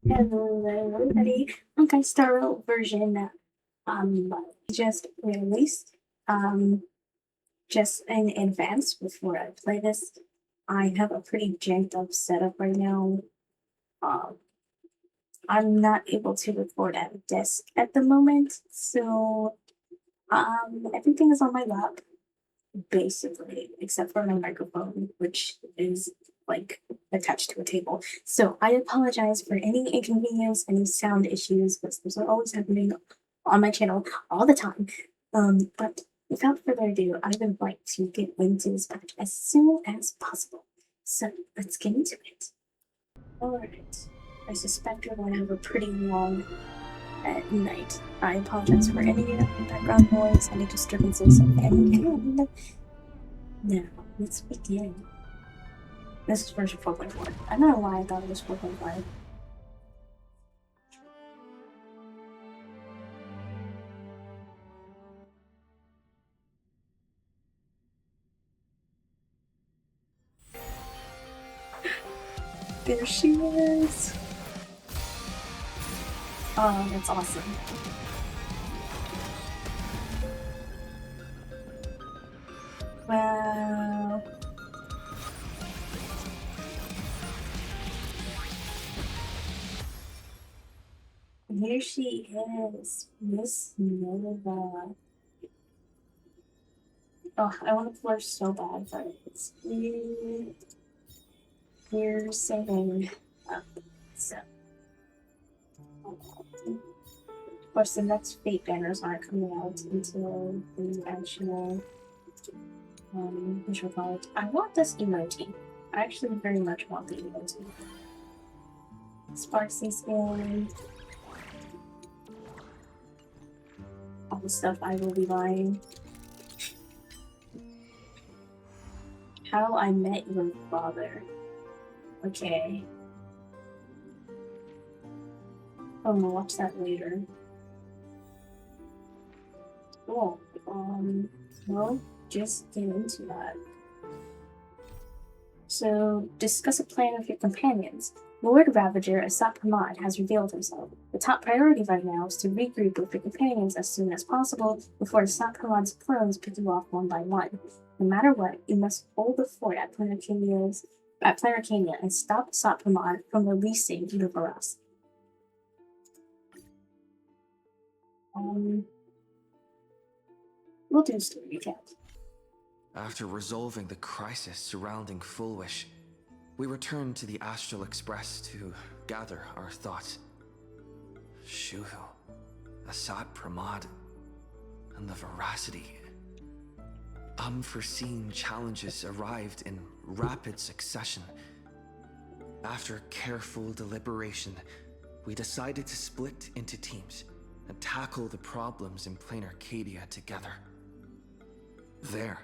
Hello, everybody. Honkai Star Rail version just released just in advance before I play this. I have a pretty janked up setup right now. Um, I'm not able to record at a desk at the moment, so everything is on my lap basically, except for my microphone, which is like attached to a table. So I apologize for any inconvenience, any sound issues, but those are always happening on my channel all the time. But without further ado, I would like to get into this patch as soon as possible. So let's get into it. Alright. I suspect we're going to have a pretty long night. I apologize for any background noise, any disturbances of any kind. Now, let's begin. This is version 4.4. I don't know why I thought it was 4.5. There she is! Oh, that's awesome. Wow. Here she is, Miss Nova. Oh, I want to flirt so bad, but it's we're saving up. So, of course, the next Fate banners aren't coming out until the actual what should we call it? I want this emoji. I actually very much want the emoji. Sparksy skin. All the stuff I will be buying. How I Met Your Father. Okay. Oh, we'll watch that later. Cool. Well, just get into that. So, discuss a plan with your companions. Lord Ravager Asap Hamad has revealed himself. The top priority right now is to regroup with your companions as soon as possible before Asap Hamad's clones pick you off one by one. No matter what, you must hold the fort at Planet Arcania and stop Asap Hamad from releasing the Veracity. We'll do a story recap. After resolving the crisis surrounding Fullwish, we returned to the Astral Express to gather our thoughts. Shuhu, Asat Pramad, and the Veracity. Unforeseen challenges arrived in rapid succession. After careful deliberation, we decided to split into teams and tackle the problems in Plain Arcadia together. There,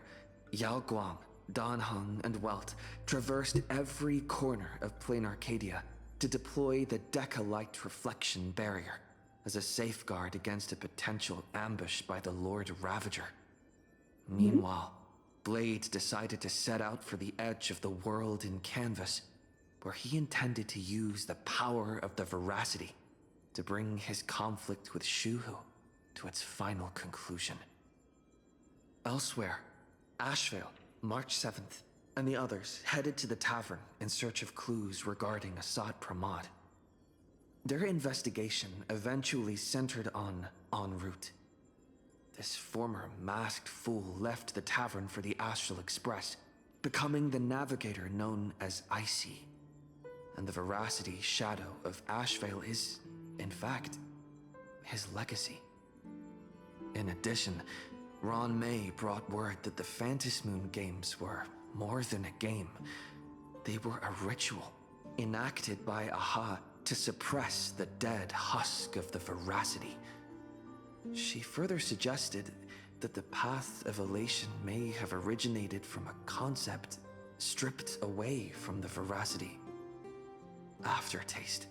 Yao Guang, Dan Heng, and Welt traversed every corner of Plain Arcadia to deploy the Deca-Light Reflection Barrier as a safeguard against a potential ambush by the Lord Ravager. Meanwhile, Blade decided to set out for the edge of the world in Canvas, where he intended to use the power of the Veracity to bring his conflict with Shuhu to its final conclusion. Elsewhere, Ashvale, March 7th, and the others headed to the tavern in search of clues regarding Asad Pramad. Their investigation eventually centered on En route. This former masked fool left the tavern for the Astral Express, becoming the navigator known as Icy. And the Veracity shadow of Ashvale is, in fact, his legacy. In addition, Ron May brought word that the Phantasmoon games were more than a game. They were a ritual, enacted by Aha to suppress the dead husk of the Veracity. She further suggested that the path of elation may have originated from a concept stripped away from the Veracity. Aftertaste.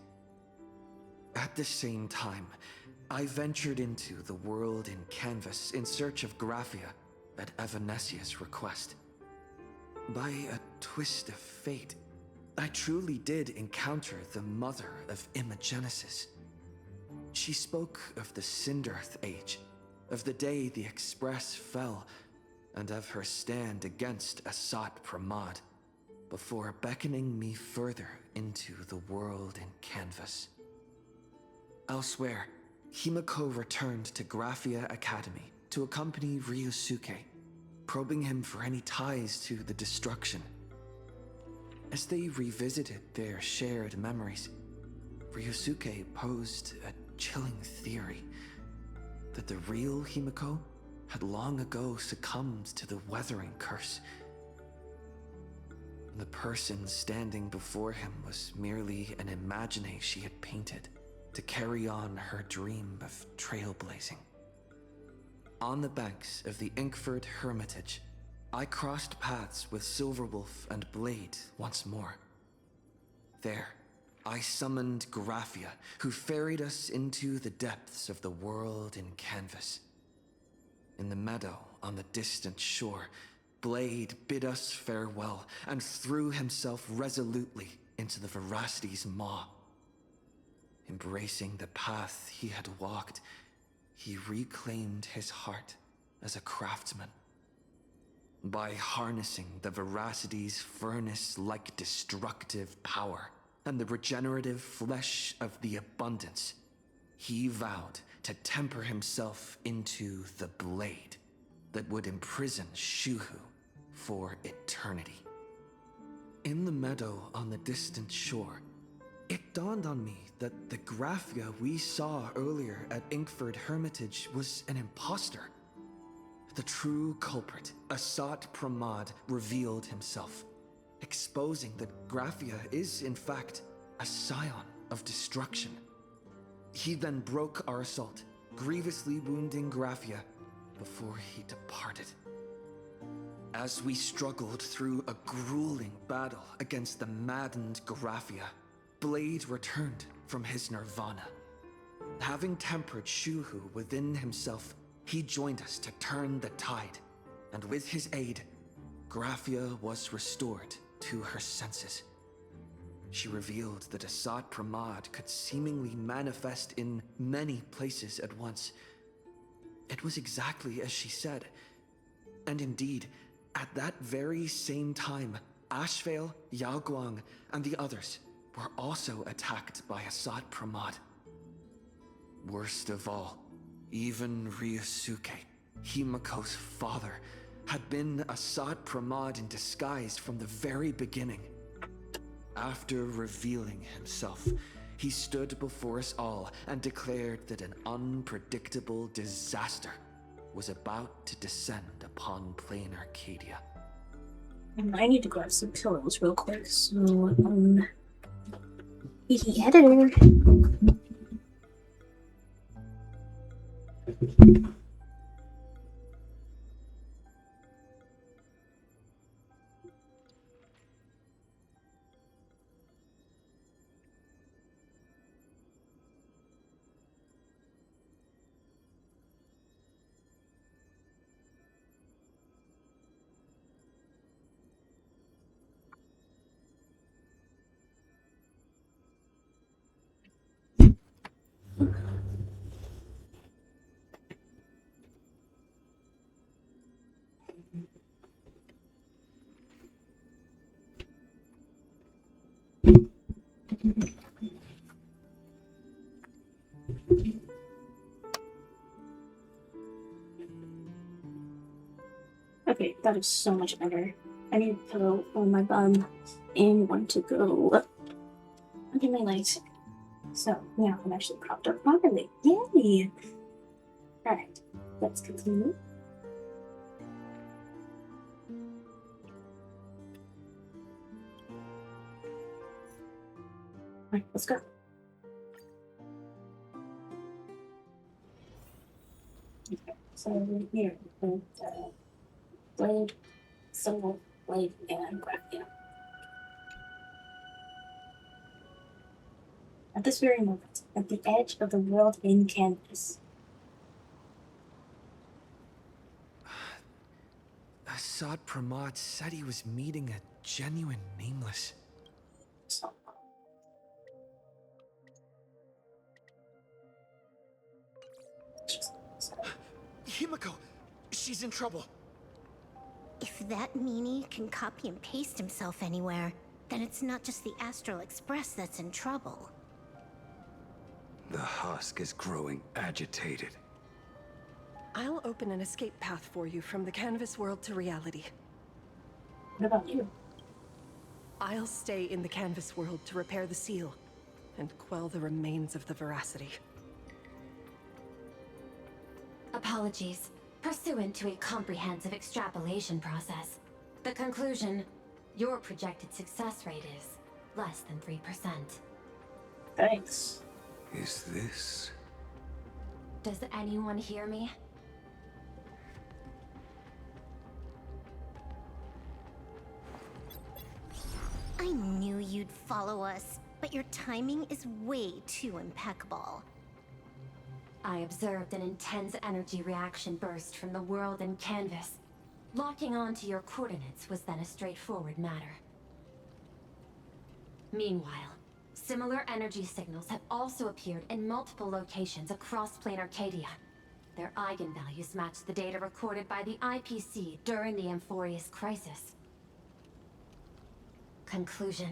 At the same time, I ventured into the world in Canvas in search of Graphia at Evanesia's request. By a twist of fate, I truly did encounter the mother of Imogenesis. She spoke of the Cinderth Age, of the day the Express fell, and of her stand against Asat Pramad, before beckoning me further into the world in canvas. Elsewhere, Himiko returned to Graphia Academy to accompany Ryusuke, probing him for any ties to the destruction. As they revisited their shared memories, Ryusuke posed a chilling theory that the real Himiko had long ago succumbed to the weathering curse. The person standing before him was merely an imagination she had painted to carry on her dream of trailblazing. On the banks of the Inkford Hermitage, I crossed paths with Silverwolf and Blade once more. There, I summoned Graphia, who ferried us into the depths of the world in canvas. In the meadow on the distant shore, Blade bid us farewell and threw himself resolutely into the Veracity's maw. Embracing the path he had walked, he reclaimed his heart as a craftsman. By harnessing the Veracity's furnace-like destructive power and the regenerative flesh of the abundance, he vowed to temper himself into the blade that would imprison Shuhu for eternity. In the meadow on the distant shore, it dawned on me that the Graphia we saw earlier at Inkford Hermitage was an imposter. The true culprit, Asat Pramad, revealed himself, exposing that Graphia is, in fact, a scion of destruction. He then broke our assault, grievously wounding Graphia before he departed. As we struggled through a grueling battle against the maddened Graphia, Blade returned from his nirvana. Having tempered Shuhu within himself, he joined us to turn the tide, and with his aid, Graphia was restored to her senses. She revealed that Asat Pramad could seemingly manifest in many places at once. It was exactly as she said. And indeed, at that very same time, Ashvale, Yao Guang, and the others were also attacked by Asat Pramad. Worst of all, even Ryusuke, Himiko's father, had been Asat Pramad in disguise from the very beginning. After revealing himself, he stood before us all and declared that an unpredictable disaster was about to descend upon plain Arcadia. I need to grab some pillows real quick, so, the editor. Okay, that is so much better. I need a pillow on my bum and one to go under my legs. So now I'm actually propped up properly. Yay! Alright, let's continue. Alright, let's go. Okay, so here, with Blade, Silver, Blade, and Graphia. At this very moment, at the edge of the world in canvas. Asad Pramad said he was meeting a genuine nameless. Himiko! She's in trouble! If that meanie can copy and paste himself anywhere, then it's not just the Astral Express that's in trouble. The husk is growing agitated. I'll open an escape path for you from the canvas world to reality. What about you? I'll stay in the canvas world to repair the seal and quell the remains of the veracity. Apologies. Pursuant to a comprehensive extrapolation process, the conclusion, your projected success rate is less than 3%. Thanks. Is this... Does anyone hear me? I knew you'd follow us, but your timing is way too impeccable. I observed an intense energy reaction burst from the world in canvas. Locking onto your coordinates was then a straightforward matter. Meanwhile, similar energy signals have also appeared in multiple locations across plane Arcadia. Their eigenvalues match the data recorded by the IPC during the Amphorius crisis. Conclusion.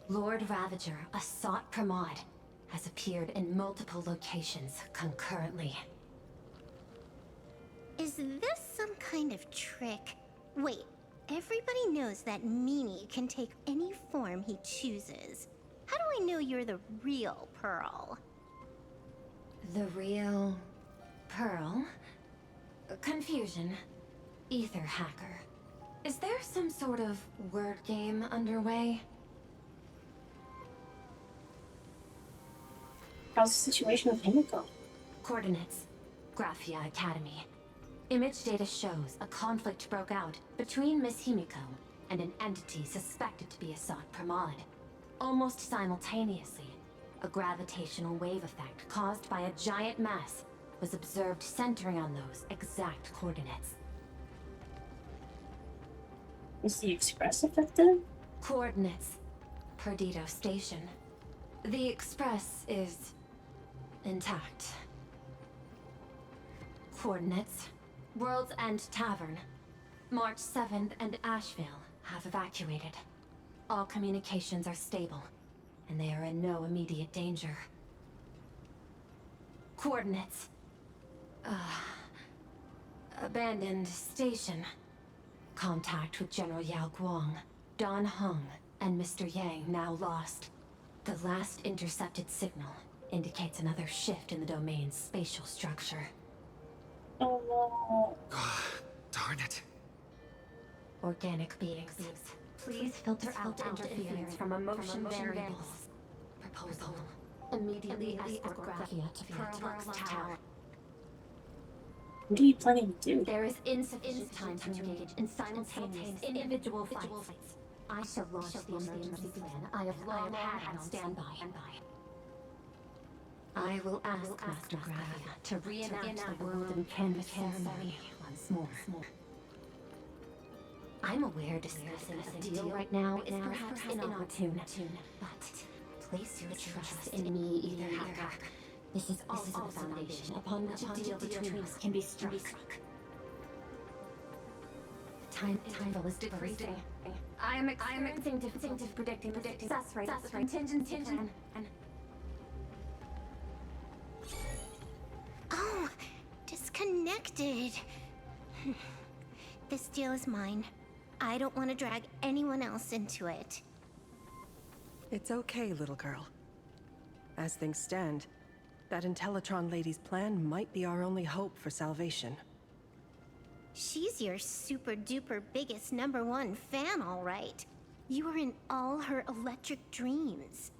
Lord Ravager, a sought Pramod, has appeared in multiple locations concurrently. Is this some kind of trick? Wait, everybody knows that meanie can take any form he chooses. How do I know you're the real Pearl? The real... Pearl? Confusion. Ether hacker. Is there some sort of word game underway? How's the situation with Himiko? Coordinates. Graphia Academy. Image data shows a conflict broke out between Miss Himiko and an entity suspected to be a Sought Pramod. Almost simultaneously, a gravitational wave effect caused by a giant mass was observed centering on those exact coordinates. Is the Express affected? Coordinates. Perdido Station. The Express is... intact. Coordinates. World's End Tavern. March 7th and Asheville have evacuated. All communications are stable, and they are in no immediate danger. Coordinates. Abandoned station. Contact with General Yao Guang, Don Hung, and Mr. Yang now lost. The last intercepted signal indicates another shift in the domain's spatial structure. Oh no. Darn it. Organic beings, please filter out interference from emotion variables. Proposal. Immediately escort Graphia to Pearl Tower. What are you planning to do? There is insufficient time to engage in simultaneous individual fights. I shall launch the emergency plan I have long had on standby. I will ask Master Graphia to reenact the world in canvas ceremony once more. I'm aware discussing a deal right now is perhaps inopportune, but place your trust in me, Ether Hacker. This is also the foundation upon which a deal between us can be struck. Time is decreasing. I am experiencing difficulty predicting the success rate of the contingency plan. Oh, disconnected. This deal is mine. I don't want to drag anyone else into it. It's okay, little girl. As things stand, that Intellitron lady's plan might be our only hope for salvation. She's your super duper biggest #1 fan, all right. You are in all her electric dreams.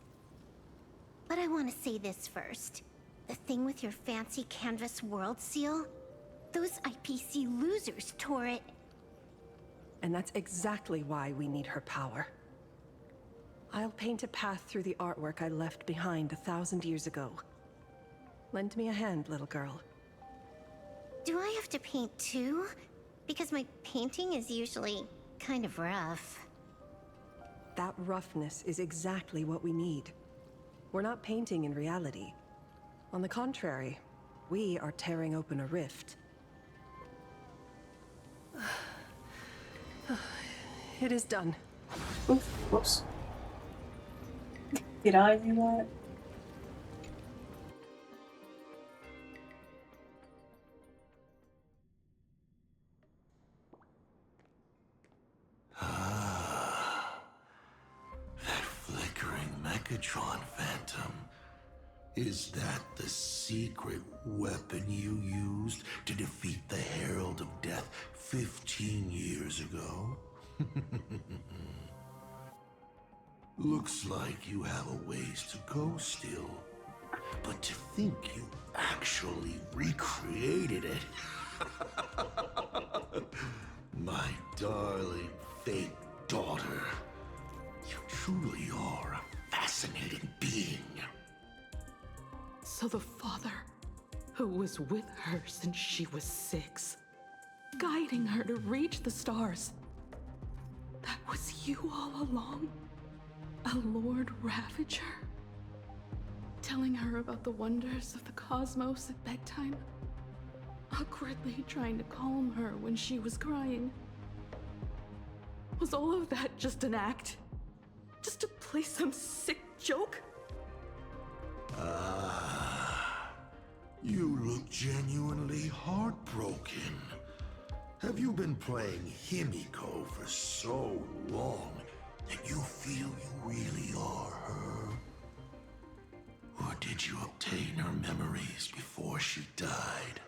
But I want to say this first. The thing with your fancy canvas world seal? Those IPC losers tore it. And that's exactly why we need her power. I'll paint a path through the artwork I left behind 1,000 years ago. Lend me a hand, little girl. Do I have to paint too? Because my painting is usually kind of rough. That roughness is exactly what we need. We're not painting in reality. On the contrary, we are tearing open a rift. It is done. Oof, whoops. Did I do that? That flickering Megatron phantom. Is that the secret weapon you used to defeat the Herald of Death 15 years ago? Looks like you have a ways to go still. But to think you actually recreated it. My darling fake daughter. You truly are a fascinating being. So the father, who was with her since she was 6, guiding her to reach the stars, that was you all along? A Lord Ravager? Telling her about the wonders of the cosmos at bedtime? Awkwardly trying to calm her when she was crying? Was all of that just an act? Just to play some sick joke? You look genuinely heartbroken. Have you been playing Himiko for so long that you feel you really are her? Or did you obtain her memories before she died?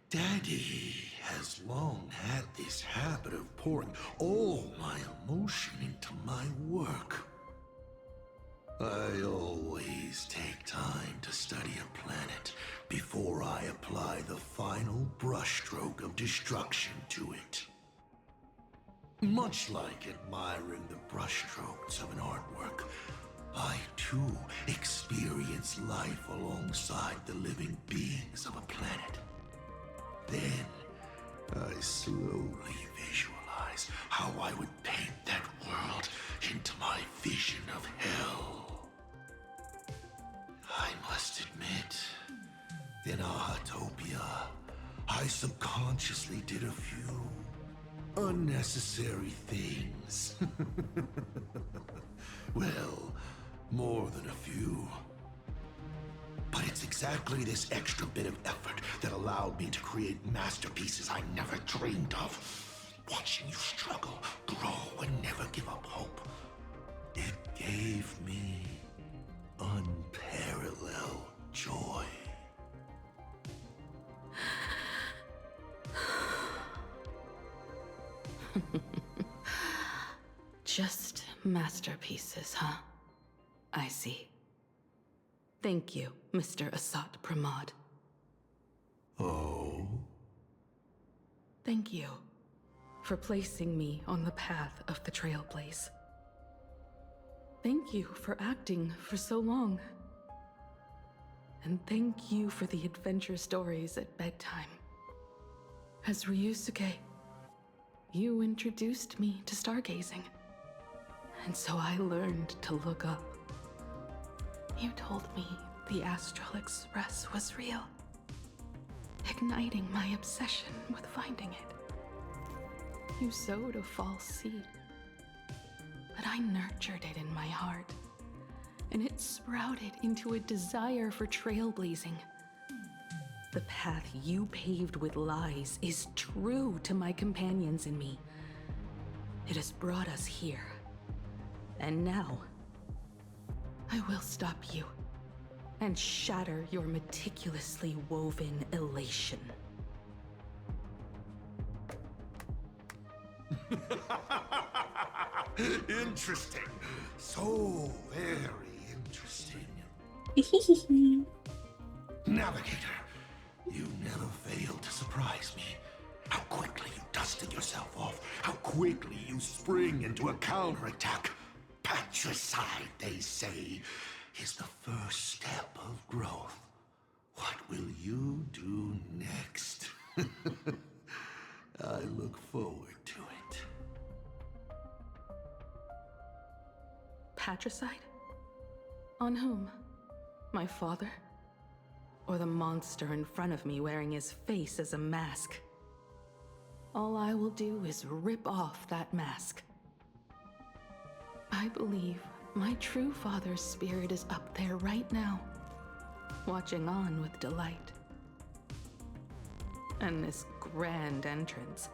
Daddy has long had this habit of pouring all my emotion into my work. I always take time to study a planet before I apply the final brushstroke of destruction to it. Much like admiring the brushstrokes of an artwork, I too experience life alongside the living beings of a planet. Then, I slowly visualize how I would paint that world into my vision of hell. I must admit, in Ahatopia, I subconsciously did a few unnecessary things. Well, more than a few. But it's exactly this extra bit of effort that allowed me to create masterpieces I never dreamed of. Watching you struggle, grow, and never give up hope. It gave me unparalleled joy. Just masterpieces, huh? I see. Thank you, Mr. Asat Pramod. Oh? Thank you for placing me on the path of the Trailblaze. Thank you for acting for so long. And thank you for the adventure stories at bedtime. As Ryusuke, you introduced me to stargazing. And so I learned to look up. You told me the Astral Express was real, igniting my obsession with finding it. You sowed a false seed, but I nurtured it in my heart, and it sprouted into a desire for trailblazing. The path you paved with lies is true to my companions and me. It has brought us here, and now I will stop you and shatter your meticulously woven elation. Interesting. So very interesting. Navigator, you never fail to surprise me. How quickly you dusted yourself off. How quickly you spring into a counterattack. Patricide, they say, is the first step of growth. What will you do next? I look forward to it. Patricide? On whom? My father? or the monster in front of me wearing his face as a mask. All I will do is rip off that mask. I believe my true father's spirit is up there right now, watching on with delight. And this grand entrance,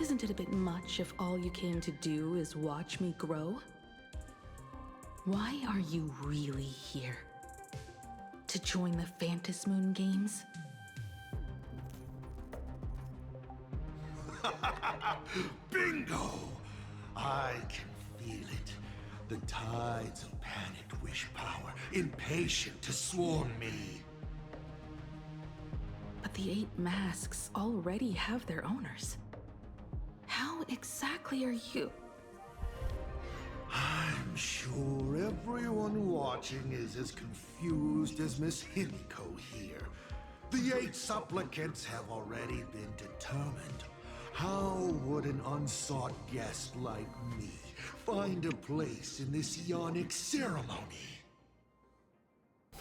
isn't it a bit much if all you came to do is watch me grow? Why are you really here? To join the Phantasmoon Games? Bingo! I can feel it. The tides of panicked wish power, impatient to swarm me. But the 8 masks already have their owners. How exactly are you? I'm sure everyone watching is as confused as Miss Himiko here. The 8 supplicants have already been determined. How would an unsought guest like me find a place in this Ionic ceremony?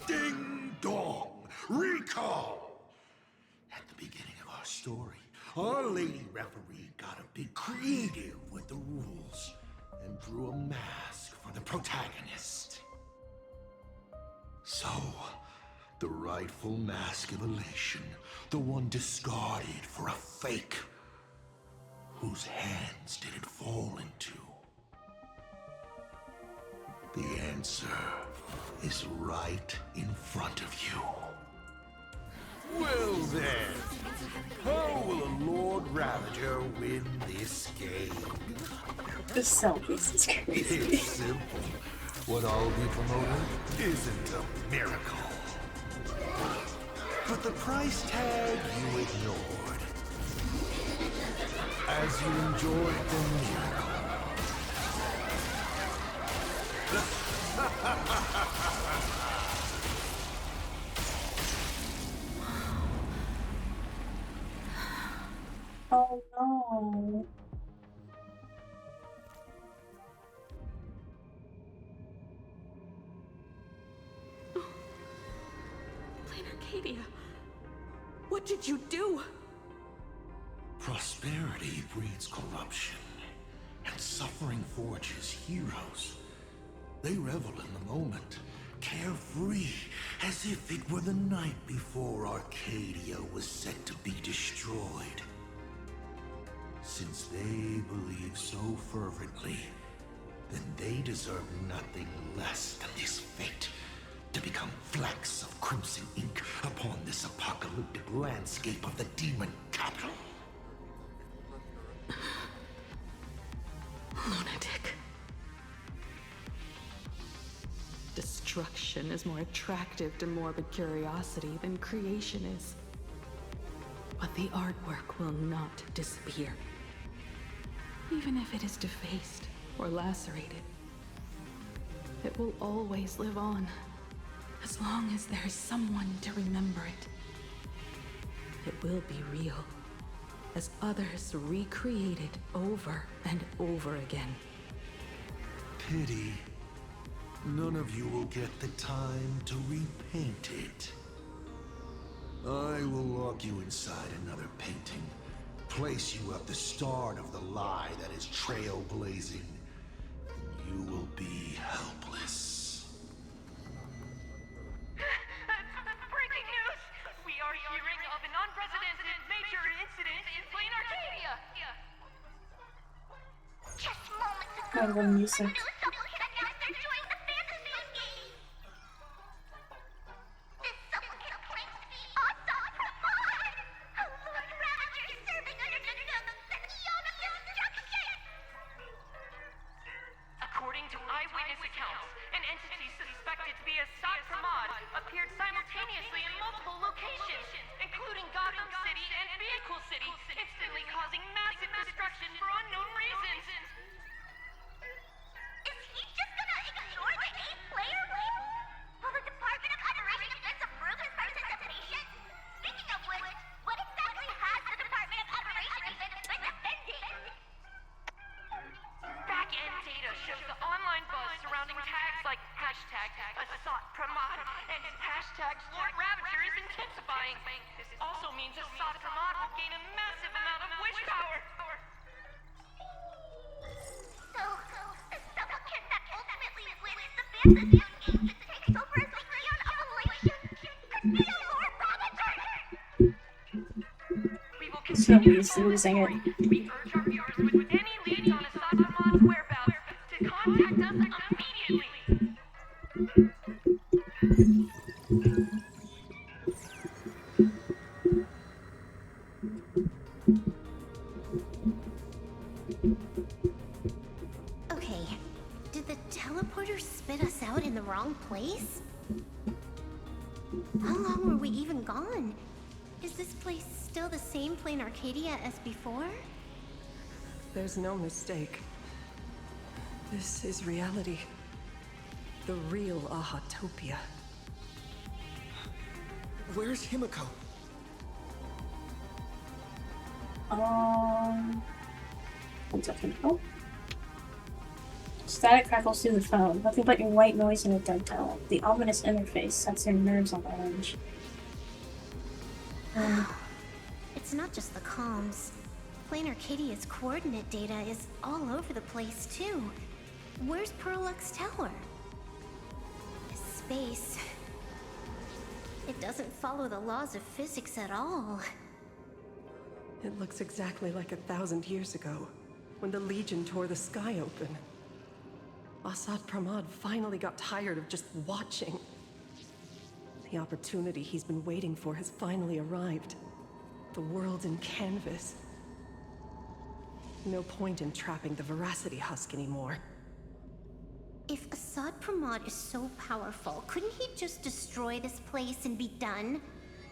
Ding dong! Recall! At the beginning of our story, our lady referee got a bit creative with the rules and drew a mask for the protagonist. So, the rightful mask of elation, the one discarded for a fake, whose hands did it fall into? The answer is right in front of you. Well then, how will a Lord Ravager win this game? The cell piece is crazy. It's simple. What I'll be promoting isn't a miracle. But the price tag you ignored, as you enjoyed the miracle. Oh no. Plain Arcadia, what did you do? Prosperity breeds corruption, and suffering forges heroes. They revel in the moment, carefree, as if it were the night before Arcadia was set to be destroyed. Since they believe so fervently, then they deserve nothing less than this fate, to become flecks of crimson ink upon this apocalyptic landscape of the demon capital. Lunatic. Destruction is more attractive to morbid curiosity than creation is. But the artwork will not disappear. Even if it is defaced or lacerated, it will always live on, as long as there is someone to remember it. It will be real, as others recreate it over and over again. Pity. None of you will get the time to repaint it. I will lock you inside another painting, place you at the start of the lie that is trailblazing, and you will be helpless. Breaking news! We are hearing of an unprecedented major incident in Plain Arcadia! Just moments ago, Kind of a nuisance. a new supplicant announced they're joining the Phantasmoon Games. This supplicant claims to be Astral Pramod, a Lord Ravager serving under the name of the Ionic Destruction. According to eyewitness accounts, an entity suspected to be a Sot Pramod appeared simultaneously in multiple locations, including Gotham City and Vehicle City, instantly causing massive destruction for unknown reasons. Is he just gonna ignore the 8-player rule? Will the Department of Adoration disapprove his participation? Speaking of which, what exactly has the Department of Adoration been defending? Back-end data shows the online buzz surrounding tags like hashtag Asat Pramod and hashtag Lord Ravager is intensifying. This also means Asat Pramod will gain a massive amount of wish power. So, the supplicant that ultimately wins the fantasy game that takes over as the Eon of Elation could be a Lord Ravager! We will So continue he's to follow the losing it. story. We urge our viewers with any leads on Asat Pramad's whereabouts to contact us immediately. Okay, did the teleporter spit us out in the wrong place? How long were we even gone? Is this place still the same plain Arcadia as before? There's no mistake. This is reality. The real Ahatopia. Where's Himiko? One second. Oh. Static crackles through the phone. Nothing but your white noise in a dead tone. The ominous interface sets your nerves on edge. It's not just the comms. Plain Arcadia's coordinate data is all over the place, too. Where's Perlux Tower? Space. It doesn't follow the laws of physics at all. It looks exactly like 1,000 years ago, when the Legion tore the sky open. Asat Pramod finally got tired of just watching. The opportunity he's been waiting for has finally arrived. The world in canvas. No point in trapping the Veracity Husk anymore. If Asad Pramod is so powerful, couldn't he just destroy this place and be done?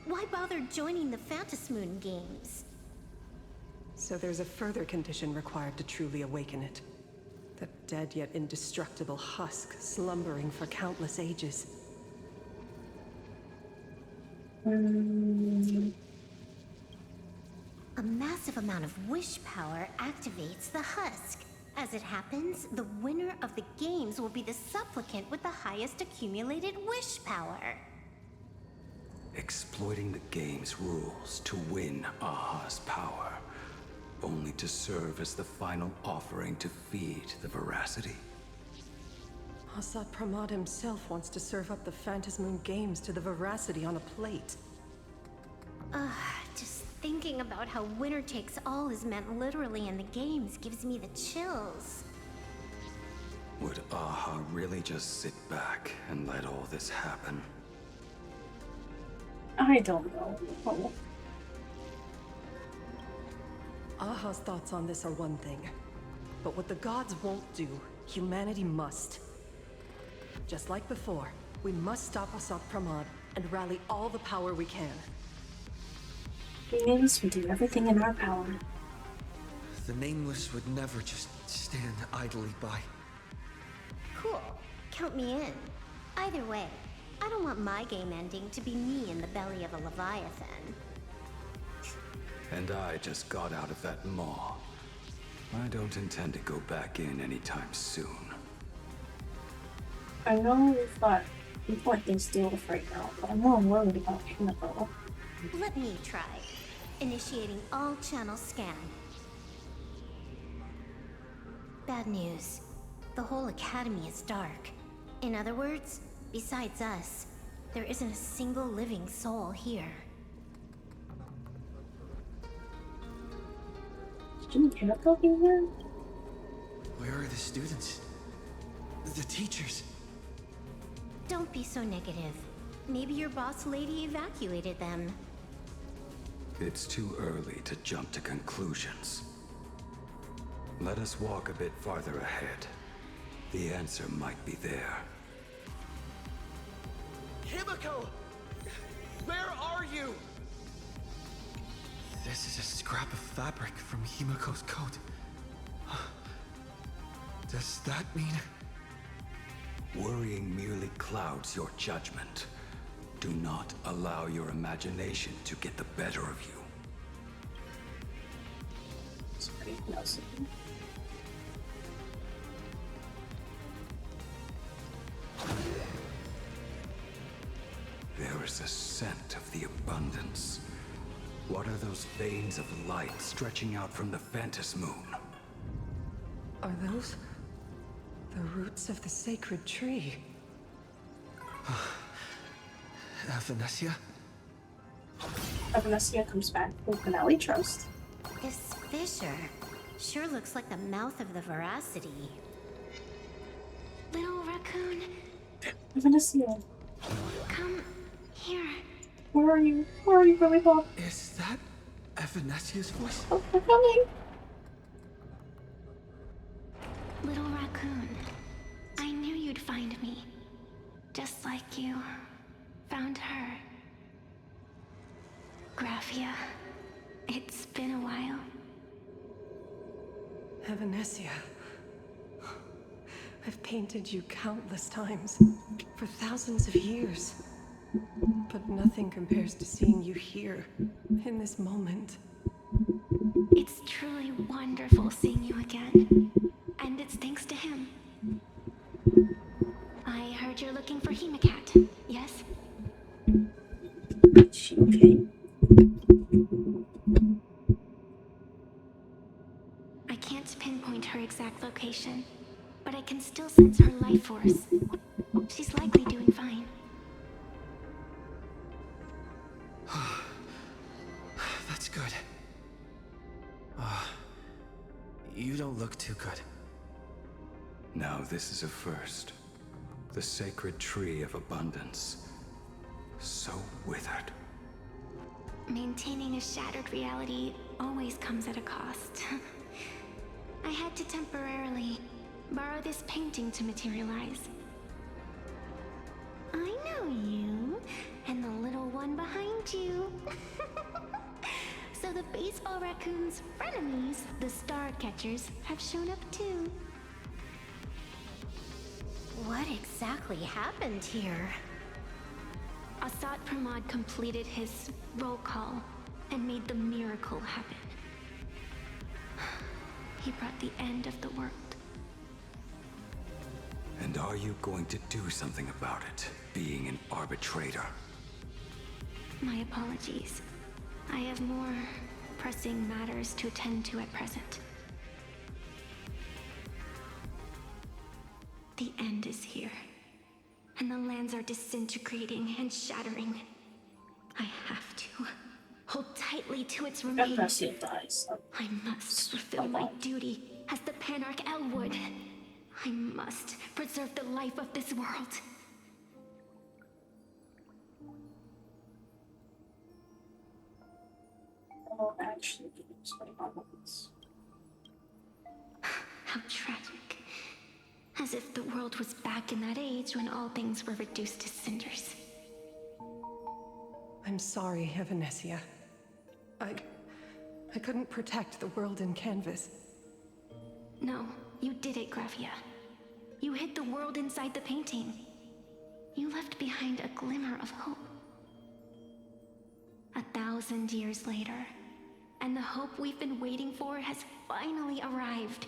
Why bother joining the Phantasmoon games? So there's a further condition required to truly awaken it. The dead yet indestructible husk slumbering for countless ages. A massive amount of wish power activates the husk. As it happens, the winner of the games will be the supplicant with the highest accumulated wish power. Exploiting the game's rules to win Aha's power, only to serve as the final offering to feed the Veracity. Asat Pramod himself wants to serve up the Phantasmoon games to the Veracity on a plate. Just thinking about how winner takes all is meant literally in the games gives me the chills. Would Aha really just sit back and let all this happen? I don't know. Oh. Aha's thoughts on this are one thing. But what the gods won't do, humanity must. Just like before, we must stop Asat Pramod and rally all the power we can. Nameless would do everything in our power. The Nameless would never just stand idly by. Cool. Count me in. Either way, I don't want my game ending to be me in the belly of a Leviathan. And I just got out of that maw. I don't intend to go back in anytime soon. I know we've got things to deal with right now, but I'm more worried about Himiko. Let me try. Initiating all channel scan. Bad news. The whole academy is dark. In other words, besides us, there isn't a single living soul here. Shouldn't Himiko be here? Where are the students? The teachers? Don't be so negative. Maybe your boss lady evacuated them. It's too early to jump to conclusions. Let us walk a bit farther ahead. The answer might be there. Himiko! Where are you? This is a scrap of fabric from Himiko's coat. Does that mean... Worrying merely clouds your judgment. Do not allow your imagination to get the better of you. There's a scent of the abundance. What are those veins of light stretching out from the Phantom Moon? Are those the roots of the sacred tree? Venetia? Venetia comes back with Finale Trust. This fissure sure looks like the mouth of the Veracity. Little raccoon, Venetia, come here. where are you? Where are you really from? Is that Venetia's voice? Oh, they're coming. Little raccoon, I knew you'd find me. Just like you found her. Graphia, it's been a while. Venetia. I've painted you countless times, for thousands of years. But nothing compares to seeing you here, in this moment. It's truly wonderful seeing you again. And it's thanks to him. I heard you're looking for Hemacat, yes? Is she okay? I can't pinpoint her exact location, but I can still sense her life force. She's likely doing fine. That's good. You don't look too good. Now this is a first. The sacred tree of abundance. So withered. Maintaining a shattered reality always comes at a cost. I had to temporarily borrow this painting to materialize. I know you, and the little one behind you. So the baseball raccoon's frenemies, the star catchers, have shown up too. What exactly happened here? Asat Pramod completed his roll call and made the miracle happen. He brought the end of the world. And are you going to do something about it, being an arbitrator? My apologies. I have more pressing matters to attend to at present. The end is here, and the lands are disintegrating and shattering. I have to hold tightly to its remains. Venetia dies. I must fulfill my duty as the Panarch Elwood. I must preserve the life of this world. Oh, actually, it's what happens. How tragic. As if the world was back in that age when all things were reduced to cinders. I'm sorry, Venetia. I couldn't protect the world in canvas. No, you did it, Graphia. You hid the world inside the painting. You left behind a glimmer of hope. 1,000 years later, and the hope we've been waiting for has finally arrived.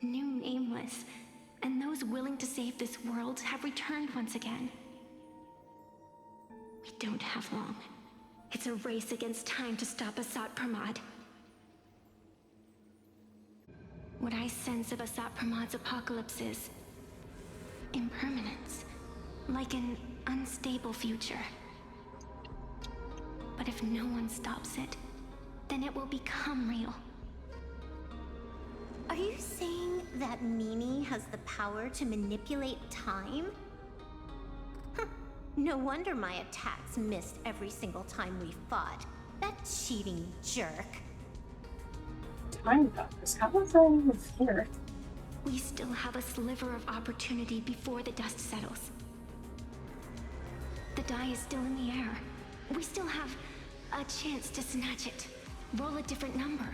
New Nameless, and those willing to save this world have returned once again. We don't have long. It's a race against time to stop Asat Pramod. What I sense of Asat Pramod's apocalypse is impermanence, like an unstable future. But if no one stops it, then it will become real. Are you saying that Mimi has the power to manipulate time? Huh. No wonder my attacks missed every single time we fought. That cheating jerk. Time goes. How was I even here? We still have a sliver of opportunity before the dust settles. The die is still in the air. We still have a chance to snatch it, roll a different number,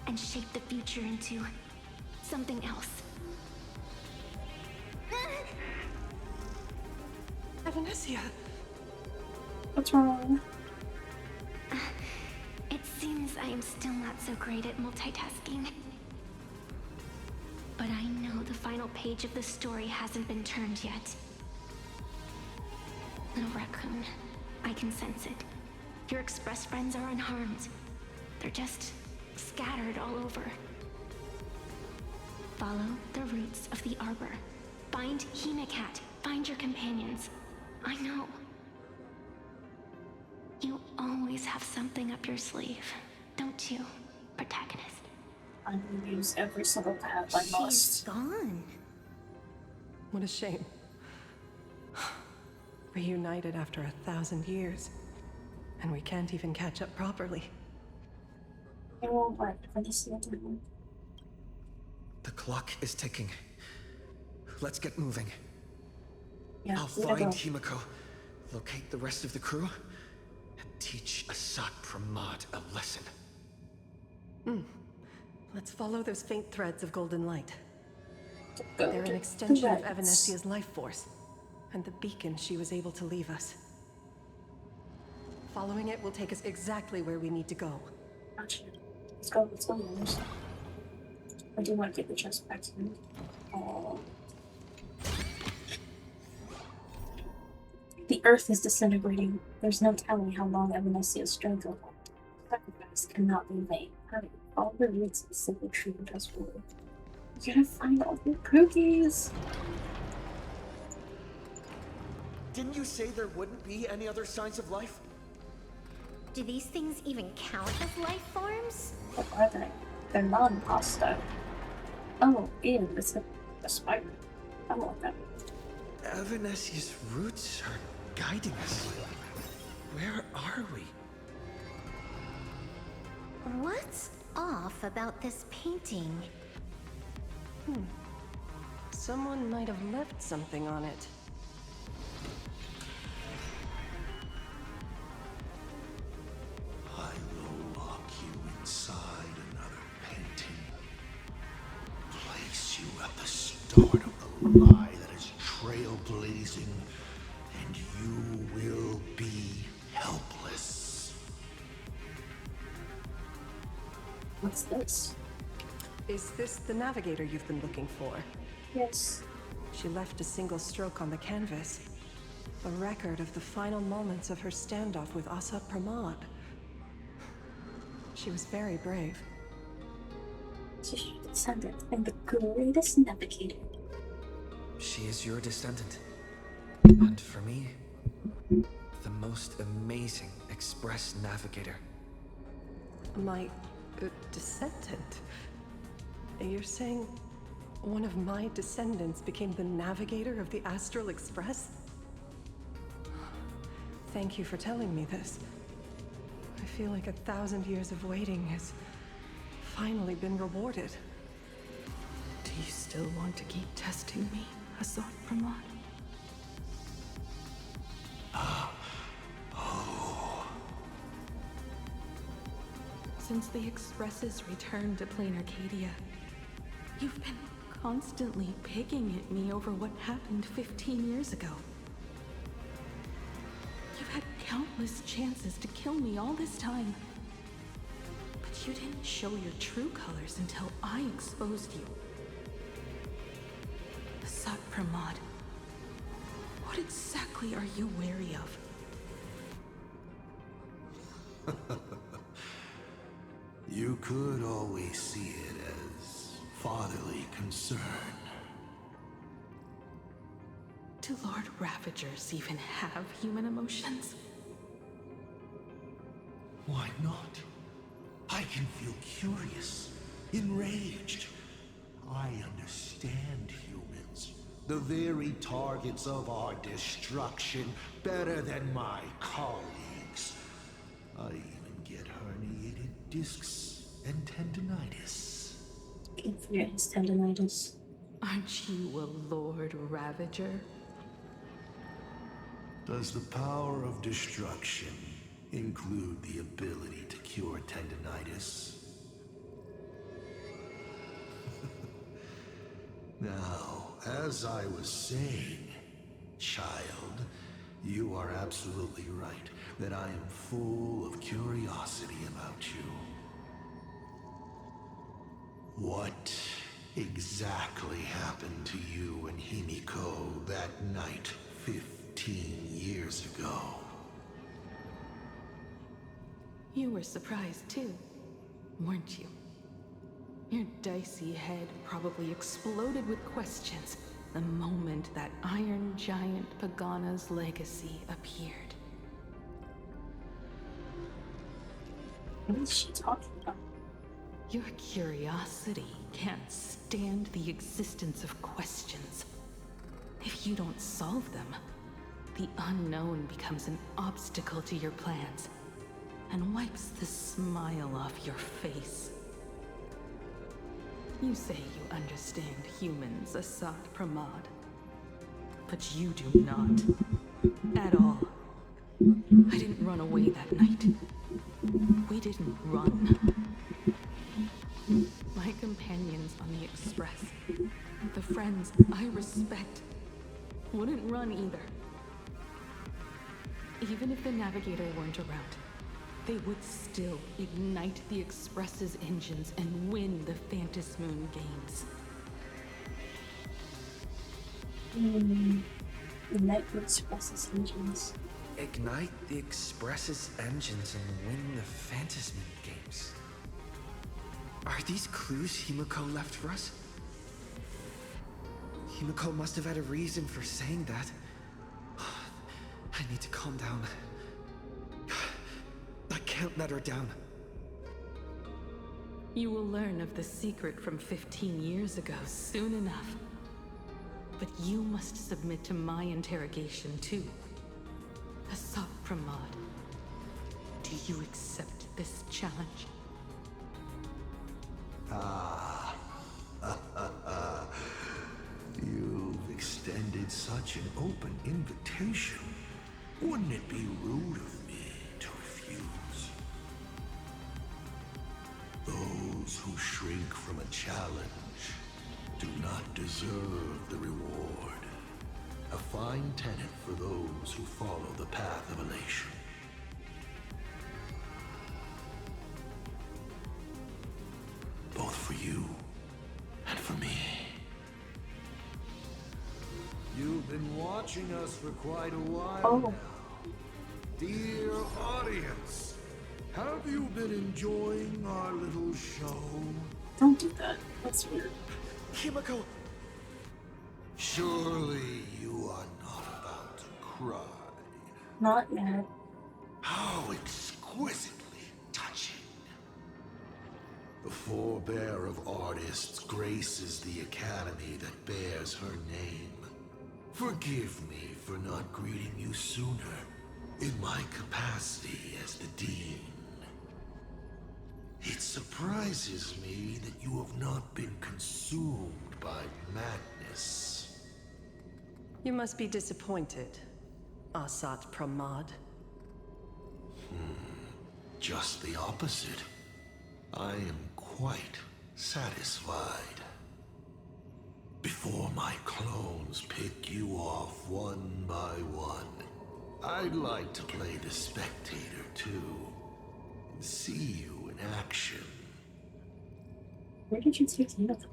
and shape the future into something else. Venetia! What's wrong? It seems I am still not so great at multitasking. But I know the final page of the story hasn't been turned yet. Little raccoon, I can sense it. Your Express friends are unharmed. They're just scattered all over. Follow the roots of the arbor. Find Hemicat. Find your companions. I know. You always have something up your sleeve, don't you, protagonist? I'm gonna use every single tab I She's must. gone. What a shame. Reunited after 1,000 years. And we can't even catch up properly. It won't work for this little. The clock is ticking. Let's get moving. Yeah, I'll we gotta find go. Himiko, locate the rest of the crew, and teach Asat Pramad a lesson. Let's follow those faint threads of golden light. Go They're to an extension of threads. Evanesia's life force, and the beacon she was able to leave us. Following it will take us exactly where we need to go. Gotcha. Let's go, Rose. I do want to get the chest back to you. The earth is disintegrating. There's no telling how long Evanesia's struggle. Sacrifice cannot be vain. Hurry, all the roots of the simple tree does work. You're gonna find all the cookies. Didn't you say there wouldn't be any other signs of life? Do these things even count as life forms? What are they? They're non-pasta. Oh, ew, it's a spider. I want that. Evanesia's roots are guiding us. Where are we? What's off about this painting? Someone might have left something on it. I will lock you inside another painting. Place you at the start of the lie that is trailblazing, and you will be helpless. What's this? Is this the navigator you've been looking for? Yes. She left a single stroke on the canvas. A record of the final moments of her standoff with Asat Pramad. She was very brave. She's your descendant and the greatest navigator. She is your descendant. And for me, the most amazing express navigator. My descendant? You're saying one of my descendants became the navigator of the Astral Express? Thank you for telling me this. I feel like 1,000 years of waiting has finally been rewarded. Do you still want to keep testing me, Asat Pramad? Since the Express's return to plain Arcadia, you've been constantly picking at me over what happened 15 years ago. You've had countless chances to kill me all this time. But you didn't show your true colors until I exposed you. Asat Pramad, what exactly are you wary of? You could always see it as fatherly concern. Do Lord Ravagers even have human emotions? Why not? I can feel curious, enraged. I understand humans, the very targets of our destruction, better than my colleagues. I even get herniated discs and tendinitis. Can't forget his tendinitis. Aren't you a Lord Ravager? Does the power of destruction include the ability to cure tendinitis? Now, as I was saying, child, you are absolutely right that I am full of curiosity about you. What exactly happened to you and Himiko that night 15 years ago? You were surprised too, weren't you? Your dicey head probably exploded with questions the moment that Iron Giant Pagana's legacy appeared. What is she talking about? Your curiosity can't stand the existence of questions. If you don't solve them, the unknown becomes an obstacle to your plans and wipes the smile off your face. You say you understand humans, Assad Pramod, but you do not. At all. I didn't run away that night. We didn't run. My companions on the Express, the friends I respect, wouldn't run either. Even if the Navigator weren't around, they would still ignite the Express's engines and win the Phantasmoon games. Ignite the Express's engines. Ignite the Express's engines and win the Phantasmoon games. Are these clues Himiko left for us? Himiko must have had a reason for saying that. I need to calm down. I can't let her down. You will learn of the secret from 15 years ago soon enough. But you must submit to my interrogation too. Assad Pramod, do you accept this challenge? You've extended such an open invitation. Wouldn't it be rude of me to refuse? Those who shrink from a challenge do not deserve the reward. A fine tenet for those who follow the path of elation. Both for you and for me. You've been watching us for quite a while now. Dear audience, have you been enjoying our little show? Don't do that. That's weird. Himiko! Surely you are not about to cry. Not mad. How exquisitely touching. The forebear of artists graces the academy that bears her name. Forgive me for not greeting you sooner in my capacity as the Dean. It surprises me that you have not been consumed by madness. You must be disappointed, Assad Pramod. Just the opposite. I am quite satisfied. Before my clones pick you off one by one, I'd like to play the spectator too, and see you in action. Where did you take Himiko?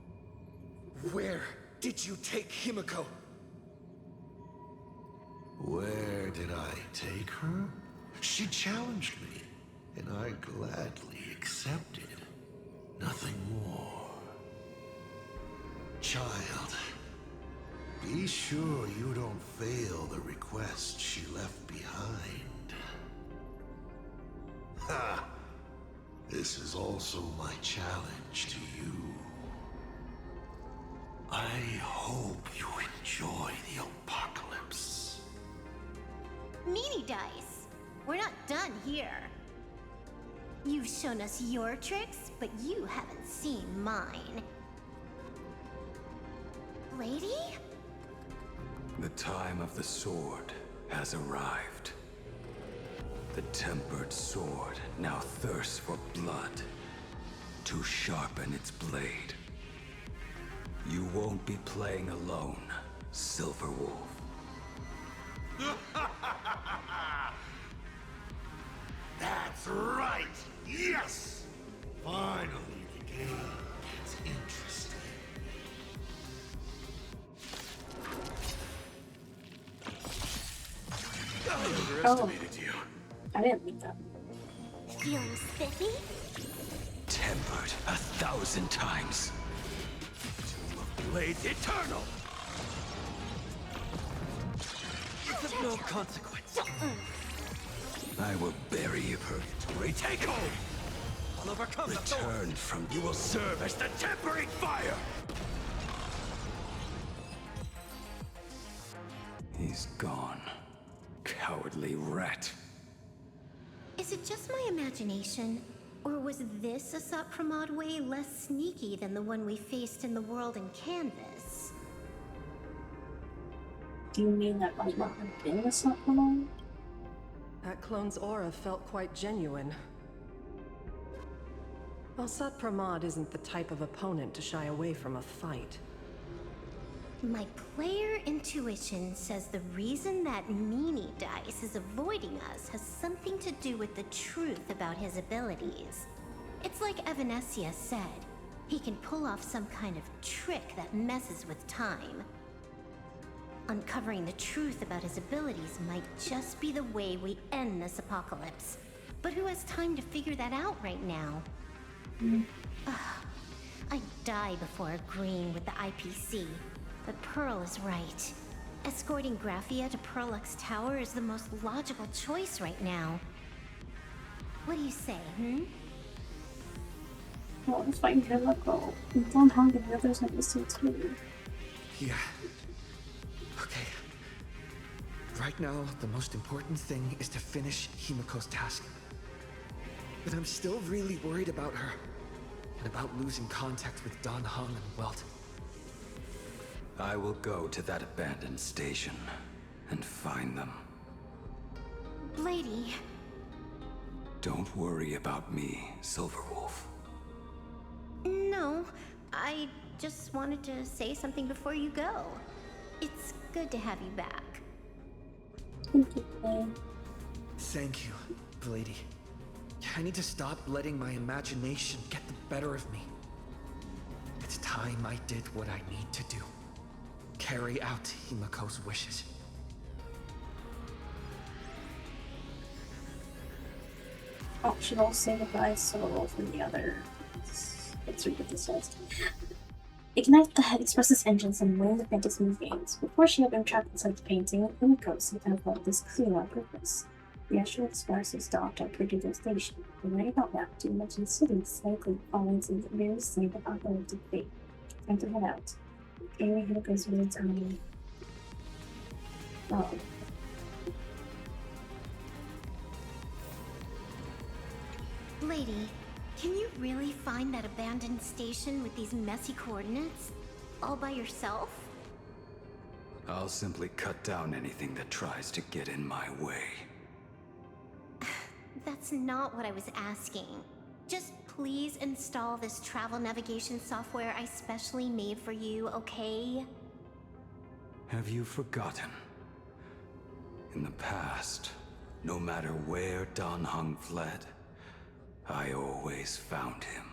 Where did you take Himiko? Where did I take her? She challenged me, and I gladly accepted. Nothing more. Child, be sure you don't fail the request she left behind. Ha! This is also my challenge to you. I hope you enjoy the apocalypse. Meanie Dice, we're not done here. You've shown us your tricks, but you haven't seen mine. Lady? The time of the sword has arrived. The tempered sword now thirsts for blood to sharpen its blade. You won't be playing alone, Silver Wolf. That's right! Yes! Finally, the game gets interesting. Oh, I didn't like that. Feeling spiffy? Tempered 1,000 times. Blades eternal! It's of no consequence. I will bury you, purgatory. Take hold! I'll overcome the Return thorns. from You will serve as the tempering fire! He's gone. Cowardly rat. Is it just my imagination? Or was this Asat Pramod way less sneaky than the one we faced in the world in Canvas? Do you mean that might not have been a supplement? That clone's aura felt quite genuine. Alsat Pramod isn't the type of opponent to shy away from a fight. My player intuition says the reason that Meanie Dice is avoiding us has something to do with the truth about his abilities. It's like Evanesia said, he can pull off some kind of trick that messes with time. Uncovering the truth about his abilities might just be the way we end this apocalypse. But who has time to figure that out right now? Ugh, I'd die before agreeing with the IPC. But Pearl is right. Escorting Graphia to Perlux Tower is the most logical choice right now. What do you say, Well, if I can let go. And Don Hong and the others have listened too. Yeah. Okay. Right now, the most important thing is to finish Himiko's task. But I'm still really worried about her. And about losing contact with Don Hong and Welt. I will go to that abandoned station and find them. Lady? Don't worry about me, Silverwolf. No, I just wanted to say something before you go. It's good to have you back. Thank you, Clay. Thank you, Lady. I need to stop letting my imagination get the better of me. It's time I did what I need to do. Carry out Himiko's wishes. Oh, should all say goodbye so for the other. Let's read what this says. Ignite the Express's engines and win the fantasy games. Before she had been trapped inside the painting, Himiko seemed to have felt this clear on purpose. The Astral Express is docked at Perdido Station. And right about now, to imagine cities likely falling into the very same apocalyptic fate. Time to head out. Amy Himiko's words on oh. Lady, can you really find that abandoned station with these messy coordinates? All by yourself? I'll simply cut down anything that tries to get in my way. That's not what I was asking. Just please install this travel navigation software I specially made for you, okay? Have you forgotten? In the past, no matter where Don Hung fled, I always found him.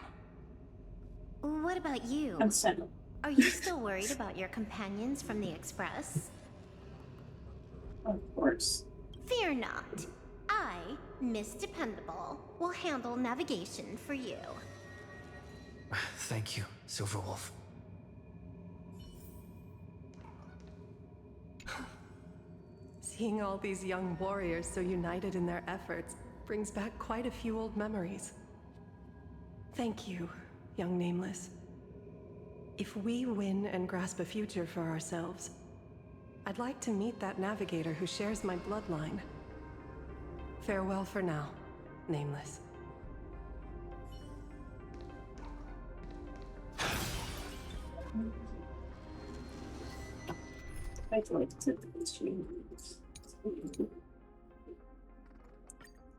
What about you? Unsettled. Are you still worried about your companions from the Express? Of course. Fear not. I, Miss Dependable, will handle navigation for you. Thank you, Silverwolf. Seeing all these young warriors so united in their efforts brings back quite a few old memories. Thank you, young Nameless. If we win and grasp a future for ourselves, I'd like to meet that navigator who shares my bloodline. Farewell for now, Nameless. I like to the stream.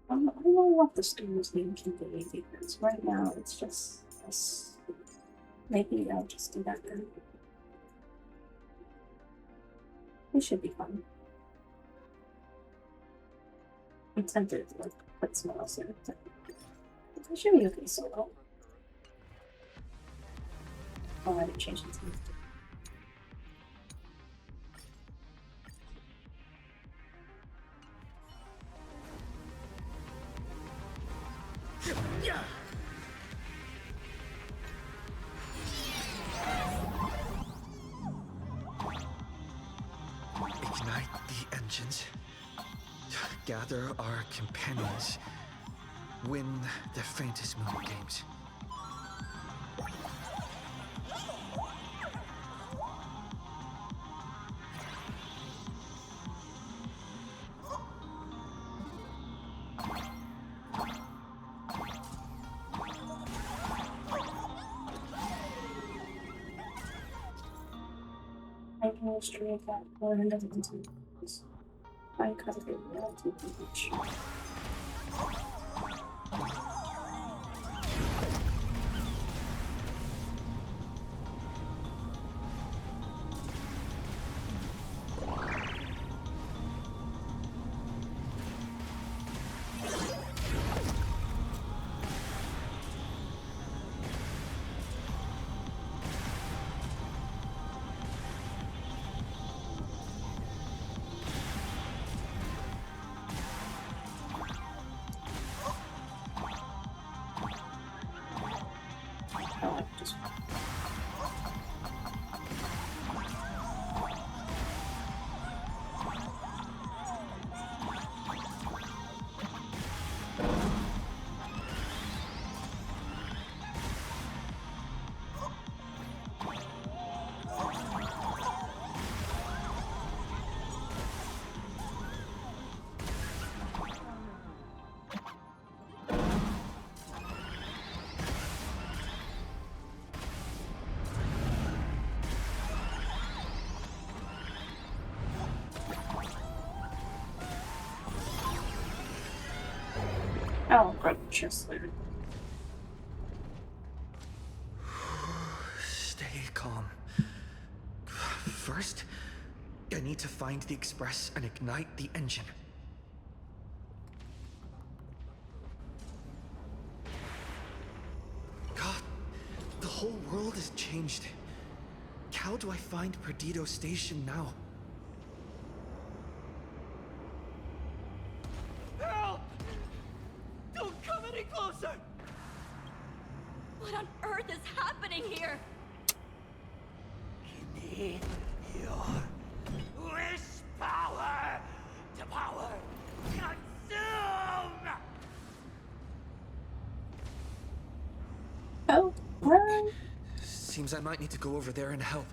I don't know what the streamer's name can be because right now it's just us. Maybe I'll just do that then. It should be fun. I'm tempted to like put someone else in it. It should be okay solo. Oh, I didn't change it to me. Ignite the engines. Gather our companions. Win the Faintest Moon games. I can illustrate that 100 continues. I cut it relative to each. Oh, great, just there. Stay calm. First, I need to find the express and ignite the engine. God, the whole world has changed. How do I find Perdido Station now? Help! Don't come any closer! What on earth is happening here? Give me your wish power to power consume! Oh, what? Seems I might need to go over there and help.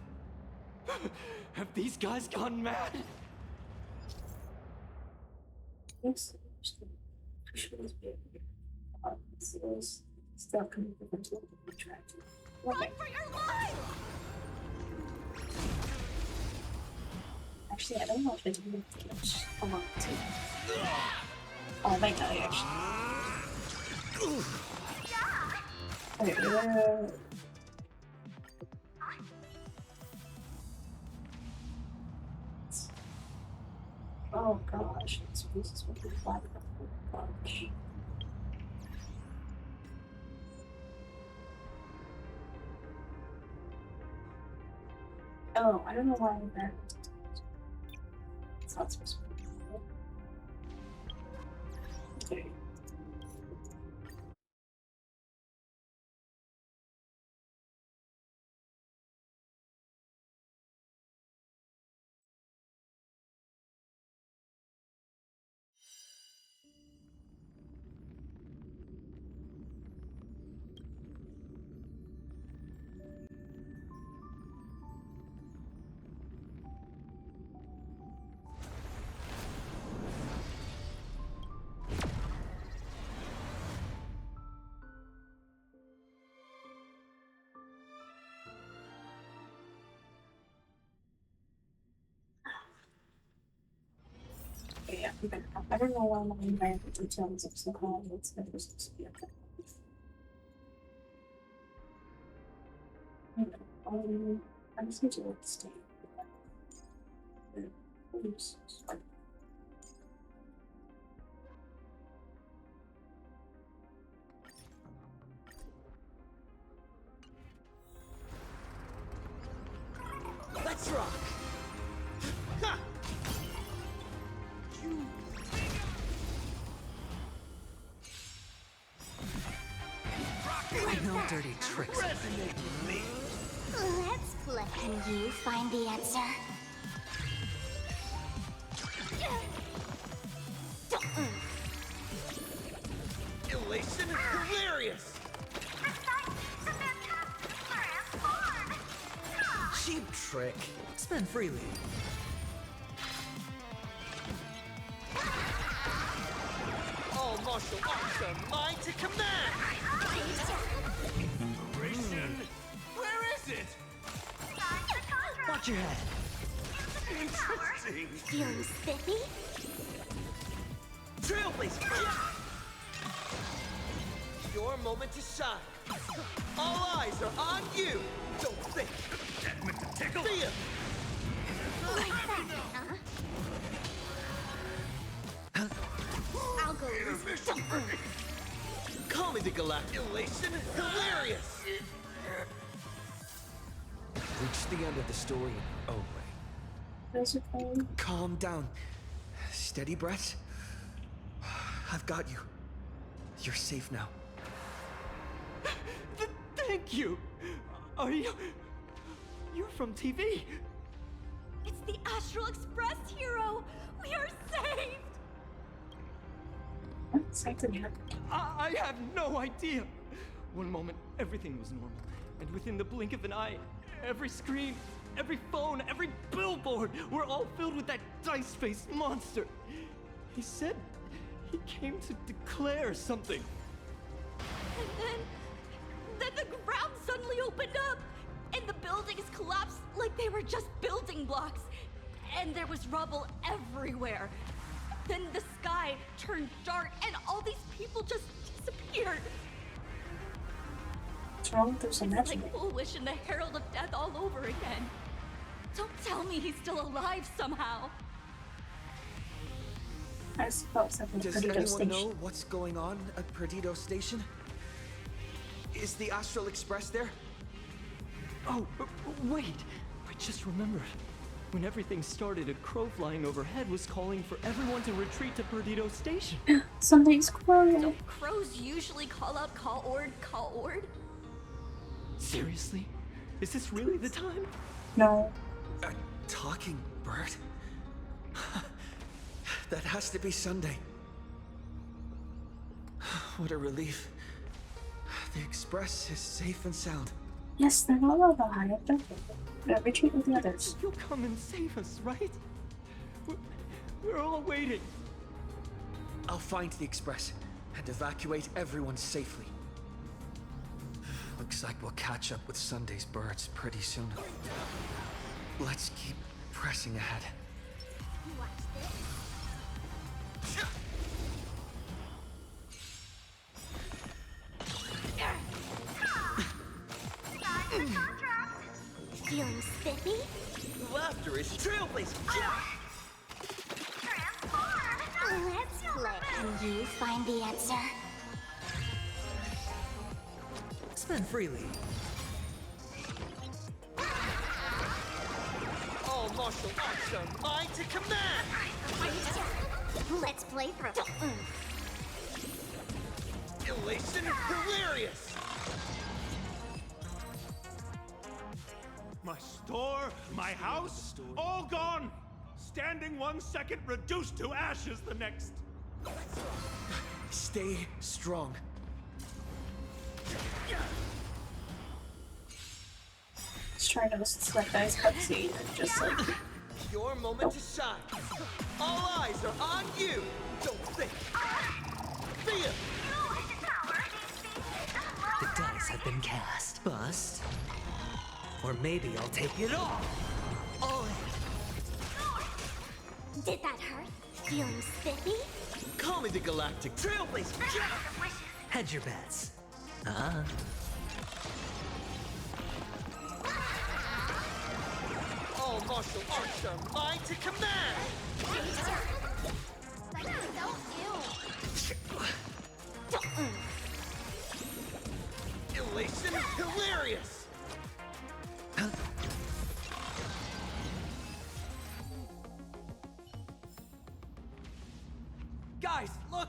Have these guys gone mad? Yes. Still coming from the track. Run for your life! Actually, I don't know if it's really damage a lot too. Oh, I might die actually. Okay, oh gosh, this is what we flag. Oh gosh. Oh, I don't know why I'm there. It's not supposed to be. Okay. Yeah, I don't know why my environment details of so high. It's never supposed to be okay. I just need to like stay. Oops. Sorry. Let's rock! Ha! No dirty tricks. Resonate with me! Let's play. Can you find the answer? Elation hilarious! Cheap trick. Spend freely. All martial arts are mine to command! Liberation? Where is it? Watch your head. Interesting! Feeling spiffy? Trailblazer! Your moment to shine. All eyes are on you. Don't think. That meant to tickle. See ya. I'll go. Call me the Galactulation. Hilarious. Reach the end of the story. Oh, wait. Those are fine. Calm down. Steady breaths. I've got you. You're safe now. Thank you. Are you? You're from TV. It's the Astral Express hero! We are saved! Something happened. I have no idea. One moment, everything was normal. And within the blink of an eye, every screen, every phone, every billboard were all filled with that dice-faced monster. He said he came to declare something. And then the ground suddenly opened up, and the buildings collapsed like they were just building blocks. And there was rubble everywhere. Then the sky turned dark, and all these people just disappeared. What's wrong with those It's imagining? like Foolish and the Herald of Death all over again. Don't tell me he's still alive somehow. I suppose that was Does Perdido anyone Station. know what's going on at Perdido Station? Is the Astral Express there? Oh, wait. I just remembered. When everything started, a crow flying overhead was calling for everyone to retreat to Perdido Station. Something's crow. Don't crows usually call out call ord? Seriously? Is this really the time? No. A talking bird? That has to be Sunday. What a relief. The Express is safe and sound. Yes, they're not allowed to hide up there. Retreat with the others. You'll come and save us, right? We're all waiting. I'll find the Express and evacuate everyone safely. Looks like we'll catch up with Sunday's birds pretty soon. Let's keep pressing ahead. Feeling spiffy? Laughter is trailblazing. Let's play. Can you find the answer? Spend freely. All martial arts are mine to command. Let's play for Elation hilarious. My store, my house, all gone! Standing 1 second, reduced to ashes the next. Stay strong. Just trying to listen to that guy's cutscene and just like. Your moment to shine. All eyes are on you. Don't think. See ya. The dice have been cast. Bust. Or maybe I'll take it all. All in. Did that hurt? Feeling spiffy? Call me the Galactic Trailblazer. Hedge your bets. All martial arts are mine to command. Elation hilarious. Guys, look!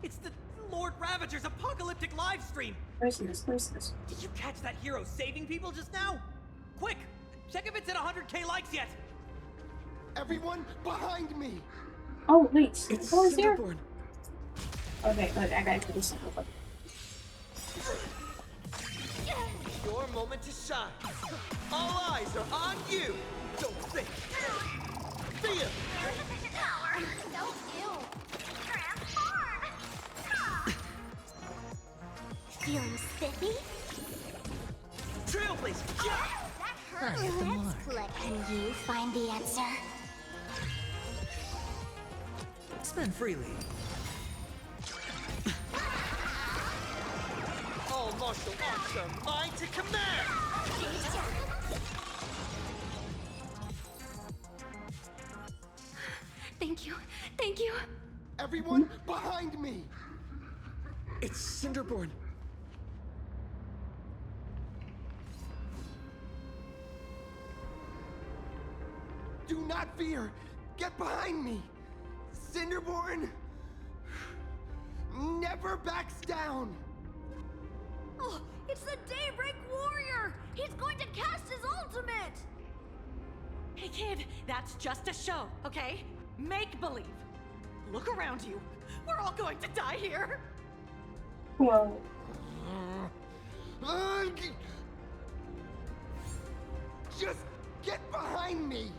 It's the Lord Ravager's apocalyptic live stream! Where's this? Where's this? Did you catch that hero saving people just now? Quick! Check if it's at 100k likes yet! Everyone behind me! Oh, wait. It's What was here? Cinderborn. Okay, look, I gotta put this in real quick. Your moment to shine. All eyes are on you. Don't think. Feel. Power. Don't you. Transform. Feeling spiffy? Trailblazer. That hurt. Let's click. Can you find the answer? Spend freely. All martial arts are mine to command. Thank you. Thank you. Everyone behind me! It's Cinderborn. Do not fear! Get behind me! Cinderborn never backs down! Oh, it's the Daybreak Warrior! He's going to cast his ultimate! Hey kid, that's just a show, okay? Make believe. Look around you. We're all going to die here. Whoa. Just get behind me!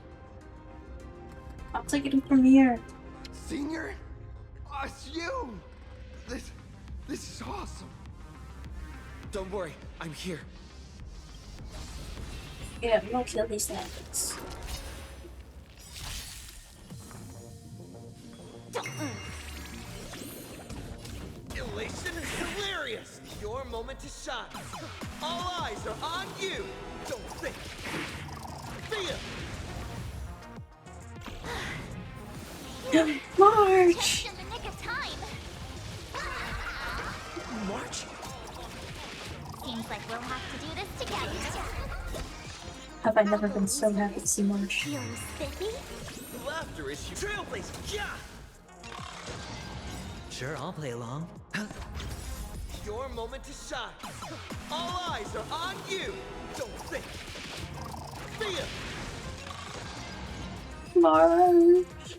I'll take it from here. Senior? It's you! This is awesome. Don't worry, I'm here. Yeah, we'll kill these things. Elation is hilarious. Your moment to shine. All eyes are on you. Don't think. Feel. March! Just in the nick of time. March? Seems like we'll have to do this together. Have I never been so happy to see March? Feeling spiffy? Laughter is your trailblazer. Yeah. Sure, I'll play along. Your moment to shine. All eyes are on you. Don't think. Feel. March!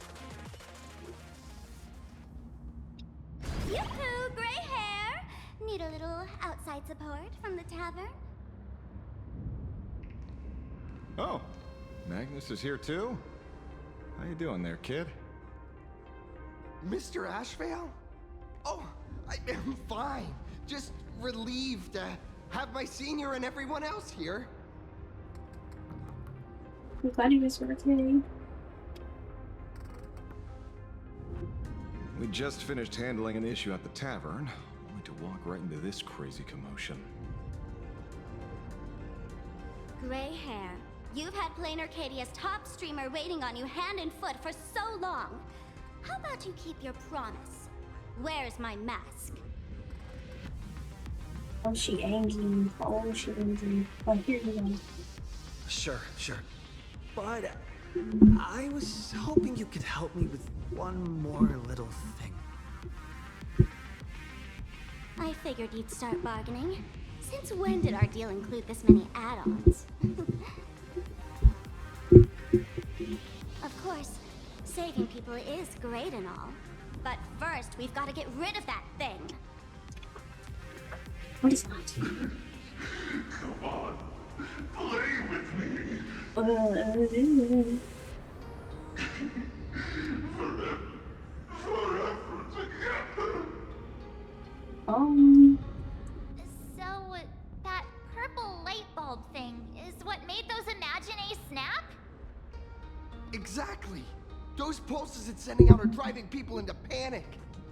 Yoo-hoo, gray hair! Need a little outside support from the tavern? Oh, Magnus is here too? How you doing there, kid? Mr. Ashvale? Oh, I am fine. Just relieved to have my senior and everyone else here. I'm glad you guys were okay. We just finished handling an issue at the tavern, only to walk right into this crazy commotion. Gray hair. You've had Plain Arcadia's top streamer waiting on you hand and foot for so long. How about you keep your promise? Where's my mask? Oh, she angry. Oh, she angry. Oh, here you go. Sure. But I was hoping you could help me with one more little thing. I figured you'd start bargaining. Since when did our deal include this many add-ons? Of course, saving people is great and all. But first, we've got to get rid of that thing. What is that? Come on, play with me. Forever together. So, that purple light bulb thing is what made those Imaginae snap? Exactly. Those pulses it's sending out are driving people into panic.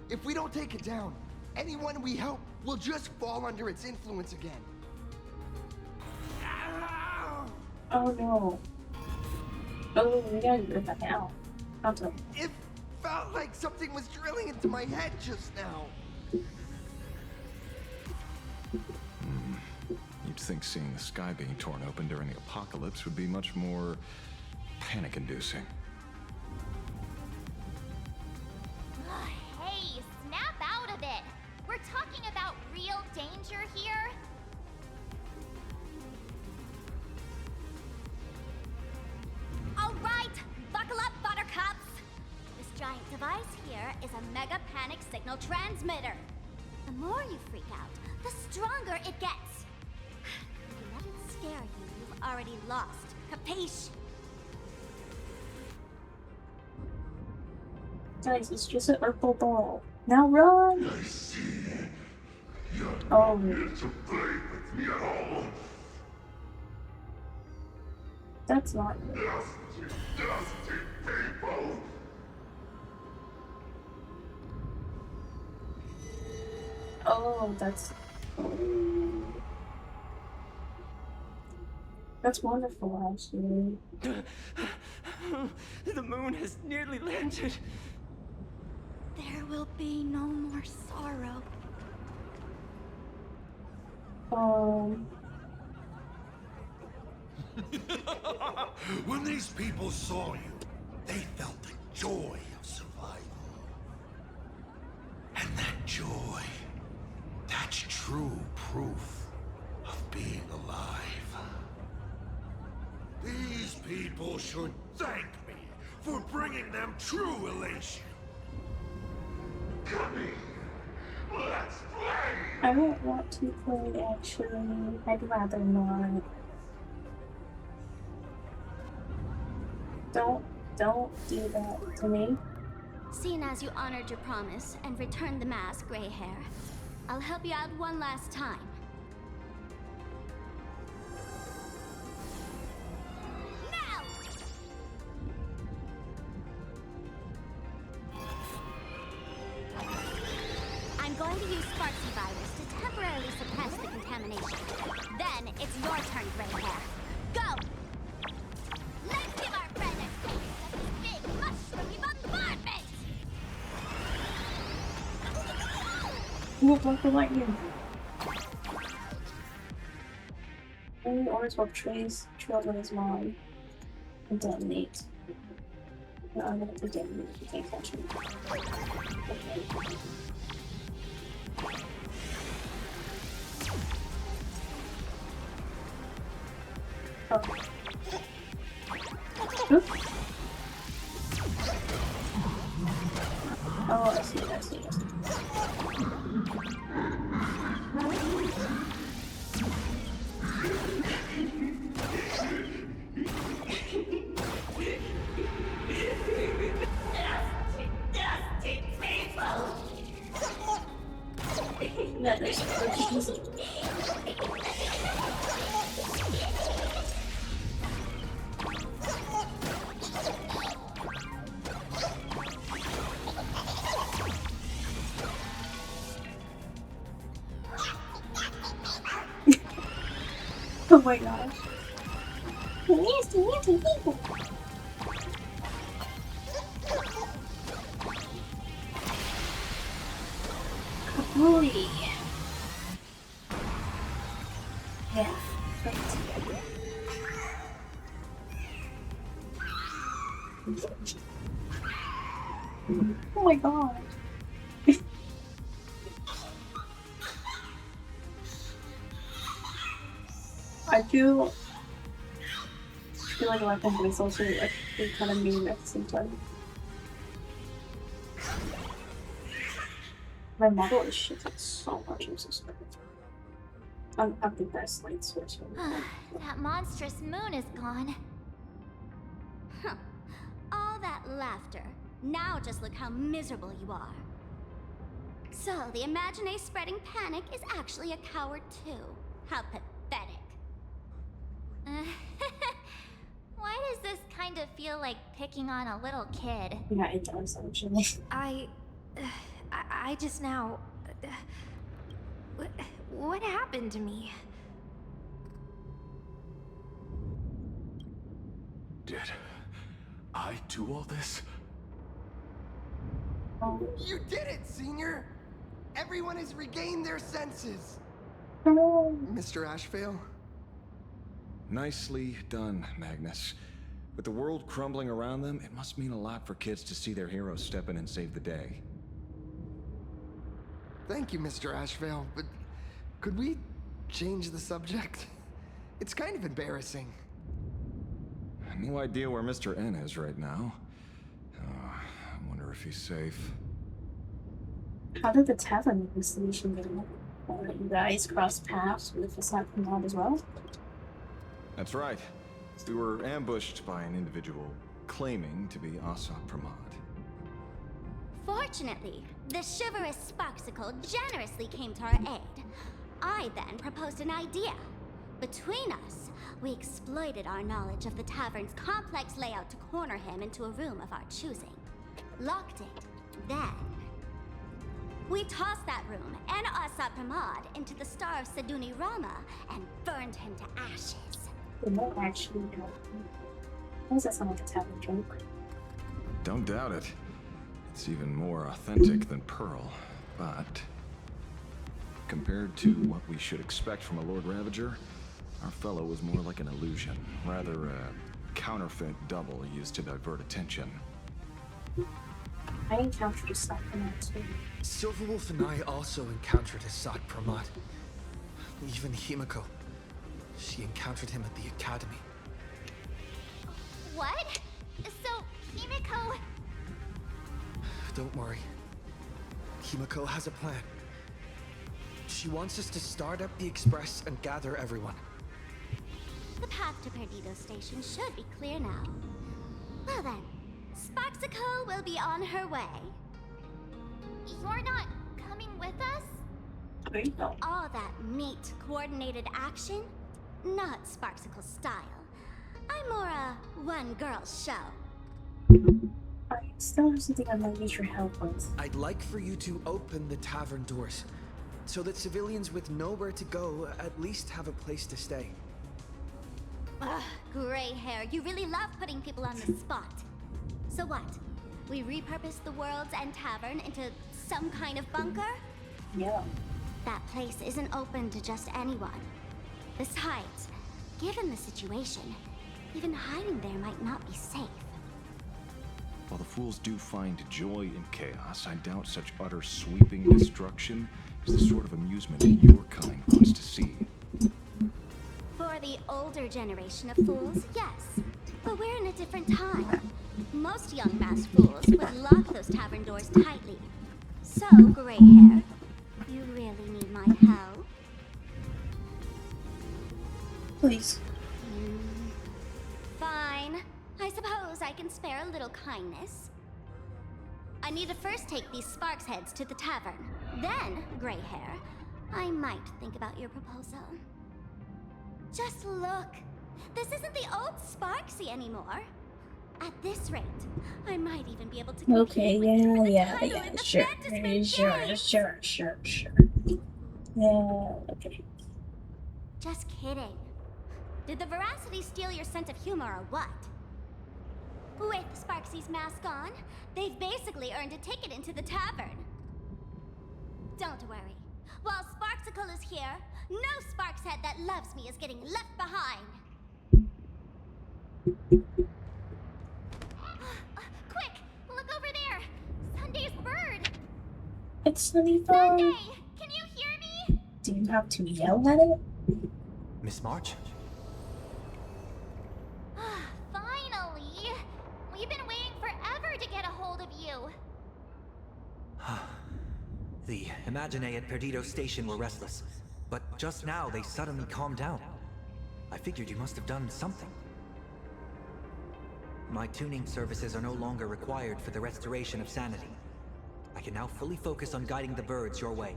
If we don't take it down, anyone we help will just fall under its influence again. Oh no. Oh, we gotta get that now. It felt like something was drilling into my head just now. You'd think seeing the sky being torn open during the apocalypse would be much more panic-inducing. Hey, snap out of it! We're talking about real danger here. All right, buckle up, device here is a mega panic signal transmitter. The more you freak out, the stronger it gets. If you let it scare you, you've already lost. Capiche? Guys, it's just an purple ball. Now run! I see. You're Oh. not here to play with me at all. That's not good. Dusty people! Oh, that's wonderful, actually. The moon has nearly landed. There will be no more sorrow. When these people saw you, they felt the joy of survival. And that joy, that's true proof of being alive. These people should thank me for bringing them true elation. Come in. Let's play! I don't want to play, actually. I'd rather not. Don't do that to me. Seeing as you honored your promise and returned the mask, Gray Hair, I'll help you out one last time. Now! I'm going to use Sparksy virus to temporarily suppress the contamination. Then it's your turn, Gray Hair. Go! Let's give our friend a taste of this big mushroomy bombardment! Ooh, block the lightning. Only orders will trace trail on his mom and detonate. No, I'm gonna put detonate. You can't catch me. Okay. Oh. Oop. Oh, I see, I see, I see. Dusty people! Yeah, there's easy. Oh my gosh. Nasty, nasty people. Holy. Yeah. Oh my god. I feel like weapon, but it's also like kind of mean at the same time. My model is shitting so much. I'm so sorry. I'm the best light source right now. That monstrous moon is gone. Huh. All that laughter. Now just look how miserable you are. So, the Imaginé spreading panic is actually a coward too. How pathetic. Why does this kind of feel like picking on a little kid? Yeah, it does, actually. I just now... What happened to me? Did I do all this? You did it, Senior! Everyone has regained their senses! Mr. Ashvale? Nicely done, Magnus. With the world crumbling around them, it must mean a lot for kids to see their heroes step in and save the day. Thank you, Mr. Ashvale, but could we change the subject? It's kind of embarrassing. No idea where Mr. N is right now. I wonder matter if he's safe. How did the tavern investigation go? You guys crossed paths with the Asat Pramod as well? That's right. We were ambushed by an individual claiming to be Asat Pramod. Fortunately, the chivalrous Sparksicle generously came to our aid. I then proposed an idea. Between us, we exploited our knowledge of the tavern's complex layout to corner him into a room of our choosing. Locked it. Then, we tossed that room and Asat Pramod into the Star of Seduni Rama and burned him to ashes. Did that actually help? Why does that sound like a tavern joke? Don't doubt it. It's even more authentic than Pearl, but compared to what we should expect from a Lord Ravager, our fellow was more like an illusion, rather a counterfeit double used to divert attention. I encountered Asat Pramod too. Silverwolf and I also encountered Asat Pramod. Even Himiko. She encountered him at the Academy. What? So, Himiko... Don't worry. Himiko has a plan. She wants us to start up the Express and gather everyone. The path to Perdido Station should be clear now. Well then, Sparksicle will be on her way. You're not coming with us? There you go. All that neat, coordinated action? Not Sparksicle style. I'm more a one-girl show. I still have something I might need your help with. I'd like for you to open the tavern doors, so that civilians with nowhere to go at least have a place to stay. Ugh, gray hair, you really love putting people on the spot. So what? We repurpose the world's end tavern into some kind of bunker? Yeah. That place isn't open to just anyone. Besides, given the situation, even hiding there might not be safe. While the fools do find joy in chaos, I doubt such utter sweeping destruction is the sort of amusement your kind wants to see. For the older generation of fools, yes. But we're in a different time. Most young masked fools would lock those tavern doors tightly. So, gray hair, you really need my help? Please. Fine. I suppose I can spare a little kindness. I need to first take these Sparks heads to the tavern. Then, gray hair, I might think about your proposal. Just look. This isn't the old Sparksy anymore. At this rate, I might even be able to compete Okay, with you for the yeah, title in the sure, Fantasy Yeah, okay. Just kidding. Did the Veracity steal your sense of humor or what? With Sparksy's mask on, they've basically earned a ticket into the tavern. Don't worry. While Sparksicle is here, no Sparkshead that loves me is getting left behind. Quick! Look over there! Sunday's bird! It's Sunny Sunday! Can you hear me? Do you have to yell at it? Miss March? Finally! We've been waiting forever to get a hold of you. The Imaginae at Perdido Station were restless, but just now they suddenly calmed down. I figured you must have done something. My tuning services are no longer required for the restoration of sanity. I can now fully focus on guiding the birds your way.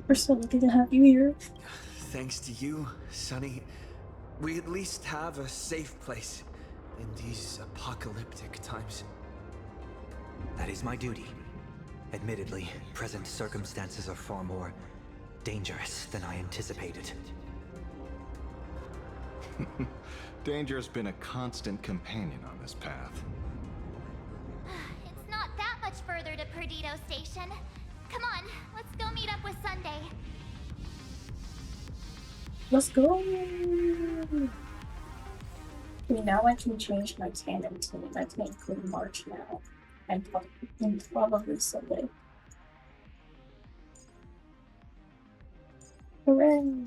We're so lucky to have you here. Thanks to you, Sonny, we at least have a safe place in these apocalyptic times. That is my duty. Admittedly, present circumstances are far more dangerous than I anticipated. Danger's been a constant companion on this path. It's not that much further to Perdido Station. Come on, let's go meet up with Sunday. Let's go! Now I can change my canon team. I can include March now. And probably Sunday. Hooray!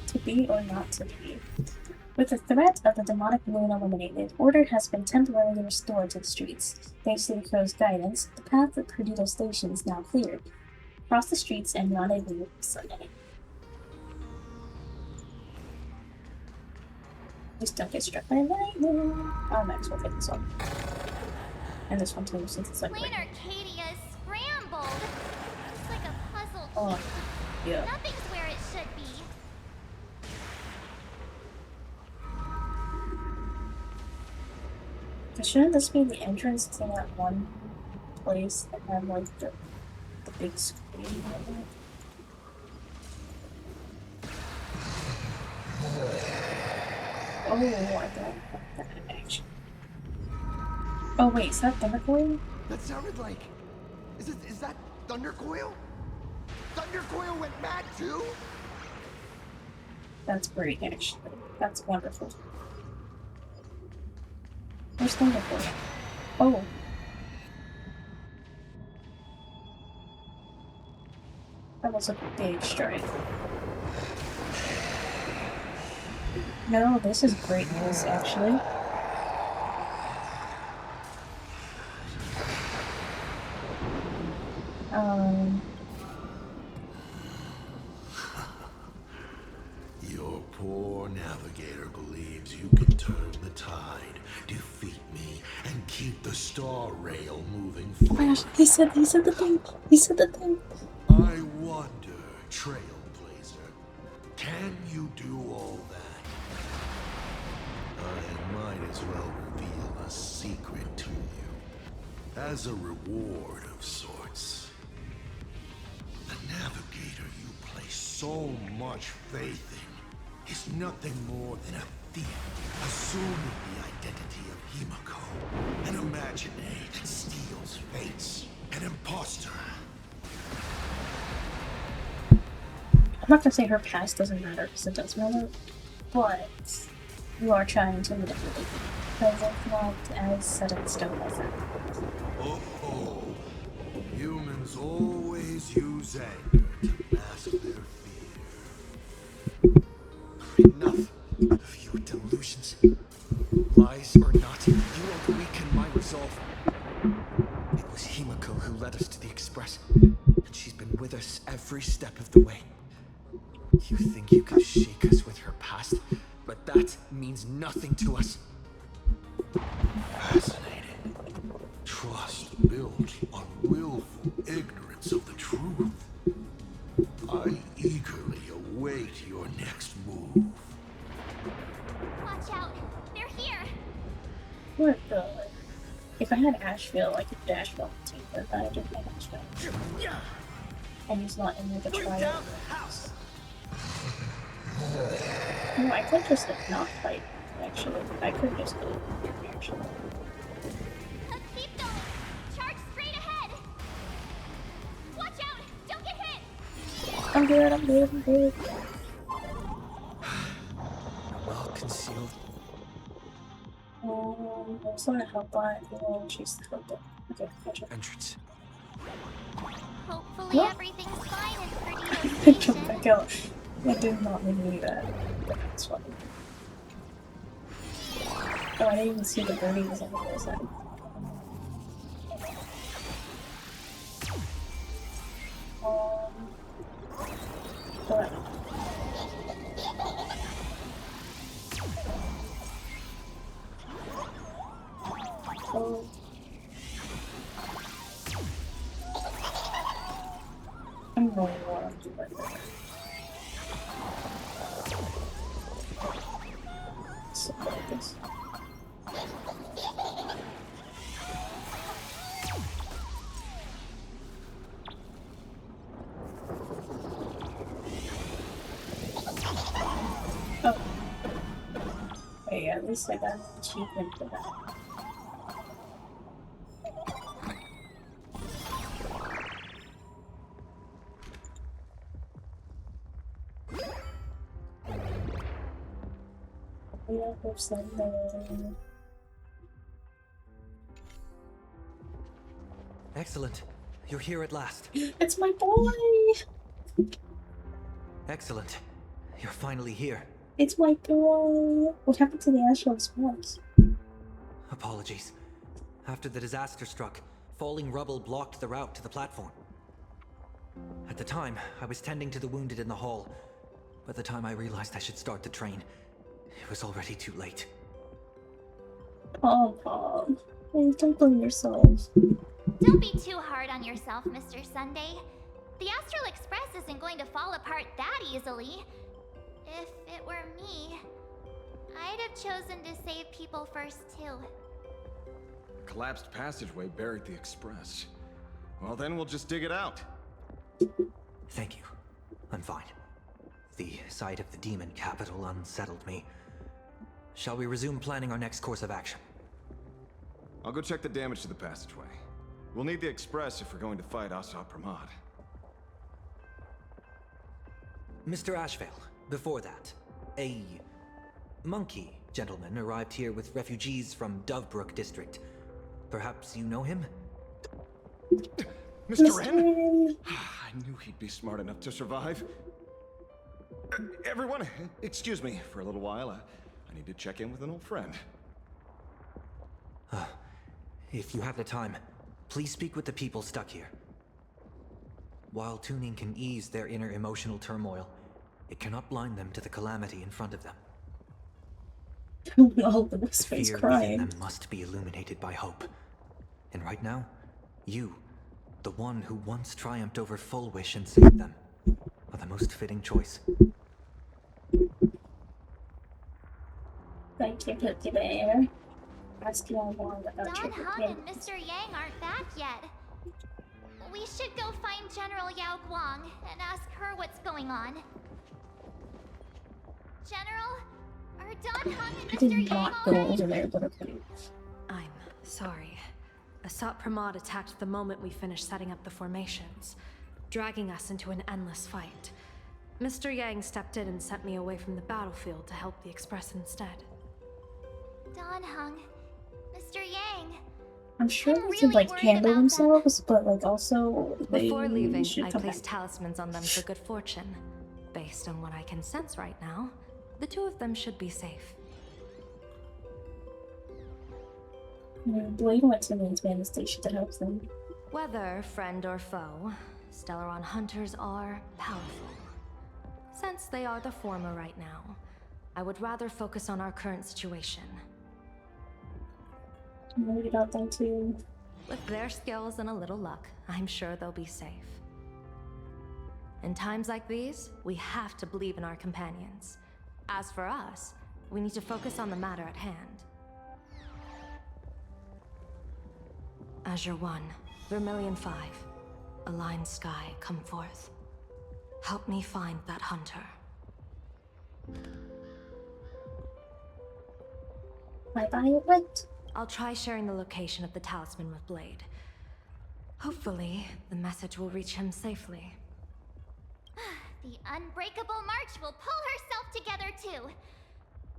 To be or not to be? With the threat of the demonic moon eliminated, order has been temporarily restored to the streets. Thanks to the crow's guidance, the path to Perdido Station is now cleared. Cross the streets and rendezvous Sunday. Just don't get struck by lightning. I might as well take this one. And this one too, since it's like Plain right. Arcadia is scrambled. It's like a puzzle. Oh, yeah. Nothing's where it should be. Shouldn't this be the entrance to that one place that had like the big screen? Oh, I don't like that actually. Oh wait, is that Thundercoil? That sounded like... Is that Thundercoil? Thundercoil went mad too? That's great actually. That's wonderful. Where's Thundercoil? Oh. That was a big strike. No, this is great news actually. Your poor navigator believes you can turn the tide, defeat me, and keep the star rail moving Oh forward. my gosh, he said the thing. He said the thing. I wonder, Trailblazer, can you do all that? I might as well reveal a secret to you, as a reward of sorts. The navigator you place so much faith in is nothing more than a thief, assuming the identity of Himiko, an imaginary that steals fates, an imposter. I'm not gonna say her past doesn't matter because it does matter, but you are trying to manipulate me because it's not as set in stone as that. Oh, humans always use anger to mask their fear. Enough of your delusions. Lies or not, you won't weaken my resolve. It was Himiko who led us to the Express, and she's been with us every step of the way. You think you can shake us with her past, but that means nothing to us. Fascinating. Trust built on willful ignorance of the truth. I eagerly await your next move. Watch out! They're here! What the? If I had Asheville, I could dash Asheville too, but I don't have Asheville. And he's not in the trial. No, I could just like not fight, actually. I could just go here, actually. Keep going! Charge straight ahead! Watch out! Don't get hit! I'm good, I'm good, I'm good. Well concealed. I was gonna help on it, and she's helped it. Okay, gotcha. Entrance. Hopefully What? everything's fine in Perdido I jumped Station. back out. I did not mean to do that. But that's funny. Oh, I didn't even see the birdies on the other side. But... Oh. I'm going to want to do like that. Something like this. Oh. Hey, at least I got an achievement for that. Excellent. You're here at last. It's my boy! Excellent. You're finally here. It's my boy. What happened to the astral express? Apologies. After the disaster struck, falling rubble blocked the route to the platform. At the time, I was tending to the wounded in the hall. By the time I realized I should start the train, it was already too late. Oh, don't blame yourself. Don't be too hard on yourself, Mr. Sunday. The Astral Express isn't going to fall apart that easily. If it were me, I'd have chosen to save people first, too. A collapsed passageway buried the express. Well, then we'll just dig it out. Thank you. I'm fine. The sight of the demon capital unsettled me. Shall we resume planning our next course of action? I'll go check the damage to the passageway. We'll need the express if we're going to fight Asa Pramad. Mr. Ashvale, before that, a monkey gentleman arrived here with refugees from Dovebrook district. Perhaps you know him? Mr. Wren? I knew he'd be smart enough to survive. Everyone, excuse me for a little while. I need to check in with an old friend. If you have the time, please speak with the people stuck here. While tuning can ease their inner emotional turmoil, it cannot blind them to the calamity in front of them. Oh, the face Fear crying. within them must be illuminated by hope. And right now, you, the one who once triumphed over Full Wish and saved them, are the most fitting choice. Thank you, Cookie Bear. Asking all more about Don your Hung companion. and Mr. Yang aren't back yet. We should go find General Yao Guang and ask her what's going on. General? Are Don Hung and I Mr. did Yang not all go right? over there, but okay. I'm sorry. Asat Pramad attacked the moment we finished setting up the formations, dragging us into an endless fight. Mr. Yang stepped in and sent me away from the battlefield to help the Express instead. Don Hung, Mr. Yang. I'm sure I'm they could really like worried handle about themselves, but like also they Before leaving, should I come placed back. talismans on them for good fortune. Based on what I can sense right now, the two of them should be safe. Blade went to the Man's Station to help them. Whether friend or foe, Stellaron hunters are powerful. Since they are the former right now, I would rather focus on our current situation. I'm worried about them too. With their skills and a little luck, I'm sure they'll be safe. In times like these, we have to believe in our companions. As for us, we need to focus on the matter at hand. Azure 1, Vermilion 5, Aligned Sky, come forth. Help me find that hunter. Bye-bye, what? I'll try sharing the location of the talisman with Blade. Hopefully, the message will reach him safely. The Unbreakable March will pull herself together too.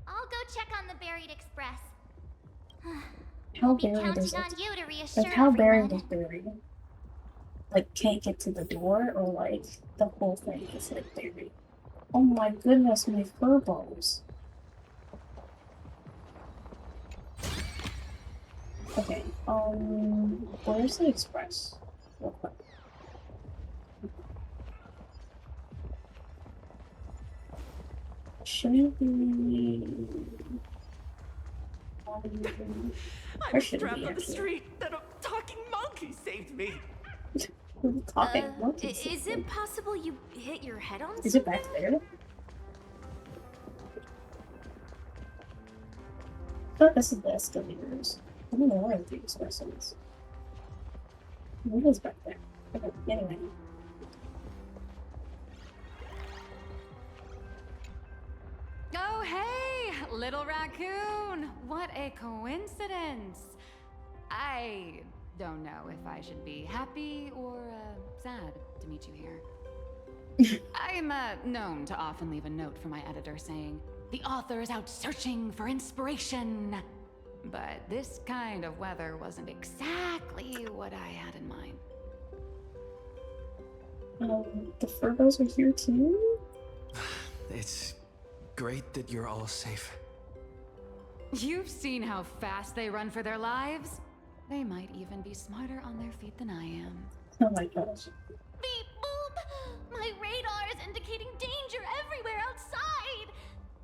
I'll go check on the buried express. How I'll be buried is counting it? on you to reassure Like how buried everyone. is buried? Like can't get to the door, or like the whole thing is like buried? Oh my goodness, my fur balls. Okay, where's the express? Real quick. Should it be? I'm trapped on the street, and a talking monkey saved me. Talking monkeys. Is it possible you hit your head on Is it back there? I thought this is the escalators. I don't know where the express is. What is back there? Okay, anyway. Oh, hey, little raccoon. What a coincidence. I don't know if I should be happy or sad to meet you here. I'm known to often leave a note for my editor saying, the author is out searching for inspiration. But this kind of weather wasn't exactly what I had in mind. The Furgos are here too? It's great that you're all safe. You've seen how fast they run for their lives? They might even be smarter on their feet than I am. Oh my gosh. Beep boop! My radar is indicating danger everywhere outside!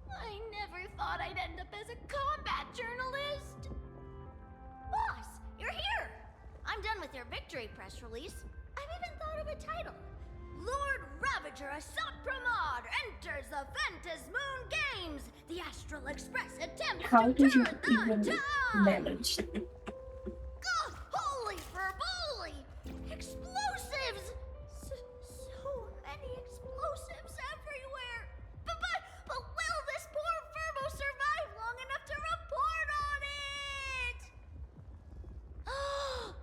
I never thought I'd end up as a combat journalist! Boss, you're here! I'm done with your victory press release. I've even thought of a title. Lord Ravager Assault Pramod enters the Ventus Moon Games! The Astral Express attempts How to did you turn the even tide! manage? God, holy fervoli! Explosives! So many explosives everywhere! But will this poor Furbo survive long enough to report on it?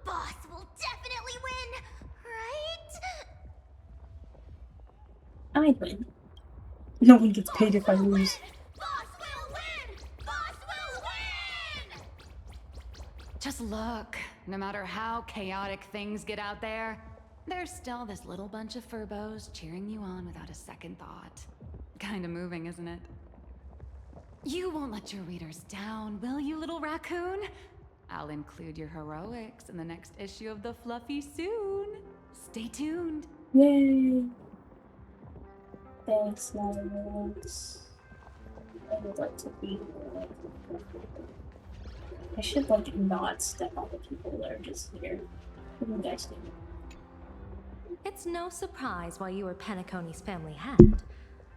Boss will definitely win, right? I win. No one gets paid if I lose. Boss will win! Boss will win! Just look. No matter how chaotic things get out there, there's still this little bunch of furbos cheering you on without a second thought. Kinda moving, isn't it? You won't let your readers down, will you, little raccoon? I'll include your heroics in the next issue of the Fluffy soon. Stay tuned. Yay! Thanks, Limelight. I would like to be. I should like not step on the people that are just here. What do you guys think? It's no surprise why you were Penacony's family head.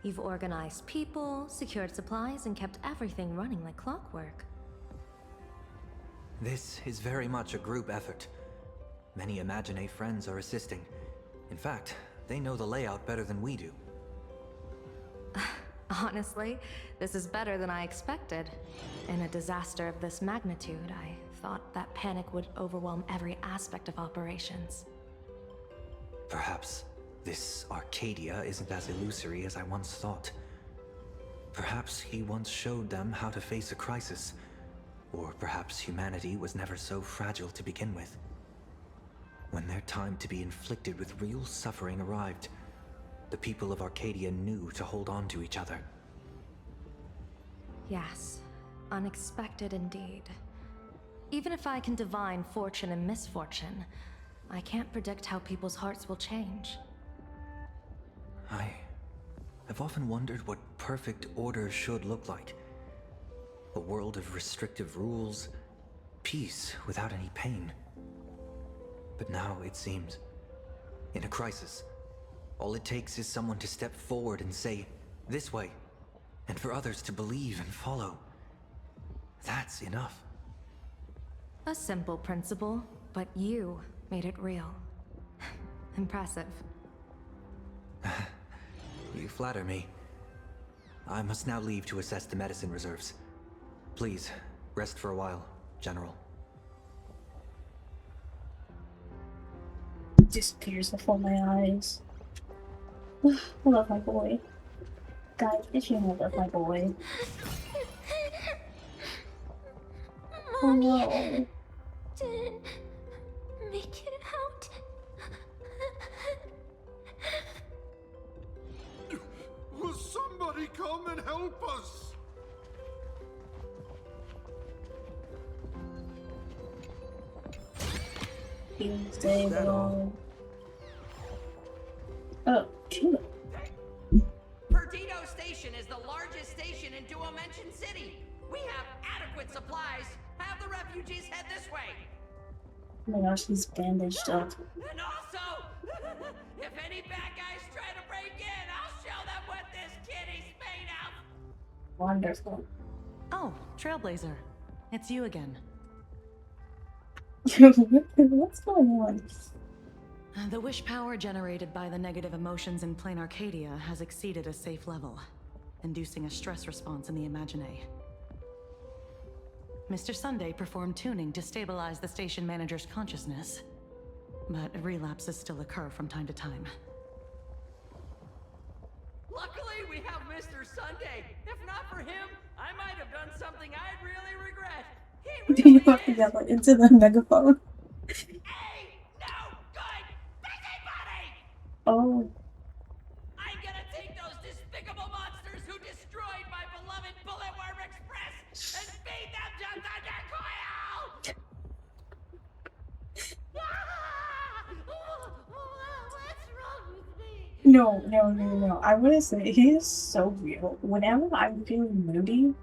You've organized people, secured supplies, and kept everything running like clockwork. This is very much a group effort. Many Imagine friends are assisting. In fact, they know the layout better than we do. Honestly, this is better than I expected. In a disaster of this magnitude, I thought that panic would overwhelm every aspect of operations. Perhaps this Arcadia isn't as illusory as I once thought. Perhaps he once showed them how to face a crisis. Or perhaps humanity was never so fragile to begin with. When their time to be inflicted with real suffering arrived, the people of Arcadia knew to hold on to each other. Yes, unexpected indeed. Even if I can divine fortune and misfortune, I can't predict how people's hearts will change. I've often wondered what perfect order should look like. A world of restrictive rules, peace without any pain. But now it seems, in a crisis, all it takes is someone to step forward and say, "This way," and for others to believe and follow. That's enough. A simple principle, but you made it real. Impressive. You flatter me. I must now leave to assess the medicine reserves. Please, rest for a while, General. Disappears before my eyes. I love my boy. Guys, did you know I love my boy? Oh no. Didn't make it out. Will somebody come and help us? Stable. Oh, Chula. Perdido Station is the largest station in Duo Mention City. We have adequate supplies. Have the refugees head this way. Oh my gosh, he's bandaged up. And also, if any bad guys try to break in, I'll show them what this kitty's made of. Wonderful. Oh, Trailblazer. It's you again. What's going on? The wish power generated by the negative emotions in Plain Arcadia has exceeded a safe level, inducing a stress response in the Imagine. Mr. Sunday performed tuning to stabilize the station manager's consciousness, but relapses still occur from time to time. Luckily, we have Mr. Sunday. If not for him, I might have done something I'd really regret. Do you have to yell it into the megaphone? Oh. I'm gonna take those despicable monsters who destroyed my No. I want to say he is so real. Whenever I'm feeling moody,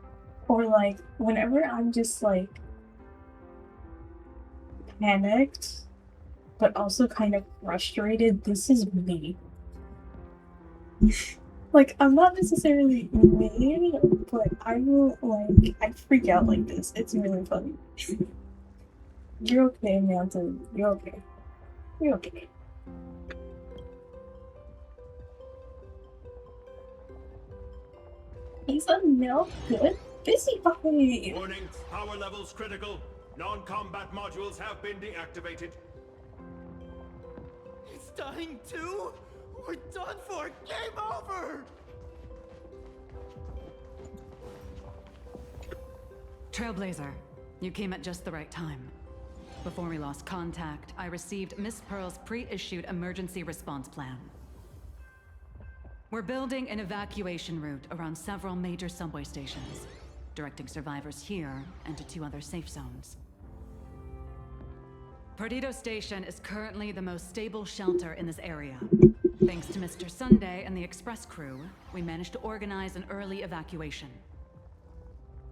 or like whenever I'm just like panicked, but also kind of frustrated, this is me. Like, I'm not necessarily mean, but I will, like, I freak out like this. It's really funny. You're okay, Mountain. You're okay. You're okay. He's a no good busybody. Warning, power levels critical. Non-combat modules have been deactivated. It's dying too? We're done for! Game over! Trailblazer, you came at just the right time. Before we lost contact, I received Miss Pearl's pre-issued emergency response plan. We're building an evacuation route around several major subway stations, directing survivors here and to 2 other safe zones. Perdido Station is currently the most stable shelter in this area. Thanks to Mr. Sunday and the express crew, we managed to organize an early evacuation.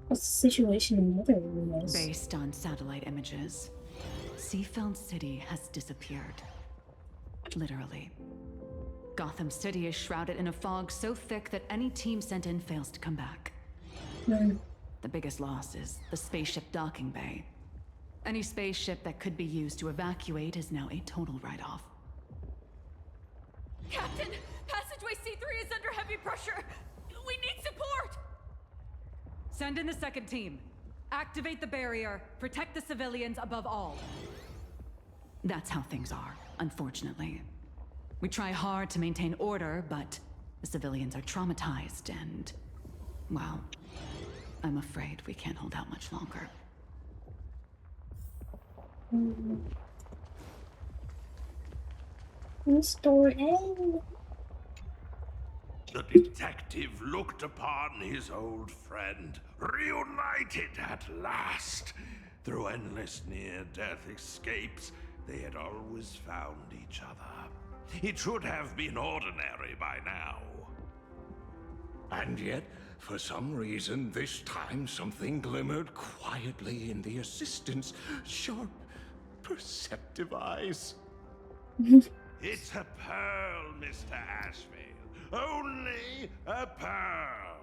What's the situation in other areas? Based on satellite images, Seafeld City has disappeared. Literally. Gotham City is shrouded in a fog so thick that any team sent in fails to come back. The biggest loss is the spaceship docking bay. Any spaceship that could be used to evacuate is now a total write-off. Captain, passageway C3 is under heavy pressure. We need support. Send in the second team. Activate the barrier. Protect the civilians above all. That's how things are, unfortunately. We try hard to maintain order, but the civilians are traumatized and, well, I'm afraid we can't hold out much longer. Mr. N. The detective looked upon his old friend, reunited at last. Through endless near-death escapes, they had always found each other. It should have been ordinary by now. And yet, for some reason, this time something glimmered quietly in the assistant's sharp, perceptive eyes. It's a pearl, Mr. Ashvale. Only a pearl.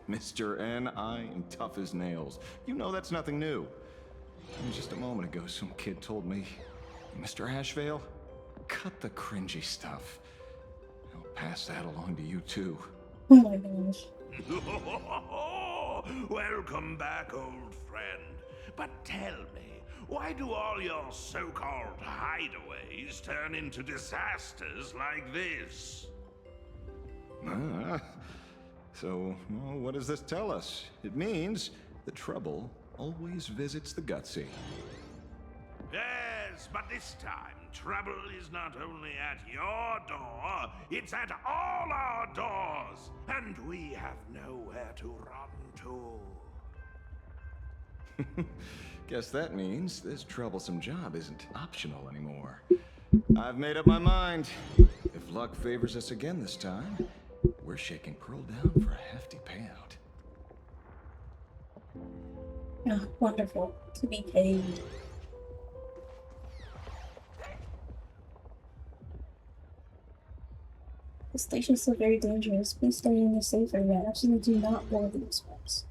Mr. N, I am tough as nails. You know that's nothing new. And just a moment ago, some kid told me, Mr. Ashvale, cut the cringy stuff. I'll pass that along to you too. Oh my gosh. Welcome back, old friend. But tell me, why do all your so-called hideaways turn into disasters like this? So, well, what does this tell us? It means the trouble always visits the gutsy. Yes, but this time, trouble is not only at your door, it's at all our doors, and we have nowhere to run to. Guess that means this troublesome job isn't optional anymore. I've made up my mind. If luck favors us again this time, we're shaking Pearl down for a hefty payout. Oh, wonderful. To be paid. The station's still very dangerous. Please stay in the safe area. Absolutely do not board the express.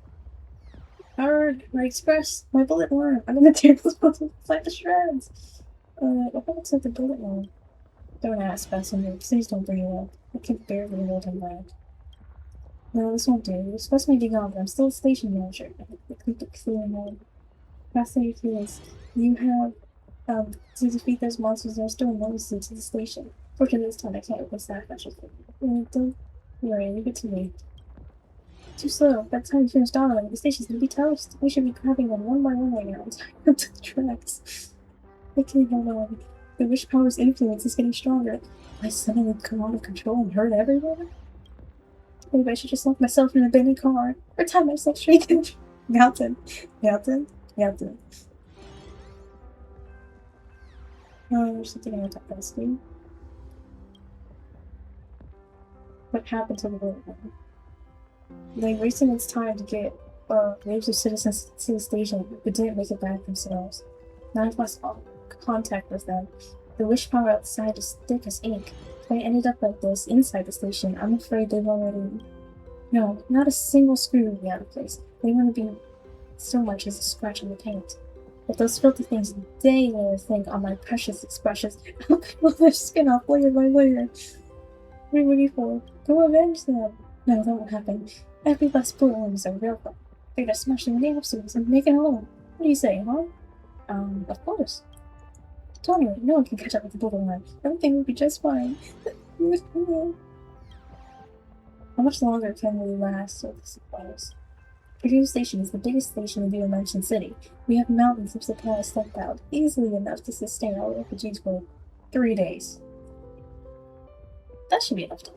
Hard! My express! My bullet worm! I'm gonna tear this book inside the shreds! What happens with the bullet worm? Don't ask, passenger. Please don't bring it up. I can barely hold him back. No, this won't do. The express may be gone, but I'm still a station manager. I can keep clearing on. Fascinating feelings. You have, to defeat those monsters and restore normalcy to the station. Fortunately, this time I can't replace that special thing. Don't worry, leave it to me. Too slow. By the time we finish dialogue, the station's gonna be toast. We should be grabbing them one by one right now and tying them to the tracks. I can't hold on. The wish power's influence is getting stronger. Am I suddenly come out of control and hurt everyone? Maybe I should just lock myself in an abandoned car or tie myself straight to the mountain. Mountain? Mountain. Oh, there's something I want to ask you. what happened to the bullet worm. They wasted its time to get waves of citizens to the station, but didn't make it back themselves. Now I've lost all contact with them. The wish power outside is thick as ink. If I ended up like this inside the station, I'm afraid they've already... No, not a single screw would be out of place. They wouldn't be so much as a scratch on the paint. But those filthy things, they never think on my precious expressions. I'll peel their skin off layer by layer. What are you waiting for? Go avenge them! No, that won't happen. Every last bullet worm is a real one. They're gonna smash the nail suits and make it alone. What do you say, huh? Of course. Don't worry, no one can catch up with the bullet worm. Everything will be just fine. How much longer can we last with the supplies? Purdue Station is the biggest station in the Dimension City. We have mountains of supplies stockpiled, easily enough to sustain all refugees for 3 days. That should be enough time.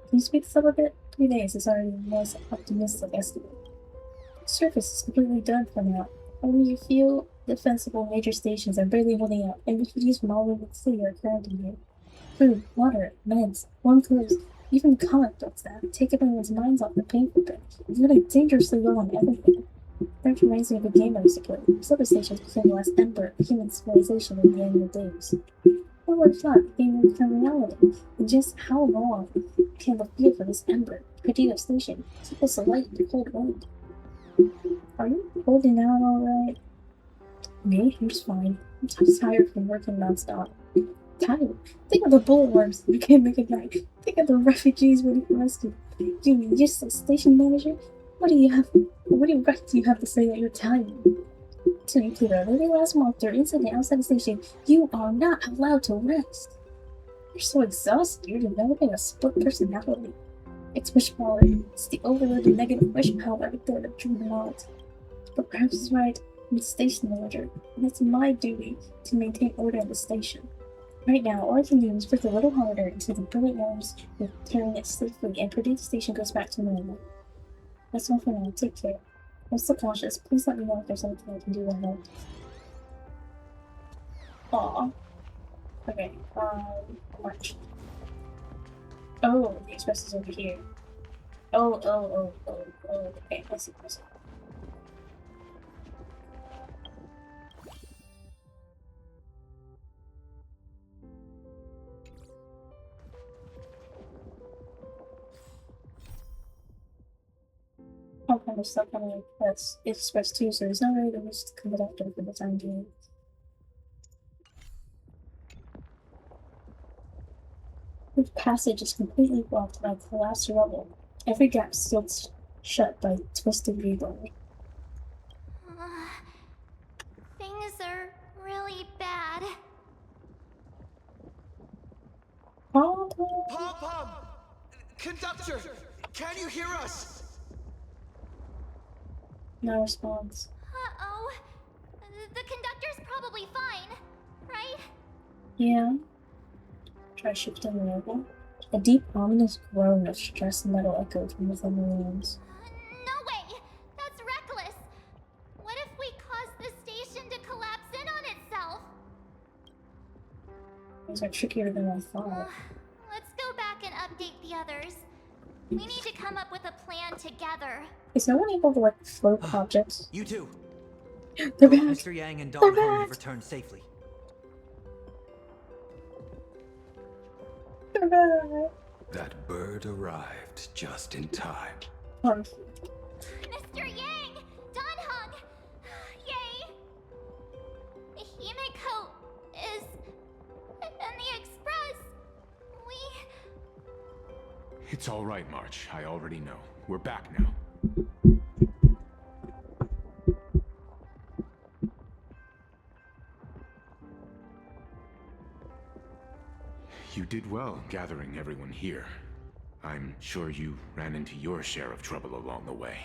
Can you speed this up a bit? 3 days is already the most optimistic estimate. The surface is completely done for now. Only a few defensible major stations are barely holding out, and refugees from all over the city are crowding here. Food, water, meds, warm clothes, even comic books that have taken everyone's minds off the painful bit. It's running dangerously low on everything. That reminds me of a game I used to play. Silver stations became the last ember of human civilization in the end of the days. Who would have thought the game would become reality? And just how long can the feel for this ember, Perdido Station, keep us alight in the cold wind? Are you holding out alright? Me? I'm just fine. I'm just tired from working non-stop. Tired? Think of the bullet worms we can't make it back. Think of the refugees waiting for rescue. You useless station manager? What right do you have to say that you're Italian? To be clear, literally last month during incident outside the station, you are not allowed to rest. You're so exhausted, you're developing a split personality. It's wish power. It's the overloaded negative wish power right there that drew them out. But perhaps it's right, I'm the station manager, and it's my duty to maintain order in the station. Right now, all I can do is work a little harder until the bullet worms return it safely and Purdue Station goes back to normal. That's all for now. Take care. I'm still cautious. Please let me know if there's anything I can do to help. Aww. Okay, March. Oh, the express is over here. Oh, okay, I see. All kind of stuff on that's express too, so there's no way to just come after for the time being. The passage is completely blocked by collapsed rubble. Every gap sealed shut by twisted rebar. Things are really bad. Pom-Pom! Conductor! Can you hear us? No response. Uh-oh. The conductor's probably fine, right? Yeah. Try shifting the rubble. A deep, ominous groan of stressed metal echoed from within the ruins. No way! That's reckless! What if we cause the station to collapse in on itself? These are trickier than I thought. Let's go back and update the others. We need to come up with a plan together. Is no one able to, like, float objects? You too. They're back! Mr. Yang and Don Hung have returned safely. They're back! That bird arrived just in time. Mr. Yang! Don Hung! Yay! Himiko is in the express. It's all right, March. I already know. We're back now. You did well gathering everyone here. I'm sure you ran into your share of trouble along the way.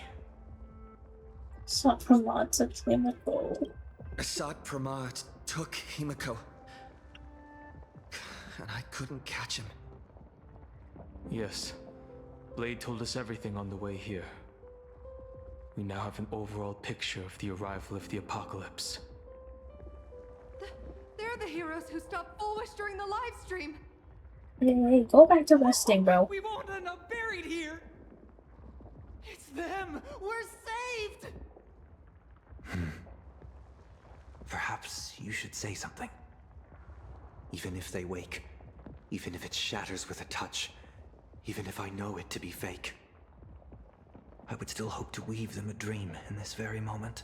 Asad Pramod took Himiko. Asad Pramod took Himiko. And I couldn't catch him. Yes. Blade told us everything on the way here. We now have an overall picture of the arrival of the apocalypse. They're the heroes who stopped Fullwish during the live stream. Hey, go back to resting, bro. We won't end up buried here. It's them. We're saved. Perhaps you should say something. Even if they wake, even if it shatters with a touch, even if I know it to be fake, I would still hope to weave them a dream in this very moment.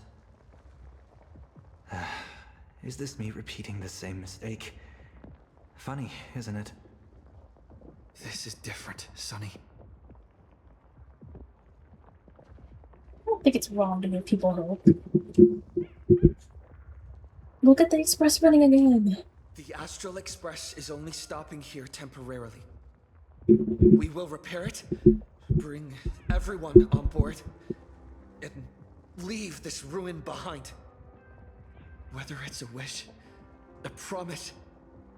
Is this me repeating the same mistake? Funny, isn't it? This is different, Sonny. I don't think it's wrong to give people hope. Look at the express running again. The Astral Express is only stopping here temporarily. We will repair it, bring everyone on board, and leave this ruin behind. Whether it's a wish, a promise,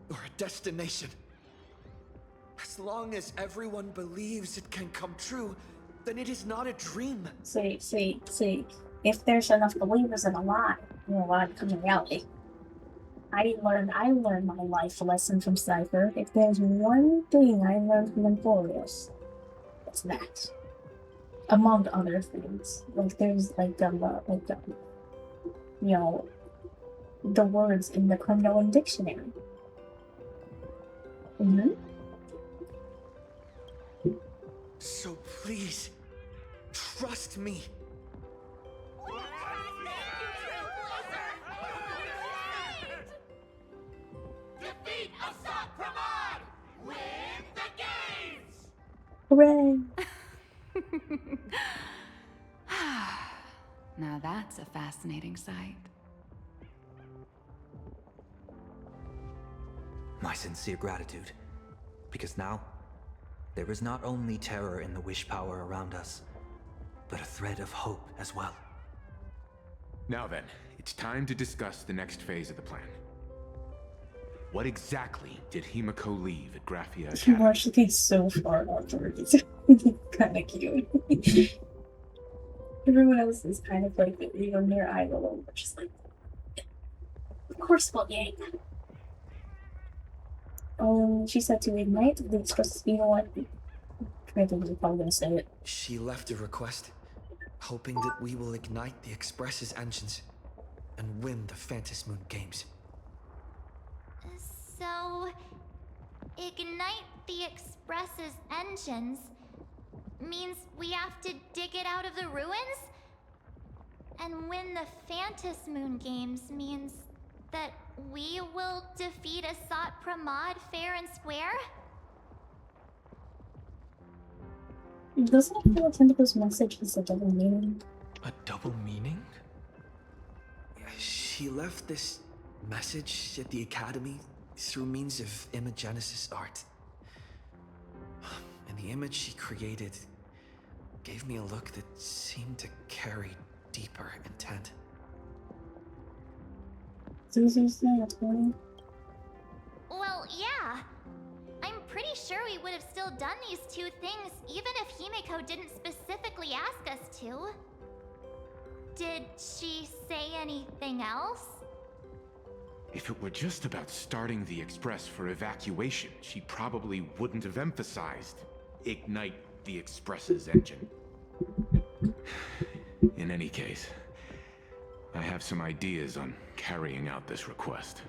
or a destination. As long as everyone believes it can come true, then it is not a dream. See. If there's enough believers in a lie, a lie becomes a reality. I learned my life lesson from Cypher. If there's one thing I learned from Emporius, it's that. Among other things. Like there's the words in the Criminal Dictionary. So please, trust me. Defeat Assault Pramod! Win the games! Hooray! Now that's a fascinating sight. My sincere gratitude. Because now, there is not only terror in the wish power around us, but a thread of hope as well. Now then, it's time to discuss the next phase of the plan. What exactly did Himiko leave at Graphia He Academy? watched the so far afterwards. Kinda cute. Everyone else is kind of like on their eye level, but just like, of course, well, Yang. She said to ignite the express. You know what? I think we're probably gonna say it. She left a request, hoping that we will ignite the Express's engines and win the Phantasmoon games. So, ignite the Express's engines means we have to dig it out of the ruins? And win the Phantasmoon games means that we will defeat Asat Pramod fair and square? Doesn't it feel like Tentaco's message is a double meaning? A double meaning? She left this message at the Academy through means of imagenesis art. And the image she created gave me a look that seemed to carry deeper intent. Well, yeah. I'm pretty sure we would have still done these two things even if Himiko didn't specifically ask us to. Did she say anything else? If it were just about starting the Express for evacuation, she probably wouldn't have emphasized ignite the Express's engine. In any case, I have some ideas on carrying out this request.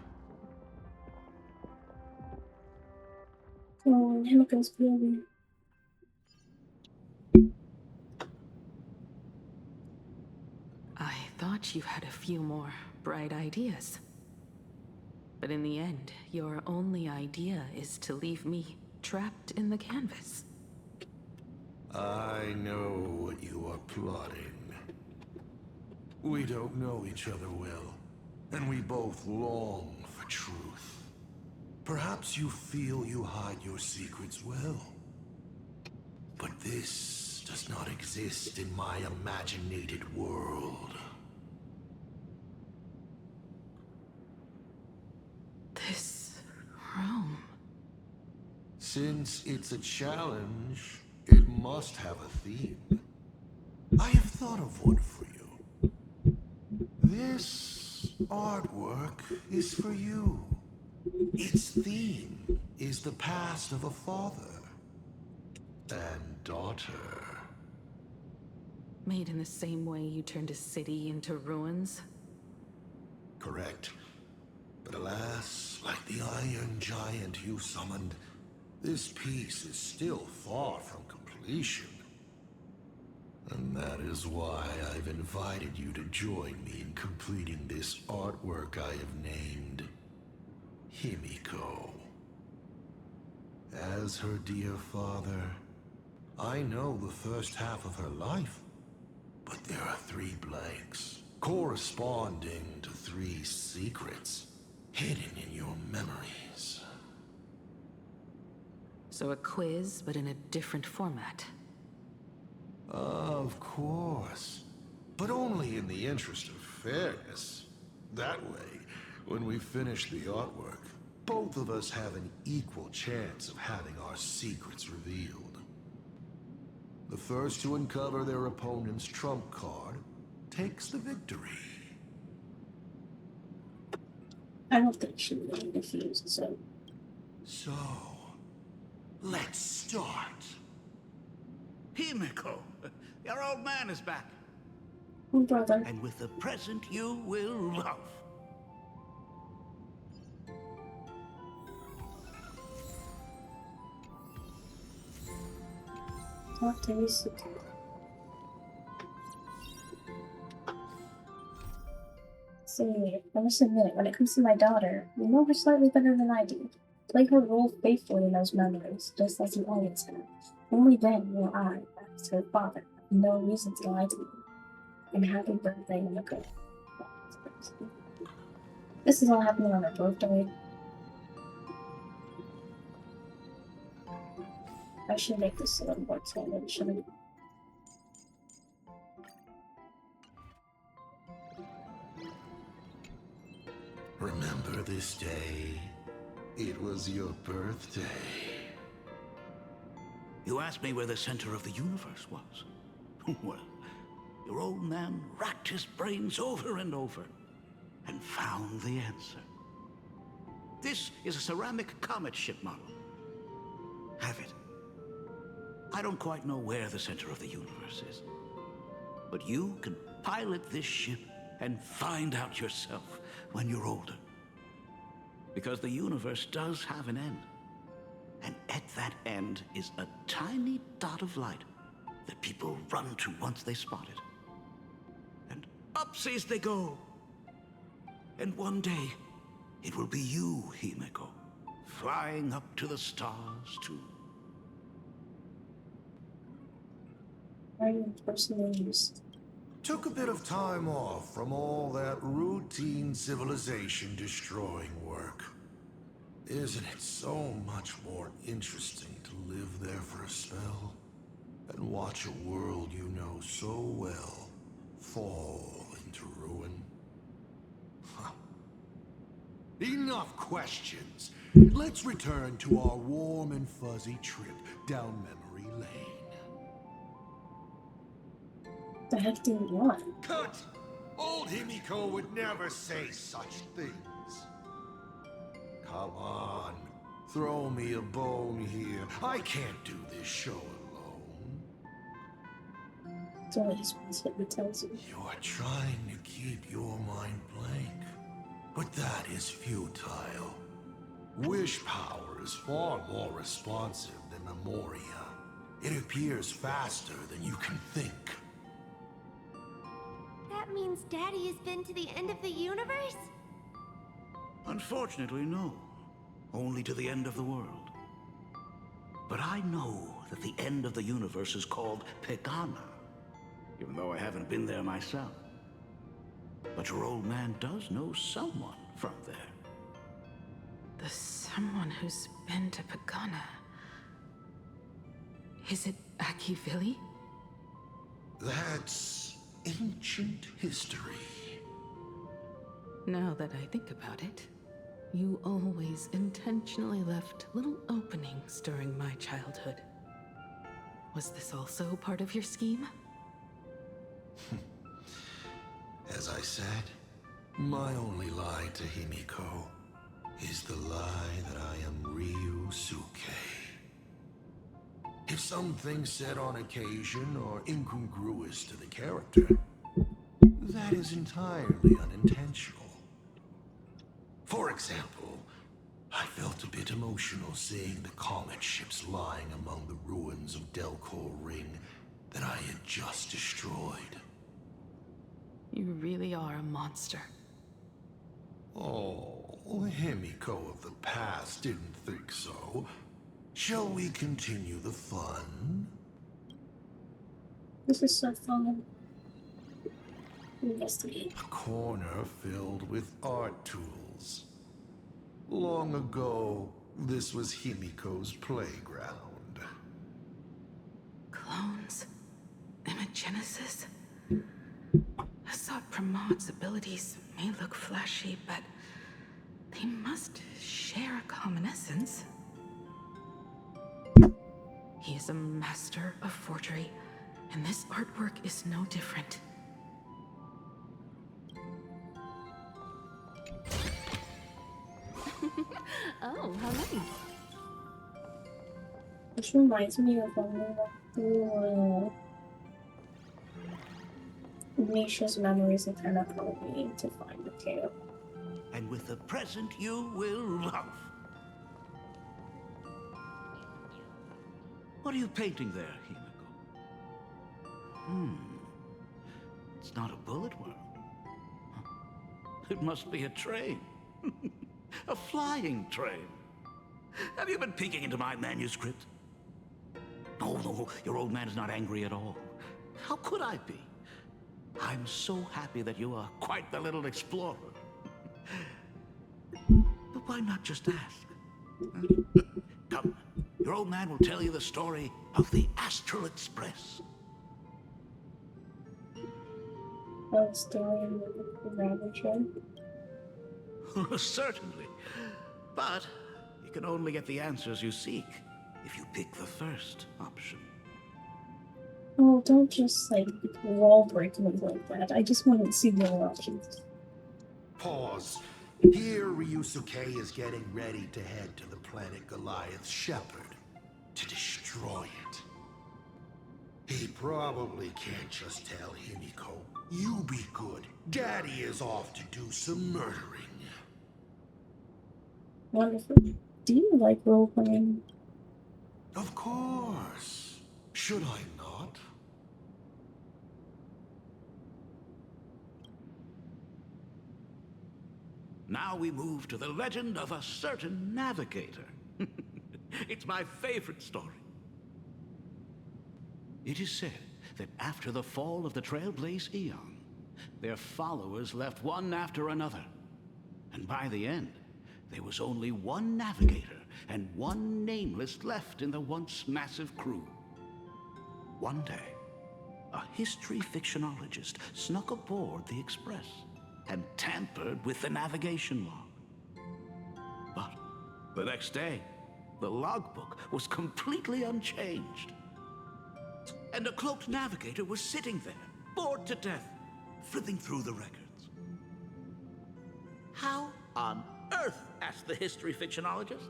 Oh, Himiko's baby. I thought you had a few more bright ideas. But in the end, your only idea is to leave me trapped in the canvas. I know what you are plotting. We don't know each other well, and we both long for truth. Perhaps you feel you hide your secrets well. But this does not exist in my imaginated world. This room. Since it's a challenge, it must have a theme. I have thought of one for you. This artwork is for you. Its theme is the past of a father and daughter. Made in the same way you turned a city into ruins? Correct. But alas, like the Iron Giant you summoned, this piece is still far from completion. And that is why I've invited you to join me in completing this artwork I have named Himiko. As her dear father, I know the first half of her life, but there are 3 blanks, corresponding to 3 secrets hidden in your memories. So a quiz, but in a different format. Of course. But only in the interest of fairness. That way, when we finish the artwork, both of us have an equal chance of having our secrets revealed. The first to uncover their opponent's trump card takes the victory. I don't think she really refused, so. So, let's start. Himiko, your old man is back. Oh, brother. And with a present you will love. Talk to me, Suki. See, I must admit, when it comes to my daughter, you know her slightly better than I do. Play her role faithfully in those memories, just as you always have. Only then will I, as her father, have no reason to lie to you. And happy birthday, Himiko. This is all happening on her birthday. I should make this a little more tailored, shouldn't I? Remember this day? It was your birthday. You asked me where the center of the universe was. Well, your old man racked his brains over and over and found the answer. This is a ceramic comet ship model. Have it. I don't quite know where the center of the universe is, but you can pilot this ship and find out yourself when you're older. Because the universe does have an end. And at that end is a tiny dot of light that people run to once they spot it. And upsies they go. And one day, it will be you, Himiko, flying up to the stars too. Are you personally used? Took a bit of time off from all that routine civilization-destroying work. Isn't it so much more interesting to live there for a spell and watch a world you know so well fall into ruin? Huh. Enough questions. Let's return to our warm and fuzzy trip down memory lane. The heck do you want? Cut! Old Himiko would never say such things. Come on, throw me a bone here. I can't do this show alone. It's always what it tells you. You're trying to keep your mind blank, but that is futile. Wish power is far more responsive than memoria. It appears faster than you can think. That means Daddy has been to the end of the universe? Unfortunately, no. Only to the end of the world. But I know that the end of the universe is called Pegana, even though I haven't been there myself. But your old man does know someone from there. The someone who's been to Pagana. Is it Akivili? That's ancient history. Now that I think about it, you always intentionally left little openings during my childhood. Was this also part of your scheme? As I said, my only lie to Himiko is the lie that I am Ryusuke. If something said on occasion are incongruous to the character, that is entirely unintentional. For example, I felt a bit emotional seeing the comet ships lying among the ruins of Delcor Ring that I had just destroyed. You really are a monster. Oh, Himiko of the past didn't think so. Shall we continue the fun? This is so fun. Investigate. A corner filled with art tools. Long ago, this was Himiko's playground. Clones? Imagenesis? Assault Pramod's abilities may look flashy, but they must share a common essence. He is a master of forgery, and this artwork is no different. Oh, how nice. This reminds me of Nisha's memories of Hanako to find the tail. And with the present you will love. What are you painting there, Himiko? It's not a bullet wound. It must be a train. A flying train. Have you been peeking into my manuscript? No, your old man is not angry at all. How could I be? I'm so happy that you are quite the little explorer. But why not just ask? Come, your old man will tell you the story of the Astral Express. A story of the Ravager. Certainly. But you can only get the answers you seek if you pick the first option. Oh, don't just like wall break me like that. I just want to see the other options. Pause. Here, Ryusuke is getting ready to head to the planet Goliath's Shepherd to destroy it. He probably can't just tell Himiko, "You be good. Daddy is off to do some murdering." Wonderful. Do you like role playing? Of course. Should I not? Now we move to the legend of a certain navigator. It's my favorite story. It is said that after the fall of the Trailblaze Eon, their followers left one after another. And by the end, there was only one navigator and one nameless left in the once massive crew. One day, a history fictionologist snuck aboard the Express and tampered with the navigation log. But the next day, the logbook was completely unchanged. And a cloaked navigator was sitting there, bored to death, flipping through the records. How on earth? Asked the history fictionologist.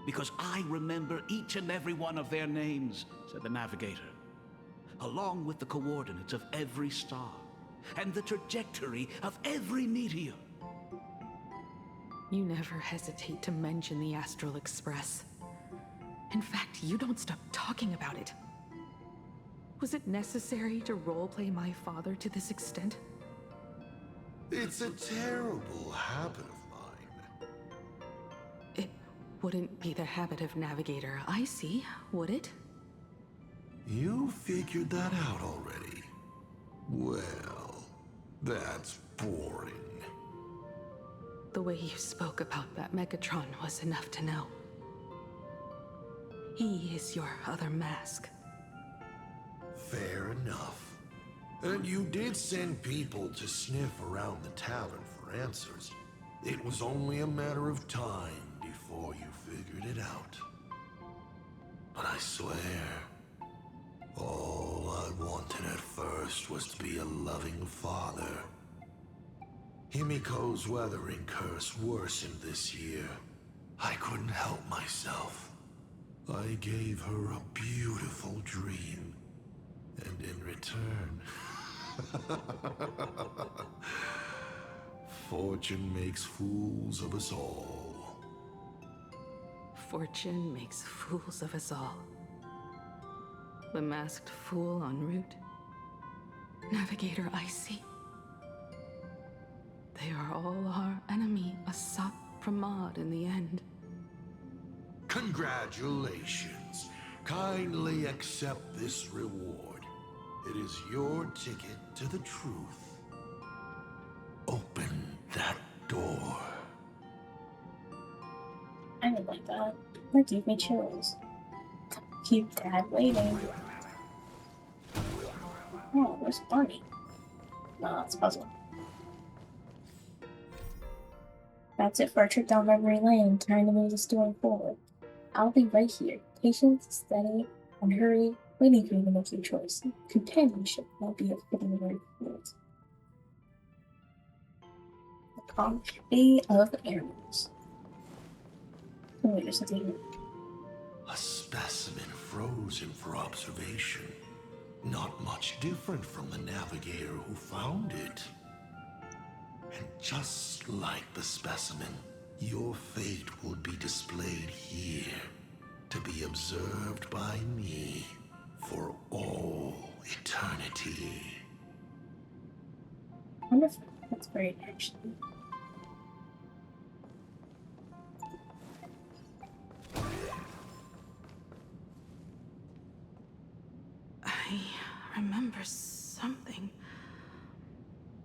Because I remember each and every one of their names, said the navigator, along with the coordinates of every star and the trajectory of every meteor. You never hesitate to mention the Astral Express. In fact, you don't stop talking about it. Was it necessary to roleplay my father to this extent? It's a terrible habit of mine. It wouldn't be the habit of Navigator I see, would it? You figured that out already. Well, that's boring. The way you spoke about that Megatron was enough to know. He is your other mask. Fair enough. And you did send people to sniff around the tavern for answers. It was only a matter of time before you figured it out. But I swear, all I wanted at first was to be a loving father. Himiko's weathering curse worsened this year. I couldn't help myself. I gave her a beautiful dream. And in return... Fortune makes fools of us all. Fortune makes fools of us all. The masked fool en route. Navigator Icy. They are all our enemy, Asat Pramod in the end. Congratulations. Kindly accept this reward. It is your ticket to the truth. Open that door. I would like that. That gave me chills. Keep Dad waiting. Oh, where's Barney? No, that's a puzzle. That's it for our trip down memory lane. Time to move the story forward. I'll be right here. Patient, steady, and hurry, waiting for you to make your choice. Companionship won't be a fitting word for it. The Conclave of Arrows. Oh, wait, there's something here. A specimen frozen for observation. Not much different from the navigator who found it. And just like the specimen, your fate will be displayed here, to be observed by me for all eternity. Wonderful. That's great, actually. I remember something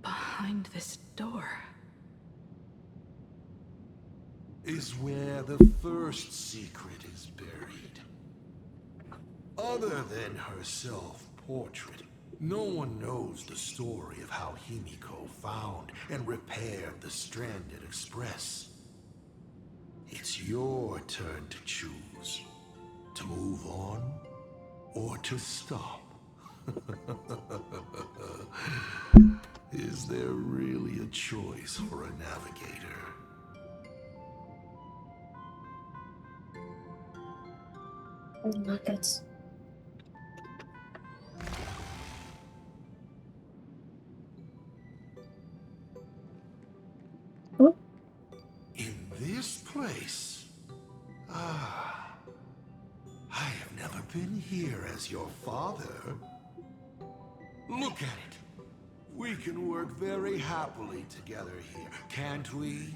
behind this door. Is where the first secret is buried. Other than her self-portrait, no one knows the story of how Himiko found and repaired the stranded Express. It's your turn to choose. To move on or to stop. Is there really a choice for a navigator? Look at. Oh. In this place? Ah. I have never been here as your father. Look at it. We can work very happily together here, can't we?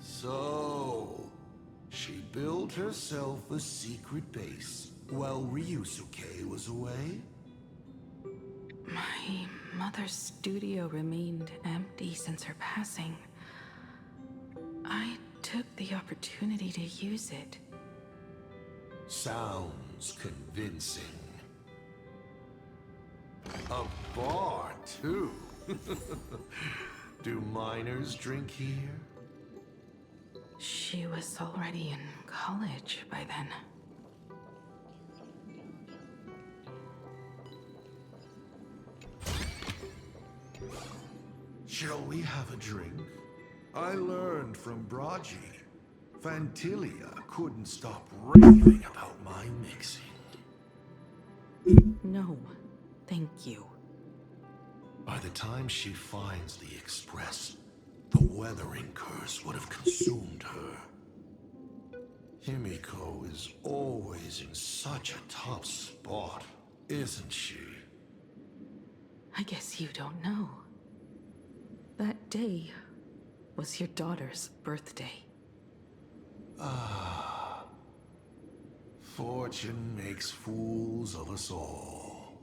So, she built herself a secret base while Ryusuke was away? My mother's studio remained empty since her passing. I took the opportunity to use it. Sounds convincing. A bar, too. Do minors drink here? She was already in college by then. Shall we have a drink? I learned from Braji. Fantilia couldn't stop raving about my mixing. No, thank you. By the time she finds the Express, the weathering curse would have consumed her. Himiko is always in such a tough spot, isn't she? I guess you don't know. That day was your daughter's birthday. Ah. Fortune makes fools of us all.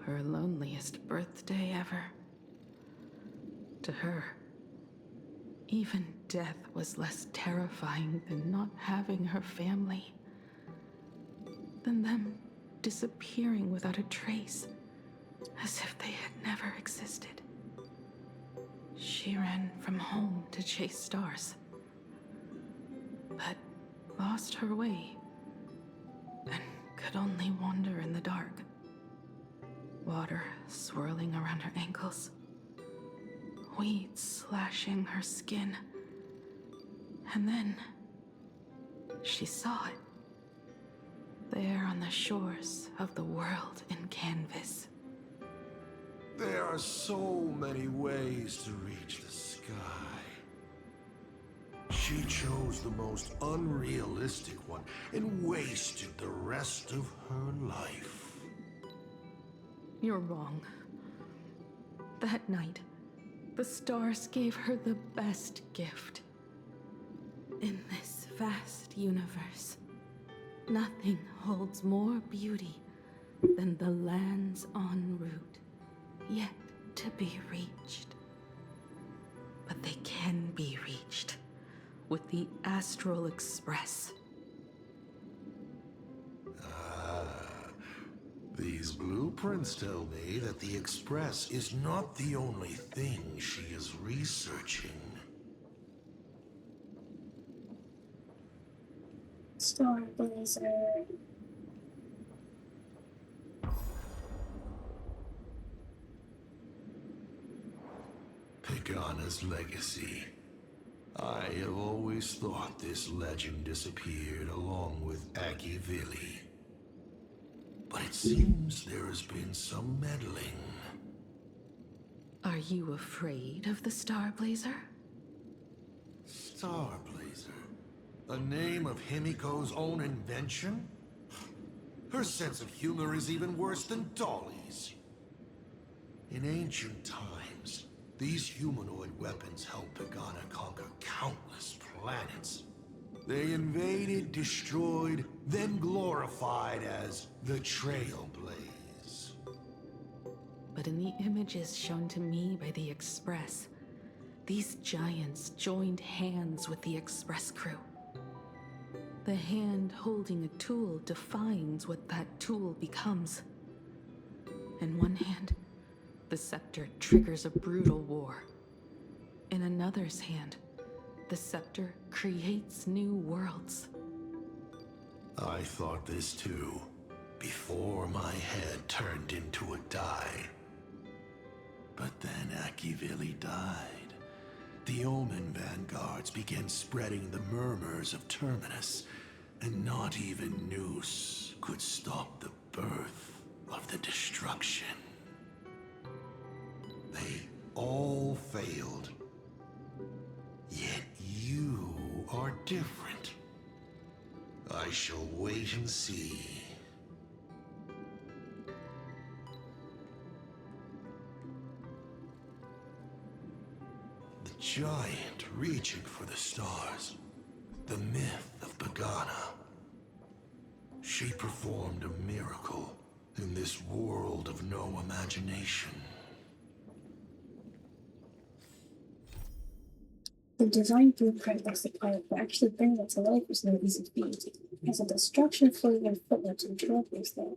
Her loneliest birthday ever. To her, even death was less terrifying than not having her family. Than them disappearing without a trace, as if they had never existed. She ran from home to chase stars, but lost her way and could only wander in the dark. Water swirling around her ankles, weeds slashing her skin. And then she saw it. There on the shores of the world in canvas. There are so many ways to reach the sky. She chose the most unrealistic one and wasted the rest of her life. You're wrong. That night, the stars gave her the best gift. In this vast universe, nothing holds more beauty than the lands en route, yet to be reached. But they can be reached with the Astral Express. These blueprints tell me that the Express is not the only thing she is researching. Star Blazer. Pagana's legacy. I have always thought this legend disappeared along with Akivili. But it seems there has been some meddling. Are you afraid of the Star Blazer? Star Blazer? A name of Himiko's own invention? Her sense of humor is even worse than Dolly's. In ancient times, these humanoid weapons helped Pagana conquer countless planets. They invaded, destroyed, then glorified as the Trailblaze. But in the images shown to me by the Express, these giants joined hands with the Express crew. The hand holding a tool defines what that tool becomes. In one hand, the scepter triggers a brutal war. In another's hand, the scepter creates new worlds. I thought this too, before my head turned into a die. But then Akivili died. The Omen vanguards began spreading the murmurs of Terminus, and not even Noose could stop the birth of the destruction. They all failed. Yet you are different. I shall wait and see. The giant reaching for the stars. The myth of Pagana. She performed a miracle in this world of no imagination. The design blueprint of the planet, but actually bringing it to life was no easy feat. As a destruction floating in footnotes and trophies that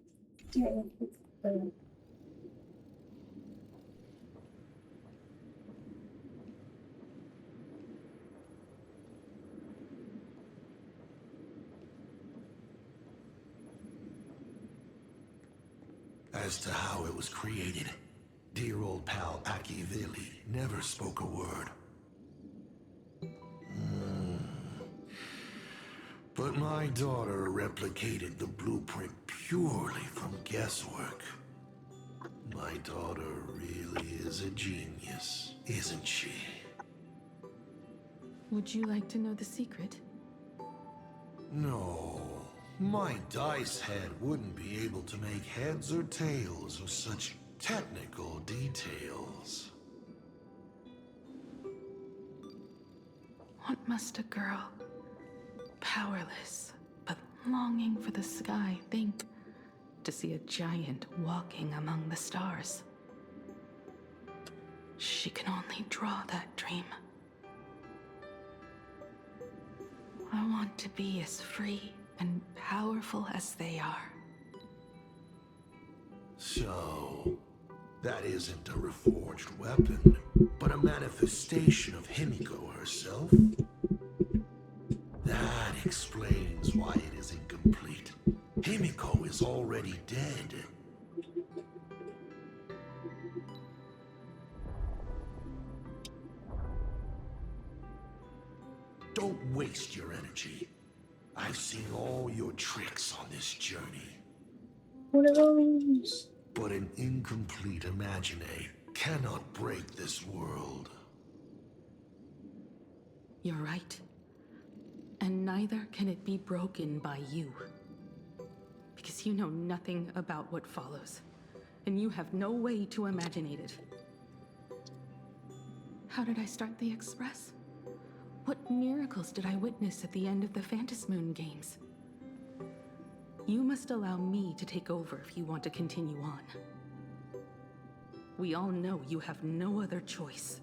As to how it was created, dear old pal Akivili never spoke a word. But my daughter replicated the blueprint purely from guesswork. My daughter really is a genius, isn't she? Would you like to know the secret? No. My dice head wouldn't be able to make heads or tails of such technical details. What must a girl, powerless but longing for the sky, think to see a giant walking among the stars? She can only draw that dream. I want to be as free and powerful as they are. So, that isn't a reforged weapon, but a manifestation of Himiko herself? That explains why it is incomplete. Himiko is already dead. Don't waste your energy. I've seen all your tricks on this journey. What are those? But an incomplete imagine cannot break this world. You're right. And neither can it be broken by you. Because you know nothing about what follows. And you have no way to imaginate it. How did I start the Express? What miracles did I witness at the end of the Phantasmoon games? You must allow me to take over if you want to continue on. We all know you have no other choice.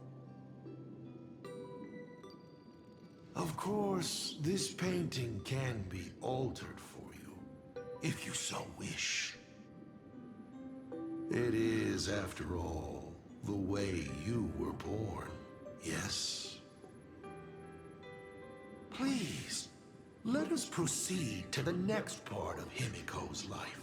Of course, this painting can be altered for you, if you so wish. It is, after all, the way you were born, yes? Please, let us proceed to the next part of Himiko's life.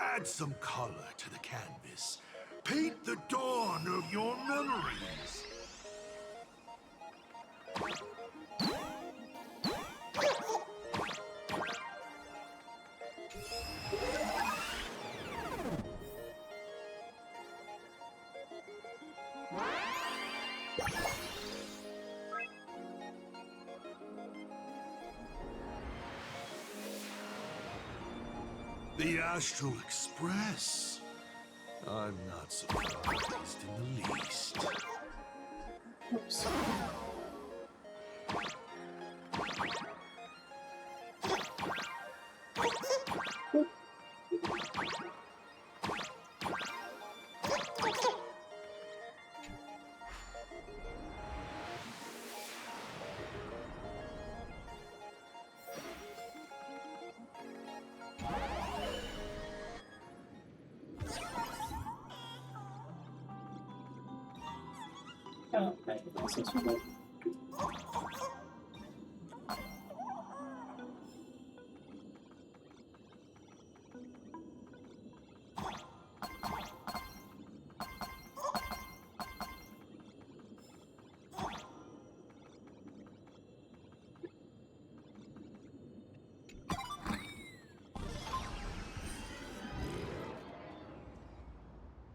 Add some color to the canvas. Paint the dawn of your memories. The Astral Express. I'm not surprised in the least. Oops. Oh, right. This is what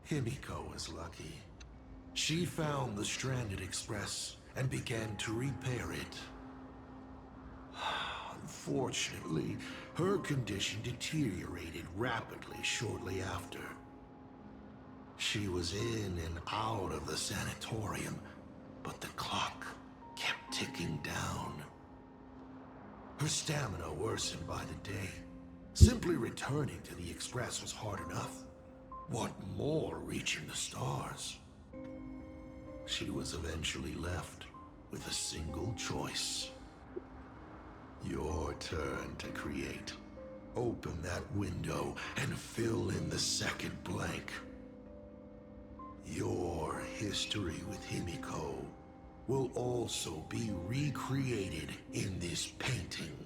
Himiko was lucky. She found the stranded express and began to repair it. Unfortunately, her condition deteriorated rapidly shortly after. She was in and out of the sanatorium, but the clock kept ticking down. Her stamina worsened by the day. Simply returning to the express was hard enough. What more reaching the stars? She was eventually left with a single choice. Your turn to create. Open that window and fill in the second blank. Your history with Himiko will also be recreated in this painting.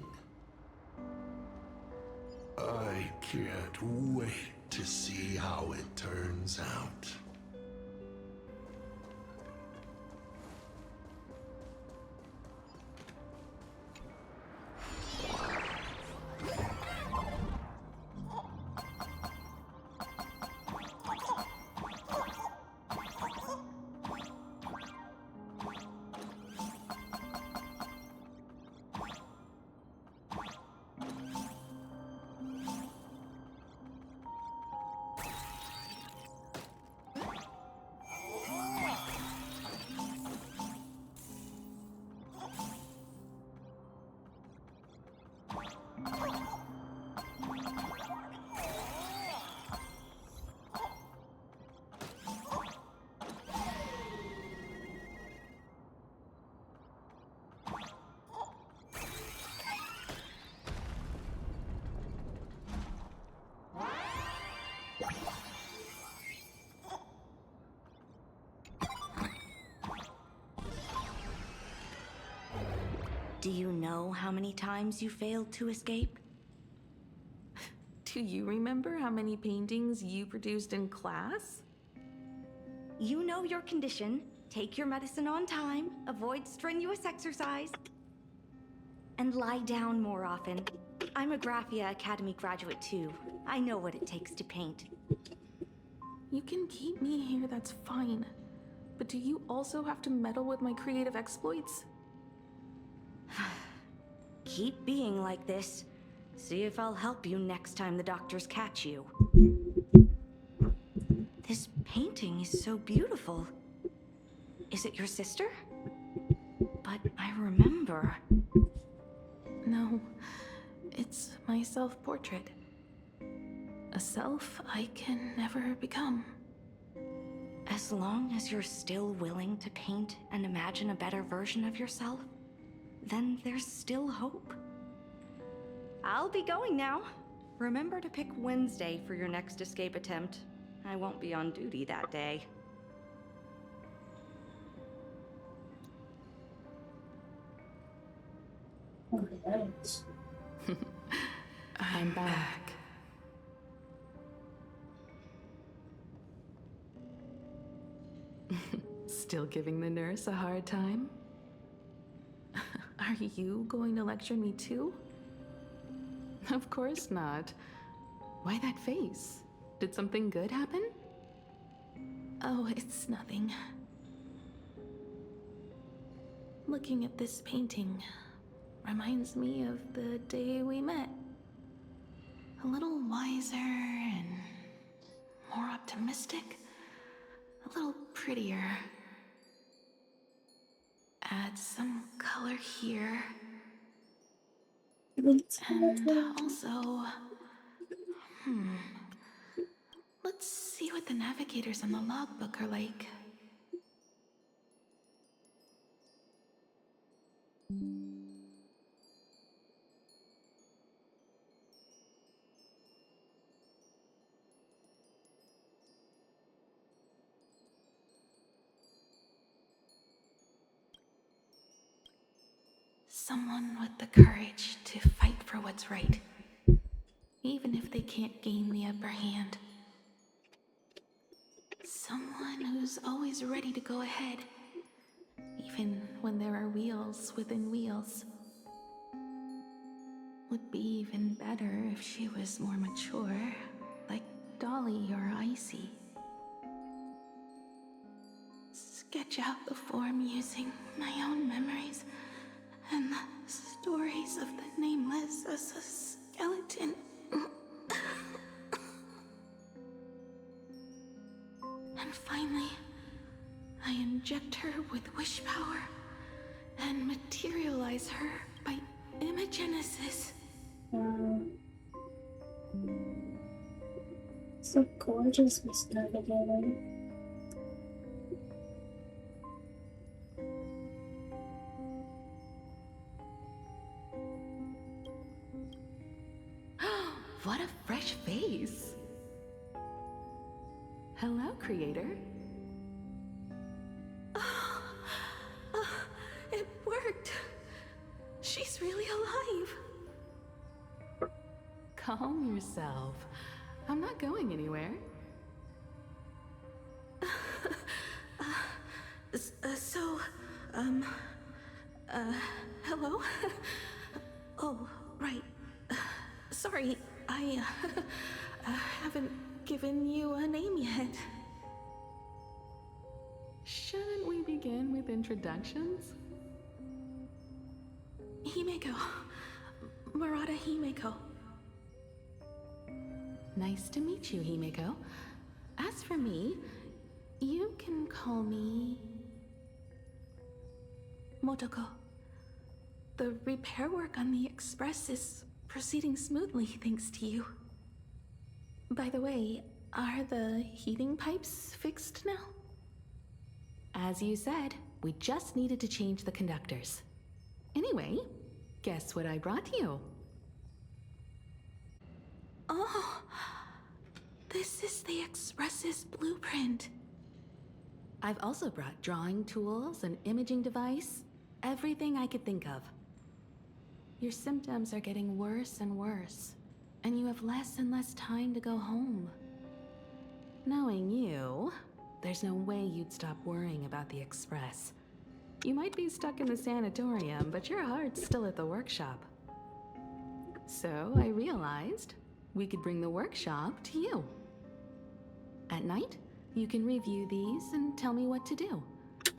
I can't wait to see how it turns out. Do you know how many times you failed to escape? Do you remember how many paintings you produced in class? You know your condition. Take your medicine on time, avoid strenuous exercise, and lie down more often. I'm a Graphia Academy graduate too. I know what it takes to paint. You can keep me here, that's fine. But do you also have to meddle with my creative exploits? Keep being like this. See if I'll help you next time the doctors catch you. This painting is so beautiful. Is it your sister? But I remember. No, it's my self-portrait. A self I can never become. As long as you're still willing to paint and imagine a better version of yourself, then there's still hope. I'll be going now. Remember to pick Wednesday for your next escape attempt. I won't be on duty that day. I'm back. Still giving the nurse a hard time? Are you going to lecture me too? Of course not. Why that face? Did something good happen? Oh, it's nothing. Looking at this painting reminds me of the day we met. A little wiser and more optimistic. A little prettier. Add some color here. And also, let's see what the navigators on the logbook are like. Someone with the courage to fight for what's right, even if they can't gain the upper hand. Someone who's always ready to go ahead, even when there are wheels within wheels. Would be even better if she was more mature, like Dolly or Icy. Sketch out the form using my own memories and the stories of the Nameless as a skeleton. And finally, I inject her with wish power and materialize her by imagenesis. Wow. So gorgeous, Miss Navigator. What a fresh face! Hello, creator. It worked! She's really alive! Calm yourself. I'm not going anywhere. Hello? Oh, right. Sorry, I haven't given you a name yet. Shouldn't we begin with introductions? Himeko. Murata Himeko. Nice to meet you, Himeko. As for me, you can call me Motoko. The repair work on the Express is proceeding smoothly thanks to you. By the way, are the heating pipes fixed now? As you said, we just needed to change the conductors. Anyway, guess what I brought you? Oh, this is the Express's blueprint. I've also brought drawing tools, an imaging device, everything I could think of. Your symptoms are getting worse and worse, and you have less and less time to go home. Knowing you, there's no way you'd stop worrying about the Express. You might be stuck in the sanatorium, but your heart's still at the workshop. So I realized we could bring the workshop to you. At night, you can review these and tell me what to do.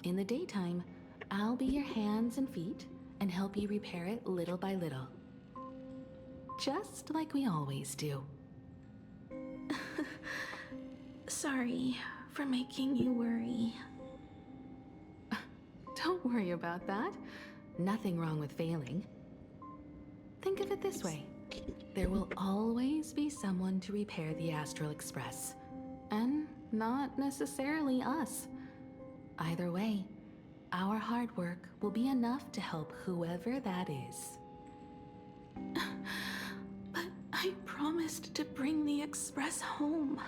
In the daytime, I'll be your hands and feet and help you repair it little by little. Just like we always do. Sorry for making you worry. Don't worry about that. Nothing wrong with failing. Think of it this way. There will always be someone to repair the Astral Express. And not necessarily us. Either way, our hard work will be enough to help whoever that is. But I promised to bring the Express home.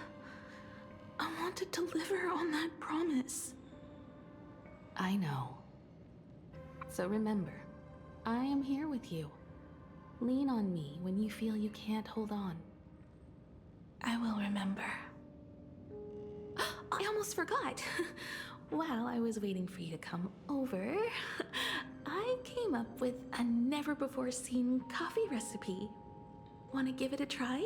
I want to deliver on that promise. I know. So remember, I am here with you. Lean on me when you feel you can't hold on. I will remember. I almost forgot. While I was waiting for you to come over, I came up with a never-before-seen coffee recipe. Want to give it a try?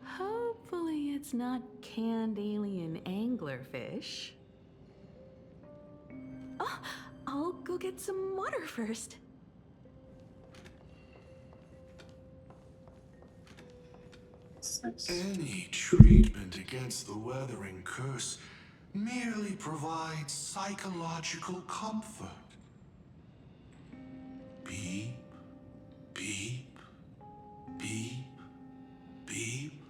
Hopefully it's not canned alien anglerfish. Oh, I'll go get some water first. Any treatment against the weathering curse merely provides psychological comfort. Beep, beep, beep, beep.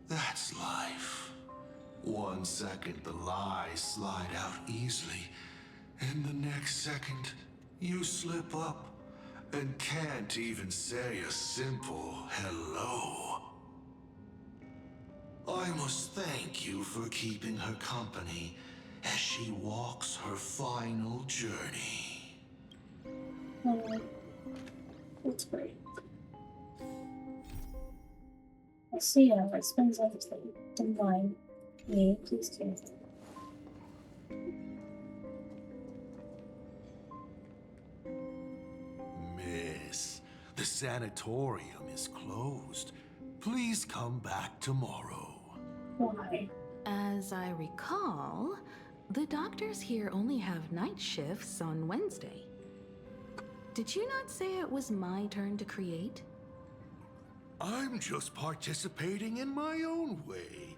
That's life. 1 second the lies slide out easily, and the next second you slip up and can't even say a simple hello. I must thank you for keeping her company as she walks her final journey. That's great. I see how it spends everything. Divine. Yay, please do. Miss, the sanatorium is closed. Please come back tomorrow. Why? As I recall, the doctors here only have night shifts on Wednesday. Did you not say it was my turn to create? I'm just participating in my own way.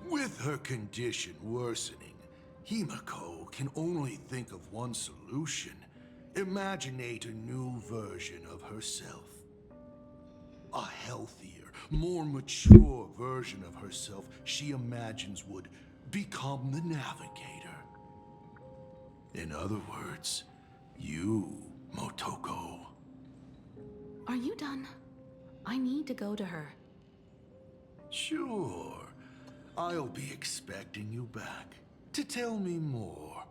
With her condition worsening, Himiko can only think of one solution. Imaginate a new version of herself. A healthier, more mature version of herself she imagines would become the Navigator. In other words, you, Motoko. Are you done? I need to go to her. Sure. I'll be expecting you back to tell me more.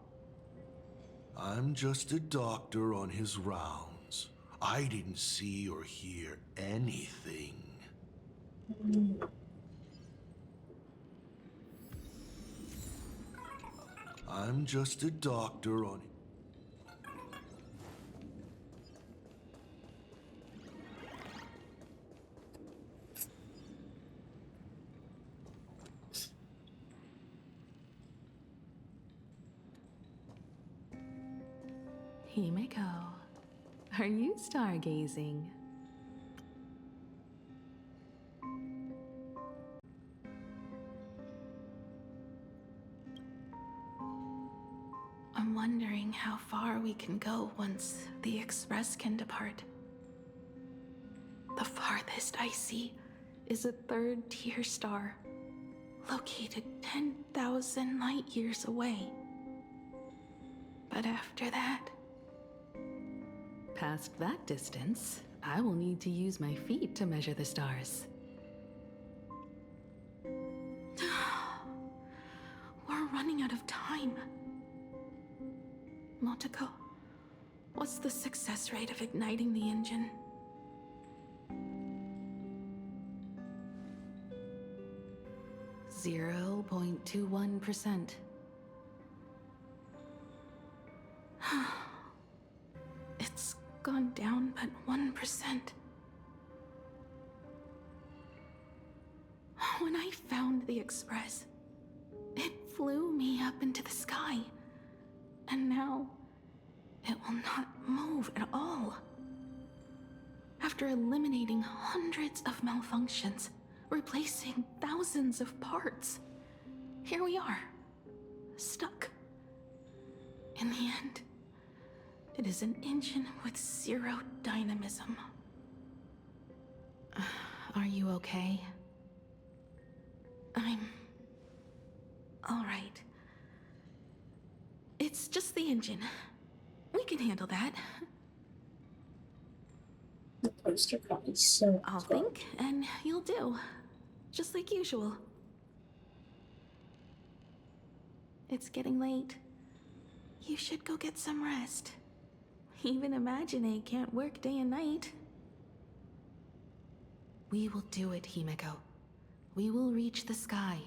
I'm just a doctor on his rounds. I didn't see or hear anything. I'm just a doctor on... Himiko, are you stargazing? I'm wondering how far we can go once the Express can depart. The farthest I see is a third-tier star, located 10,000 light years away. But after that... Past that distance, I will need to use my feet to measure the stars. We're running out of time. Motoko, What's the success rate of igniting the engine? 0.21%. It's gone down but 1%. When I found the Express, it flew me up into the sky. And now, it will not move at all. After eliminating hundreds of malfunctions, replacing thousands of parts, here we are, stuck. In the end, it is an engine with zero dynamism. Are you okay? I'm all right. It's just the engine. We can handle that. The poster copy so I'll think, and you'll do. Just like usual. It's getting late. You should go get some rest. Even Imagine can't work day and night. We will do it, Himeko. We will reach the sky.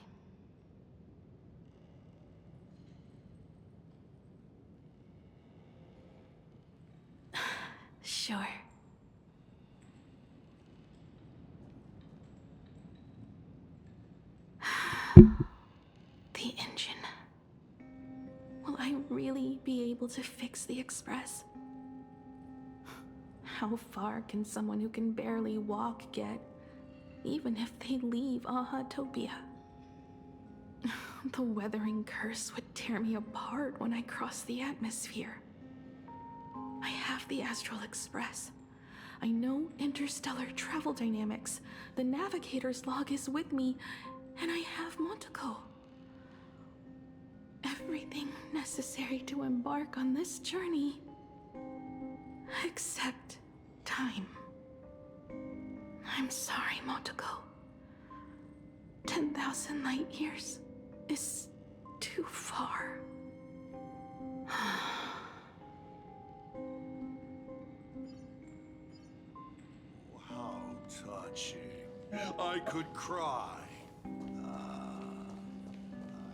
Sure. The engine. Will I really be able to fix the Express? How far can someone who can barely walk get, even if they leave Ahatopia? The weathering curse would tear me apart when I cross the atmosphere. I have the Astral Express. I know interstellar travel dynamics. The navigator's log is with me, and I have Monteko. Everything necessary to embark on this journey. Except time. I'm sorry, Monteko. 10,000 light years is too far. How touching. I could cry.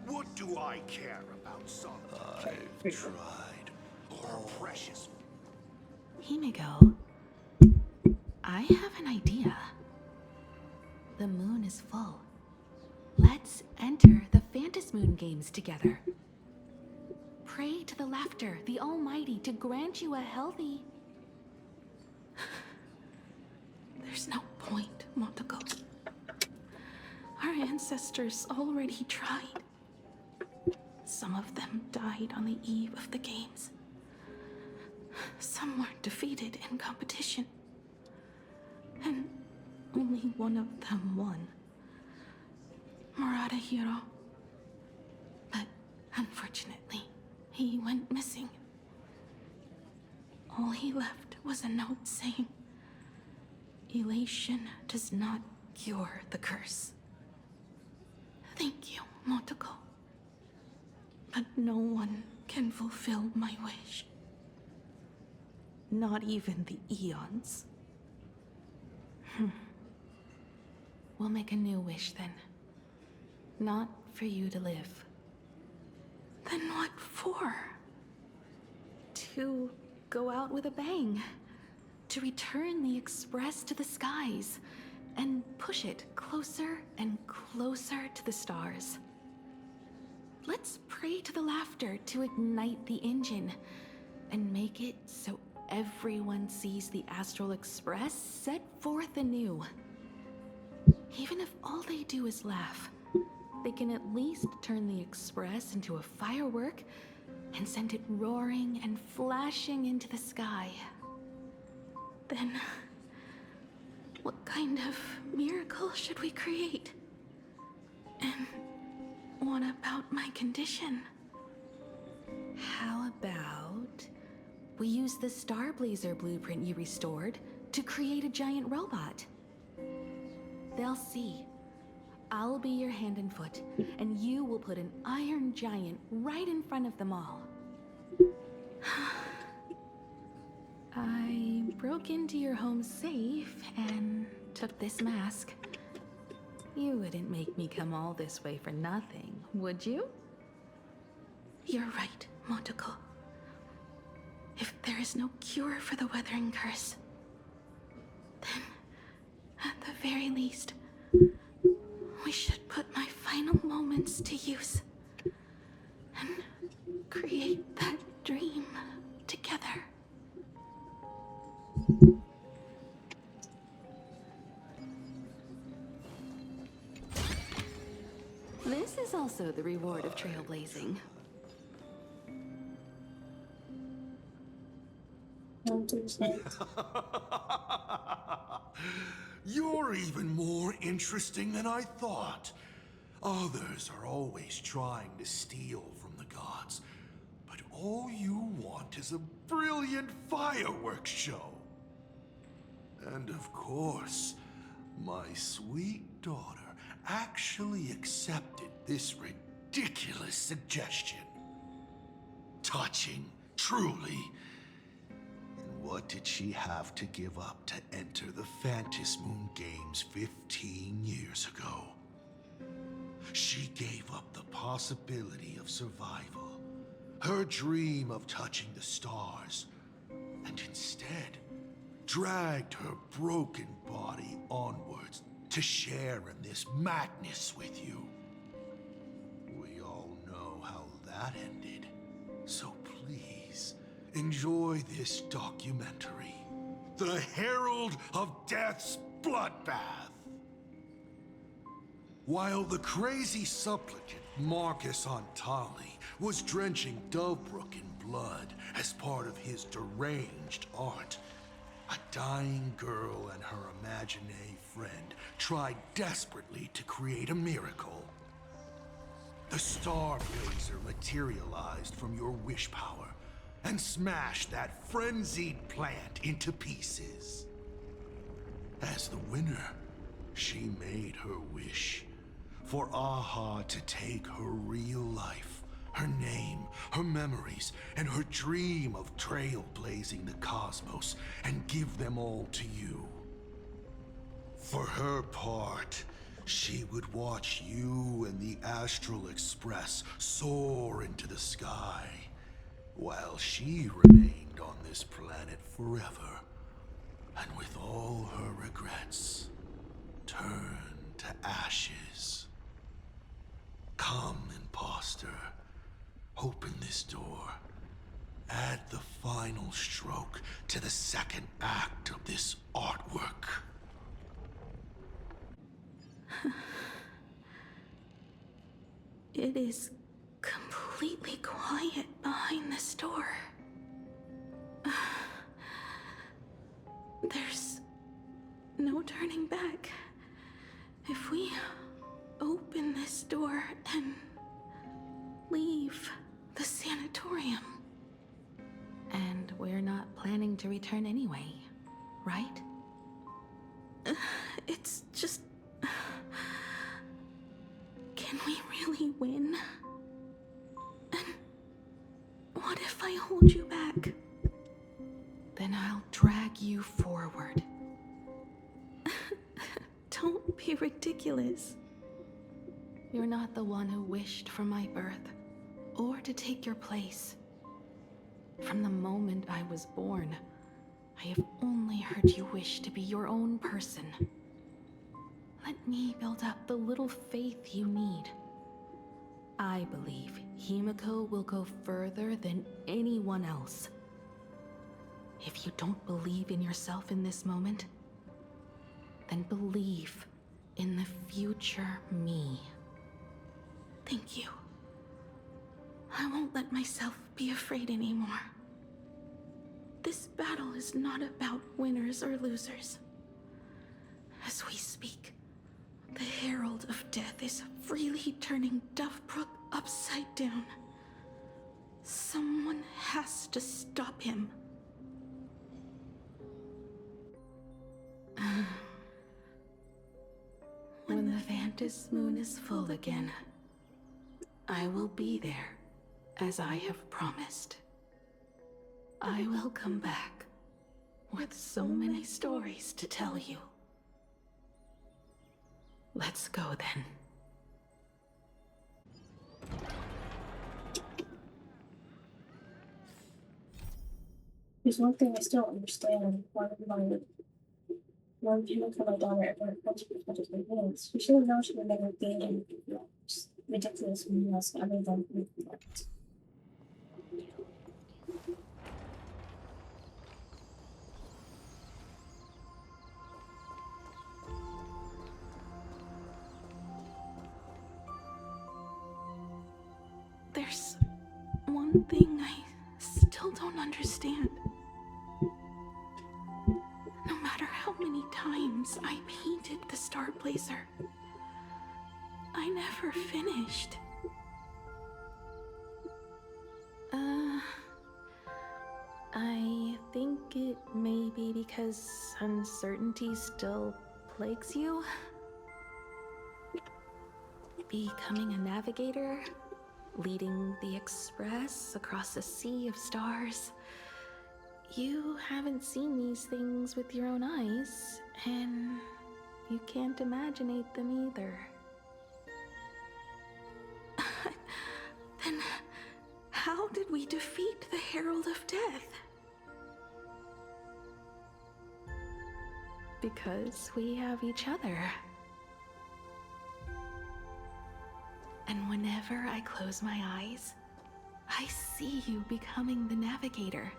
What do I care about solitude? I've tried. Her precious. Himeko, I have an idea. The moon is full. Let's enter the Phantas Moon games together. Pray to the Laughter, the Almighty, to grant you a healthy... There's no point, Monteko. Our ancestors already tried. Some of them died on the eve of the games. Some were defeated in competition. And only one of them won. Murata-hiro. But unfortunately, he went missing. All he left was a note saying, "Elation does not cure the curse." Thank you, Monteko. But no one can fulfill my wish. Not even the Eons. We'll make a new wish then. Not for you to live. Then what for? To go out with a bang. To return the Express to the skies. And push it closer and closer to the stars. Let's pray to the Laughter to ignite the engine. And make it so everyone sees the Astral Express set forth anew. Even if all they do is laugh, they can at least turn the Express into a firework and send it roaring and flashing into the sky. Then, what kind of miracle should we create? And what about my condition? How about we use the Starblazer blueprint you restored to create a giant robot? They'll see. I'll be your hand and foot, and you will put an iron giant right in front of them all. I broke into your home safe and took this mask. You wouldn't make me come all this way for nothing, would you? You're right, Motoko. If there is no cure for the weathering curse, then, at the very least, we should put my final moments to use and create that dream together. This is also the reward of trailblazing. You're even more interesting than I thought. Others are always trying to steal from the gods, but all you want is a brilliant fireworks show. And of course, my sweet daughter actually accepted this ridiculous suggestion. Touching, truly. And what did she have to give up to enter the Phantasmoon Moon Games 15 years ago? She gave up the possibility of survival, her dream of touching the stars, and instead dragged her broken body onwards to share in this madness with you. We all know how that ended, so please enjoy this documentary, The Herald of Death's Bloodbath. While the crazy supplicant Marcus Antali was drenching Dovebrook in blood as part of his deranged art, a dying girl and her imaginary friend tried desperately to create a miracle. The Star Blazer materialized from your wish power and smashed that frenzied plant into pieces. As the winner, she made her wish for Aha to take her real life, her name, her memories, and her dream of trailblazing the cosmos and give them all to you. For her part, she would watch you and the Astral Express soar into the sky, while she remained on this planet forever, and with all her regrets, turned to ashes. Come, imposter. Open this door. Add the final stroke to the second act of this artwork. It is completely quiet behind this door. There's no turning back. If we open this door and leave the sanatorium. And we're not planning to return anyway, right? It's just... Can we really win? And what if I hold you back? Then I'll drag you forward. Don't be ridiculous. You're not the one who wished for my birth, or to take your place. From the moment I was born, I have only heard you wish to be your own person. Let me build up the little faith you need. I believe Himiko will go further than anyone else. If you don't believe in yourself in this moment, then believe in the future me. Thank you. I won't let myself be afraid anymore. This battle is not about winners or losers. As we speak, the Herald of Death is freely turning Dovebrook upside down. Someone has to stop him. When the Phantasmoon Moon is full again, I will be there, as I have promised. I will come back with so many stories to tell you. Let's go then. There's one thing I still don't understand. Why didn't my daughter ever approach me with her hands? She should have known she would never gain any just ridiculous meals other than that. There's one thing I still don't understand. No matter how many times I painted the Star Blazer, I never finished. I think it may be because uncertainty still plagues you. Becoming a navigator, leading the Express across a sea of stars. You haven't seen these things with your own eyes, and you can't imaginate them either. Then how did we defeat the Herald of Death? Because we have each other. And whenever I close my eyes, I see you becoming the navigator.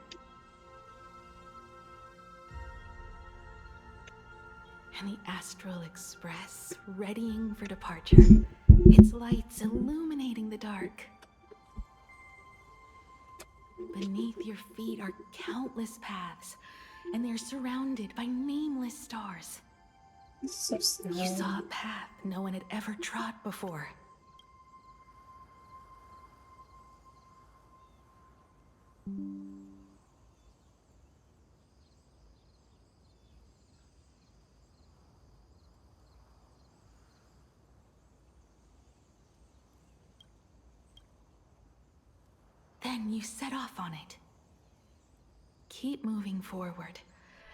And the Astral Express readying for departure, its lights illuminating the dark. Beneath your feet are countless paths, and they're surrounded by nameless stars. So sad. You saw a path no one had ever trod before. Then you set off on it. Keep moving forward,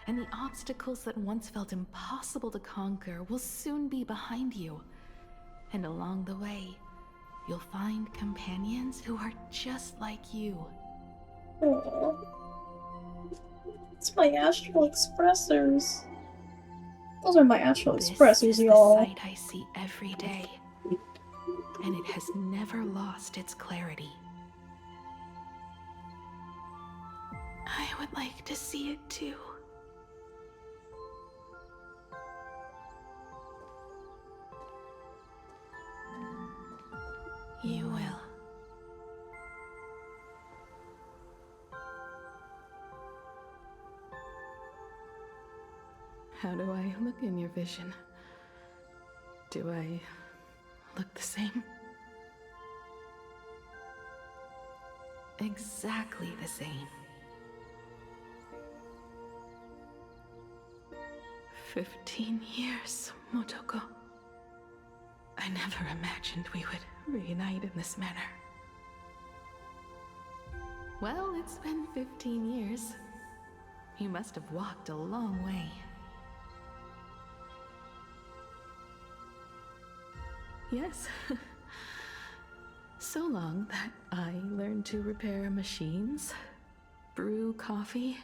and the obstacles that once felt impossible to conquer will soon be behind you. And along the way, you'll find companions who are just like you. Aww. It's my Astral Expressors. Those are my Astral Expressors, y'all. This is the sight I see every day, and it has never lost its clarity. I would like to see it too. You will. How do I look in your vision? Do I look the same? Exactly the same. 15 years, Motoko. I never imagined we would reunite in this manner. Well, it's been 15 years. You must have walked a long way. Yes. So long that I learned to repair machines, brew coffee,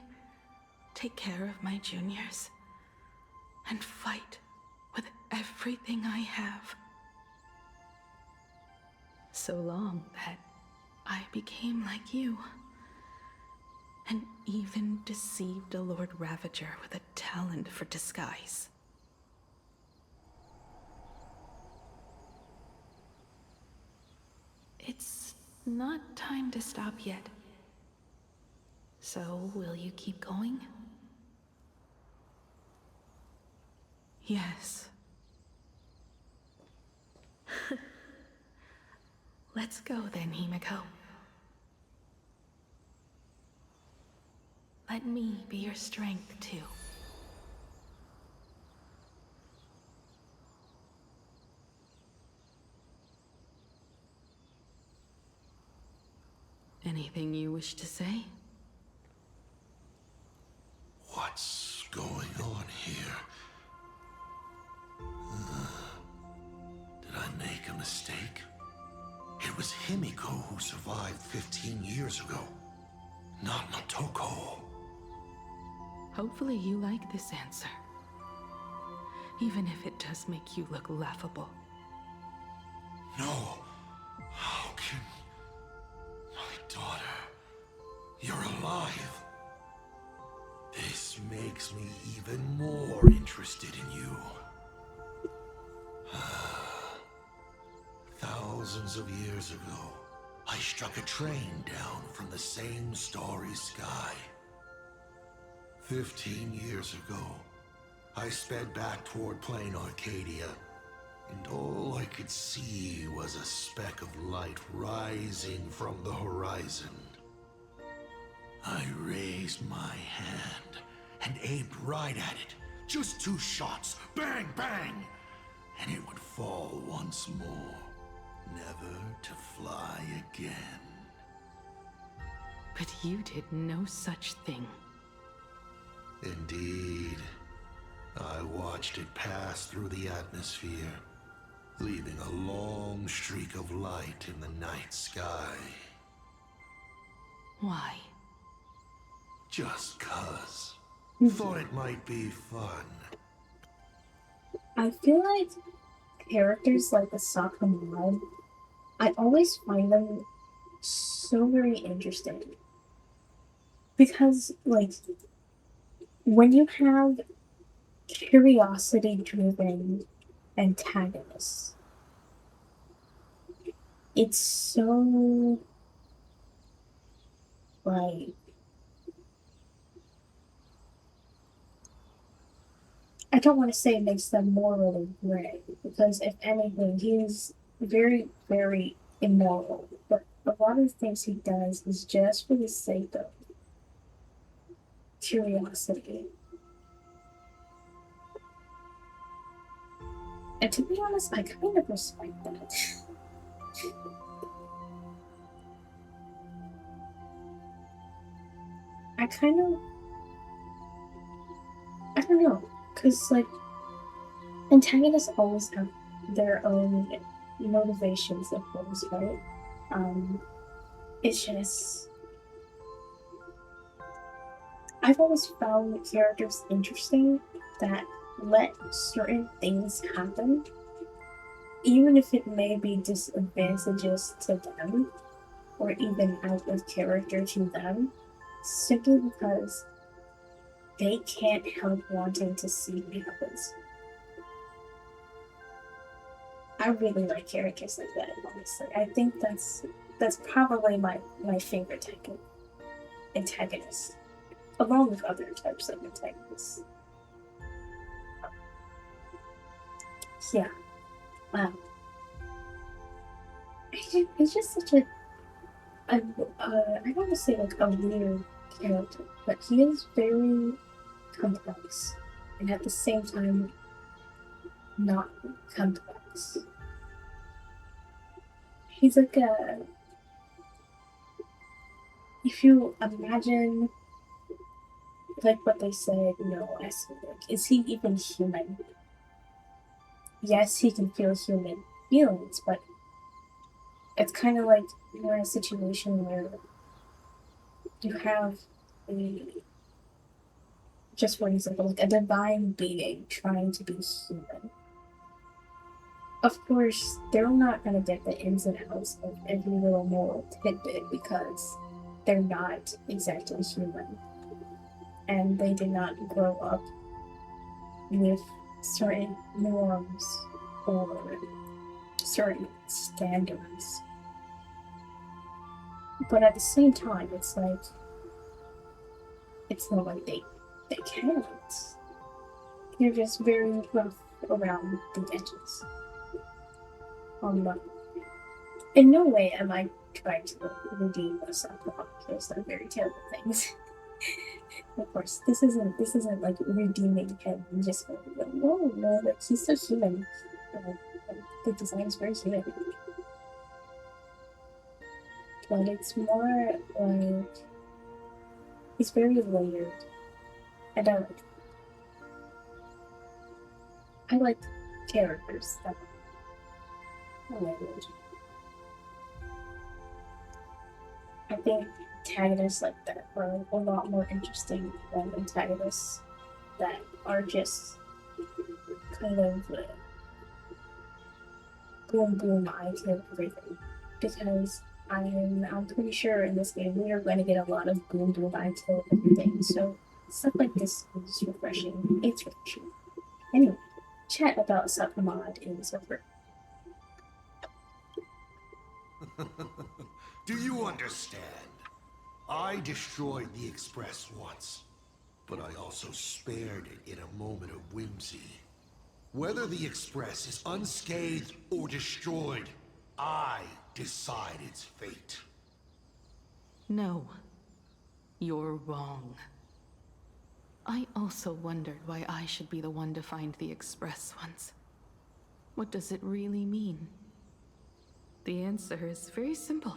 take care of my juniors, and fight with everything I have. So long that I became like you, and even deceived a Lord Ravager with a talent for disguise. It's not time to stop yet. So, will you keep going? Yes. Let's go then, Himiko. Let me be your strength, too. Anything you wish to say? What What's going on here? Did I make a mistake? It was Himiko who survived 15 years ago, not Motoko. Hopefully you like this answer. Even if it does make you look laughable. No. How can... My daughter... You're alive. This makes me even more interested in you. Thousands of years ago, I struck a train down from the same starry sky. 15 years ago, I sped back toward plain Arcadia, and all I could see was a speck of light rising from the horizon. I raised my hand and aimed right at it. Just 2 shots, bang, bang, and it would fall once more, never to fly again. But you did no such thing. Indeed. I watched it pass through the atmosphere, leaving a long streak of light in the night sky. Why? Just 'cause. Thought it might be fun. I feel like characters like the Sakurai, I always find them so very interesting. Because, like, when you have curiosity-driven antagonists, it's so, like, I don't want to say it makes them morally gray, because if anything, he's very, very immoral. But a lot of the things he does is just for the sake of curiosity. And to be honest, I kind of respect that. I don't know. Because, like, antagonists always have their own motivations, of course, right? It's just... I've always found characters interesting that let certain things happen, even if it may be disadvantageous to them, or even out of character to them, simply because they can't help wanting to see what happens. I really like characters like that, honestly. I think that's probably my favorite type of antagonist, along with other types of antagonists. Yeah. Wow. It's just such a I don't want to say like a weird character, but he is very complex, and at the same time, not complex. He's like a... If you imagine, like what they said, as like, is he even human? Yes, he can feel human feelings, but it's kind of like you're in a situation where you have just for example, like a divine being trying to be human. Of course, they're not going to get the ins and outs of every little moral tidbit because they're not exactly human. And they did not grow up with certain norms or certain standards. But at the same time, it's not like they can't. They're just very rough around the edges. In no way am I trying to redeem myself because they're very terrible things. Of course, this isn't like redeeming him and just going, no, like he's so human. The design is very human. But it's more like he's very layered. I don't. I like characters that language. I think antagonists like that are a lot more interesting than antagonists that are just kind of boom boom I kill everything. Because I'm pretty sure in this game we are going to get a lot of boom boom I kill everything. So stuff like this is refreshing. It's refreshing. Anyway, chat about Submod is over. Do you understand? I destroyed the Express once, but I also spared it in a moment of whimsy. Whether the Express is unscathed or destroyed, I decide its fate. No. You're wrong. I also wondered why I should be the one to find the Express once. What does it really mean? The answer is very simple.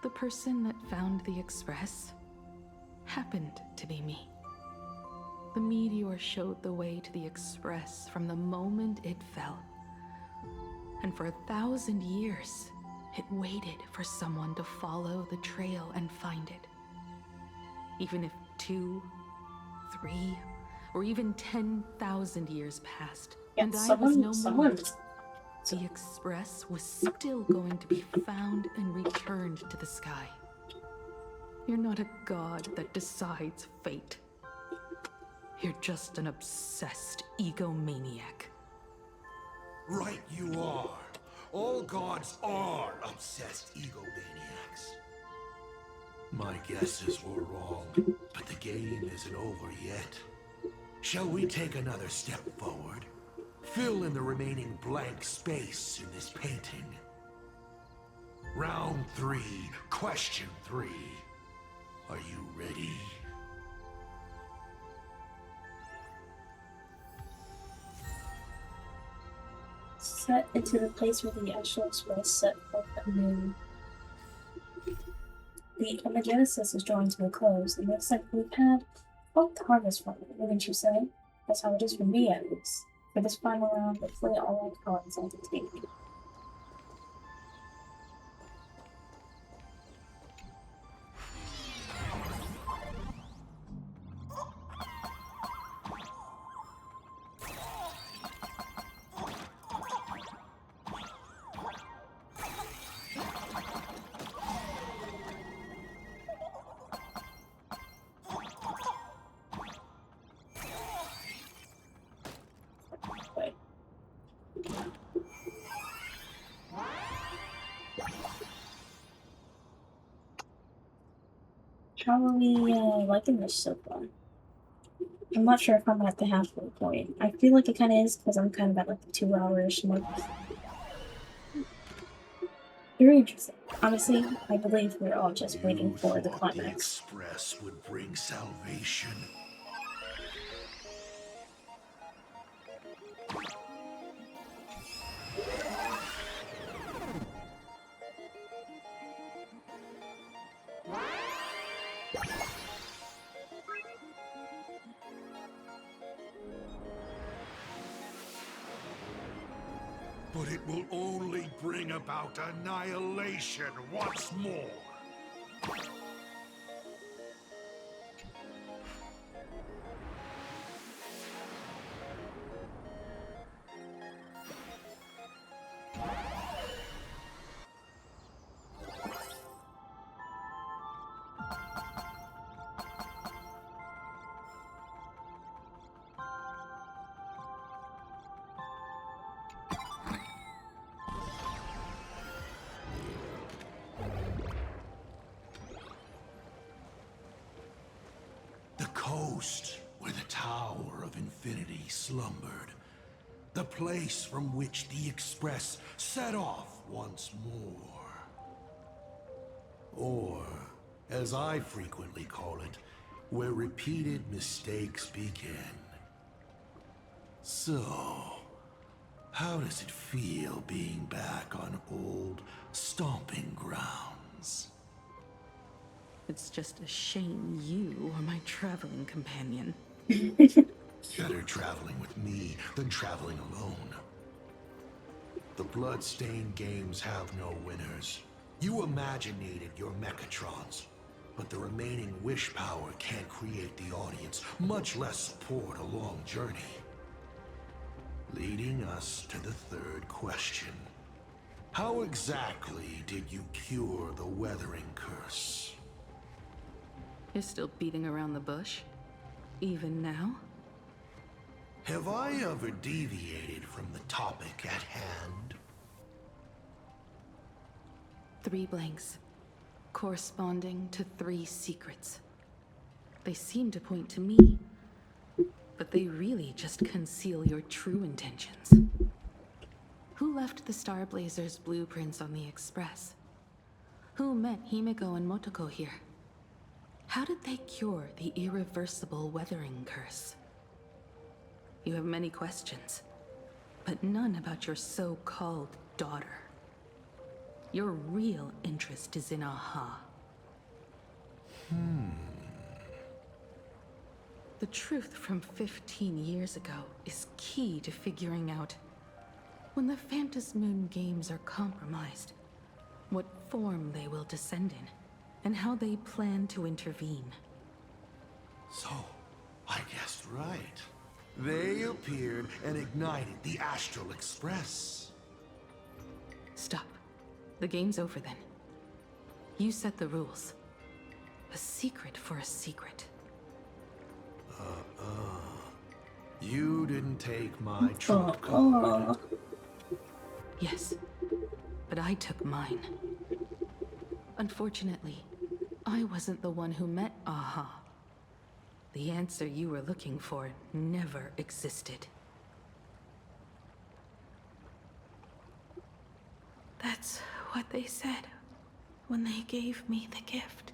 The person that found the Express happened to be me. The meteor showed the way to the Express from the moment it fell. And for 1,000 years, it waited for someone to follow the trail and find it. Even if 2, 3, or even 10,000 years passed, and I was no more, the Express was still going to be found and returned to the sky. You're not a god that decides fate. You're just an obsessed egomaniac. Right you are. All gods are obsessed egomaniacs. My guesses were wrong, but the game isn't over yet. Shall we take another step forward? Fill in the remaining blank space in this painting. Round 3, question 3. Are you ready? Set into the place where the Astral Express set forth the moon. The Genesis is drawing to a close. It looks like we've had quite the harvest from it, wouldn't you say? That's how it is for me, at least. For this final round, hopefully all our cards on the table. How are we liking this so far? I'm not sure if I'm at the halfway point. I feel like it kind of is because I'm kind of at like the 2 hour-ish mark. Very interesting. Honestly, I believe we're all just waiting for the climax. The Express would bring salvation. But it will only bring about annihilation once more. Coast where the Tower of Infinity slumbered. The place from which the Express set off once more. Or, as I frequently call it, where repeated mistakes begin. So, how does it feel being back on old stomping grounds? It's just a shame you are my traveling companion. Better traveling with me than traveling alone. The blood-stained games have no winners. You imaginated your Mechatrons, but the remaining wish power can't create the audience, much less support a long journey. Leading us to the third question. How exactly did you cure the weathering curse? You're still beating around the bush? Even now? Have I ever deviated from the topic at hand? 3 blanks, corresponding to 3 secrets. They seem to point to me, but they really just conceal your true intentions. Who left the Starblazer's blueprints on the Express? Who met Himiko and Motoko here? How did they cure the irreversible weathering curse? You have many questions, but none about your so-called daughter. Your real interest is in Aha. The truth from 15 years ago is key to figuring out when the Phantasmoon games are compromised, what form they will descend in, and how they plan to intervene. So, I guessed right. They appeared and ignited the Astral Express. Stop. The game's over then. You set the rules. A secret for a secret. You didn't take my trump card. Yes, but I took mine. Unfortunately, I wasn't the one who met Aha. The answer you were looking for never existed. That's what they said when they gave me the gift.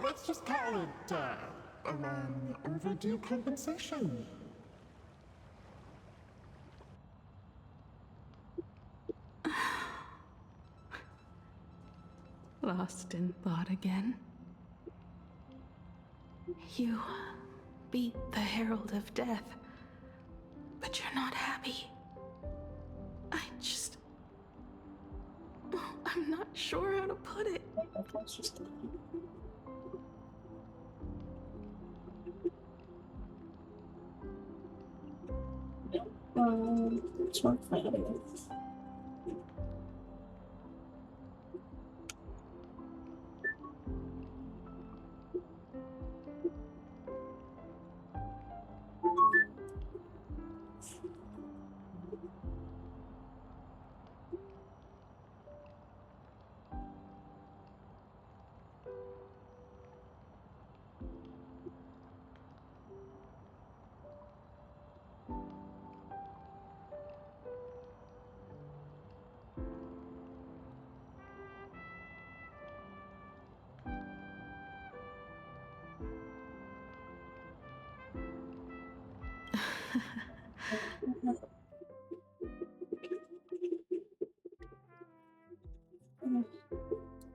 Let's just call it, a long overdue compensation. Lost in thought again? You beat the Herald of Death, but you're not happy. I'm not sure how to put it. It's not funny.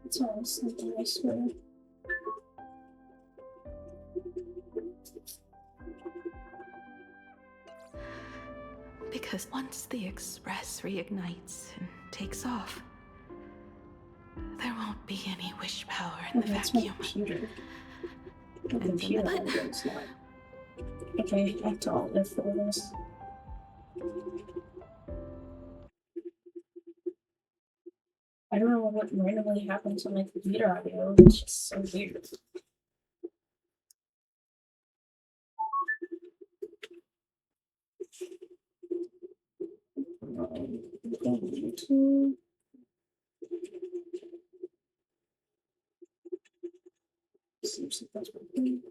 It's all something, I swear. Because once the Express reignites and takes off, there won't be any wish power in the vacuum. The computer is not. Okay, I have to alt F for this. I don't know what randomly happened to my computer audio. It's just so weird. YouTube. Seems like that's working.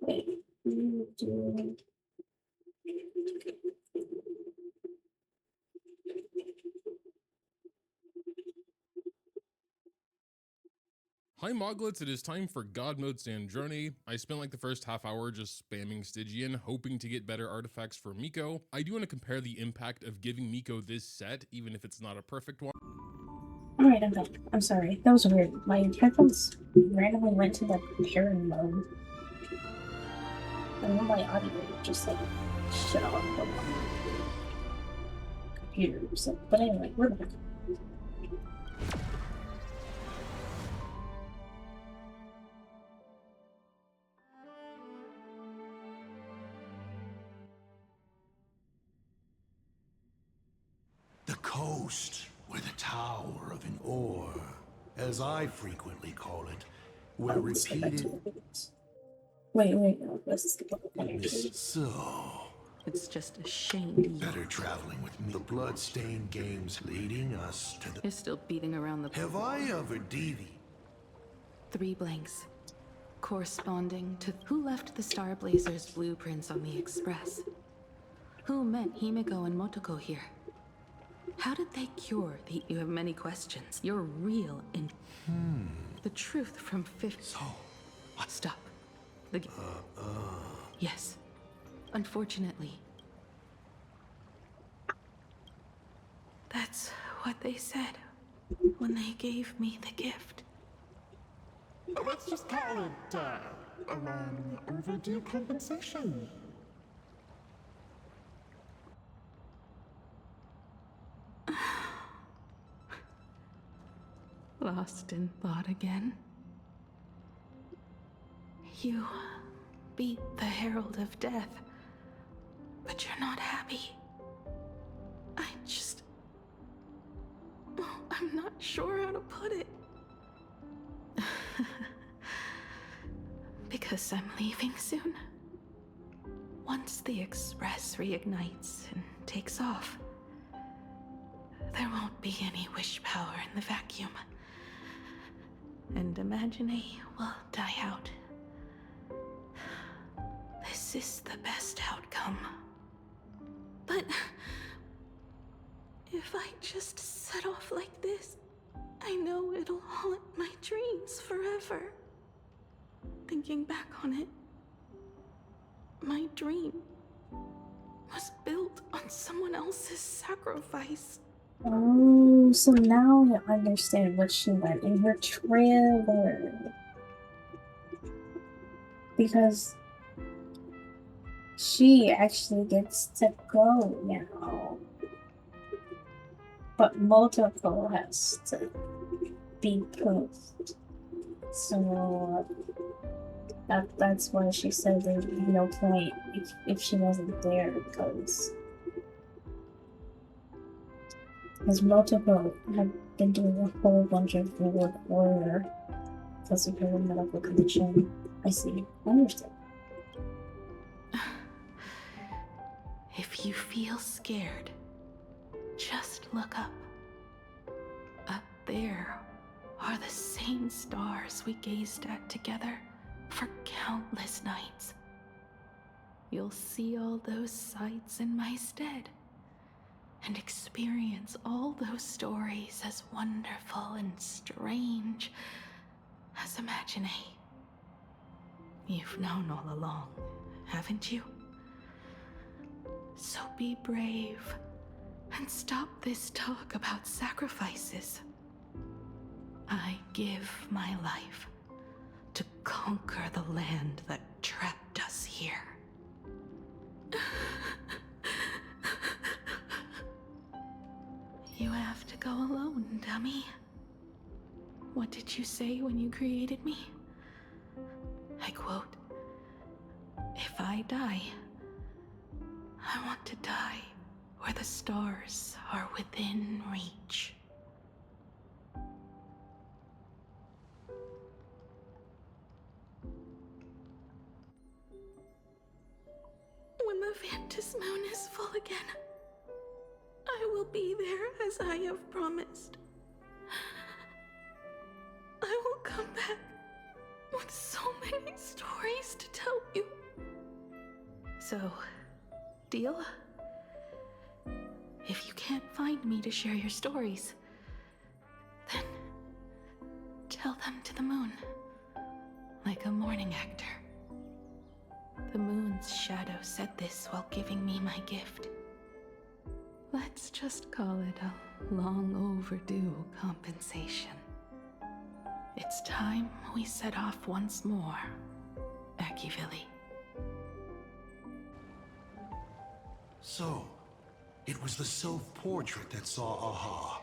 Wait, YouTube. Hi Moglets, it is time for God Mode Stand Journey. I spent like the first half hour just spamming Stygian, hoping to get better artifacts for Miko. I do want to compare the impact of giving Miko this set, even if it's not a perfect one. Alright. Alright, I'm back. I'm sorry. That was weird. My headphones randomly went to the pairing mode. And then my audio just like shut off from my computer. So, but anyway, we're back. The coast, where the tower of an ore, as I frequently call it, where repeated... Wait, let's skip over that. So... It's just a shame. Better traveling with me. The blood-stained games leading us to the... You're still beating around the... Have I ever deviated? 3 blanks. Corresponding to who left the Star Blazers' blueprints on the Express? Who met Himiko and Motoko here? How did they cure the... You have many questions. You're real in... The truth from 50... So... Stop. The... Yes. Unfortunately. That's what they said when they gave me the gift. Let's just call it, a long overdue compensation. Lost in thought again. You beat the Herald of Death, but you're not happy. I'm not sure how to put it. Because I'm leaving soon. Once the Express reignites and takes off, there won't be any wish power in the vacuum. And Imagine will die out. This is the best outcome. But if I just set off like this, I know it'll haunt my dreams forever. Thinking back on it, my dream was built on someone else's sacrifice. Oh, so now I understand what she meant in her trailer. Because she actually gets to go now. But Motoko has to be pushed. So that's why she said there'd be no point if she wasn't there, because Motoko had been doing a whole bunch of work for her because of her medical condition. I see. I understand. If you feel scared, just look up. Up there are the same stars we gazed at together for countless nights. You'll see all those sights in my stead and experience all those stories as wonderful and strange as Imagine. You've known all along, haven't you? So be brave and stop this talk about sacrifices. I give my life to conquer the land that trapped us here. You have to go alone, dummy. What did you say when you created me? I quote, "If I die, I want to die where the stars are within reach." When the Vantis moon is full again, I will be there as I have promised. I will come back with so many stories to tell you. So, deal? If you can't find me to share your stories, then tell them to the moon, like a morning actor. The moon's shadow said this while giving me my gift. Let's just call it a long overdue compensation. It's time we set off once more, Arcadian. So, it was the self-portrait that saw Aha.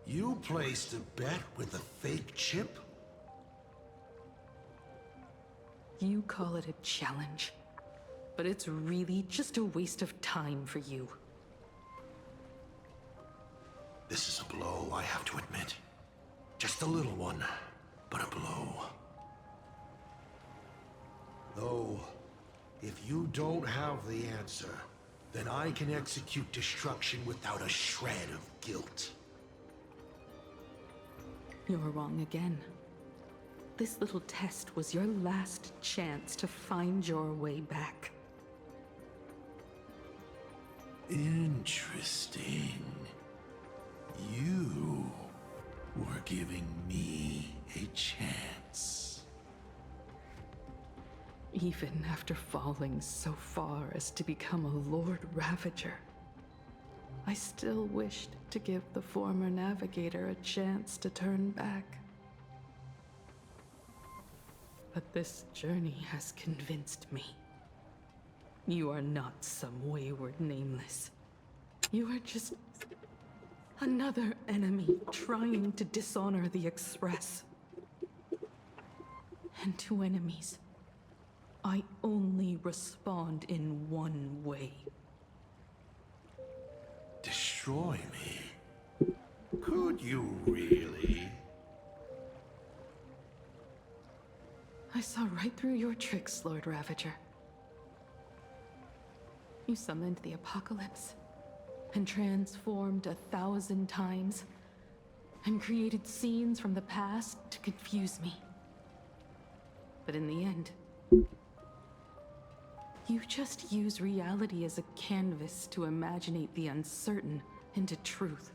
You placed a bet with a fake chip? You call it a challenge, but it's really just a waste of time for you. This is a blow, I have to admit. Just a little one, but a blow. Though, if you don't have the answer, then I can execute destruction without a shred of guilt. You're wrong again. This little test was your last chance to find your way back. Interesting. You were giving me a chance. Even after falling so far as to become a Lord Ravager, I still wished to give the former navigator a chance to turn back. But this journey has convinced me. You are not some wayward nameless. You are just another enemy trying to dishonor the Express. And to enemies, I only respond in one way. Destroy me? Could you really? I saw right through your tricks, Lord Ravager. You summoned the apocalypse, and transformed 1,000 times, and created scenes from the past to confuse me. But in the end, you just use reality as a canvas to imaginate the uncertain into truth.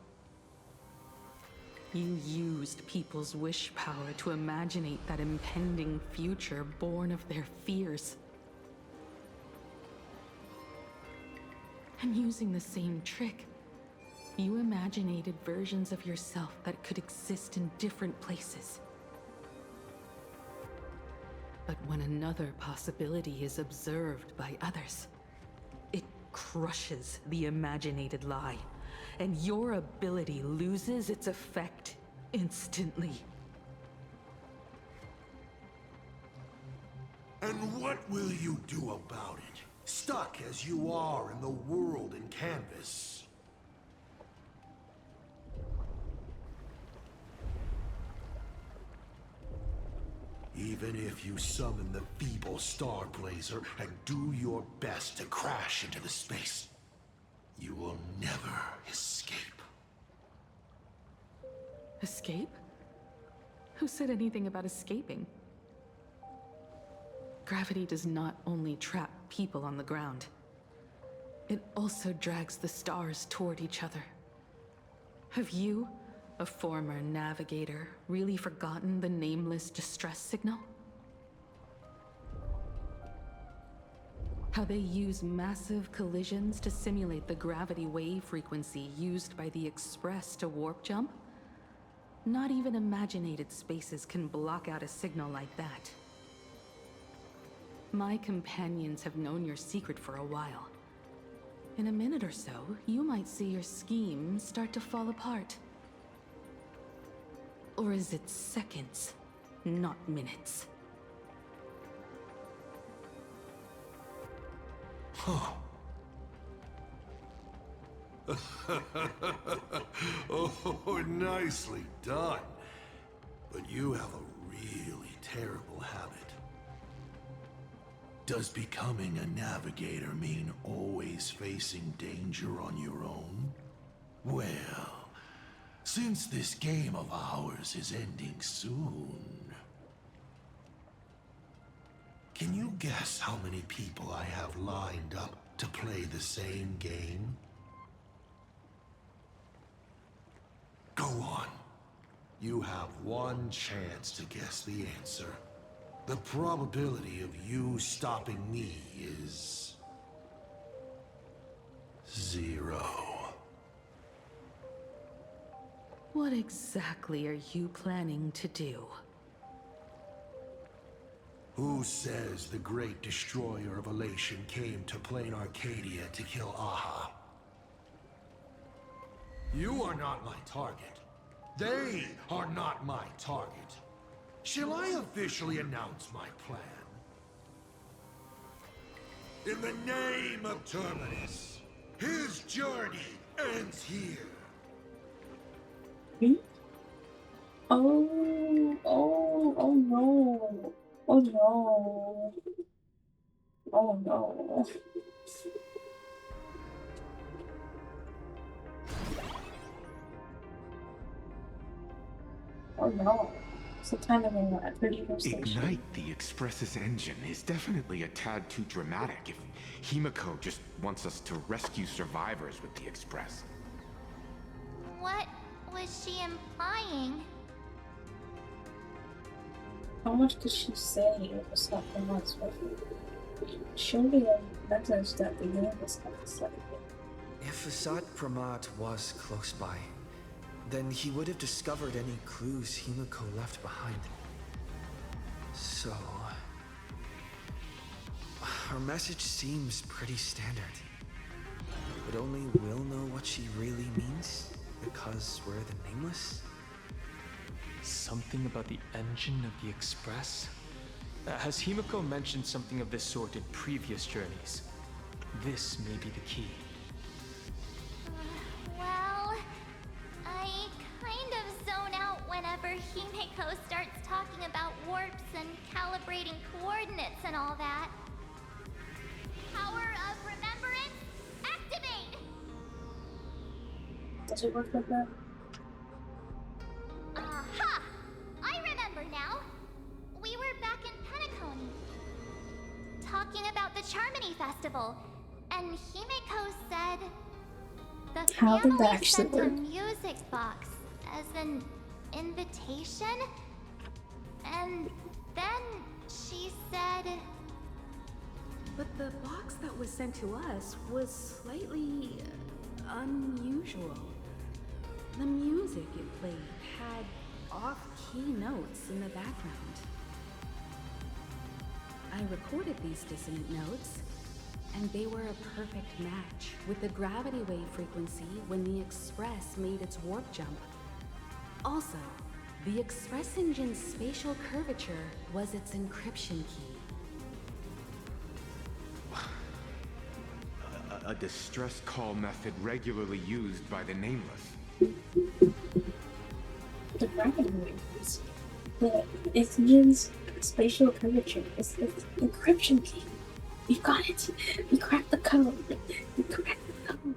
You used people's wish power to imaginate that impending future born of their fears. And using the same trick, you imaginated versions of yourself that could exist in different places. But when another possibility is observed by others, it crushes the imaginated lie, and your ability loses its effect instantly. And what will you do about it? Stuck as you are in the world in canvas. Even if you summon the feeble Star Blazer and do your best to crash into the space, you will never escape. Escape? Who said anything about escaping? Gravity does not only trap people on the ground, it also drags the stars toward each other. Have you, a former navigator, really forgotten the nameless distress signal? How they use massive collisions to simulate the gravity wave frequency used by the Express to warp jump? Not even imaginated spaces can block out a signal like that. My companions have known your secret for a while. In a minute or so, you might see your scheme start to fall apart. Or is it seconds, not minutes? Huh. Oh, nicely done. But you have a really terrible habit. Does becoming a navigator mean always facing danger on your own? Well, since this game of ours is ending soon, can you guess how many people I have lined up to play the same game? Go on. You have one chance to guess the answer. The probability of you stopping me is 0. What exactly are you planning to do? Who says the great destroyer of Elation came to plain Arcadia to kill Aha? You are not my target. They are not my target. Shall I officially announce my plan? In the name of Terminus, his journey ends here. Oh, oh, oh no. Oh no. Oh no. Oh no. It's the time of the Arcadian station. Ignite the Express's engine is definitely a tad too dramatic if Himiko just wants us to rescue survivors with the Express. What was she implying? How much did she say it was something else? Surely a message that the universe had to say. If Asad Pramat was close by, then he would have discovered any clues Himiko left behind. So... her message seems pretty standard. But only we'll know what she really means, because we're the Nameless? Something about the engine of the Express? Has Himiko mentioned something of this sort in previous journeys? This may be the key. Well, I kind of zone out whenever Himiko starts talking about warps and calibrating coordinates and all that. Power of remembrance, activate! Does it work like that? Aha! I remember now. We were back in Penacony, talking about the Charmony Festival, and Himiko said the How did that family actually sent a work? music box as an invitation, and then she said... But the box that was sent to us was slightly unusual. The music it played had off-key notes in the background. I recorded these dissonant notes, and they were a perfect match with the gravity wave frequency when the Express made its warp jump. Also, the Express engine's spatial curvature was its encryption key. A distress call method regularly used by the Nameless. The gravity waves. The engine's spatial curvature is the encryption key. We got it. We cracked the code. We cracked the code.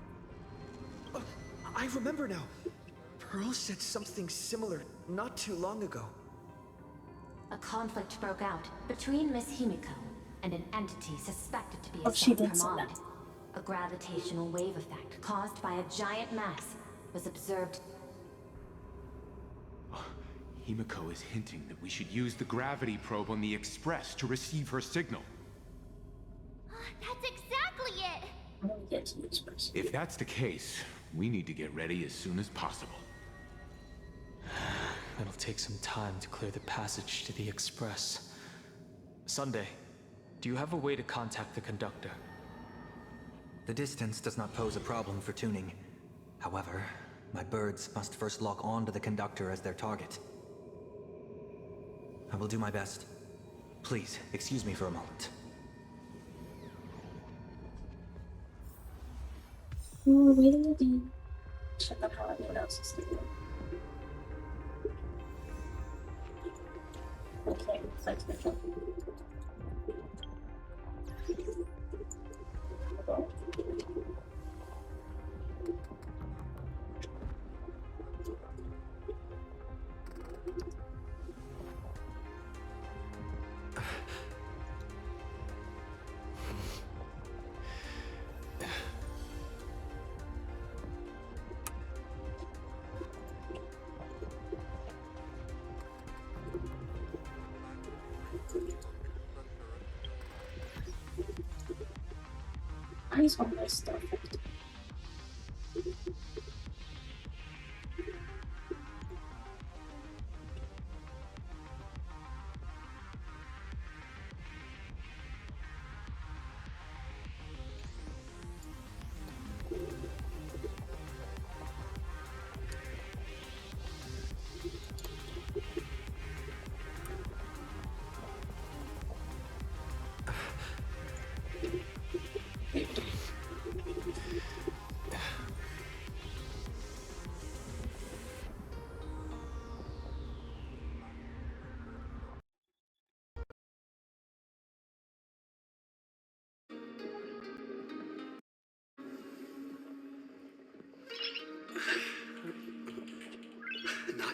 I remember now. Pearl said something similar not too long ago. A conflict broke out between Miss Himiko and an entity suspected to be a she did say Pramod. that. A gravitational wave effect caused by a giant mass was observed. Himiko is hinting that we should use the gravity probe on the Express to receive her signal. That's exactly it! I'm gonna get to the Express. If that's the case, we need to get ready as soon as possible. It'll take some time to clear the passage to the Express. Sunday, do you have a way to contact the conductor? The distance does not pose a problem for tuning. However, my birds must first lock on to the conductor as their target. I will do my best. Please, excuse me for a moment. We're waiting at the... Shut up while everyone else is sleeping. Okay, let's go. I just want my stuff.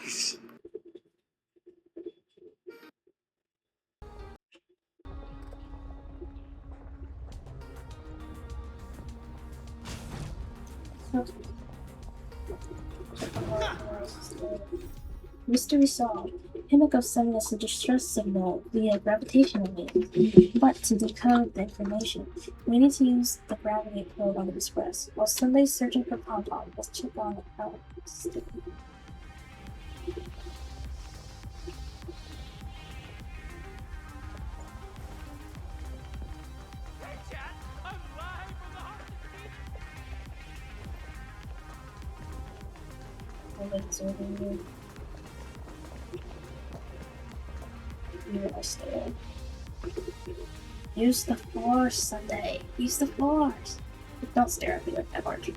Nice. Mystery solved. Himiko sent us a distress signal via gravitational waves. But to decode the information, we need to use the gravity probe on the Express. While Sunday's searching for Pom-Pom, let's check on the power system. Use the Force, Sunday. Use the Force. Don't stare at me like that, Archie.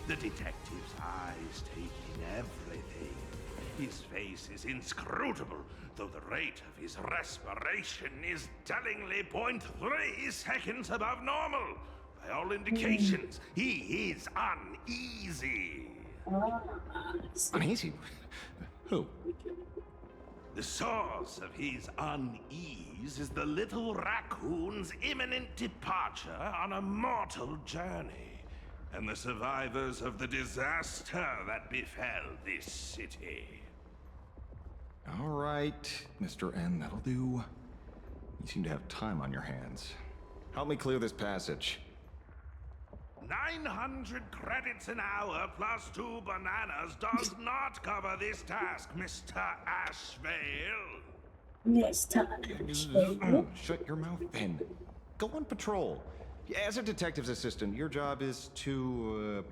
The detective's eyes take in everything. His face is inscrutable, though the rate of his respiration is tellingly 0.3 seconds above normal. By all indications, he is uneasy. Uneasy? Who? The source of his unease is the little raccoon's imminent departure on a mortal journey, and the survivors of the disaster that befell this city. All right, Mr. N, that'll do. You seem to have time on your hands. Help me clear this passage. 900 credits an hour plus 2 bananas does not cover this task, Mr. Ashvale. Mr. Ashvale. Shut your mouth, then. Go on patrol. As a detective's assistant, your job is to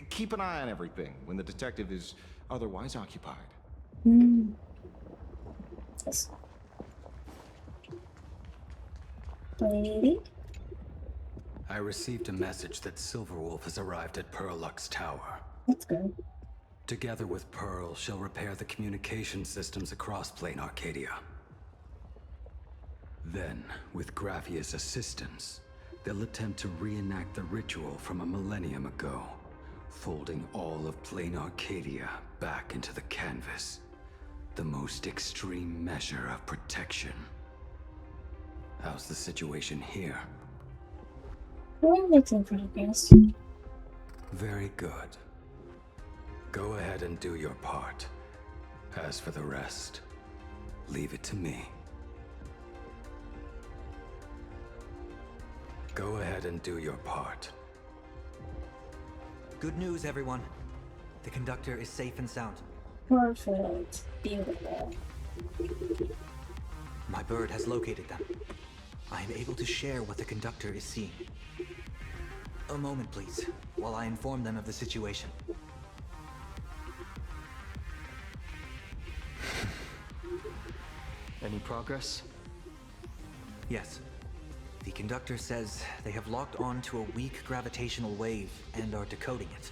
keep an eye on everything when the detective is otherwise occupied. Yes. Lady? I received a message that Silverwolf has arrived at Pearlux Tower. That's good. Together with Pearl, she'll repair the communication systems across Plane Arcadia. Then, with Graphia's assistance, they'll attempt to reenact the ritual from a millennium ago, folding all of Plane Arcadia back into the canvas. The most extreme measure of protection. How's the situation here? We're making progress. Very good. Go ahead and do your part. As for the rest, leave it to me. Go ahead and do your part. Good news, everyone. The conductor is safe and sound. Perfect. Beautiful. My bird has located them. I am able to share what the conductor is seeing. A moment, please, while I inform them of the situation. Any progress? Yes. The conductor says they have locked on to a weak gravitational wave and are decoding it.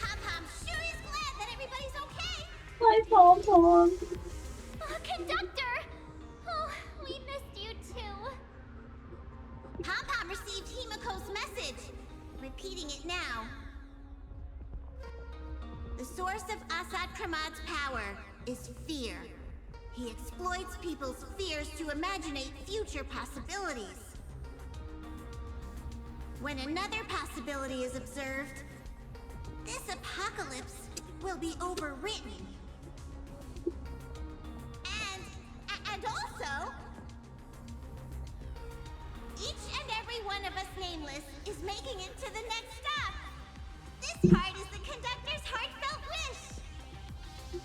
Pom-Pom sure is glad that everybody's okay. Hi, Pom-Pom. Conductor! Oh, we missed you too. Pom-Pom received Himiko's message. Repeating it now. The source of Asad Kramad's power is fear. He exploits people's fears to imaginate future possibilities. When another possibility is observed, this apocalypse will be overwritten. And also, each and every one of us nameless is making it to the next stop. This part is the conductor's heartfelt wish.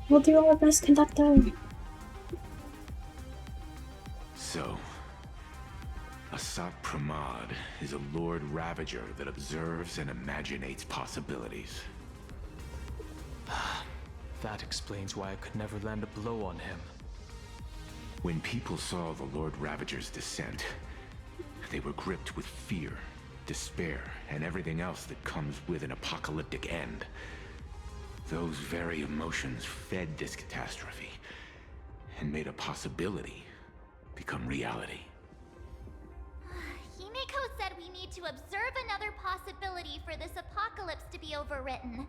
We'll do our best, conductor. So, Asat Pramad is a Lord Ravager that observes and imaginates possibilities. That explains why I could never land a blow on him. When people saw the Lord Ravager's descent, they were gripped with fear, despair, and everything else that comes with an apocalyptic end. Those very emotions fed this catastrophe, and made a possibility become reality. Himiko said we need to observe another possibility for this apocalypse to be overwritten.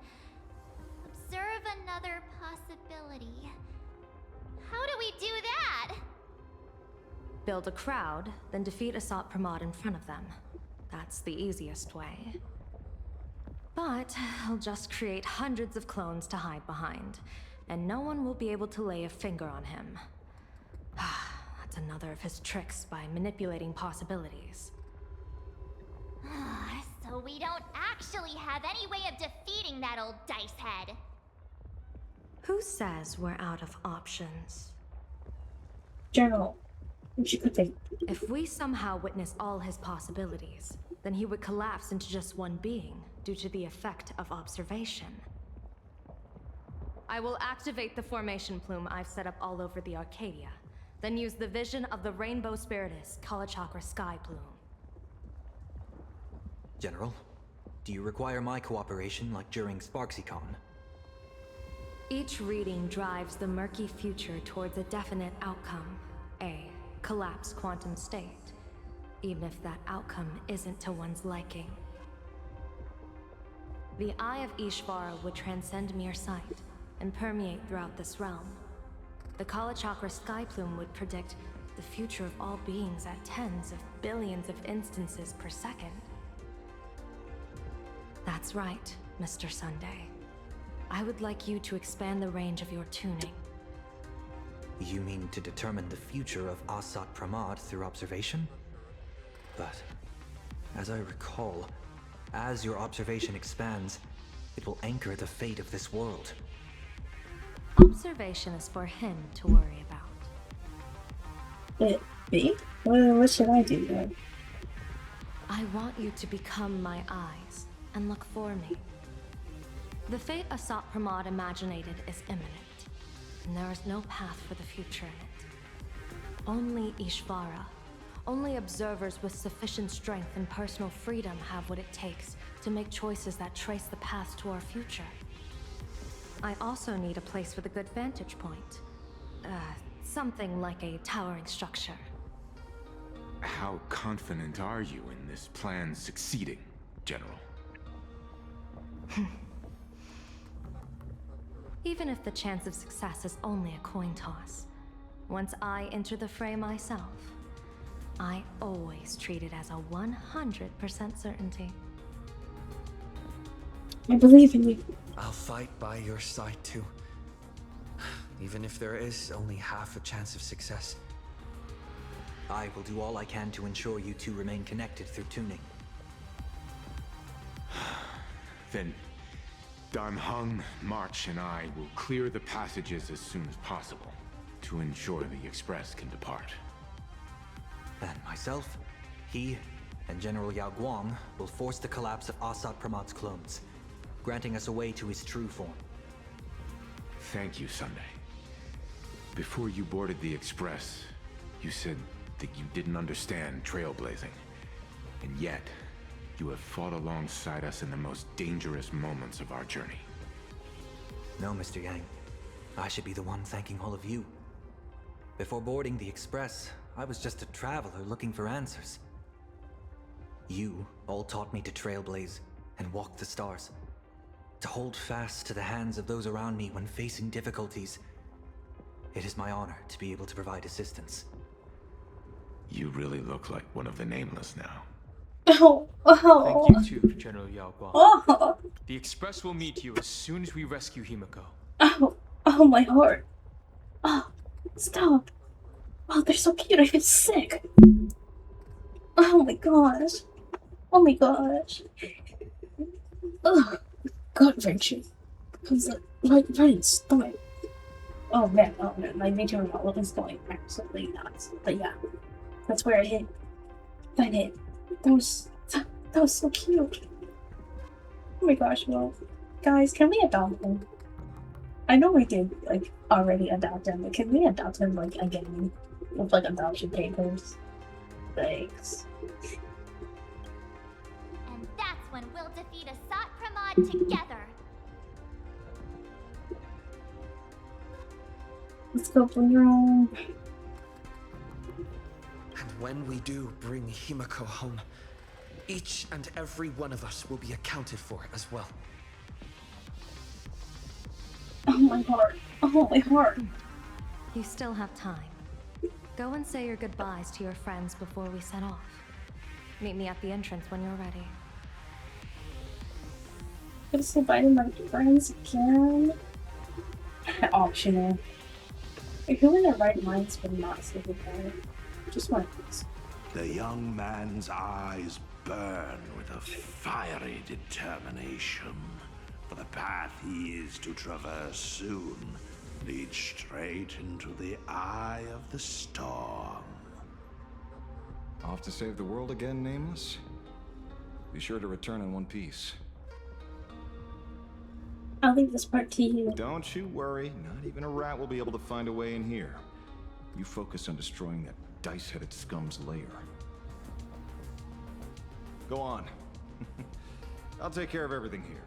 Observe another possibility. How do we do that? Build a crowd, then defeat Asat Pramod in front of them. That's the easiest way. But I'll just create hundreds of clones to hide behind, and no one will be able to lay a finger on him. That's another of his tricks by manipulating possibilities. So we don't actually have any way of defeating that old dice head. Who says we're out of options? General, what you could think? If we somehow witness all his possibilities, then he would collapse into just one being due to the effect of observation. I will activate the formation plume I've set up all over the Arcadia, then use the vision of the Rainbow Spiritus Kalachakra Sky Plume. General, do you require my cooperation like during SparksyCon? Each reading drives the murky future towards a definite outcome, a collapsed quantum state, even if that outcome isn't to one's liking. The Eye of Ishvara would transcend mere sight and permeate throughout this realm. The Kalachakra Sky Plume would predict the future of all beings at tens of billions of instances per second. That's right, Mr. Sunday. I would like you to expand the range of your tuning. You mean to determine the future of Asat Pramod through observation? But, as I recall, as your observation expands, it will anchor the fate of this world. Observation is for him to worry about. Me? What should I do then? I want you to become my eyes and look for me. The fate Asat Pramod imaginated is imminent, and there is no path for the future in it. Only Ishvara, only observers with sufficient strength and personal freedom have what it takes to make choices that trace the path to our future. I also need a place with a good vantage point. Something like a towering structure. How confident are you in this plan succeeding, General? Even if the chance of success is only a coin toss, once I enter the fray myself, I always treat it as a 100% certainty. I believe in you. I'll fight by your side too. Even if there is only half a chance of success. I will do all I can to ensure you two remain connected through tuning. Then Dan Heng, March, and I will clear the passages as soon as possible to ensure the Express can depart. And myself, he, and General Yao Guang will force the collapse of Asat Pramod's clones, granting us a way to his true form. Thank you, Sunday. Before you boarded the Express, you said that you didn't understand trailblazing. And yet, you have fought alongside us in the most dangerous moments of our journey. No, Mr. Yang. I should be the one thanking all of you. Before boarding the Express, I was just a traveler looking for answers. You all taught me to trailblaze and walk the stars. To hold fast to the hands of those around me when facing difficulties. It is my honor to be able to provide assistance. You really look like one of the Nameless now. Thank you too, General Yao Guang. The Express will meet you as soon as we rescue Himiko. Oh, my heart. Oh, stop. Oh, they're so cute. I feel sick. Oh my gosh. Oh my gosh. Ugh. Gut wrenching. Comes like right in the stomach. Oh man, my major model is going absolutely nuts. But yeah, that's where I hit. That hit. That was so cute. Oh my gosh, well, guys, can we adopt him? I know we did, like, already adopt him, but can we adopt him, like, again? With, like, adoption papers? Thanks. And that's when we'll defeat Asat Pramod together. Let's go for your own. And when we do bring Himiko home, each and every one of us will be accounted for as well. Oh my heart. Oh my heart. You still have time. Go and say your goodbyes to your friends before we set off. Meet me at the entrance when you're ready. Gonna say bye to my friends again. Optional. Who in their right minds would not say goodbye? Just one of these. The young man's eyes burn with a fiery determination. For the path he is to traverse soon leads straight into the eye of the storm. Off to save the world again, Nameless? Be sure to return in one piece. I'll leave this part to you. Don't you worry, not even a rat will be able to find a way in here. You focus on destroying that dice-headed scum's lair. Go on. I'll take care of everything here.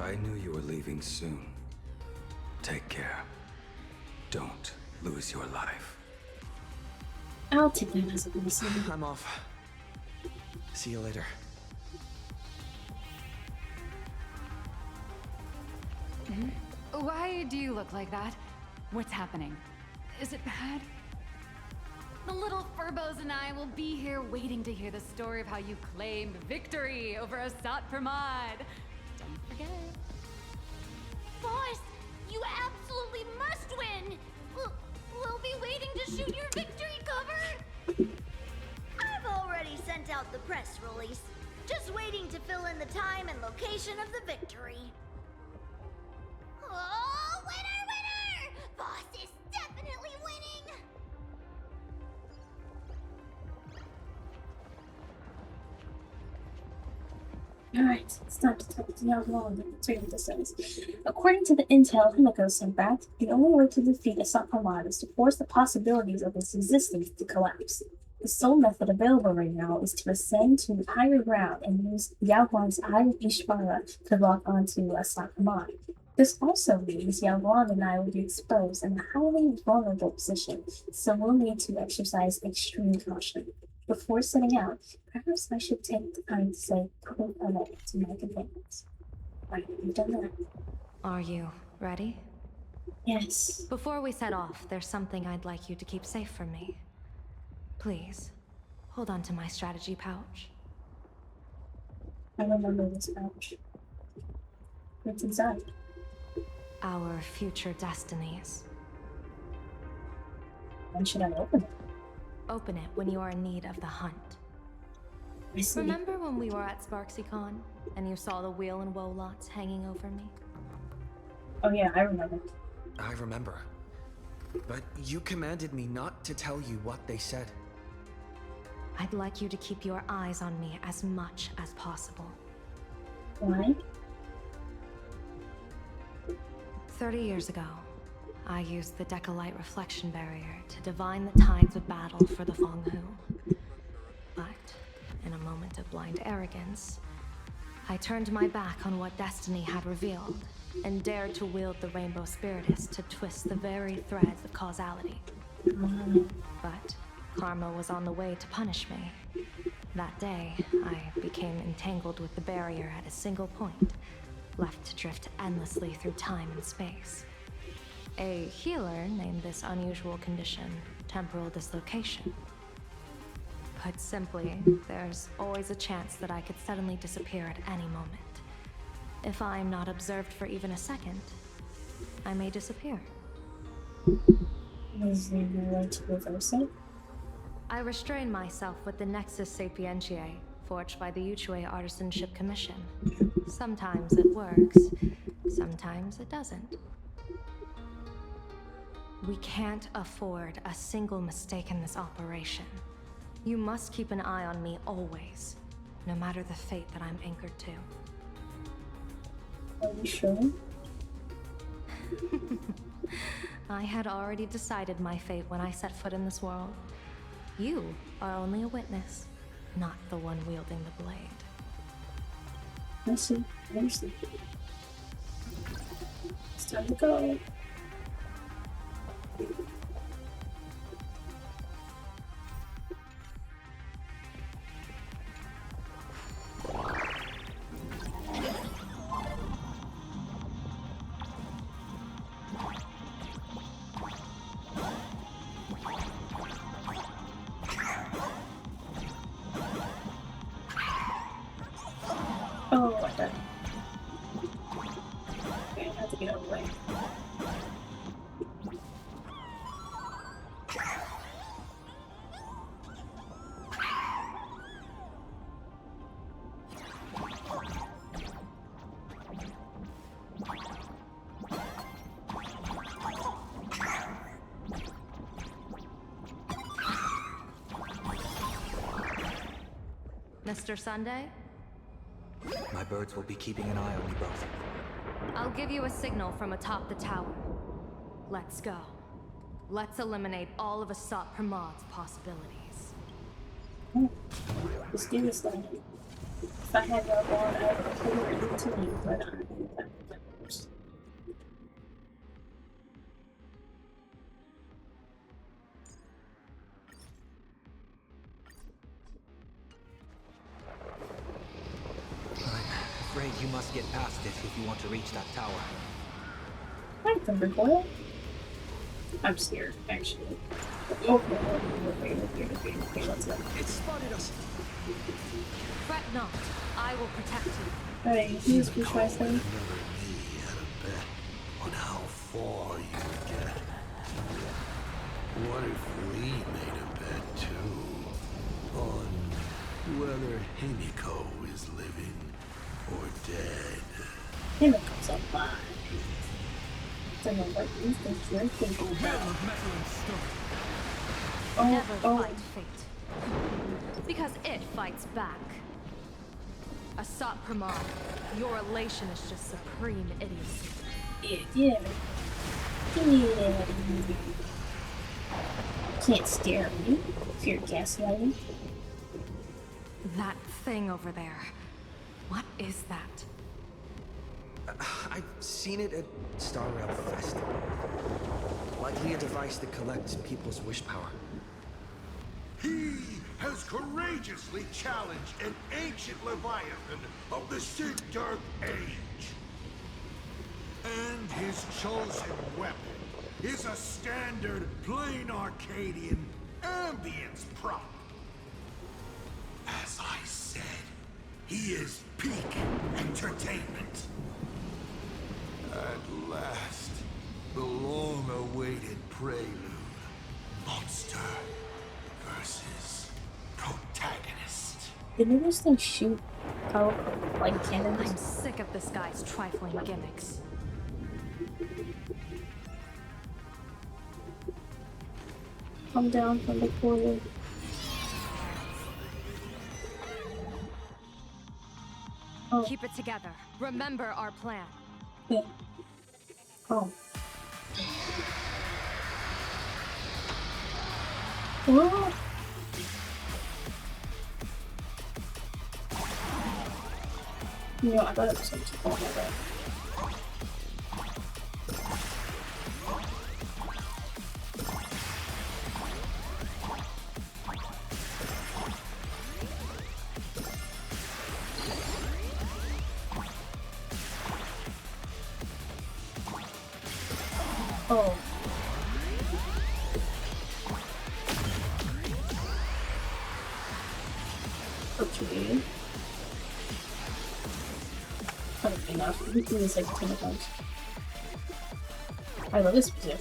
I knew you were leaving soon. Take care. Don't lose your life. I'll take that as a blessing. I'm off. See you later. Why do you look like that? What's happening? Is it bad? The little Furbos and I will be here waiting to hear the story of how you claimed victory over Asat Pramad. Don't forget. Boss, you absolutely must win! We'll be waiting to shoot your victory cover! I've already sent out the press release. Just waiting to fill in the time and location of the victory. Oh, winner, winner! Boss is definitely winning! Alright, it's time to talk to Yaguan and return this says. According to the intel Himiko sent back, the only way to defeat Asat Pramad is to force the possibilities of its existence to collapse. The sole method available right now is to ascend to higher ground and use Yaguan's Eye of Ishvara to lock onto Asat Pramad. This also means Yaguan and I will be exposed in a highly vulnerable position, so we'll need to exercise extreme caution. Before setting out, perhaps I should take the time to say quick hello to my companions. Right, you've done that. Are you ready? Yes. Before we set off, there's something I'd like you to keep safe from me. Please, hold on to my strategy pouch. I remember this pouch. What's inside? Our future destinies. When should I open it? Open it when you are in need of the hunt. I see. Remember when we were at SparksyCon and you saw the wheel and woe lots hanging over me? Oh yeah, I remember. I remember. But you commanded me not to tell you what they said. I'd like you to keep your eyes on me as much as possible. Why? 30 years ago, I used the Decalite reflection barrier to divine the tides of battle for the Fonghu. But, in a moment of blind arrogance, I turned my back on what destiny had revealed and dared to wield the Rainbow Spiritus to twist the very threads of causality. But karma was on the way to punish me. That day, I became entangled with the barrier at a single point, left to drift endlessly through time and space. A healer named this unusual condition temporal dislocation. Put simply, there's always a chance that I could suddenly disappear at any moment. If I'm not observed for even a second, I may disappear. Is there no way to reverse it? I restrain myself with the Nexus Sapientiae, forged by the Yuchue Artisanship Commission. Sometimes it works, sometimes it doesn't. We can't afford a single mistake in this operation. You must keep an eye on me always, no matter the fate that I'm anchored to. Are you sure? I had already decided my fate when I set foot in this world. You are only a witness, not the one wielding the blade. I see. I understand. It's time to go. Oh, I got it. Okay, I have to get out of the way. Mr. Sunday? My birds will be keeping an eye on you both. I'll give you a signal from atop the tower. Let's go. Let's eliminate all of Asat Pramad's possibilities. Let's do this then. If I had Rob on, I would have put it into me, but I'm in that. I'm afraid you must get past it if you want to reach that tower. Hi, Thunderbolt. I'm scared, actually. Okay, let's go. It spotted us. Fret not. I will protect you. Hey, please be try thing. Another me had a bet on how far you would get. What if we made a bet too on whether Himiko is living or dead? Himiko's alive. I don't know what you think you're thinking about. Never fight fate. Because it fights back. Asat Pramad, your elation is just supreme idiocy. Yeah. Can't stare at me if you're gaslighting. That thing over there. What is that? I've seen it at Star Rail Fest. Likely a device that collects people's wish power. He has courageously challenged an ancient Leviathan of the Sigdarth Age. And his chosen weapon is a standard plain Arcadian ambience prop. As I said, he is peak entertainment. At last, the long-awaited prelude. Monster versus protagonist. Didn't those things shoot powerful like cannons? I'm sick of this guy's trifling gimmicks. Come down from the portal. Oh. Keep it together. Remember our plan. Yeah. Oh. What? You know, I thought it was something like that. Oh. Okay. I don't enough. We can do this like 10 times. I love this music.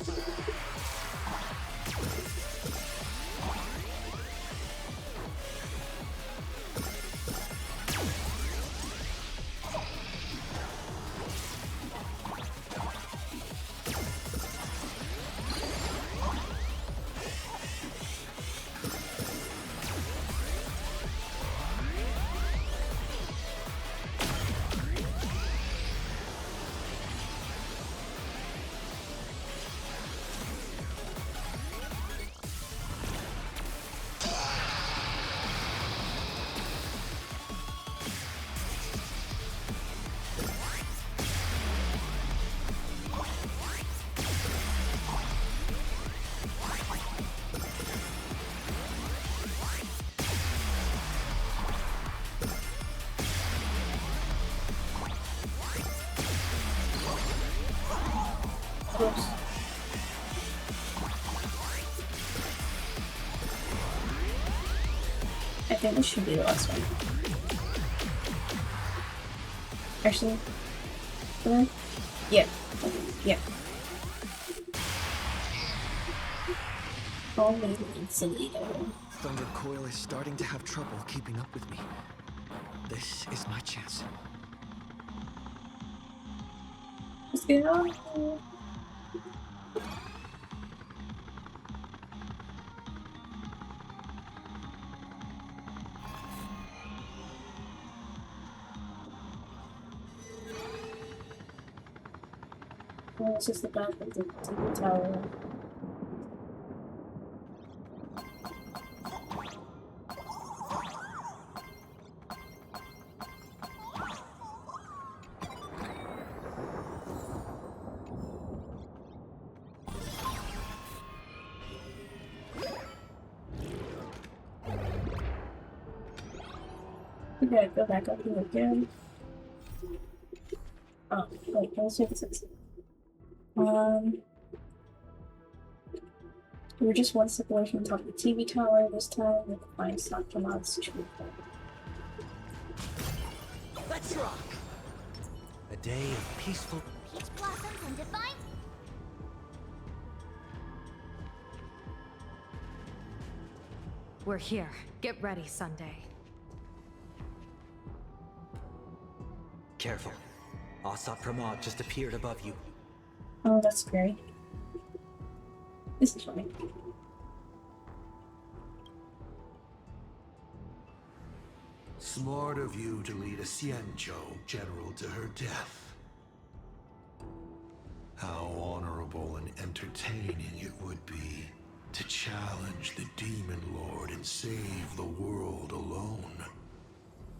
Oops. I think this should be the last one. Actually, yeah, yeah. Only insulator. Thunder Coil is starting to have trouble keeping up with me. This is my chance. Let's get on. Oh, it's just the back of the TV tower. We gotta go back up here again. Oh, wait, let's see what this is. We were just one step away from the top of the TV tower this time with the flying stock from out situation. Let's rock! A day of peaceful... Peach blossoms and divine... We're here. Get ready, Sunday. Careful. Asat Pramod just appeared above you. Oh, that's scary. This is funny. Smart of you to lead a Xianzhou general to her death. How honorable and entertaining it would be to challenge the Demon Lord and save the world alone.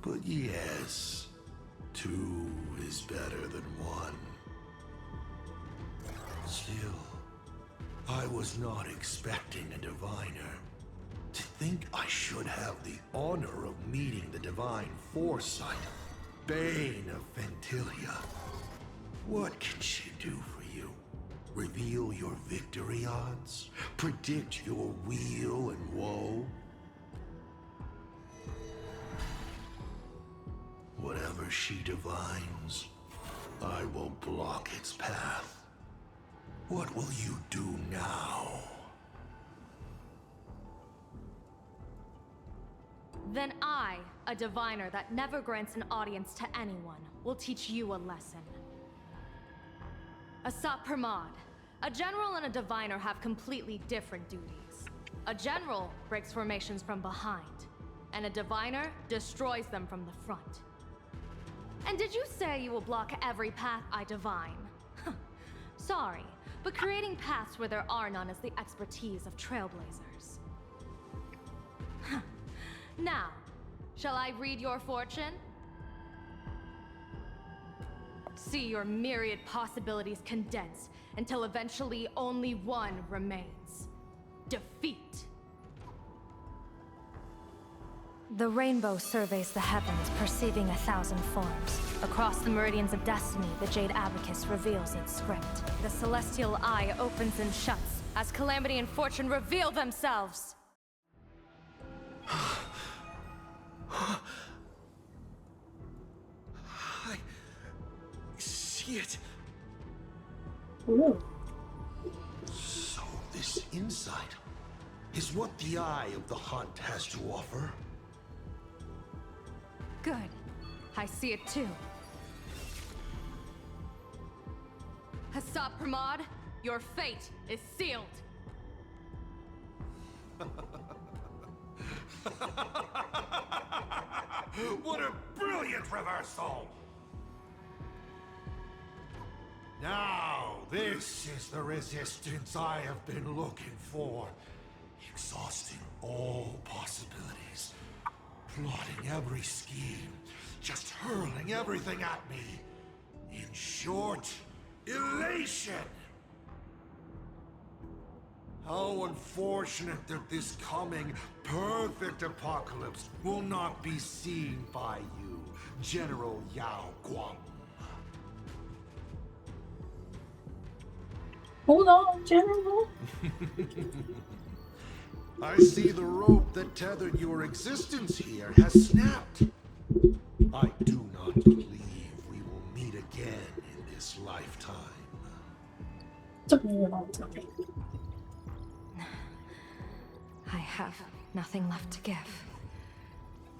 But yes, 2 is better than 1. Still, I was not expecting a diviner. To think I should have the honor of meeting the divine foresight, Bane of Ventilia. What can she do for you? Reveal your victory odds? Predict your weal and woe? Whatever she divines, I will block its path. What will you do now? Then I, a diviner that never grants an audience to anyone, will teach you a lesson. Asat Pramod, a general and a diviner have completely different duties. A general breaks formations from behind, and a diviner destroys them from the front. And did you say you will block every path I divine? Sorry, but creating paths where there are none is the expertise of trailblazers. Now, shall I read your fortune? See your myriad possibilities condense until eventually only one remains. Defeat. The rainbow surveys the heavens, perceiving 1,000 forms. Across the meridians of destiny, the Jade Abacus reveals its script. The celestial eye opens and shuts as calamity and fortune reveal themselves. I see it. Ooh. So this insight is what the Eye of the Hunt has to offer. Good. I see it too. Asat Pramod, your fate is sealed. What a brilliant reversal! Now, this is the resistance I have been looking for. Exhausting all possibilities. Plotting every scheme. Just hurling everything at me. In short, elation! How unfortunate that this coming perfect apocalypse will not be seen by you, General Yao Guang. Hold on, General. I see the rope that tethered your existence here has snapped. I do not believe we will meet again in this lifetime. Took me a long time. I have nothing left to give.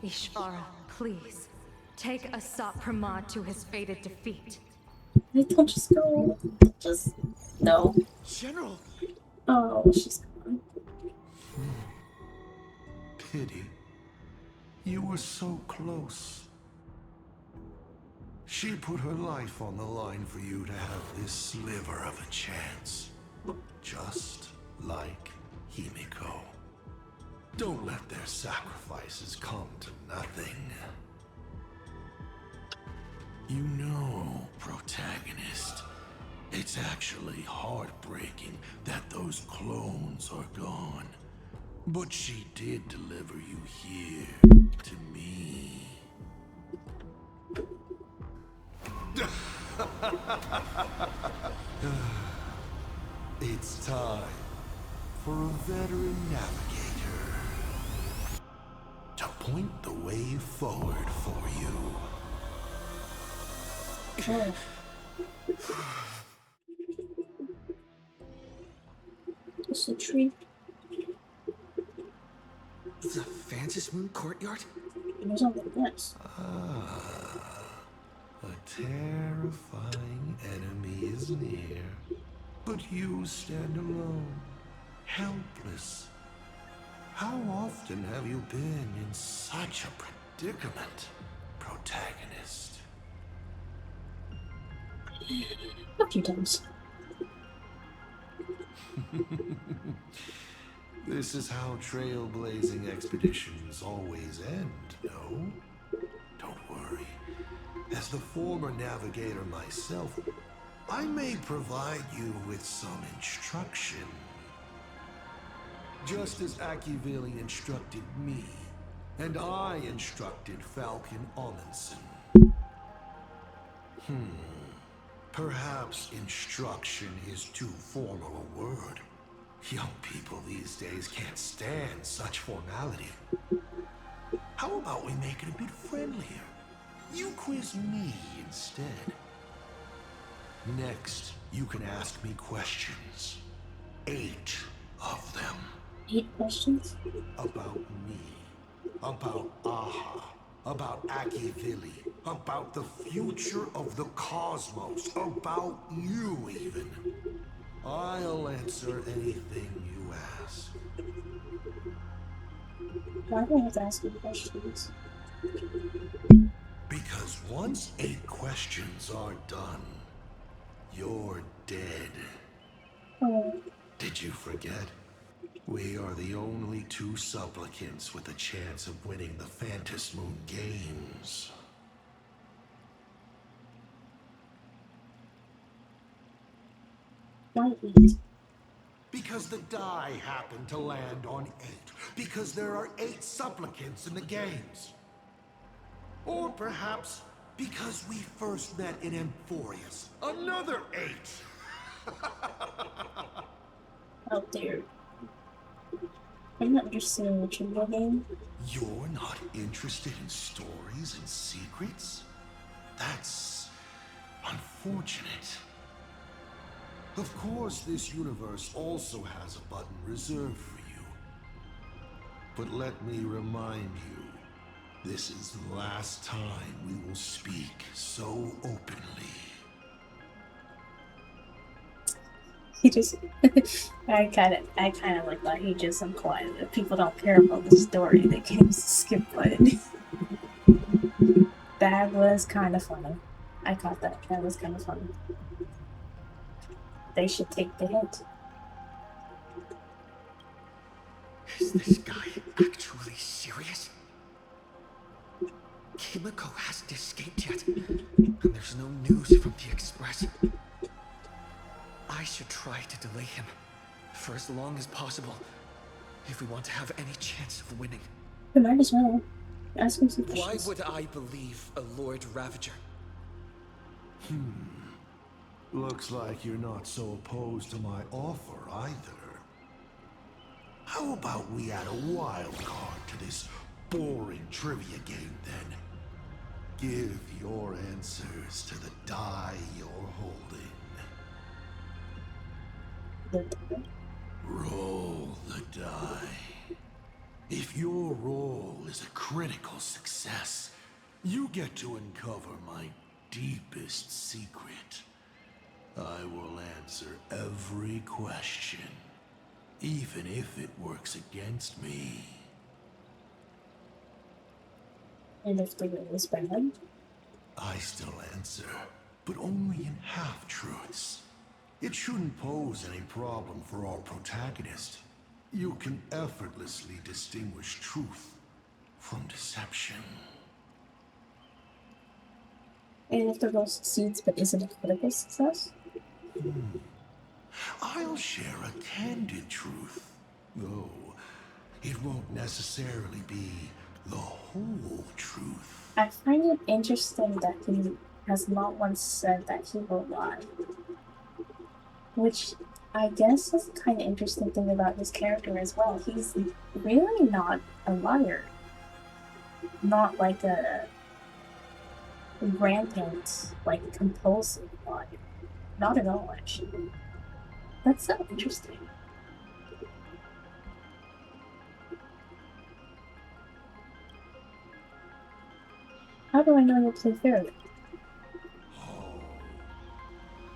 Ishvara, please, take Asat Pramod to his fated defeat. I don't just go. Just no. General! Oh, she's gone. Pity. You were so close. She put her life on the line for you to have this sliver of a chance. Just like Himiko. Don't let their sacrifices come to nothing. You know, protagonist, it's actually heartbreaking that those clones are gone. But she did deliver you here, to me. It's time for a veteran navigator to point the way forward for you. Oh. It's a tree. The Phantom Moon Courtyard? There's something else. A terrifying enemy is near, but you stand alone, helpless. How often have you been in such a predicament, protagonist? A few times. This is how trailblazing expeditions always end, no? Don't worry. As the former navigator myself, I may provide you with some instruction. Just as Arcadian instructed me, and I instructed Falcon Amundsen. Perhaps instruction is too formal a word. Young people these days can't stand such formality. How about we make it a bit friendlier? You quiz me instead. Next, you can ask me questions. 8 of them. 8 questions? About me. About Aha. About Akivili. About the future of the cosmos. About you, even. I'll answer anything you ask. Why do I have to ask you questions? Because once 8 questions are done, you're dead. Oh. Did you forget? We are the only 2 supplicants with a chance of winning the Phantom Moon Games. Why 8? Because the die happened to land on 8. Because there are 8 supplicants in the games. Or perhaps because we first met in Amphorius. Another 8! How dare. I'm not interested in the trivia game. You're not interested in stories and secrets? That's unfortunate. Of course, this universe also has a button reserved for you. But let me remind you, this is the last time we will speak so openly. He just, I kind of like that. He just implied that people don't care about the story. They can skip button. That was kind of funny. I caught that. That was kind of funny. They should take the hint. Is this guy actually serious? Kimiko hasn't escaped yet, and there's no news from the Express. I should try to delay him for as long as possible if we want to have any chance of winning. We might as well ask him some Why questions. would I believe a Lord Ravager? Looks like you're not so opposed to my offer either. How about we add a wild card to this boring trivia game then? Give your answers to the die you're holding. Roll the die. If your roll is a critical success, you get to uncover my deepest secret. I will answer every question, even if it works against me. And if the roll is bad? I still answer, but only in half-truths. It shouldn't pose any problem for our protagonist. You can effortlessly distinguish truth from deception. And if the roll succeeds but isn't a critical success? I'll share a candid truth, though it won't necessarily be the whole truth. I find it interesting that he has not once said that he will lie. Which I guess is a kind of interesting thing about his character as well. He's really not a liar. Not like a rampant, like compulsive liar. Not at all, actually. That's so interesting. How do I know you'll play fairly?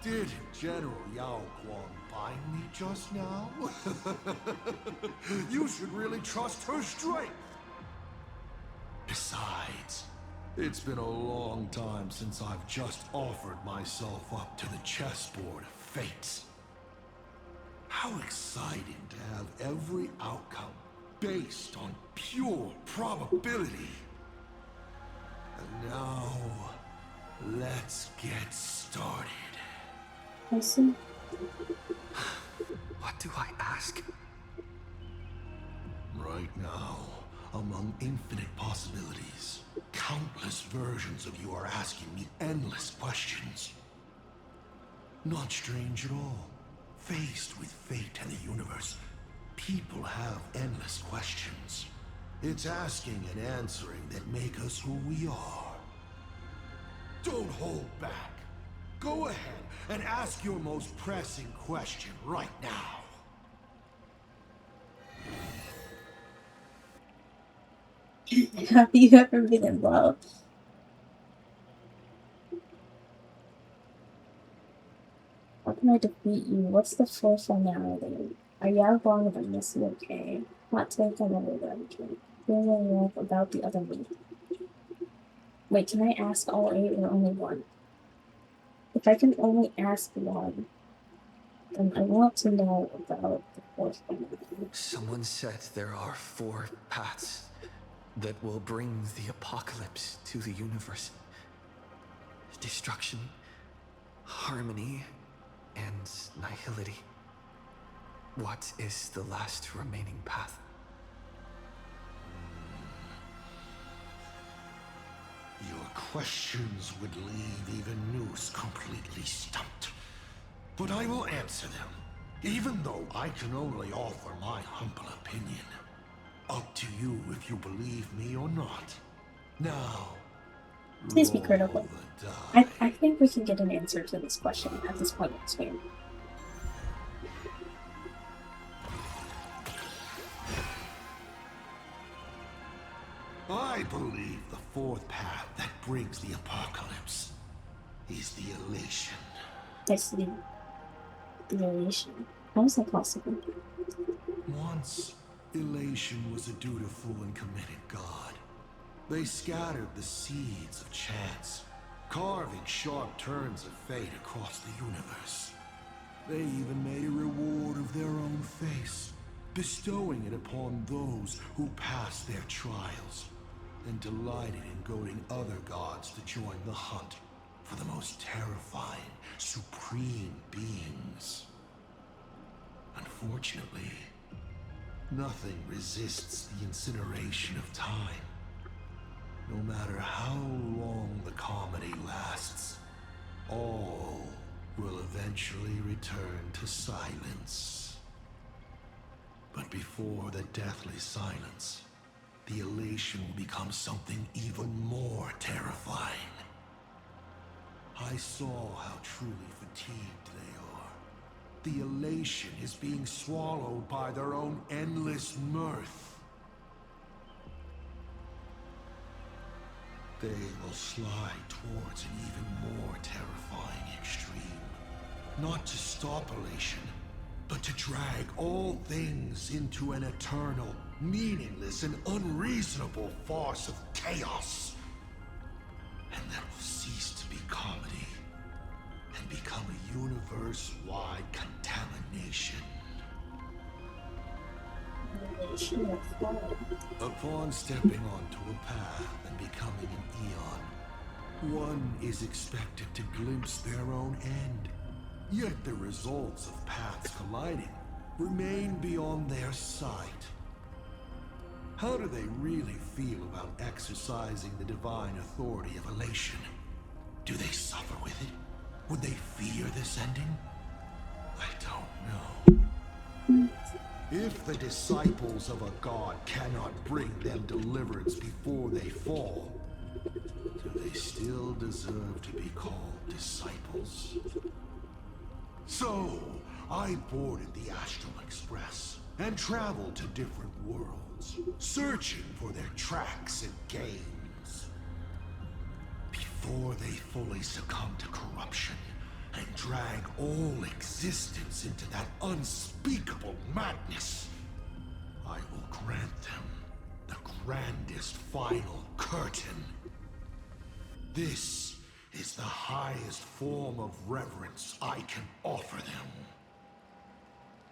Did General Yao Guang bind me just now? You should really trust her strength. Besides, it's been a long time since I've just offered myself up to the chessboard of fates. How exciting to have every outcome based on pure probability. And now, let's get started. I see. What do I ask? Right now, among infinite possibilities, countless versions of you are asking me endless questions. Not strange at all. Faced with fate and the universe, people have endless questions. It's asking and answering that make us who we are. Don't hold back. Go ahead and ask your most pressing question right now. Have you ever been in love? How can I defeat you? What's the full finality? Are you out wrong about Missy okay? Hot take on the religion. Feeling love about the other one. Wait, can I ask all 8 or only one? If I can only ask one, then I want to know about the fourth one. Someone said there are 4 paths that will bring the apocalypse to the universe. Destruction, harmony, and nihility. What is the last remaining path? Your questions would leave even Noose completely stumped. But I will answer them, even though I can only offer my humble opinion. Up to you if you believe me or not. Now, please be critical. I think we can get an answer to this question at this point in this game. I believe the fourth path that brings the apocalypse is the elation. I see. The elation. How is that possible? Once, elation was a dutiful and committed god. They scattered the seeds of chance, carving sharp turns of fate across the universe. They even made a reward of their own face, bestowing it upon those who passed their trials, and delighted in goading other gods to join the hunt for the most terrifying, supreme beings. Unfortunately, nothing resists the incineration of time. No matter how long the comedy lasts, all will eventually return to silence. But before the deathly silence, the elation will become something even more terrifying. I saw how truly fatigued they are. The elation is being swallowed by their own endless mirth. They will slide towards an even more terrifying extreme. Not to stop elation, but to drag all things into an eternal, meaningless, and unreasonable farce of chaos. And that will cease to be comedy, and become a universe-wide contamination. Upon stepping onto a path and becoming an eon, one is expected to glimpse their own end. Yet the results of paths colliding remain beyond their sight. How do they really feel about exercising the divine authority of elation? Do they suffer with it? Would they fear this ending? I don't know. If the disciples of a god cannot bring them deliverance before they fall, do they still deserve to be called disciples? So, I boarded the Astral Express and traveled to different worlds, searching for their tracks and gains. Before they fully succumb to corruption and drag all existence into that unspeakable madness, I will grant them the grandest final curtain. This is the highest form of reverence I can offer them.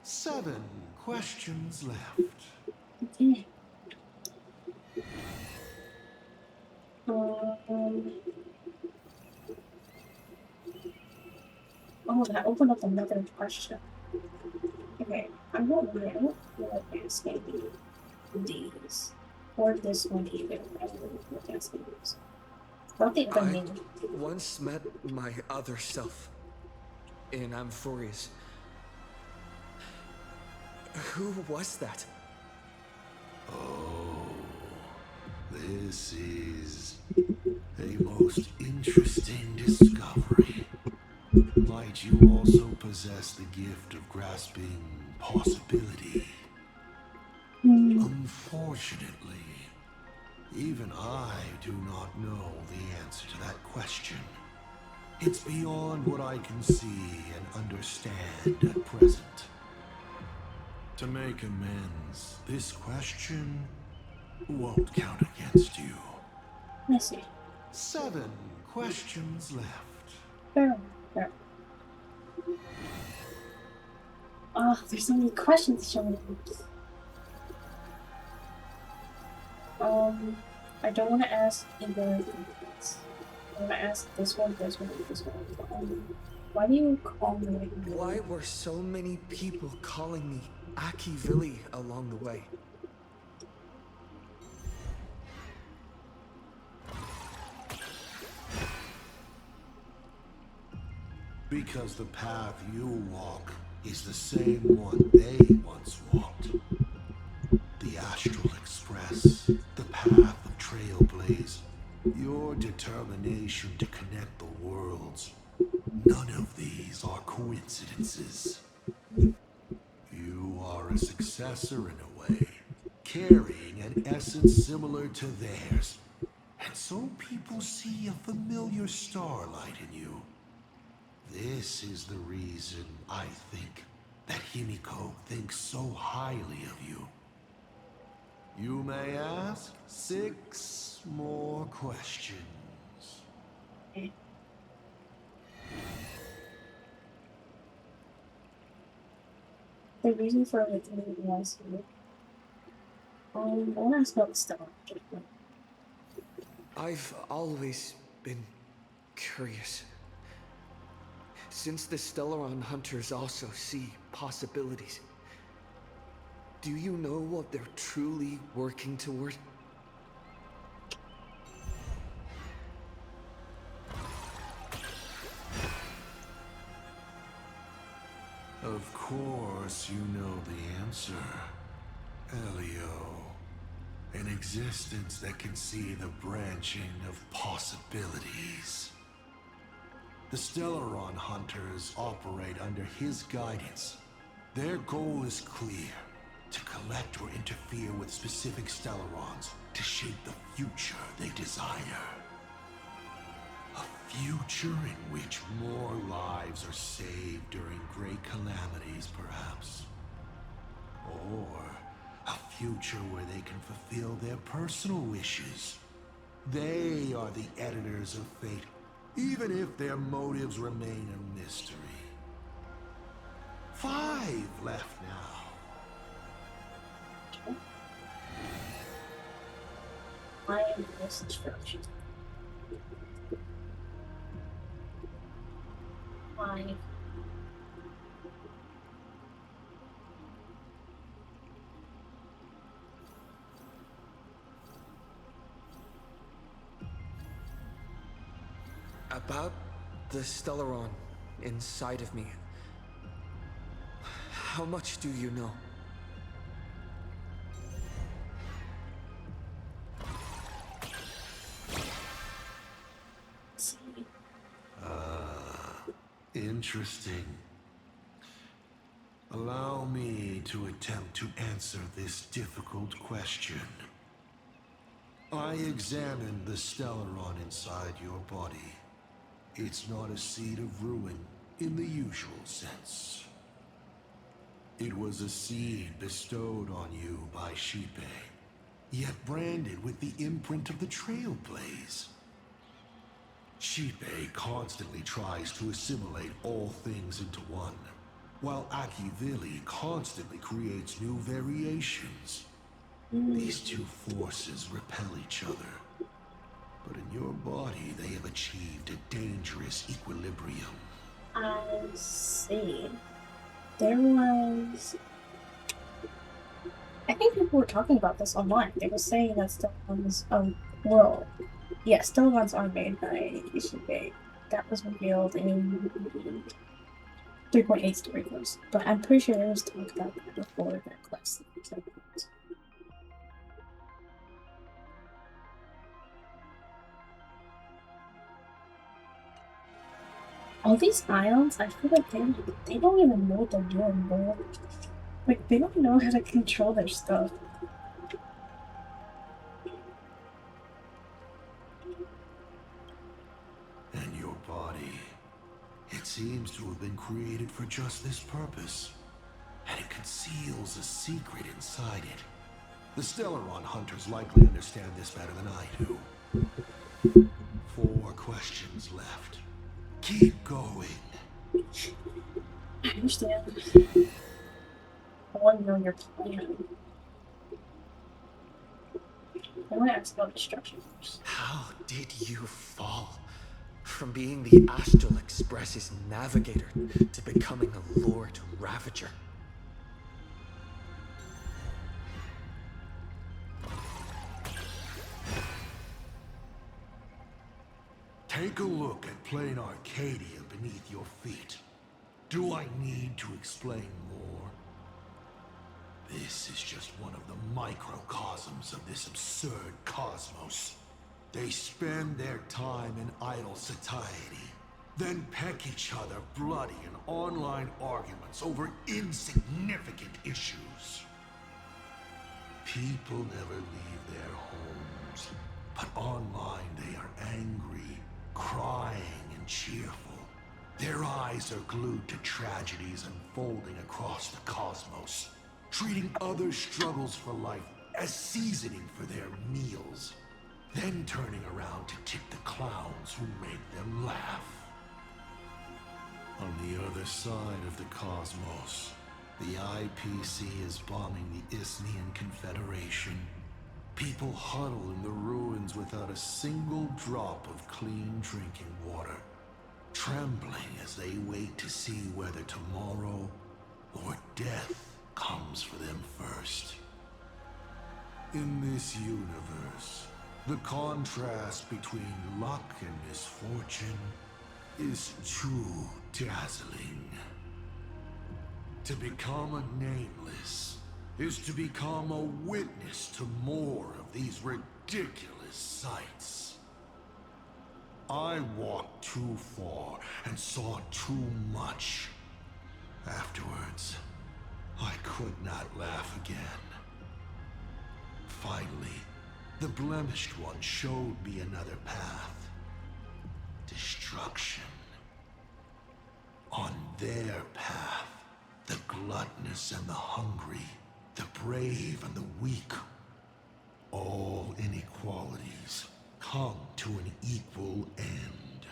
7 questions left. Okay. Oh, that opened up another question. Okay, I don't feel like it's gonna be these. Or this one either. I don't know what that's gonna use. About the other name. Once met my other self in Amphorius. Who was that? Oh, this is a most interesting discovery. Might you also possess the gift of grasping possibility? Unfortunately, even I do not know the answer to that question. It's beyond what I can see and understand at present. To make amends, this question won't count against you. I see. 7 questions left. Fair. Oh, there's so many questions showing up. I don't want to ask either of these. I want to ask this one. Why do you call me like that? Why were so many people calling me Akivili along the way? Because the path you walk is the same one they once walked. The Astral Express, the path of Trailblaze, your determination to connect the worlds. None of these are coincidences. You are a successor in a way, carrying an essence similar to theirs. And so people see a familiar starlight in you. This is the reason I think that Himiko thinks so highly of you. You may ask 6 more questions. The reason for everything was I want to ask about the star. I've always been curious. Since the Stellaron hunters also see possibilities, do you know what they're truly working toward? Of course you know the answer. Elio. An existence that can see the branching of possibilities. The Stellaron hunters operate under his guidance. Their goal is clear: to collect or interfere with specific Stellarons to shape the future they desire. A future in which more lives are saved during great calamities, perhaps. Or a future where they can fulfill their personal wishes. They are the editors of fate, even if their motives remain a mystery. 5 left now. I am this instruction. 5. About the Stellaron inside of me. How much do you know? Interesting. Allow me to attempt to answer this difficult question. I examined the Stellaron inside your body. It's not a seed of ruin in the usual sense. It was a seed bestowed on you by Shipe, yet branded with the imprint of the Trailblaze. Shipe constantly tries to assimilate all things into one, while Akivili constantly creates new variations. These two forces repel each other, but in your body they have achieved a dangerous equilibrium. I see. There was... I think people were talking about this online. They were saying that Stellarons, well, yeah, Stellarons are made by Ishibe. That was revealed in 3.8 story course. But I'm pretty sure there was talk about that before that quest. All these ions, I feel like they don't even know what they're doing, bro. Like, they don't know how to control their stuff. And your body, it seems to have been created for just this purpose. And it conceals a secret inside it. The Stellaron hunters likely understand this better than I do. 4 questions left. Keep going. I understand. I want to know your plan. I want to ask about destruction first. How did you fall from being the Astral Express's navigator to becoming a Lord Ravager? Take a look at plain Arcadia beneath your feet. Do I need to explain more? This is just one of the microcosms of this absurd cosmos. They spend their time in idle satiety, then peck each other bloody in online arguments over insignificant issues. People never leave their homes, but online they are angry, crying, and cheerful. Their eyes are glued to tragedies unfolding across the cosmos, treating other struggles for life as seasoning for their meals, then turning around to tip the clowns who make them laugh. On the other side of the cosmos, the IPC is bombing the Isnian Confederation. People huddle in the ruins without a single drop of clean drinking water, trembling as they wait to see whether tomorrow or death comes for them first. In this universe, the contrast between luck and misfortune is too dazzling. To become a nameless is to become a witness to more of these ridiculous sights. I walked too far and saw too much. Afterwards, I could not laugh again. Finally, the Blemished One showed me another path. Destruction. On their path, the gluttonous and the hungry, the brave and the weak, all inequalities come to an equal end.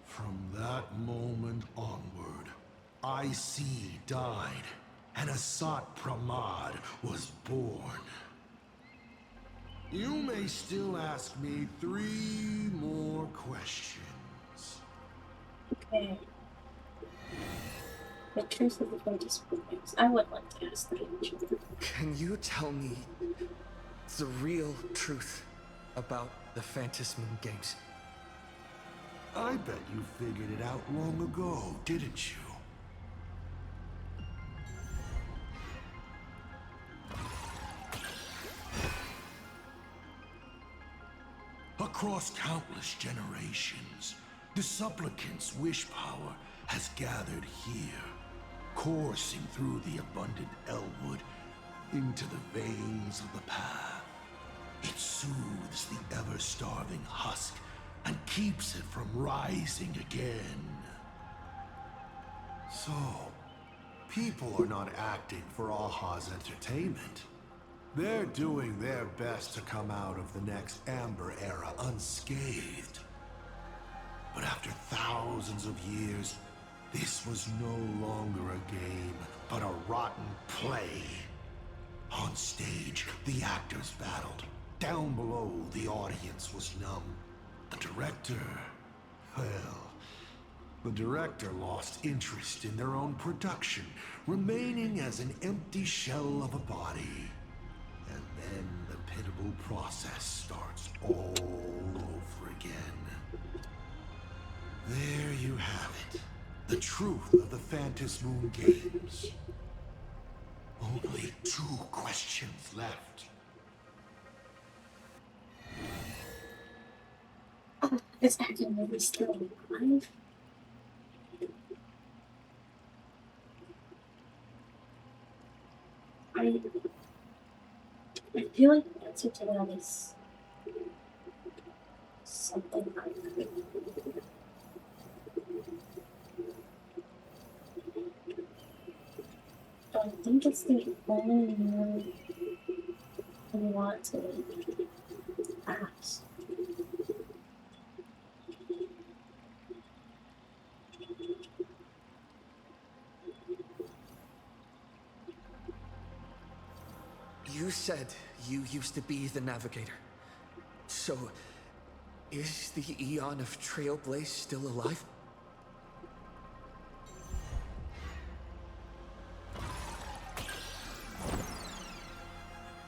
From that moment onward, IC died, and Asat Pramad was born. You may still ask me 3 more questions. Okay. The truth of the Ventus programs. I would like to ask that. Can you tell me the real truth about the Phantom Moon games? I bet you figured it out long ago, didn't you? Across countless generations, the supplicant's wish power has gathered here, coursing through the abundant Elwood into the veins of the path. It soothes the ever-starving husk and keeps it from rising again. So, people are not acting for Aha's entertainment. They're doing their best to come out of the next Amber Era unscathed. But after thousands of years, this was no longer a game, but a rotten play. On stage, the actors battled. Down below, the audience was numb. The director, well, the director lost interest in their own production, remaining as an empty shell of a body. And then the pitiable process starts all over again. There you have it. The truth of the Phantom Moon games. Only 2 questions left. Is Arcadian maybe still alive? I feel like the answer to that is something like that. I think it's the only one I want to ask. You said you used to be the navigator. So, is the Eon of Trailblaze still alive?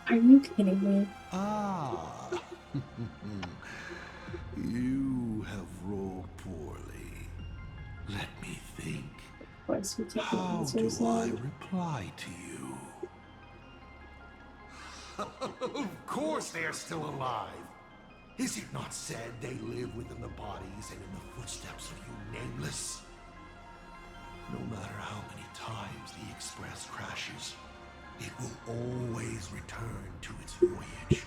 Are you kidding me? Ah, you have rolled poorly. Let me think. Of course, we take How answers do I now. reply to you? Of course they're still alive. Is it not said they live within the bodies and in the footsteps of you nameless? No matter how many times the Express crashes, it will always return to its voyage.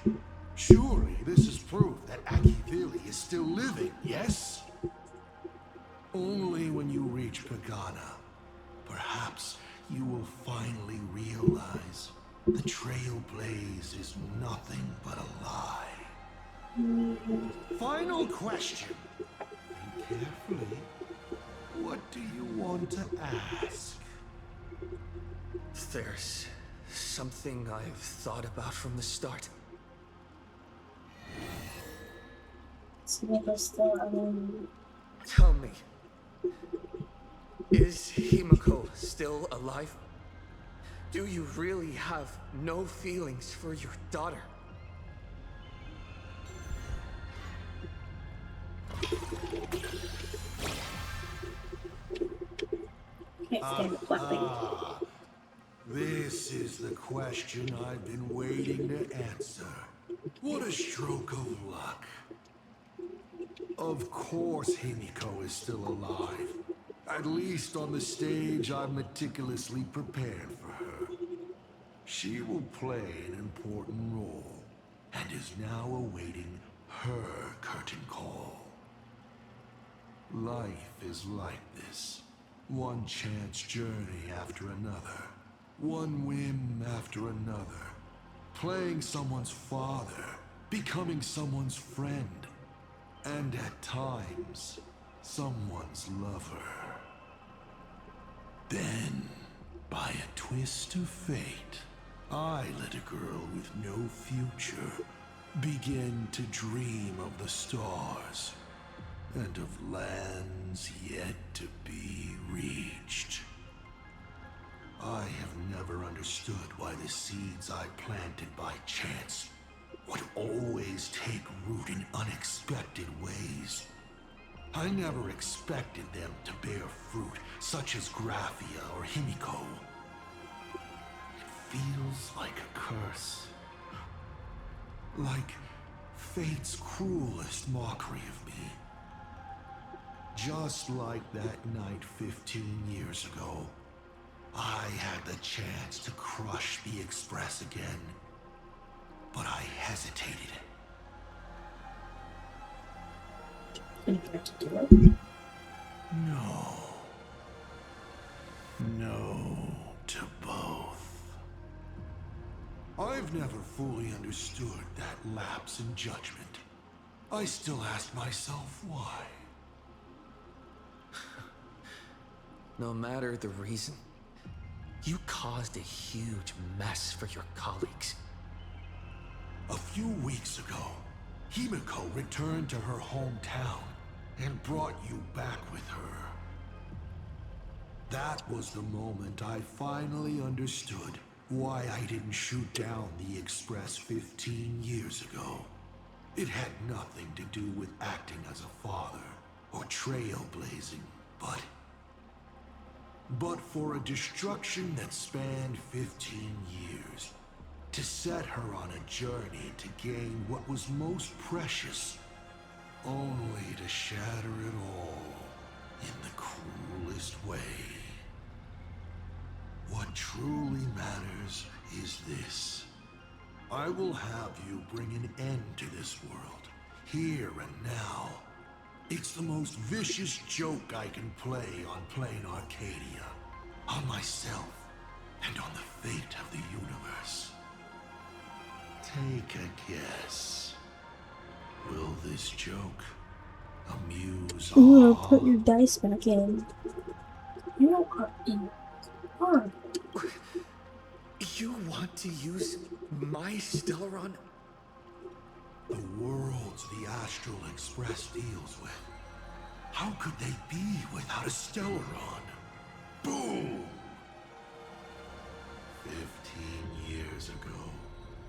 Surely this is proof that Akivili is still living, yes? Only when you reach Pagana, perhaps you will finally realize the Trailblaze is nothing but a lie. Final question. Think carefully. What do you want to ask? There's something I've thought about from the start. Himiko's still alive. Tell me, is Himiko still alive? Do you really have no feelings for your daughter? Okay, stand up laughing. This is the question I've been waiting to answer. What a stroke of luck. Of course Himiko is still alive. At least on the stage I've meticulously prepared for her. She will play an important role, and is now awaiting her curtain call. Life is like this. One chance journey after another. One whim after another. Playing someone's father, becoming someone's friend, and at times, someone's lover. Then, by a twist of fate, I let a girl with no future begin to dream of the stars and of lands yet to be reached. I have never understood why the seeds I planted by chance would always take root in unexpected ways. I never expected them to bear fruit, such as Graphia or Himiko. It feels like a curse. Like fate's cruelest mockery of me. Just like that night 15 years ago, I had the chance to crush the Express again, but I hesitated. No. No to both. I've never fully understood that lapse in judgment. I still ask myself why. No matter the reason, you caused a huge mess for your colleagues. A few weeks ago, Himiko returned to her hometown and brought you back with her. That was the moment I finally understood why I didn't shoot down the Express 15 years ago. It had nothing to do with acting as a father or trailblazing, but for a destruction that spanned 15 years, to set her on a journey to gain what was most precious, only to shatter it all in the cruelest way. What truly matters is this. I will have you bring an end to this world, here and now. It's the most vicious joke I can play on plain Arcadia, on myself, and on the fate of the universe. Take a guess. Will this joke amuse You all? put your dice back in. You are in harm. You want to use my Stellaron? The worlds the Astral Express deals with. How could they be without a Stellaron? Boom! 15 years ago,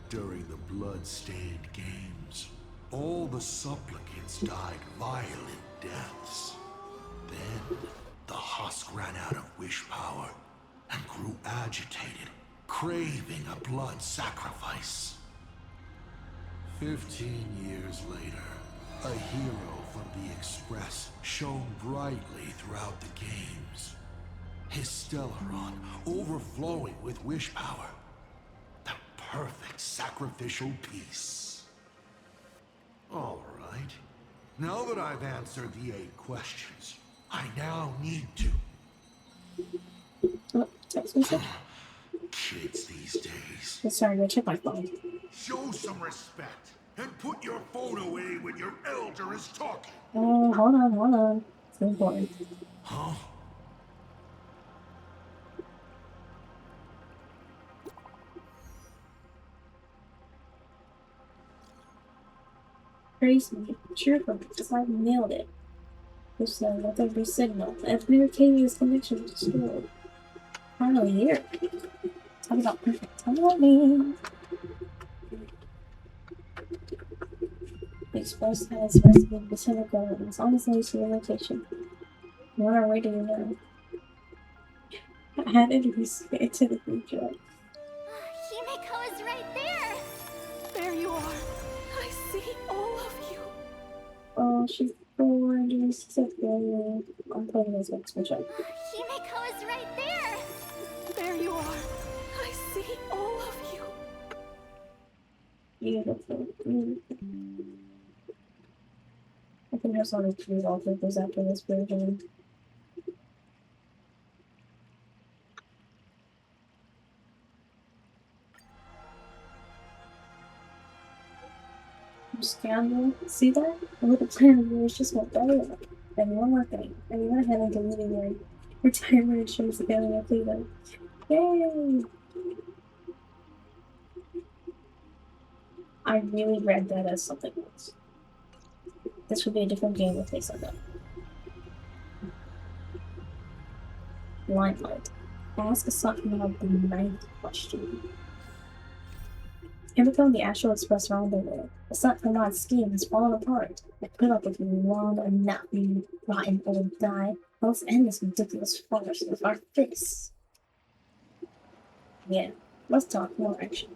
during the blood-stained games, all the supplicants died violent deaths. Then, the husk ran out of wish power and grew agitated, craving a blood sacrifice. 15 years later, a hero from the Express shone brightly throughout the games. His Stellaron overflowing with wish power. The perfect sacrificial piece. All right. Now that I've answered the 8 questions, I now need to... Oh, text message. Kids these days. Sorry, go check my phone. Show some respect and put your phone away when your elder is talking. Oh, hold on. It's important. Huh? Praise me, cheerful, because I nailed it. This let there be signal. Every Arcadian's connection was destroyed. Finally here. Talk about perfect timing. The Express has rested the center gardens. Honestly, to the location. We're on our way to now. I had it be scared to the future. Himiko is right there! There you are. I see all of you. Oh, she's gorgeous. She's so good. I'm playing this next picture. Himiko is right there! There you are. I see all of you. Beautiful. Beautiful. I think there's a lot of cute wallpapers after this version. Scandal. See that? A little plan of yours just went better. And one more thing. And you went ahead and deleted your retirement insurance again in Cleveland. Yay! I really read that as something else. This would be a different game if they said that. Limelight. Ask something about the ninth question. Himiko and the Astral Express rendezvous. The Sun Command scheme has fallen apart. I put up with you long enough, you rotten old guy. Let's end this ridiculous farce with our fists. Yeah, let's talk more action.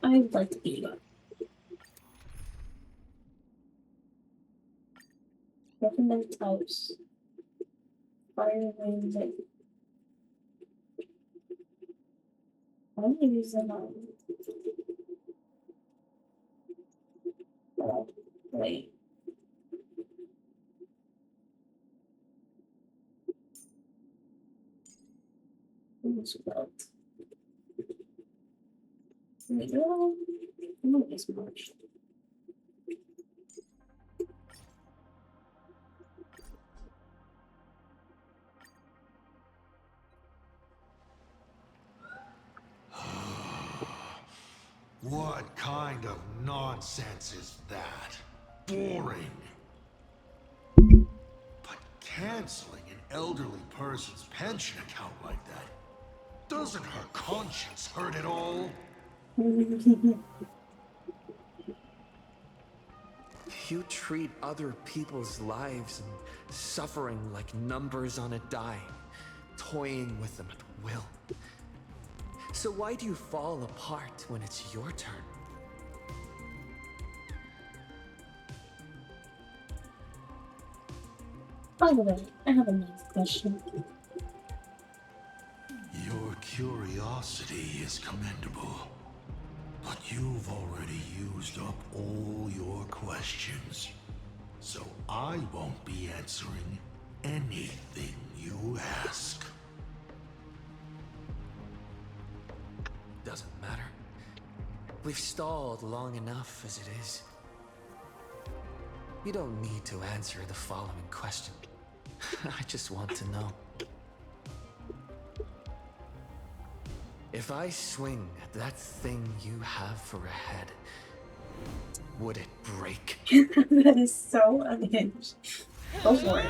I'd like to beat you up. Recommend types. Fire wings. I'm gonna use them on. Wait. Who's belt? There we go. I'm gonna use March. What kind of nonsense is that? Boring. But canceling an elderly person's pension account like that, doesn't her conscience hurt at all? You treat other people's lives and suffering like numbers on a dime, toying with them at will. So why do you fall apart when it's your turn? By the way, I have a nice question. Your curiosity is commendable, but you've already used up all your questions. So I won't be answering anything you ask. Doesn't matter. We've stalled long enough as it is. You don't need to answer the following question. I just want to know. If I swing at that thing you have for a head, would it break? That is so unhinged. Go for it.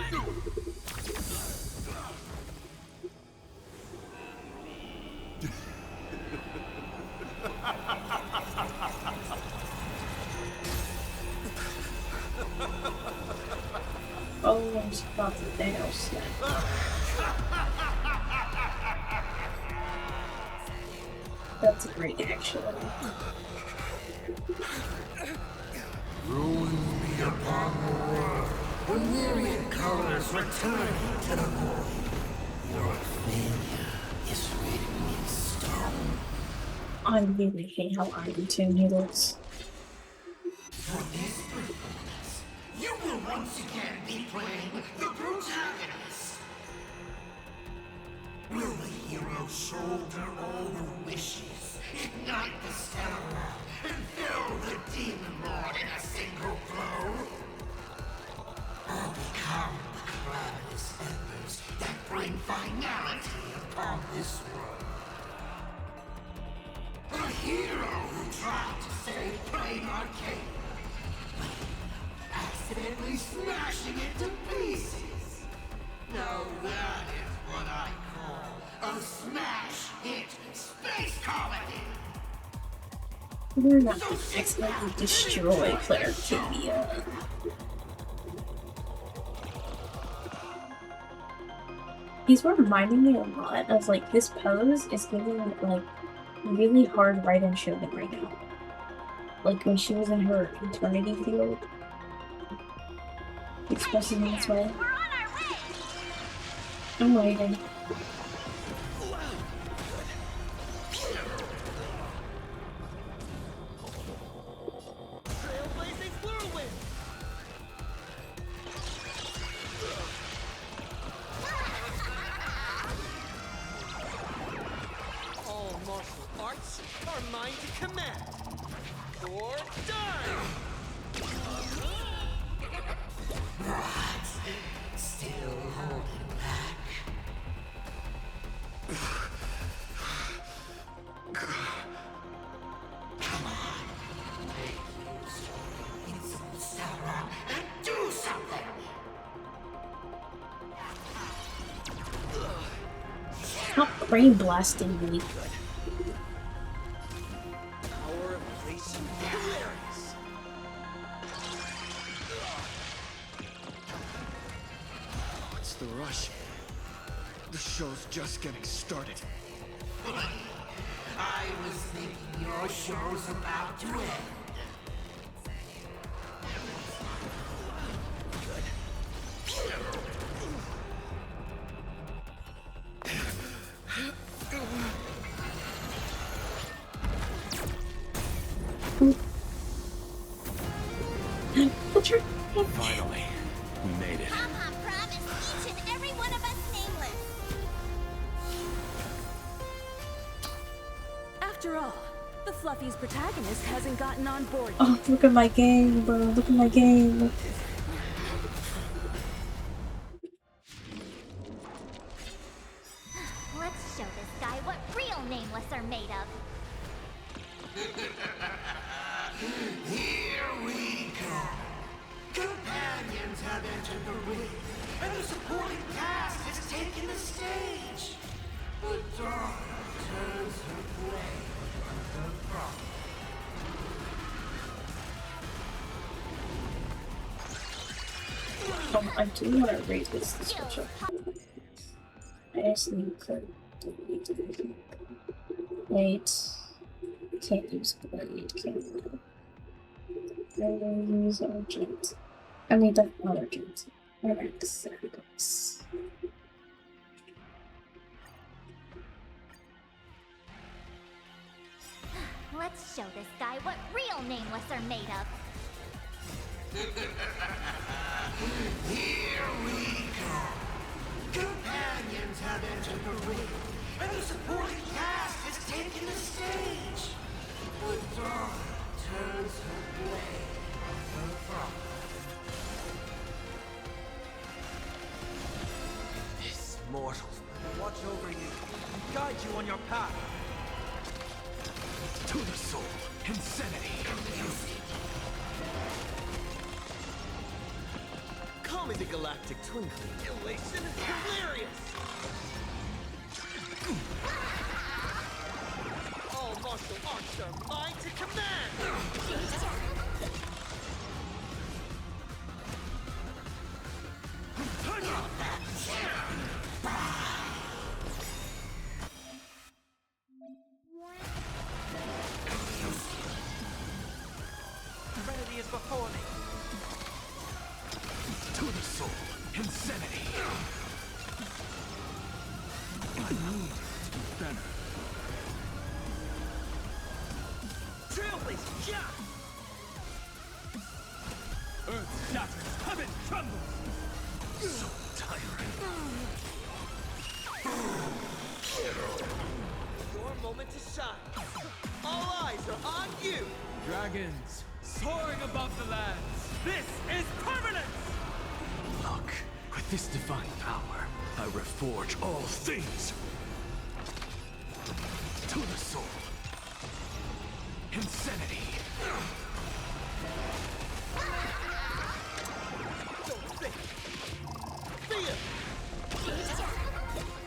Oh, I'm about to Thanos snap. That's great, actually. Ruin be upon the world, the myriad colors return to the void. Your failure is written in stone. I really hate how Iron 2 noodles. For this performance, you will once again be playing the protagonist. Will the hero shoulder all the wishes, ignite the stellar lamp, and fill the demon lord in a single blow? Or become the calamitous embers that bring finality upon this world? A hero who tried to save Plain Arcadian, accidentally smashing it to pieces. Now that is what I call a smash hit space comedy. We're not going to accidentally destroy Player Arcadia. He's reminding me a lot of like this pose is giving like really hard Raiden Shogun right now. Like when she was in her eternity field. Expressing this way. I'm waiting. All martial arts are mine to command. Or die! Still holding back. Come on. Make use of invincible Sauron and do something! Stop brain blasting me. Power of placing hilarious. What's the rush? The show's just getting started. I was thinking your show's about to end. Finally, we made it. Papa promised each and every one of us nameless. After all, the Fluffy's protagonist hasn't gotten on board. Oh, look at my game, bro. Look at my game. Let's show this guy what real nameless are made of. Here we go. Companions have entered the ring, and the supporting cast has taken the stage. The daughter turns her blade on the front. I do want to rate this description. I just need to wait. Can't use blade. Can't use urgent. I need the urgent. Relax. Let's show this guy what real nameless are made of. Here we go. Companions have entered the ring, and the supporting cast has taken the stage. The daughter turns her blade on the front. This mortals will watch over you and guide you on your path. To the soul, insanity. Call me the galactic twinkling. Elation is hilarious. All martial arts are mine to command. Serenity is before me. To the soul, insanity. I need to be better. Trailblazing shot! Earth shatters, heaven trembles! So tiring. Your moment to shine. All eyes are on you! Dragons, soaring above the lands. This is permanence! Look, with this divine power, I reforge all things. To the soul. Insanity. Don't think. Feel!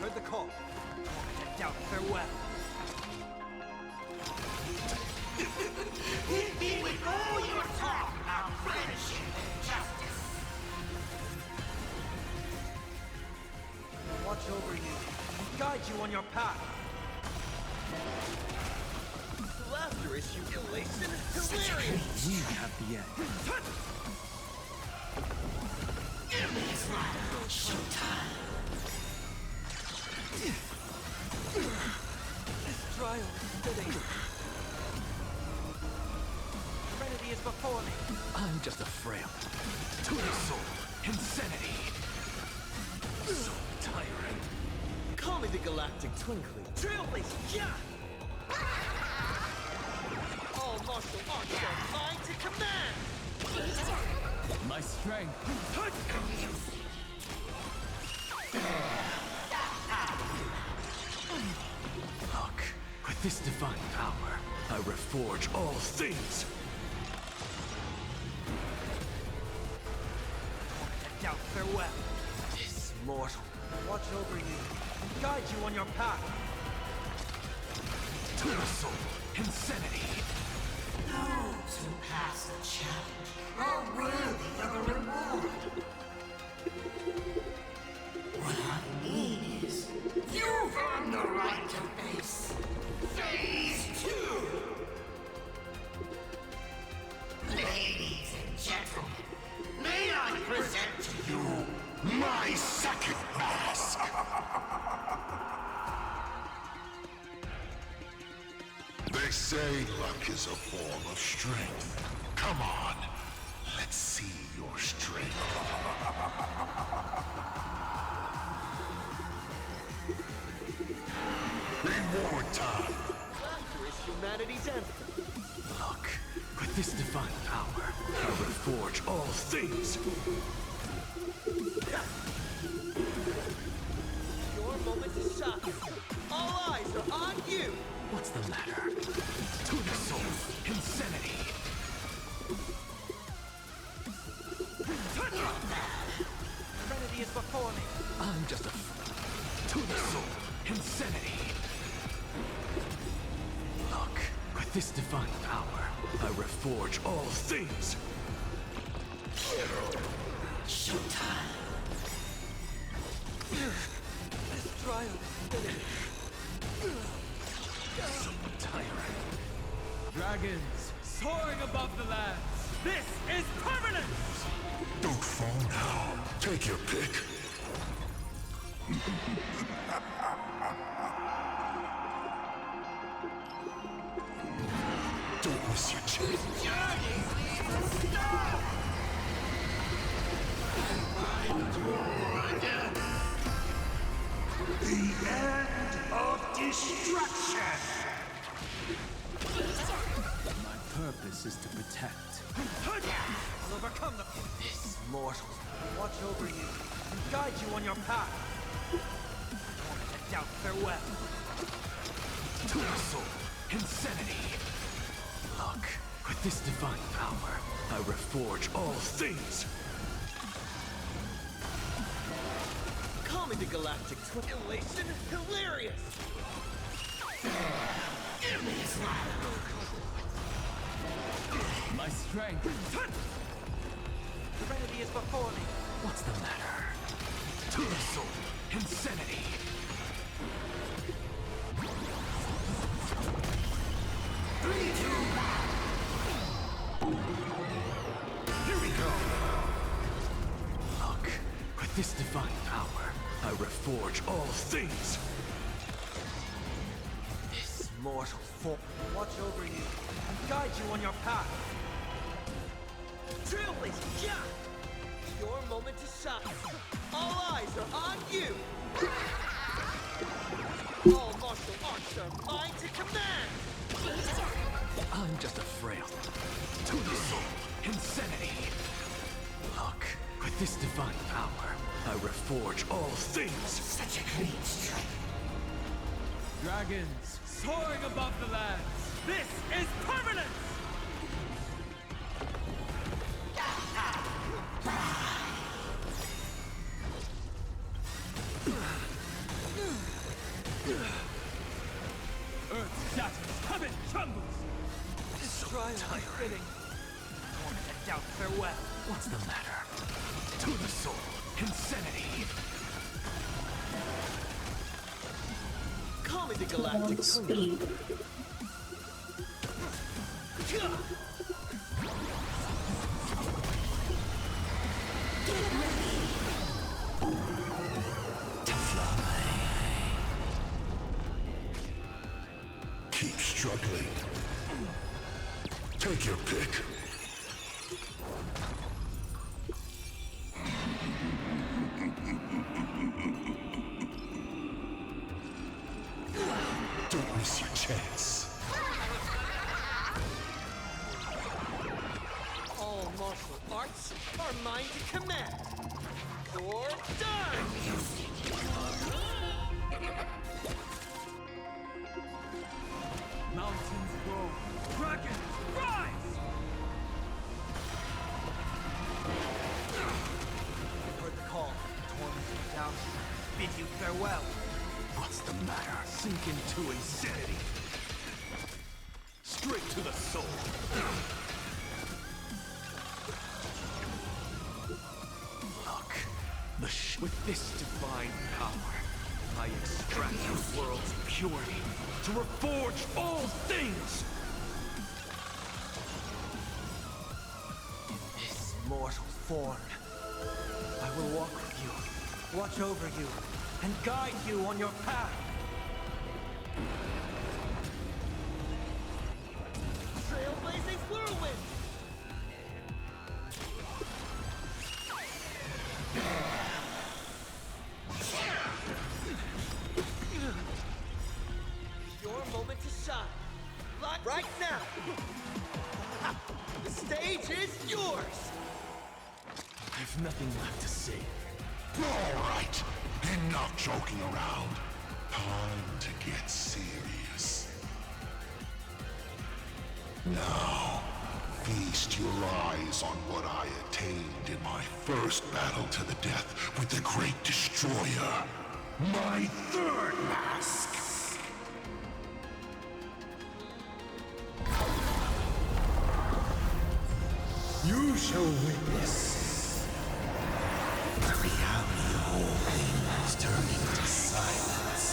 Heard the call. Down farewell. Hit me with all your talk about friendship and justice. Watch over guide you on your path. Laughter issue, elation, hilarious! We have the end. Showtime. This trial is fitting. Trinity is before me. I'm just a frail. To the soul, insanity. So tiring. Call me the galactic twinkling. Trailblazer, yeah! All martial arts are mine to command! My strength. Look, with this divine power, I reforge all things. Doubt farewell. This mortal. Watch over you and guide you on your path. To the soul, insanity. Those who pass the challenge are worthy of a reward. What I mean is, you've earned the right to face Phase 2! Ladies and gentlemen, may I present to you my second mask! They say luck is a form of strength. Come on, let's see your strength. Reward time! Laughter is humanity's anthem. Look, with this divine power, I reforge all things. Your moment to shine. All eyes are on you! What's the matter? To the soul, insanity. Trinity is before me. I'm just a to the soul, insanity. Look, with this divine power, I reforge all things. Showtime. This trial is finished. So tiring. Dragons soaring above the lands. This is permanent! Don't fall now. Take your pick. Don't miss your chance. The end of destruction! My purpose is to protect. I'll overcome them. This mortal. Watch over you and guide you on your path. Doubt farewell. To the soul, insanity. Look, with this divine power, I reforge all things. Call me the galactic twinkling. Elation, hilarious! My strength. Trinity is before me. What's the matter? To the soul, insanity. Here we go! Look, with this divine power, I reforge all things. This mortal form. Watch over you and guide you on your path. Trailblazer, yeah! Your moment to shine. All eyes are on you! All martial arts are mine to command! I'm just a frail. To the soul, insanity. Look, with this divine power, I reforge all things. Such a clean strike. Dragons soaring above the lands. This is permanent! Earth shatters, heaven trembles! This trial is fitting. Doubt farewell. What's the matter? To the soul, insanity. Common to galactic speed. Keep struggling. Take your pick. Don't miss your chance. All martial arts are mine to command. Or die! Mountains grow, dragons rise! You've heard the call. Torment down. Bid you farewell. What's the matter? Sink into insanity. Straight to the soul. Look, with this divine power, I extract the world's purity to reforge all things. In this mortal form, I will walk with you, watch over you, and guide you on your path. Trailblazing whirlwind! Your moment to shine. Right now! The stage is yours! I've nothing left to say. All right, enough joking around. Time to get serious. Now, feast your eyes on what I attained in my first battle to the death with the Great Destroyer. My third mask! You shall witness the reality of all things turning to silence.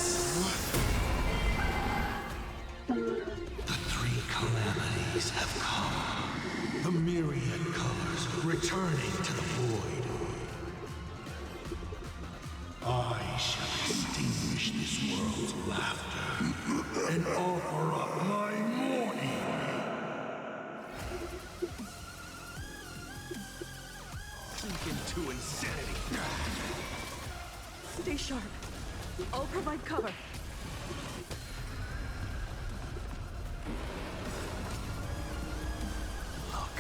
The three calamities have come. The myriad colors returning to the void. I shall extinguish this world's laughter and offer up my mourning. Sink into insanity. Stay sharp. I'll provide cover. Look,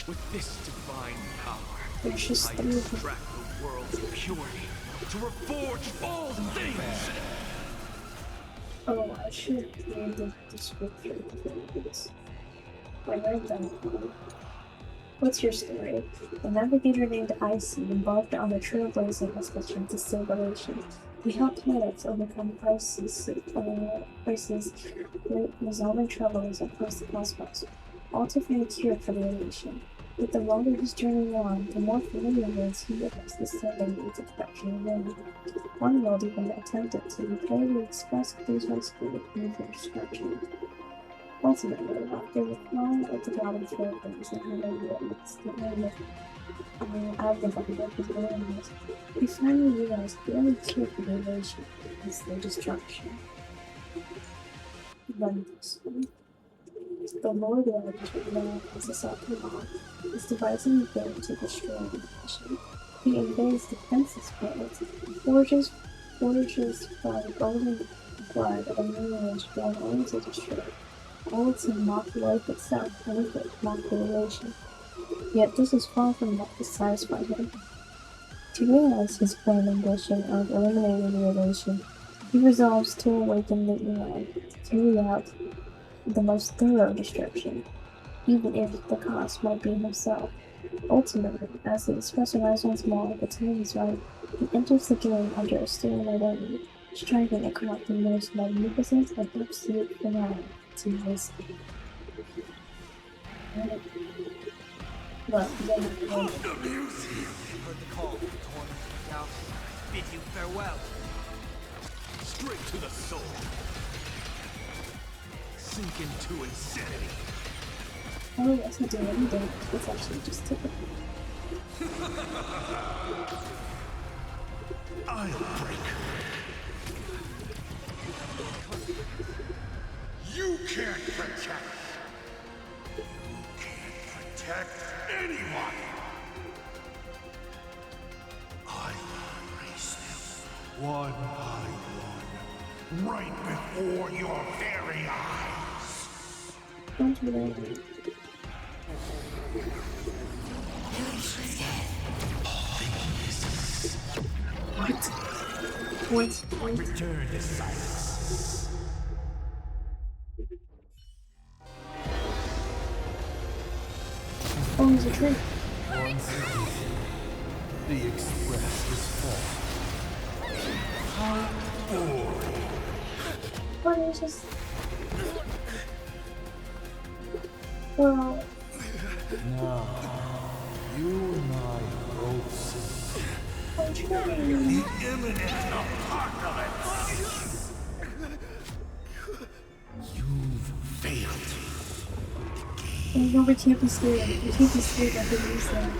with this divine power, There's just I three of them. extract the world's purity to reforge all things. Oh, I should have made the description of this. I read that. What's your story? A navigator named Icy embarked on a trailblazing expedition to Civilization. He helped planets overcome crises, resolving troubles across the cosmos, all to find a cure for the nation. But the longer his journey went on, the more familiar words he realized the sending into production of one world even attempted to repairly express these rescue in their destruction. Ultimately, after the fall of the God of Trailblazers and the Limelight, we finally realized the only cure for the invasion is their destruction. The Lord Ravager, known as the Self-Command, is devising a way to destroy the nation. He invades defenseless planets, forges from golden blood of a mirage born only to destroy, all to mock life itself and with it mock the relation. Yet this is far from enough to satisfy him. To realize his planned ambition of eliminating the relation, he resolves to awaken the Eli to carry out the most thorough destruction, even if the cost might be himself. Ultimately, as the espresso rises once more, the time is right, he enters the game under a stolen identity, striving to corrupt the most magnificent and absolute finale to his well, then Heard the call, torn down, bid you farewell. straight to the soul. Sink into insanity. Oh yes, he did. He did. It's actually just typical. I'll break. You can't protect. You can't protect anyone. I will erase them one by one, right before your very eyes. Don't you worry. What? Return to silence. Oh, it's a trick. Once again, the Express is full. How boring. But it's just... Well... Now, you and I both see I'm trying. the imminent apocalypse. You've failed. No, we can't be scared. We can't be scared of the news thing.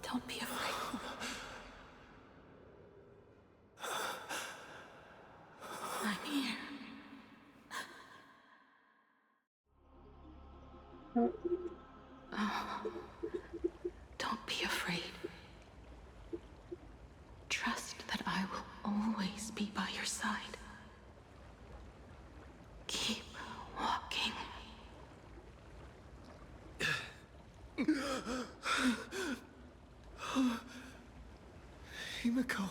Don't be afraid. I'm here. Oh, don't be afraid. Trust that I will always be by your side. Keep walking. Himiko.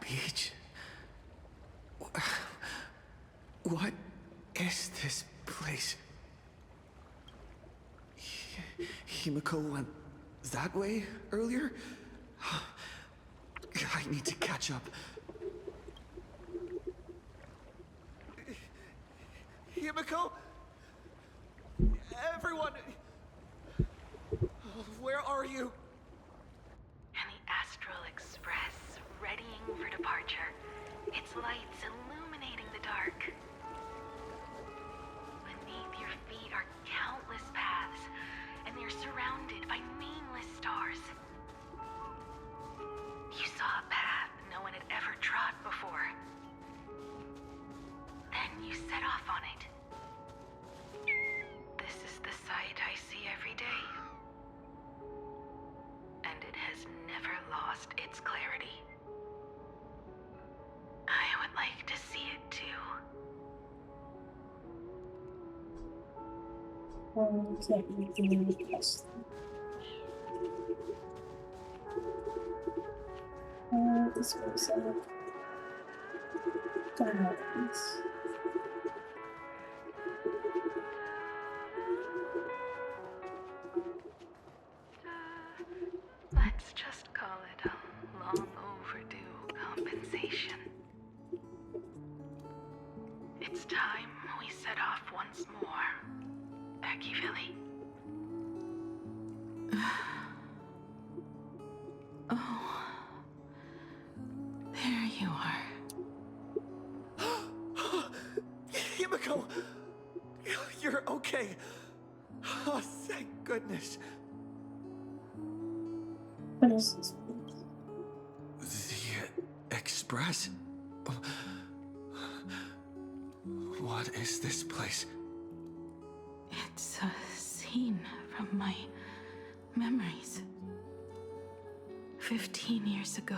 Beach? What is this place? Himiko went that way earlier? I need to catch up. Himiko? Everyone! Where are you? And the Astral Express, readying for departure. Its lights illuminating the dark. Beneath your feet are countless paths, and they're surrounded by nameless stars. You saw a path no one had ever trod before. Then you set off on it. This is the sight I see every day. And it has never lost its clarity. I would like to see it too. Can't make the new quest. This goes up. Gardens. Let's just call it a long overdue compensation. It's time we set off once more, Arcadian. Oh. There you are. Himiko! You're okay. Oh, thank goodness. What is this? The Express? What is this place? It's a scene from my memories. 15 years ago,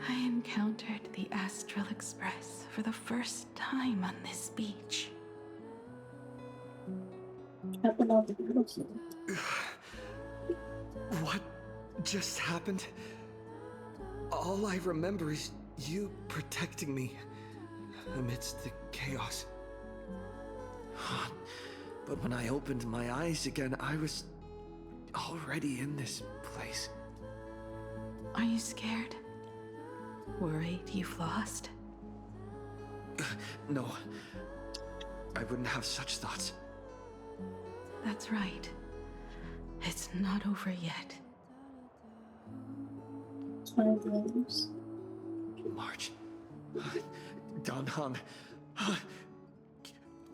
I encountered the Astral Express for the first time on this beach. What just happened? All I remember is you protecting me amidst the chaos. But when I opened my eyes again, I was already in this place. Are you scared? Worried you've lost? No. I wouldn't have such thoughts. That's right. It's not over yet. March. Don Hung.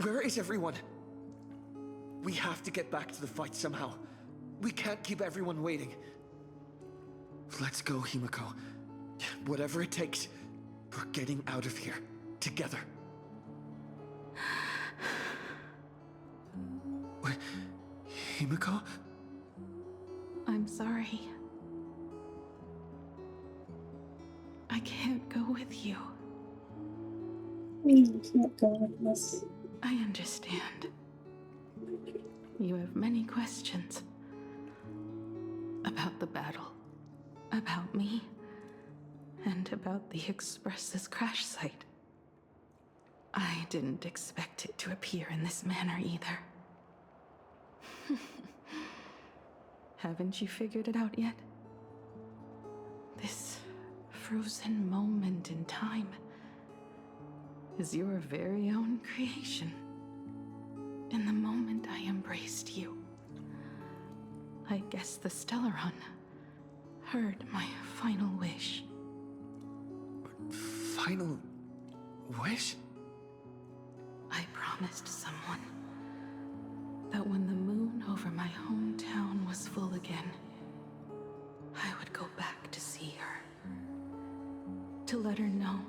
Where is everyone? We have to get back to the fight somehow. We can't keep everyone waiting. Let's go, Himiko. Whatever it takes, we're getting out of here. Together. Wait, Himiko? I'm sorry. I can't go with you. You can't go with us. I understand. You have many questions. About the battle. About me. And about the Express's crash site. I didn't expect it to appear in this manner either. Haven't you figured it out yet? This frozen moment in time is your very own creation. In the moment I embraced you, I guess the Stellaron heard my final wish. Final wish? I promised someone that when the moon over my hometown was full again, I would go back to see her. To let her know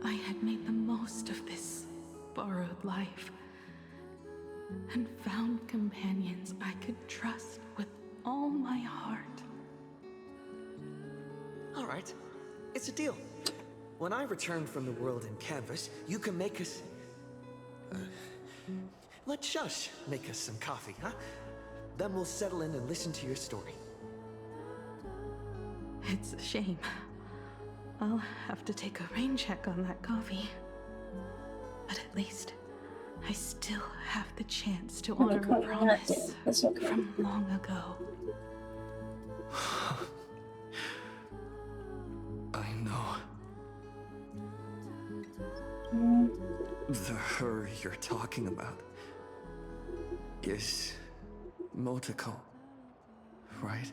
I had made the most of this borrowed life and found companions I could trust with all my heart. All right. It's a deal. When I return from the world in canvas, you can make us... let Shush make us some coffee, huh? Then we'll settle in and listen to your story. It's a shame. I'll have to take a rain check on that coffee. But at least I still have the chance to honor a promise from long ago. I know. The her you're talking about is Motoko, right?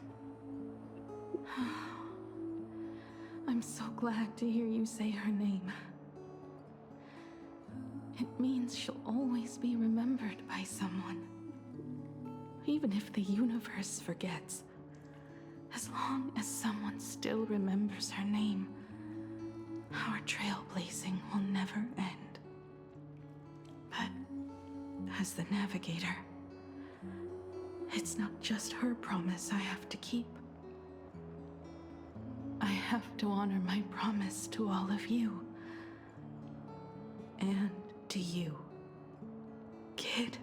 I'm so glad to hear you say her name. It means she'll always be remembered by someone. Even if the universe forgets, as long as someone still remembers her name, our trailblazing will never end. But as the navigator, it's not just her promise I have to keep. I have to honor my promise to all of you. And to you, kid.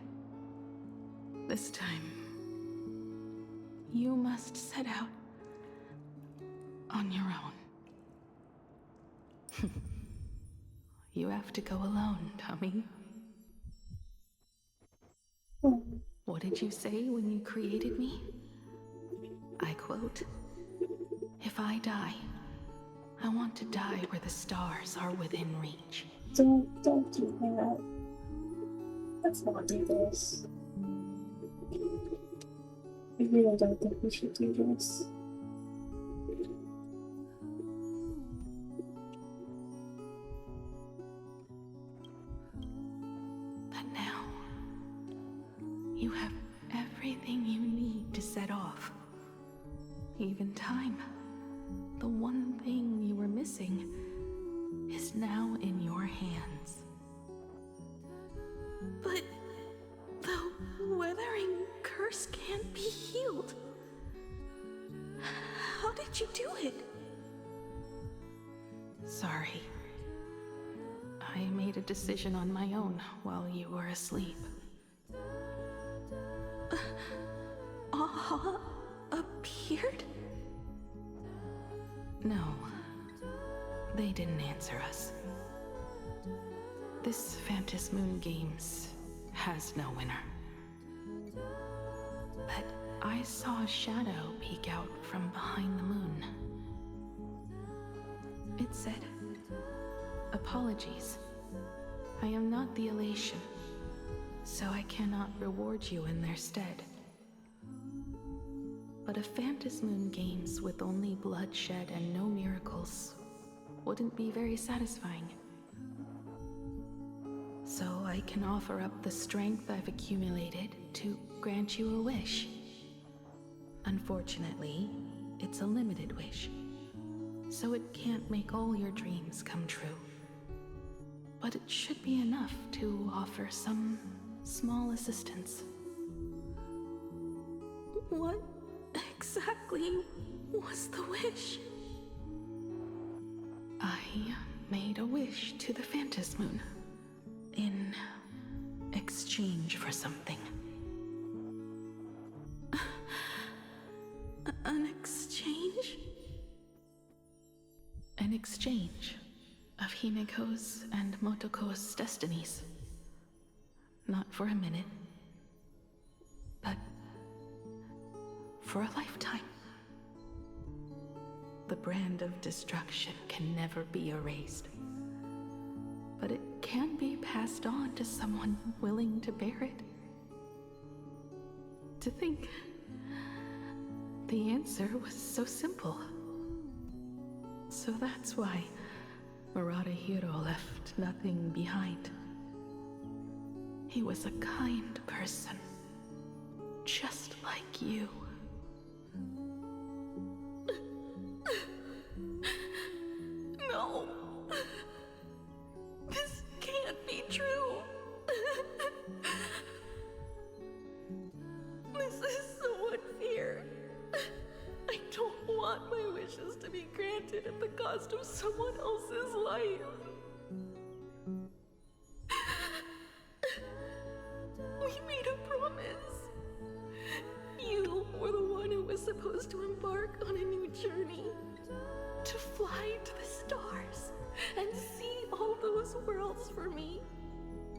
This time, you must set out on your own. You have to go alone, Tommy. What did you say when you created me? I quote, "If I die, I want to die where the stars are within reach." Don't do that. Let's not do this. I really don't think we should do this. But now, you have everything you need to set off. Even time. The one thing you were missing is now in your hands. But curse can't be healed. How did you do it? Sorry. I made a decision on my own while you were asleep. Aha appeared? No. They didn't answer us. This Phantom Moon Games has no winner. But I saw a shadow peek out from behind the moon. It said, "Apologies. I am not the elation, so I cannot reward you in their stead. But a Phantom Moon Games with only bloodshed and no miracles wouldn't be very satisfying. So I can offer up the strength I've accumulated to grant you a wish. Unfortunately, it's a limited wish, so it can't make all your dreams come true. But it should be enough to offer some small assistance." What exactly was the wish? I made a wish to the Phantom Moon in exchange for something. An exchange? An exchange of Himiko's and Motoko's destinies. Not for a minute, but for a lifetime. The brand of destruction can never be erased, but it can be passed on to someone willing to bear it. To think the answer was so simple. So that's why Murata-Hiro left nothing behind. He was a kind person, just like you. No. This can't be true. This is so unfair. I don't want my wishes to be granted at the cost of someone else's life. We made a promise. You were the one who was supposed to embark on a new journey. To fly to the stars and see all those worlds for me.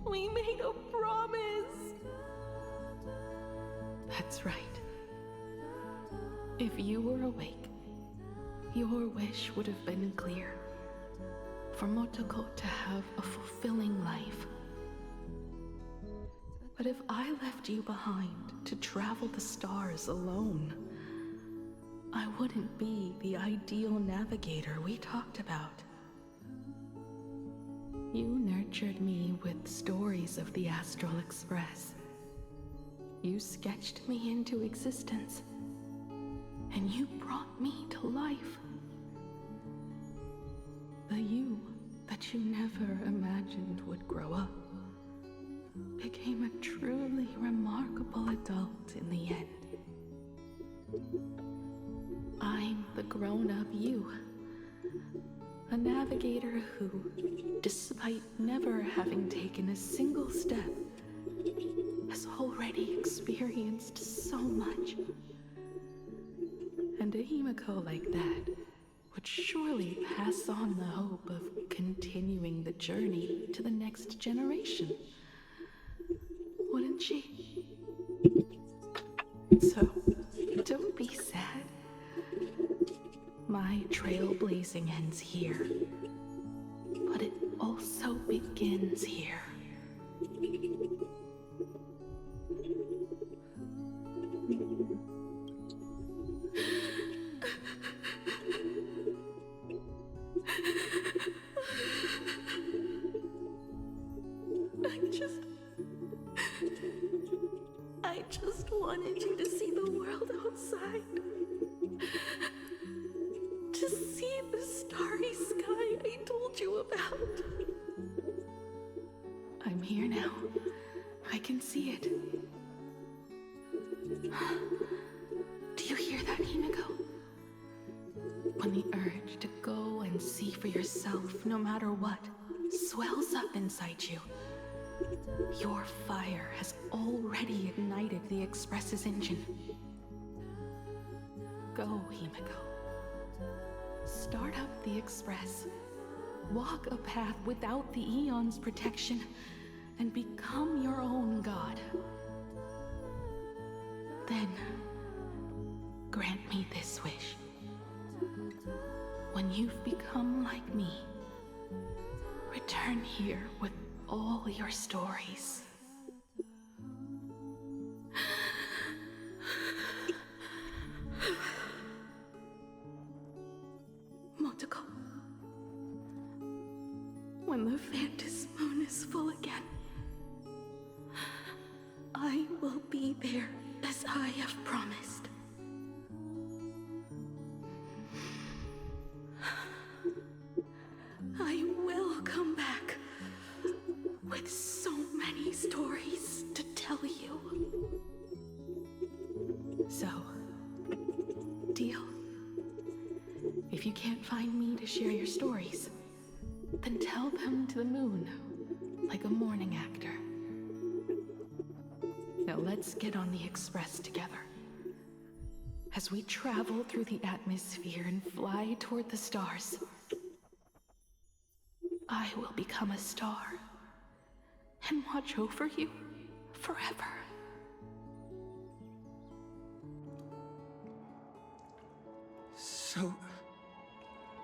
We made a promise. That's right. If you were awake, your wish would have been clear. For Motoko to have a fulfilling life. But if I left you behind to travel the stars alone, I wouldn't be the ideal navigator we talked about. You nurtured me with stories of the Astral Express. You sketched me into existence, and you brought me to life. The you that you never imagined would grow up became a truly remarkable adult in the end. I'm the grown-up you. A navigator who, despite never having taken a single step, has already experienced so much. And a Himiko like that would surely pass on the hope of continuing the journey to the next generation. Wouldn't she? So, don't be sad. My trailblazing ends here, but it also begins here. I just wanted you to see the world outside. To see the starry sky I told you about. I'm here now. I can see it. Do you hear that, Himiko? When the urge to go and see for yourself, no matter what, swells up inside you, your fire has already ignited the Express's engine. Go, Himiko. Start up the Express. Walk a path without the Eon's protection, and become your own god. Then, grant me this wish. When you've become like me, return here with all your stories. Motoko, when the Phantom Moon is full again, I will be there as I have promised. I will come back with so many stories to tell you. So, deal? If you can't find me to share your stories, then tell them to the moon, like a morning actor. Now let's get on the Express together. As we travel through the atmosphere and fly toward the stars, I will become a star and watch over you forever. So,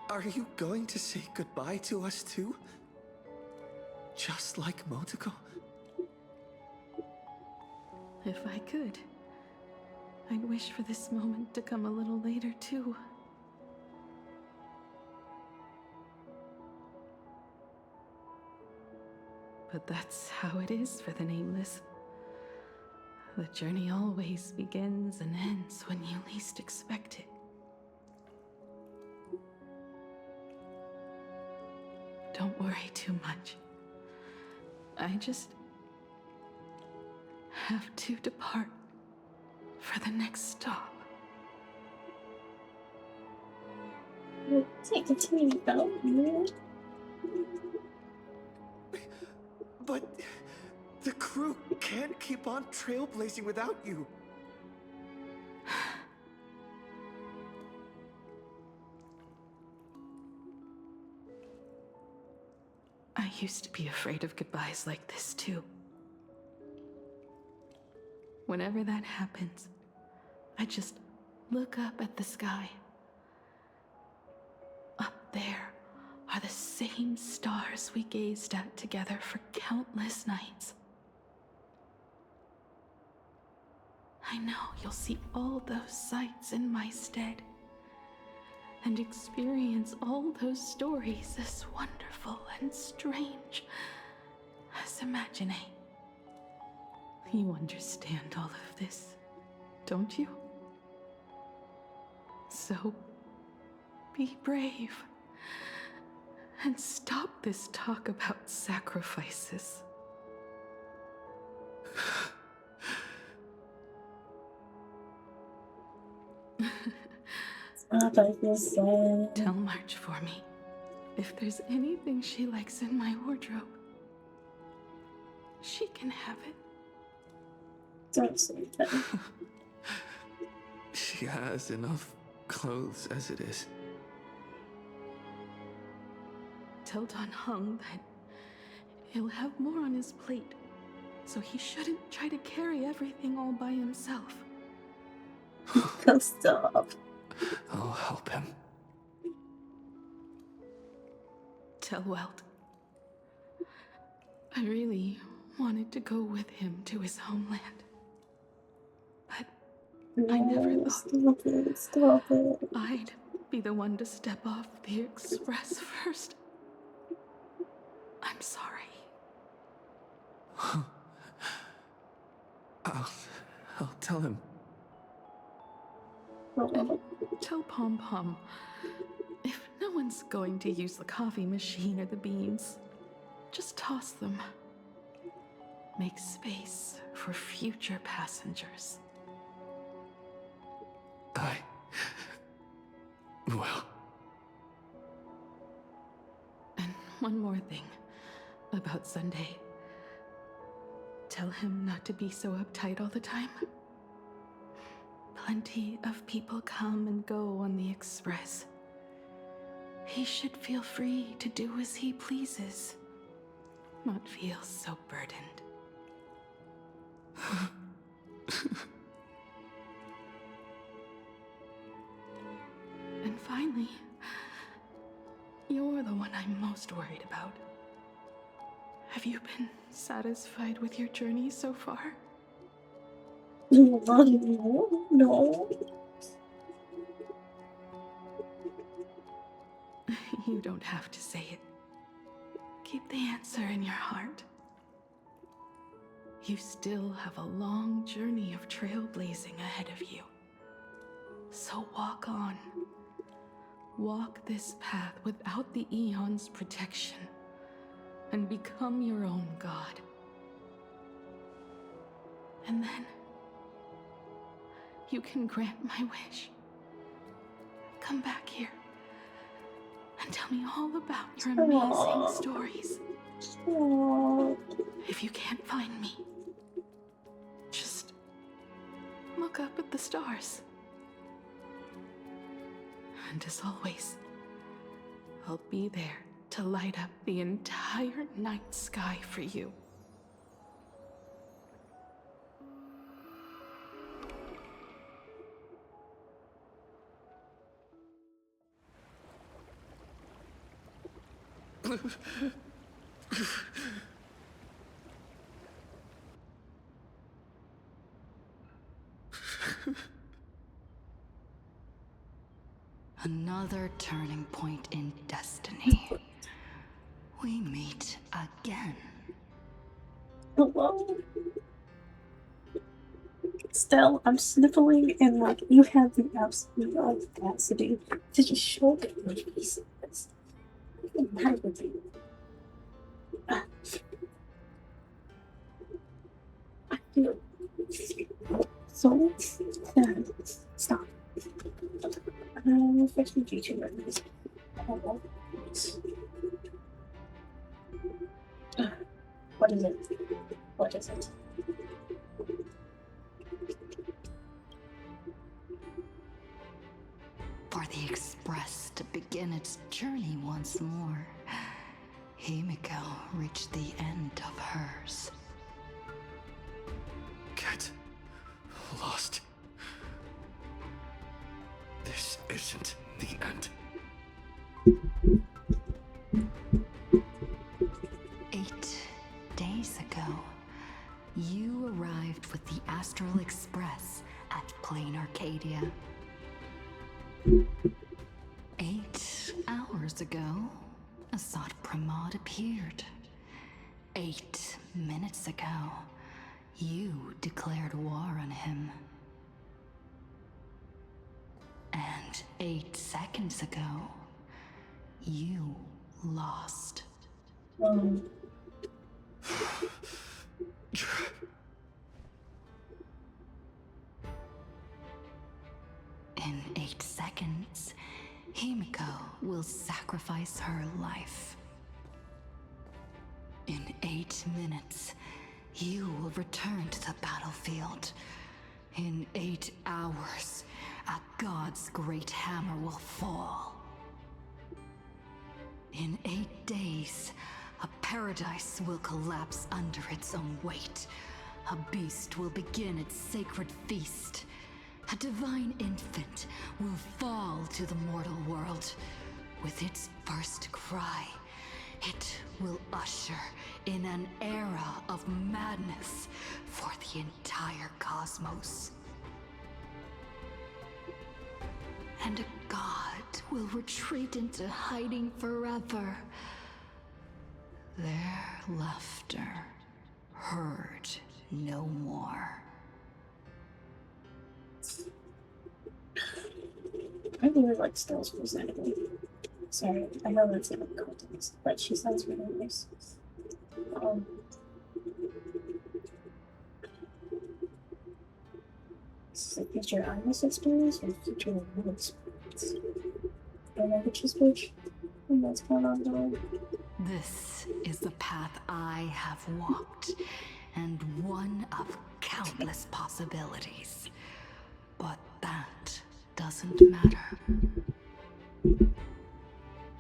are you going to say goodbye to us too? Just like Motoko? If I could, I'd wish for this moment to come a little later too. But that's how it is for the Nameless. The journey always begins and ends when you least expect it. Don't worry too much. I just have to depart for the next stop. Take it to me, though. But the crew can't keep on trailblazing without you. I used to be afraid of goodbyes like this too. Whenever that happens, I just look up at the sky. Up there are the same stars we gazed at together for countless nights. I know you'll see all those sights in my stead and experience all those stories as wonderful and strange as Imagine. You understand all of this, don't you? So, be brave and stop this talk about sacrifices. Tell March for me if there's anything she likes in my wardrobe. She can have it. Don't say that. She has enough clothes as it is. Tell Don Hung that he'll have more on his plate, so he shouldn't try to carry everything all by himself. Go stop. I'll help him. Tell Welt I really wanted to go with him to his homeland. But I never thought Stop it. I'd be the one to step off the Express first. I'm sorry. I'll tell him. And tell Pom Pom, if no one's going to use the coffee machine or the beans, just toss them. Make space for future passengers. Well... And one more thing about Sunday. Tell him not to be so uptight all the time. Plenty of people come and go on the Express. He should feel free to do as he pleases, not feel so burdened. And finally, you're the one I'm most worried about. Have you been satisfied with your journey so far? No. You don't have to say it. Keep the answer in your heart. You still have a long journey of trailblazing ahead of you. So walk on. Walk this path without the Eon's protection, and become your own god. And then, you can grant my wish. Come back here and tell me all about your amazing stories. If you can't find me, just look up at the stars. And as always, I'll be there to light up the entire night sky for you. Another turning point in destiny. We meet again. Hello? Still, I'm sniffling and like, you have the absolute audacity to just show me your face. What's the matter with you? I feel so sad. Stop. Fix me YouTube right now. What is it? What is it? For the Express to begin its journey once more, Himiko reached the end of hers. Get lost. This isn't the end. 8 days ago, you arrived with the Astral Express at Plain Arcadia. 8 hours ago, Assad Pramod appeared. 8 minutes ago, you declared war on him. And 8 seconds ago, you lost. In 8 seconds, Himiko will sacrifice her life. In 8 minutes, you will return to the battlefield. In 8 hours, a god's great hammer will fall. In 8 days, a paradise will collapse under its own weight. A beast will begin its sacred feast. A divine infant will fall to the mortal world. With its first cry, it will usher in an era of madness for the entire cosmos. And a god will retreat into hiding forever. Their laughter heard no more. I really like Stella's personality. Sorry, I know that's in the context, but she sounds really nice. Is this a future Iris experience or future Will experience? language switch. And that's going on there. This is the path I have walked, and one of countless possibilities. But that doesn't matter.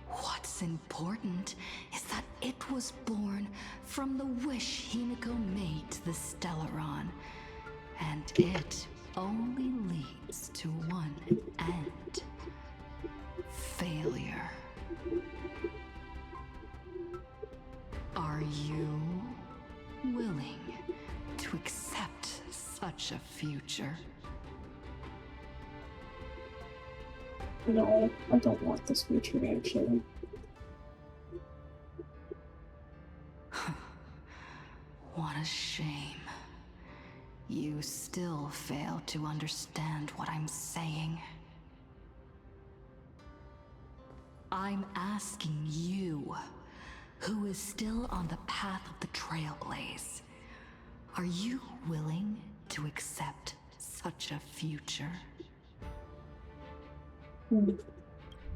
What's important is that it was born from the wish Himiko made to the Stellaron, and it only leads to one end. Failure. Are you willing to accept such a future? No, I don't want this future actually. What a shame. You still fail to understand what I'm saying. I'm asking you, who is still on the path of the Trailblaze, are you willing to accept such a future?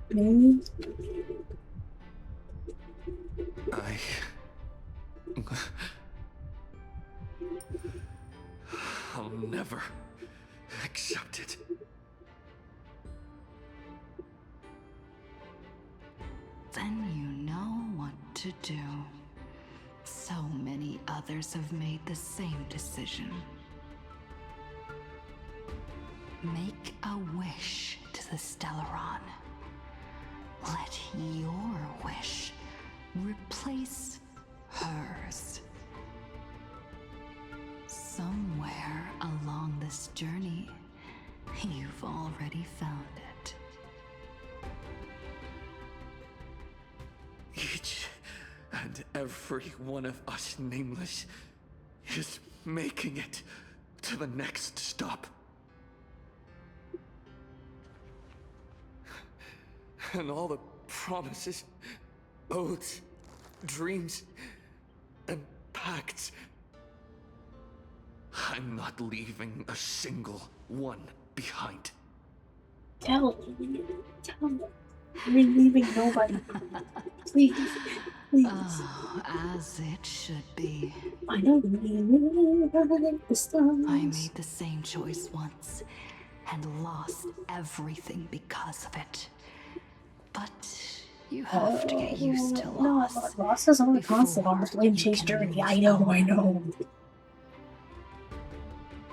Maybe. I'll never accept it. Then you know what to do. So many others have made the same decision. Make a wish to the Stellaron. Let your wish replace hers. Somewhere along this journey, you've already found it. Each and every one of us nameless is making it to the next stop. And all the promises, oaths, dreams, and pacts, I'm not leaving a single one behind. Tell me. We're leaving nobody. Please. Oh, as it should be. I know the stars. I made the same choice once and lost everything because of it. But you have to get used to loss. No, loss is only constant on the Flame Chase journey. I know.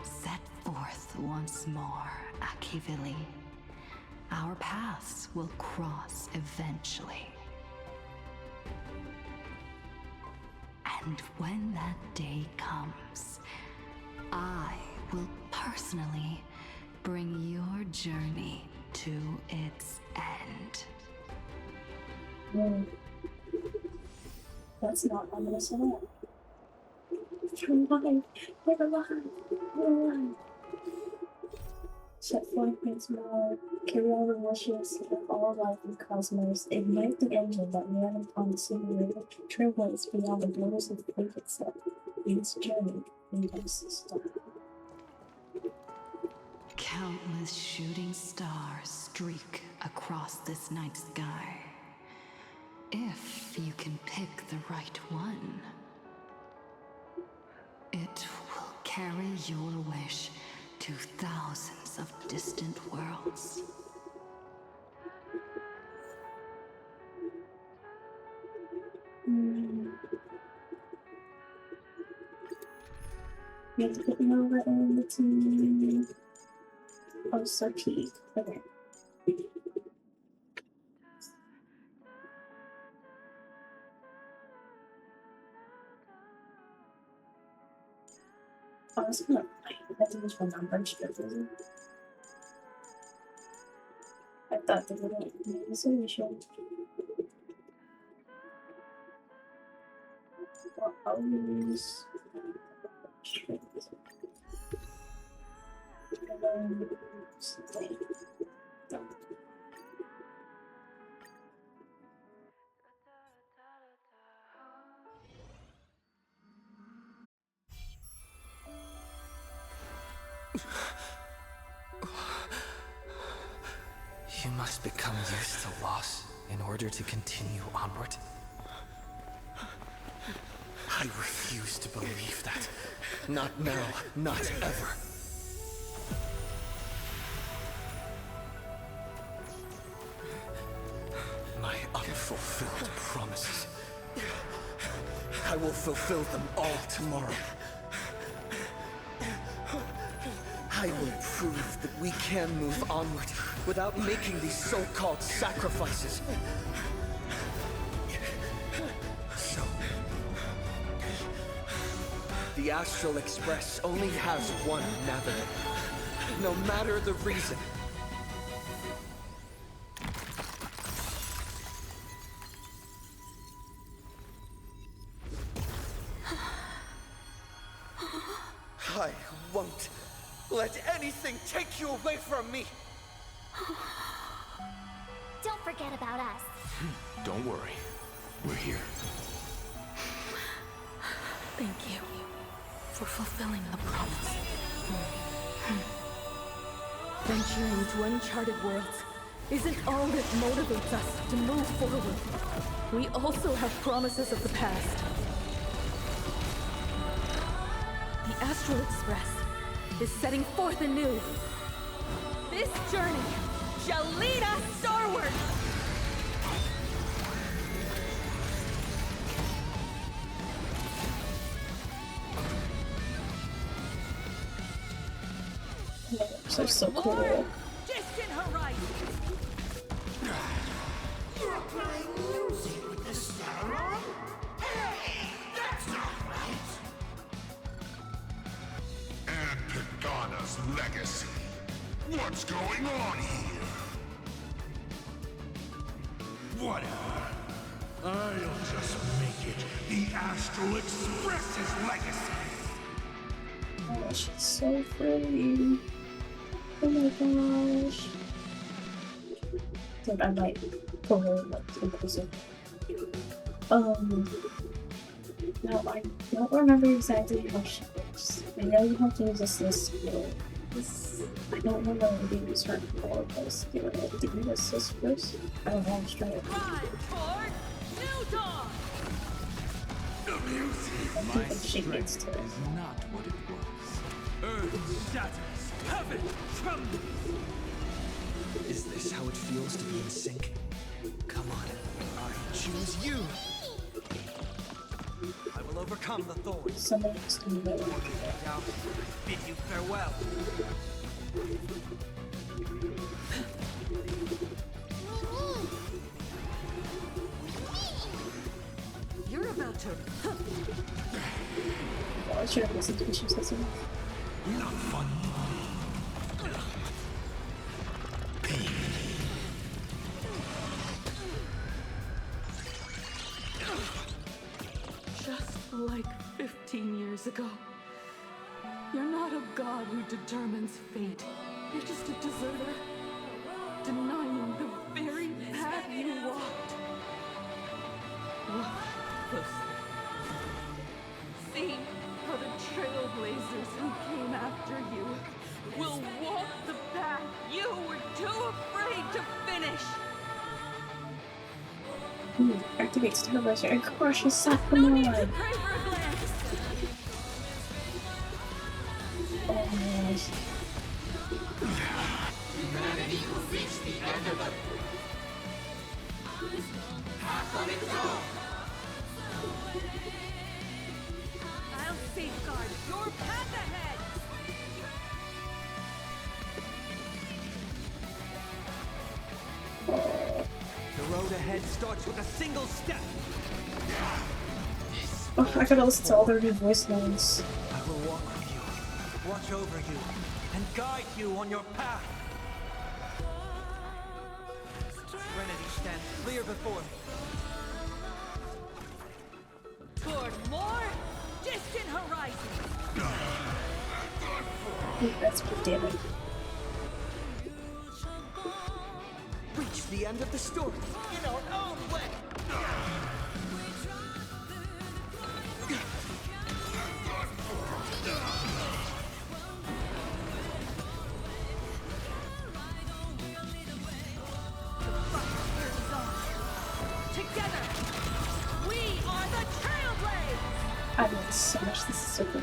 Set forth once more, Akivili. Our paths will cross eventually. And when that day comes, I will personally bring your journey to its end. That's not ominous at all. We're alive. Set forth once more, carry all the wishes of all life in cosmos, ignite the engine that ran upon the simulated trailblaze beyond the borders of the fate itself. Its journey lead us to stop. Countless shooting stars streak across this night sky. If you can pick the right one, it will carry your wish to thousands of distant worlds. We have to put Nova in the team. Oh, so key. Okay. I was gonna I think it's from numbers, but I thought they wouldn't make a solution. Well, I'll use strings. And then stay. Done. You must become used to loss in order to continue onward. I refuse to believe that. Not now, not ever. My unfulfilled promises. I will fulfill them all tomorrow. I will prove that we can move onward without making these so-called sacrifices. So, the Astral Express only has one navigator, no matter the reason. I won't let anything take you away from me! Don't forget about us. Don't worry. We're here. Thank you for fulfilling the promise. Venturing into uncharted worlds isn't all that motivates us to move forward. We also have promises of the past. The Astral Express is setting forth anew. This journey shall lead us starward! They're so cool. Distant horizon! You're playing music with the stellar? Hey, that's not right. And Pagana's legacy. What's going on here? Whatever. I'll just make it the Astral Express's legacy. Oh, she's so pretty. Oh my gosh. Dude, I might pull her like too closer. No, I don't remember exactly how she looks. I know you have to use this skill. I don't remember what you use her for, but this skill. Did you use this first? I don't know, I'm just trying to. My strength is not what it was. Earth shatters, heaven trembles. Is this how it feels to be in sync? Come on, I choose you. I will overcome the thorns. Someone has to move it. Now, I bid you farewell. You're about to... Well, I should have listened to what she said. Not fun. Just like 15 years ago. You're not a god who determines fate. You're just a deserter, denying the very path you walked. Look closely. See how the trailblazers who came after you will walk the path you were too afraid to finish. Activates Turbo's and crushes Sakurai. Oh my gosh. Humanity will reach the end of it. Half of it gone. I'll safeguard your path ahead. The road ahead starts with a single step. Oh, I gotta listen to all their new voice lines. I will walk with you, watch over you, and guide you on your path. Serenity stands clear before me. Toward more distant horizon. Ooh, that's pretty damning. Reach the end of the story in our own way. I love so much. This is so good.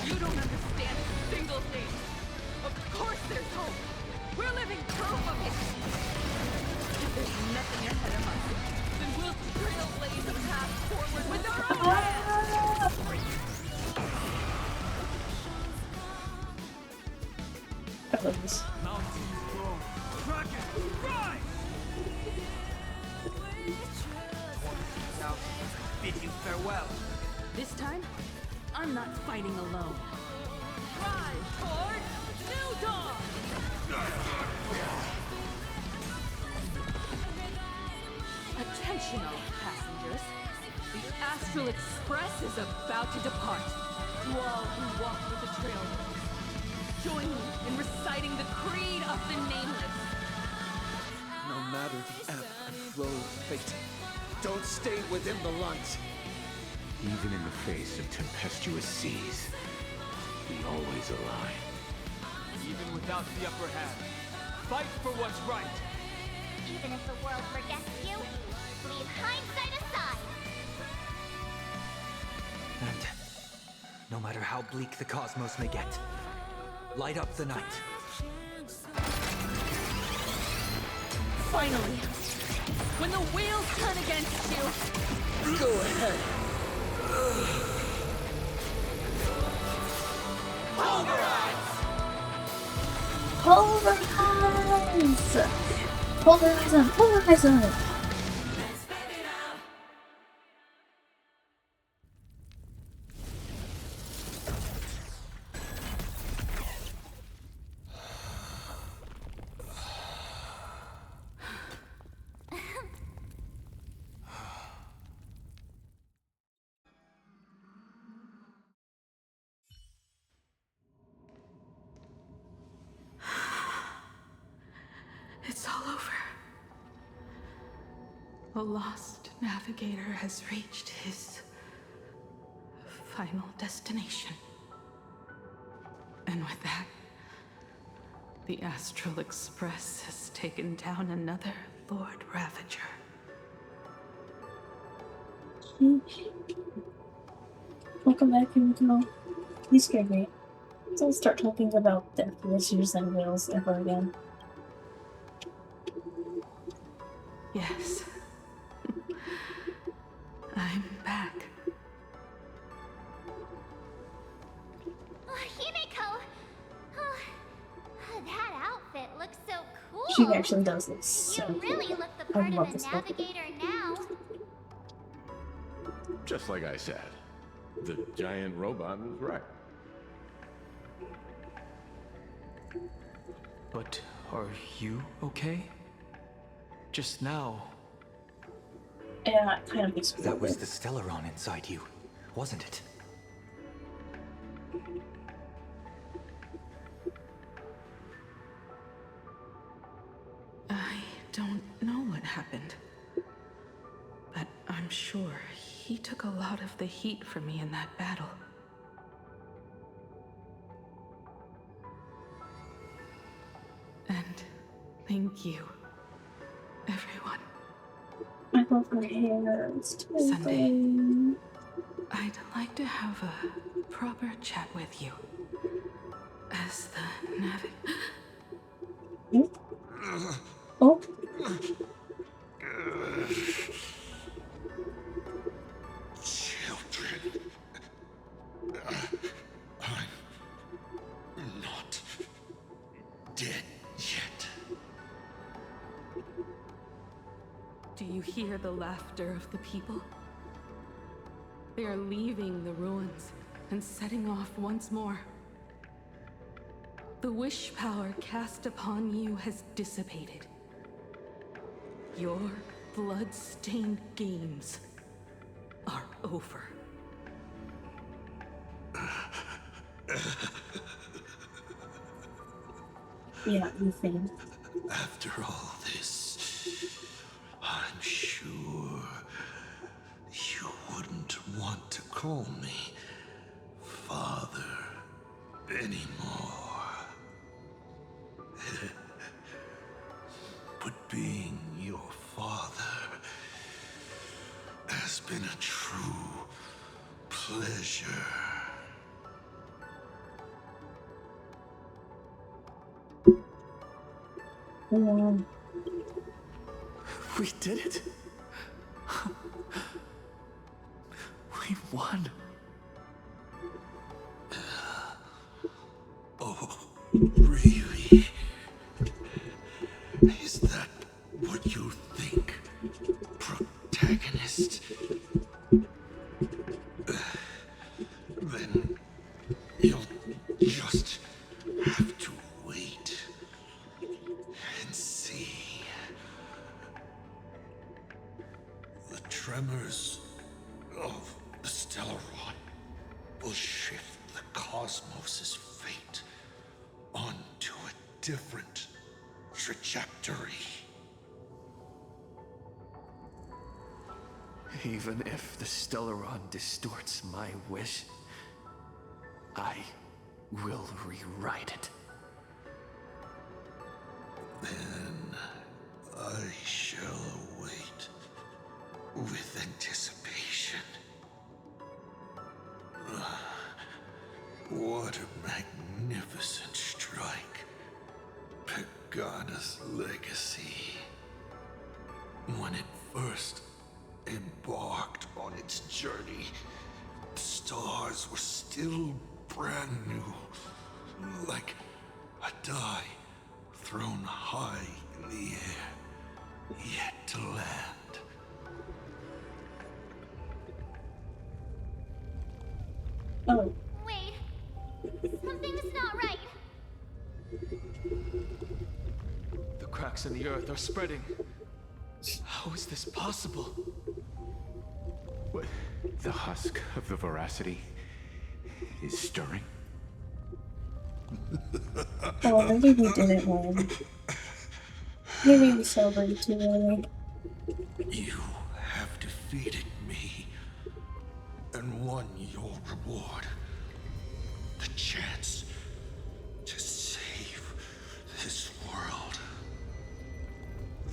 You don't understand a single thing. Of course there's hope. We're living proof of it. If there's nothing ahead of us, then we'll trailblaze a path forward with our own hands. I love this. Mountains grow, dragons rise! Now, bid you farewell. This time, I'm not fighting alone. Rise toward New Dawn! Attention all passengers. The Astral Express is about to depart. To all who walk with the trail, join me in reciting the creed of the Nameless. No matter the ebb and flow of fate, don't stay within the light. Even in the face of tempestuous seas, we always align. Even without the upper hand, fight for what's right. Even if the world forgets you, leave hindsight aside. And no matter how bleak the cosmos may get, light up the night. Finally, when the wheels turn against you, go ahead. Polarize! Polarize on, polarize on! It's all over. A lost navigator has reached his final destination. And with that, the Astral Express has taken down another Lord Ravager. Welcome back, Yumiko. You scared me. Don't start talking about death wishers and whales ever again. Yes. I'm back. Oh, Himiko! Oh, that outfit looks so cool. She actually does look so You really cool. look the I part love of this a book. navigator now. Just like I said, the giant robot was right. But are you okay? Just now. Yeah, it kind of makes me That was the Stellaron inside you, wasn't it? I don't know what happened. But I'm sure he took a lot of the heat from me in that battle. And thank you, everyone. I love her hair. It's too Sunday. pretty. I'd like to have a proper chat with you. As the Oh. Children. I'm not dead yet. Do you hear the laughter of the people? They are leaving the ruins and setting off once more. The wish power cast upon you has dissipated. Your blood-stained games are over. Yeah, you think. After all this, I'm sure you wouldn't want to call me father anymore. has been a true pleasure. We did it. We won. Oh, really? Is that what you think, protagonist? Then you'll just have to wait and see. The tremors of the stellar rod will shift the cosmos's fate onto a different trajectory. Even if the Stellaron distorts my wish, I will rewrite it. Then I shall await with anticipation. What a magnificent strike. Pagana's legacy. When it first embarked on its journey, the stars were still brand new, like a die thrown high in the air, yet to land. Oh. Wait. Something's not right. The cracks in the earth are spreading. How is this possible? What? The husk of the veracity is stirring? Oh, maybe we did it wrong. Maybe we celebrated too early. You have defeated me and won your reward. The chance to save this world.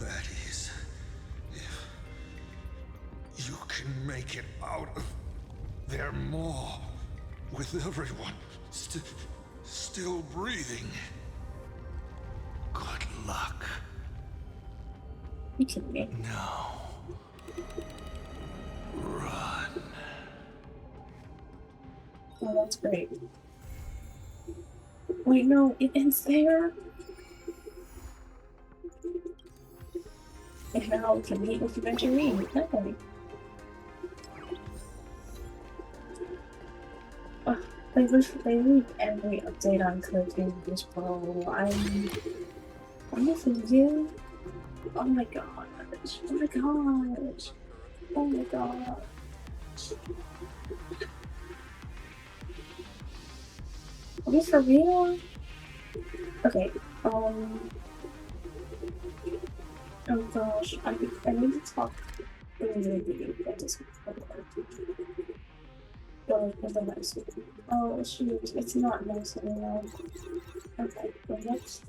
That is, if you can make it out of their maw with everyone still breathing. Good luck. You kidding me? Now, run. Oh, that's great. Wait, no, it ends there? And now can we eventually read? No. I wish they read every update on copium this bro. I'm for you. Oh my gosh. Oh my gosh. Oh my gosh. Are we for real? Okay, oh gosh, I need to talk in the video about this. Oh shoot, it's not nice anymore. Okay, the next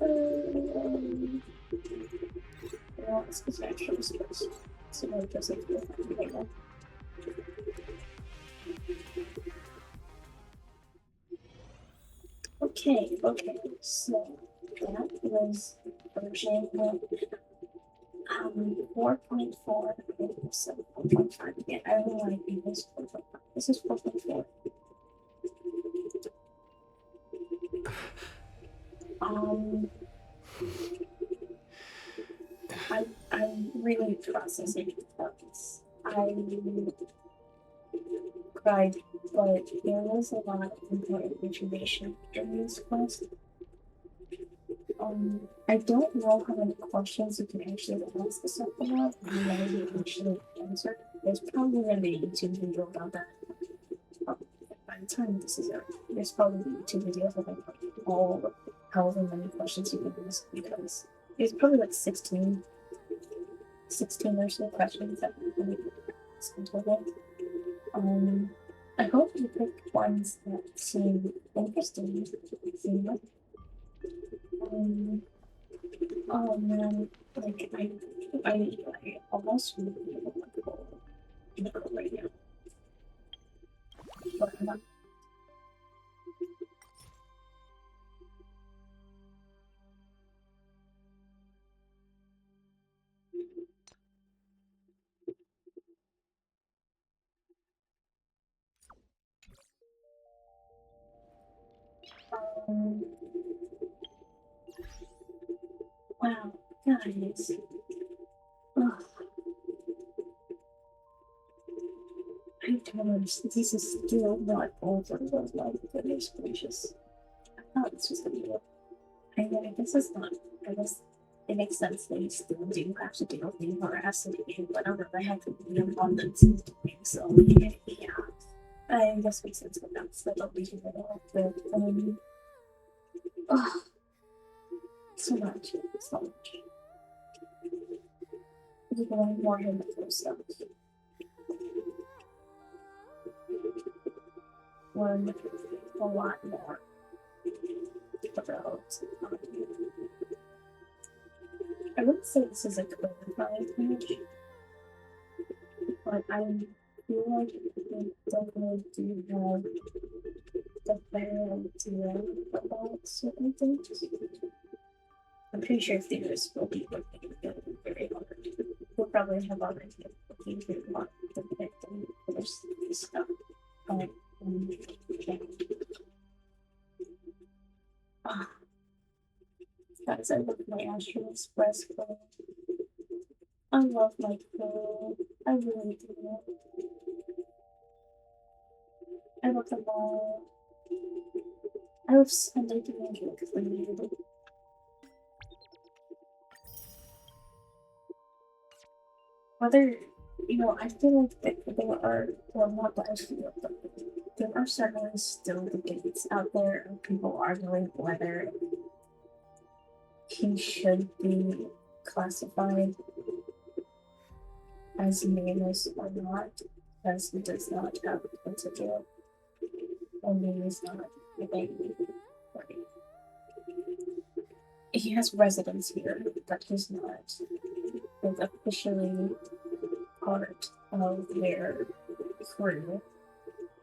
well, it's just actually supposed to. So I just like to right now. Okay, so that was version 4.4, so 4.5 again. I really want to be this 4.5. This is 4.4. I'm really processing this. I cried, but there was a lot of important information in this quest. I don't know how many questions you can actually ask yourself about and when you actually answer. There's probably gonna be a YouTube video about that. By the time this is out, there's probably a YouTube video about all however many questions you can ask, because there's probably like 16 or so questions that we can ask in total. I hope you pick ones that seem interesting. Oh man, like I almost really want to go right Wow, guys. Ugh. I don't understand. This is still not over. My goodness gracious. I thought this was gonna be it. I mean, I guess it's not. I guess it makes sense that you still do have to deal with the veracity and whatever the heck the abundance is doing. So, yeah. I guess makes sense, but that's the reason that I have to, ugh. So much. So much. Even more him stuff. Learn a lot more about. I wouldn't say this is a clarifying page, but I feel like we definitely do have the better idea about certain things. I'm pretty sure theorists will be looking very hard. We'll probably have already been looking very hard to predict and finish this stuff. But, yeah. Guys, I love my Astral Express code. I love my code. I really do. I love them all. I love Sunday doing it because I needed it. Whether, I feel like that there are, well, not that I feel, but there are certainly still debates out there of people arguing whether he should be classified as nameless or not, because he does not have a potential, and he is not a baby. He has residence here, but he's not officially part of their crew.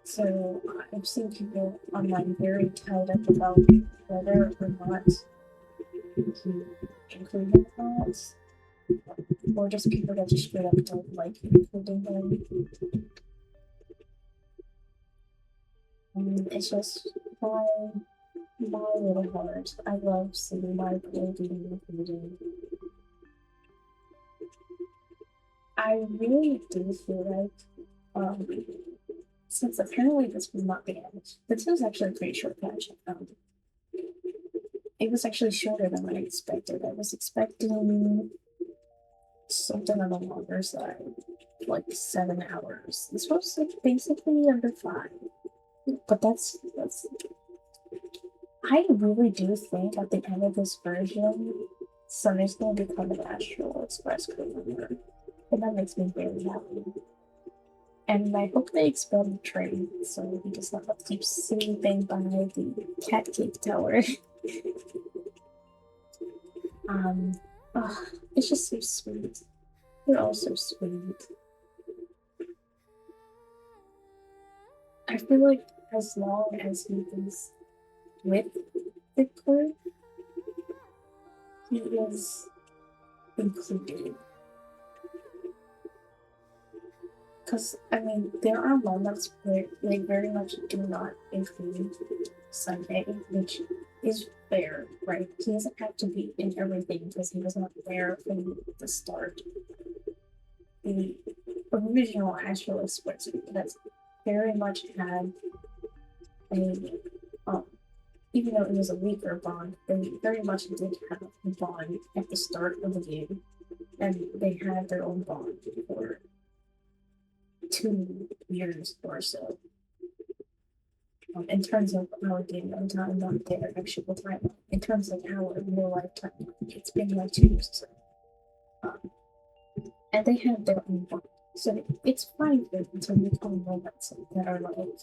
So I've seen people online very tied up about whether or not he included us, or just people that just straight up don't like including him. It's just my little heart. I love seeing my play being included. I really do feel like, since apparently this was not banned, this was actually a pretty short patch. It was actually shorter than I expected. I was expecting something on the longer side, like 7 hours. This was like basically under 5, but that's. I really do think at the end of this version, Summer's going to become an Astral Express crew member, and that makes me very happy. And I hope they expand the trade so he does not have to keep sleeping by the cat cake tower. It's just so sweet. They're all so sweet. I feel like as long as he is with the crew, he is included. Because, I mean, there are moments where they very much do not include Sunday, which is fair, right? He doesn't have to be in everything because he was not there from the start. The original Astral Express has very much had a, even though it was a weaker bond, they very much did have a bond at the start of the game, and they had their own bond for 2 years or so. In terms of our game time, not their actual time. In terms of our real lifetime, it's been like 2 years or so. And they have their own bond. So it's fine for them to become moments that are like,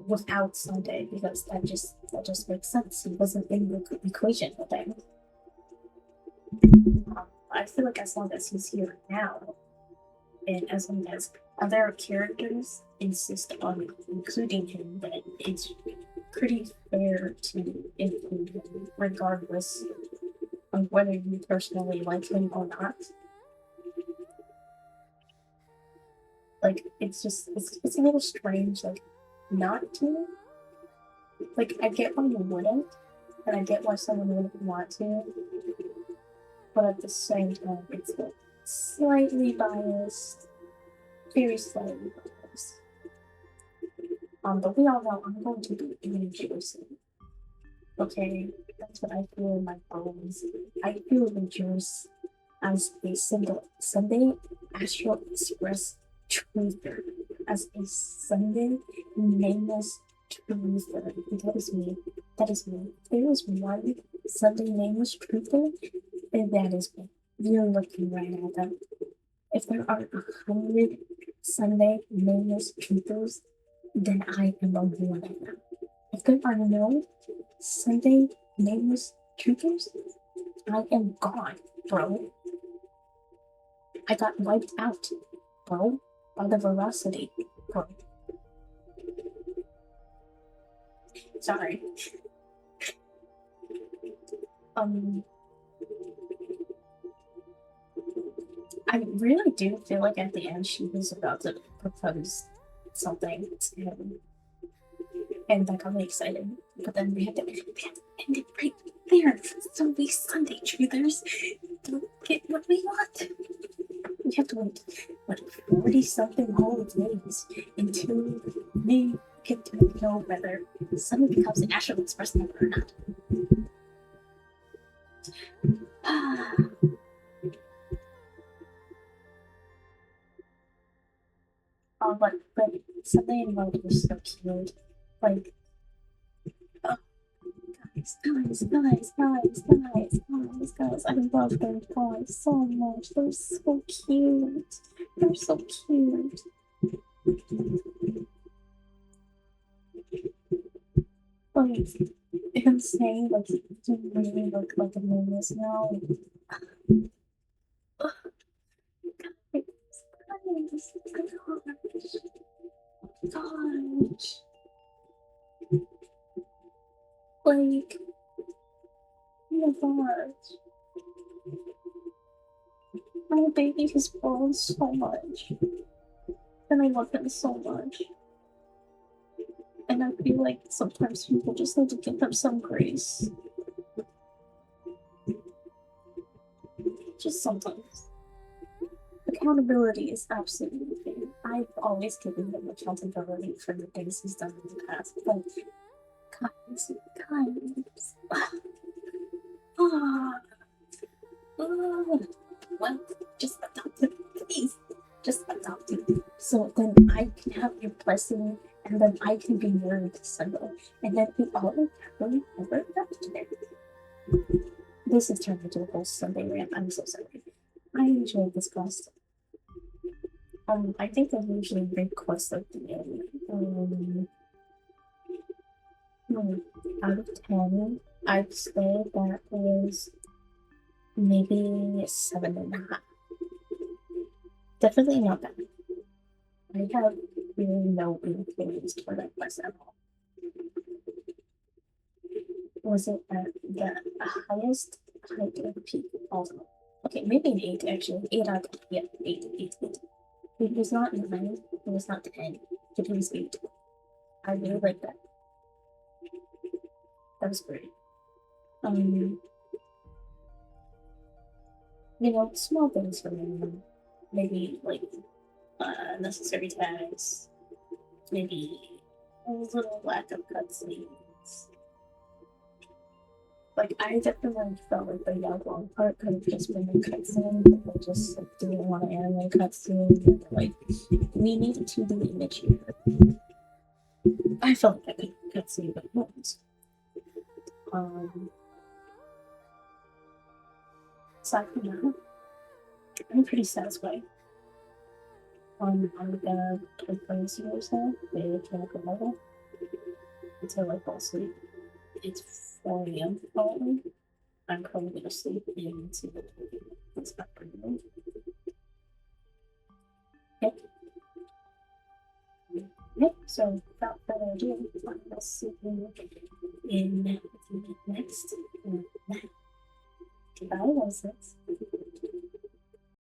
without Sunday, because that just makes sense. He wasn't in the equation with them. I feel like as long as he's here now, and as long as other characters insist on including him, but it's pretty fair to include him, regardless of whether you personally like him or not. Like, it's just, it's a little strange, like, not to. Like, I get why you wouldn't, and I get why someone wouldn't want to, but at the same time, it's like slightly biased, very slightly biased. But we all know I'm going to be rejoicing. Okay, that's what I feel in my bones. I feel rejoice as a single Sunday Astral Express truther, as a Sunday nameless truther. That is me. That is me. If there is one Sunday nameless truther, then that is me. You're looking right at them. If there are 100 Sunday nameless truthers, then I am on one of them. If there are no Sunday nameless truthers, I am gone, bro. I got wiped out, bro, by the velocity, bro. Sorry. I really do feel like at the end she was about to propose something to him. And that got me excited. But then we had to end it right there. So we Sunday truthers don't get what we want. We have to wait, 40-something whole days until we get to know whether someone becomes an Astral Express member or not. But Sunday and Mode was so cute. Like, oh, guys, I love those guys so much. They're so cute. They're so cute. Like, him saying, like, you really look like a menace now. Gosh. Like, oh my gosh. My baby has grown so much. And I love him so much. And I feel like sometimes people just need to give them some grace. Just sometimes. Accountability is absolutely fair. I've always given him accountability for the things he's done in the past, but guys. Well, just adopt him, please. Just adopt him. So then I can have your blessing, and then I can be your Sunday, and then we all happily ever after. This has turned into a whole Sunday rant. I'm so sorry. I enjoyed this quest. I think I usually big quest at the end. Out of 10, I'd say that was maybe 7.5. Definitely not bad. I have really no feelings for that quest at all. Was it at the highest height of peak also? Okay, maybe an 8 actually. 8 out of 10. Yeah, 8. It was not 9, it was not 10, it was 8. I really like that. That was great. You know, small things for me. Maybe like necessary tags. Maybe a little lack of cutscenes. Like, I definitely felt like the Yaguang part could have just been a cutscene, but they just like, didn't want to animate cutscenes, and like, we needed to do the image here. I felt like I could cutscene, but once. Aside from that, I'm pretty satisfied. I'm gonna play Crazy or so, maybe Mechanical Level, until I fall asleep. It's 4 AM probably. I'm probably gonna sleep in to it's not pretty late. Okay. So, without further ado, I will see you in the next. Goodbye, Roses.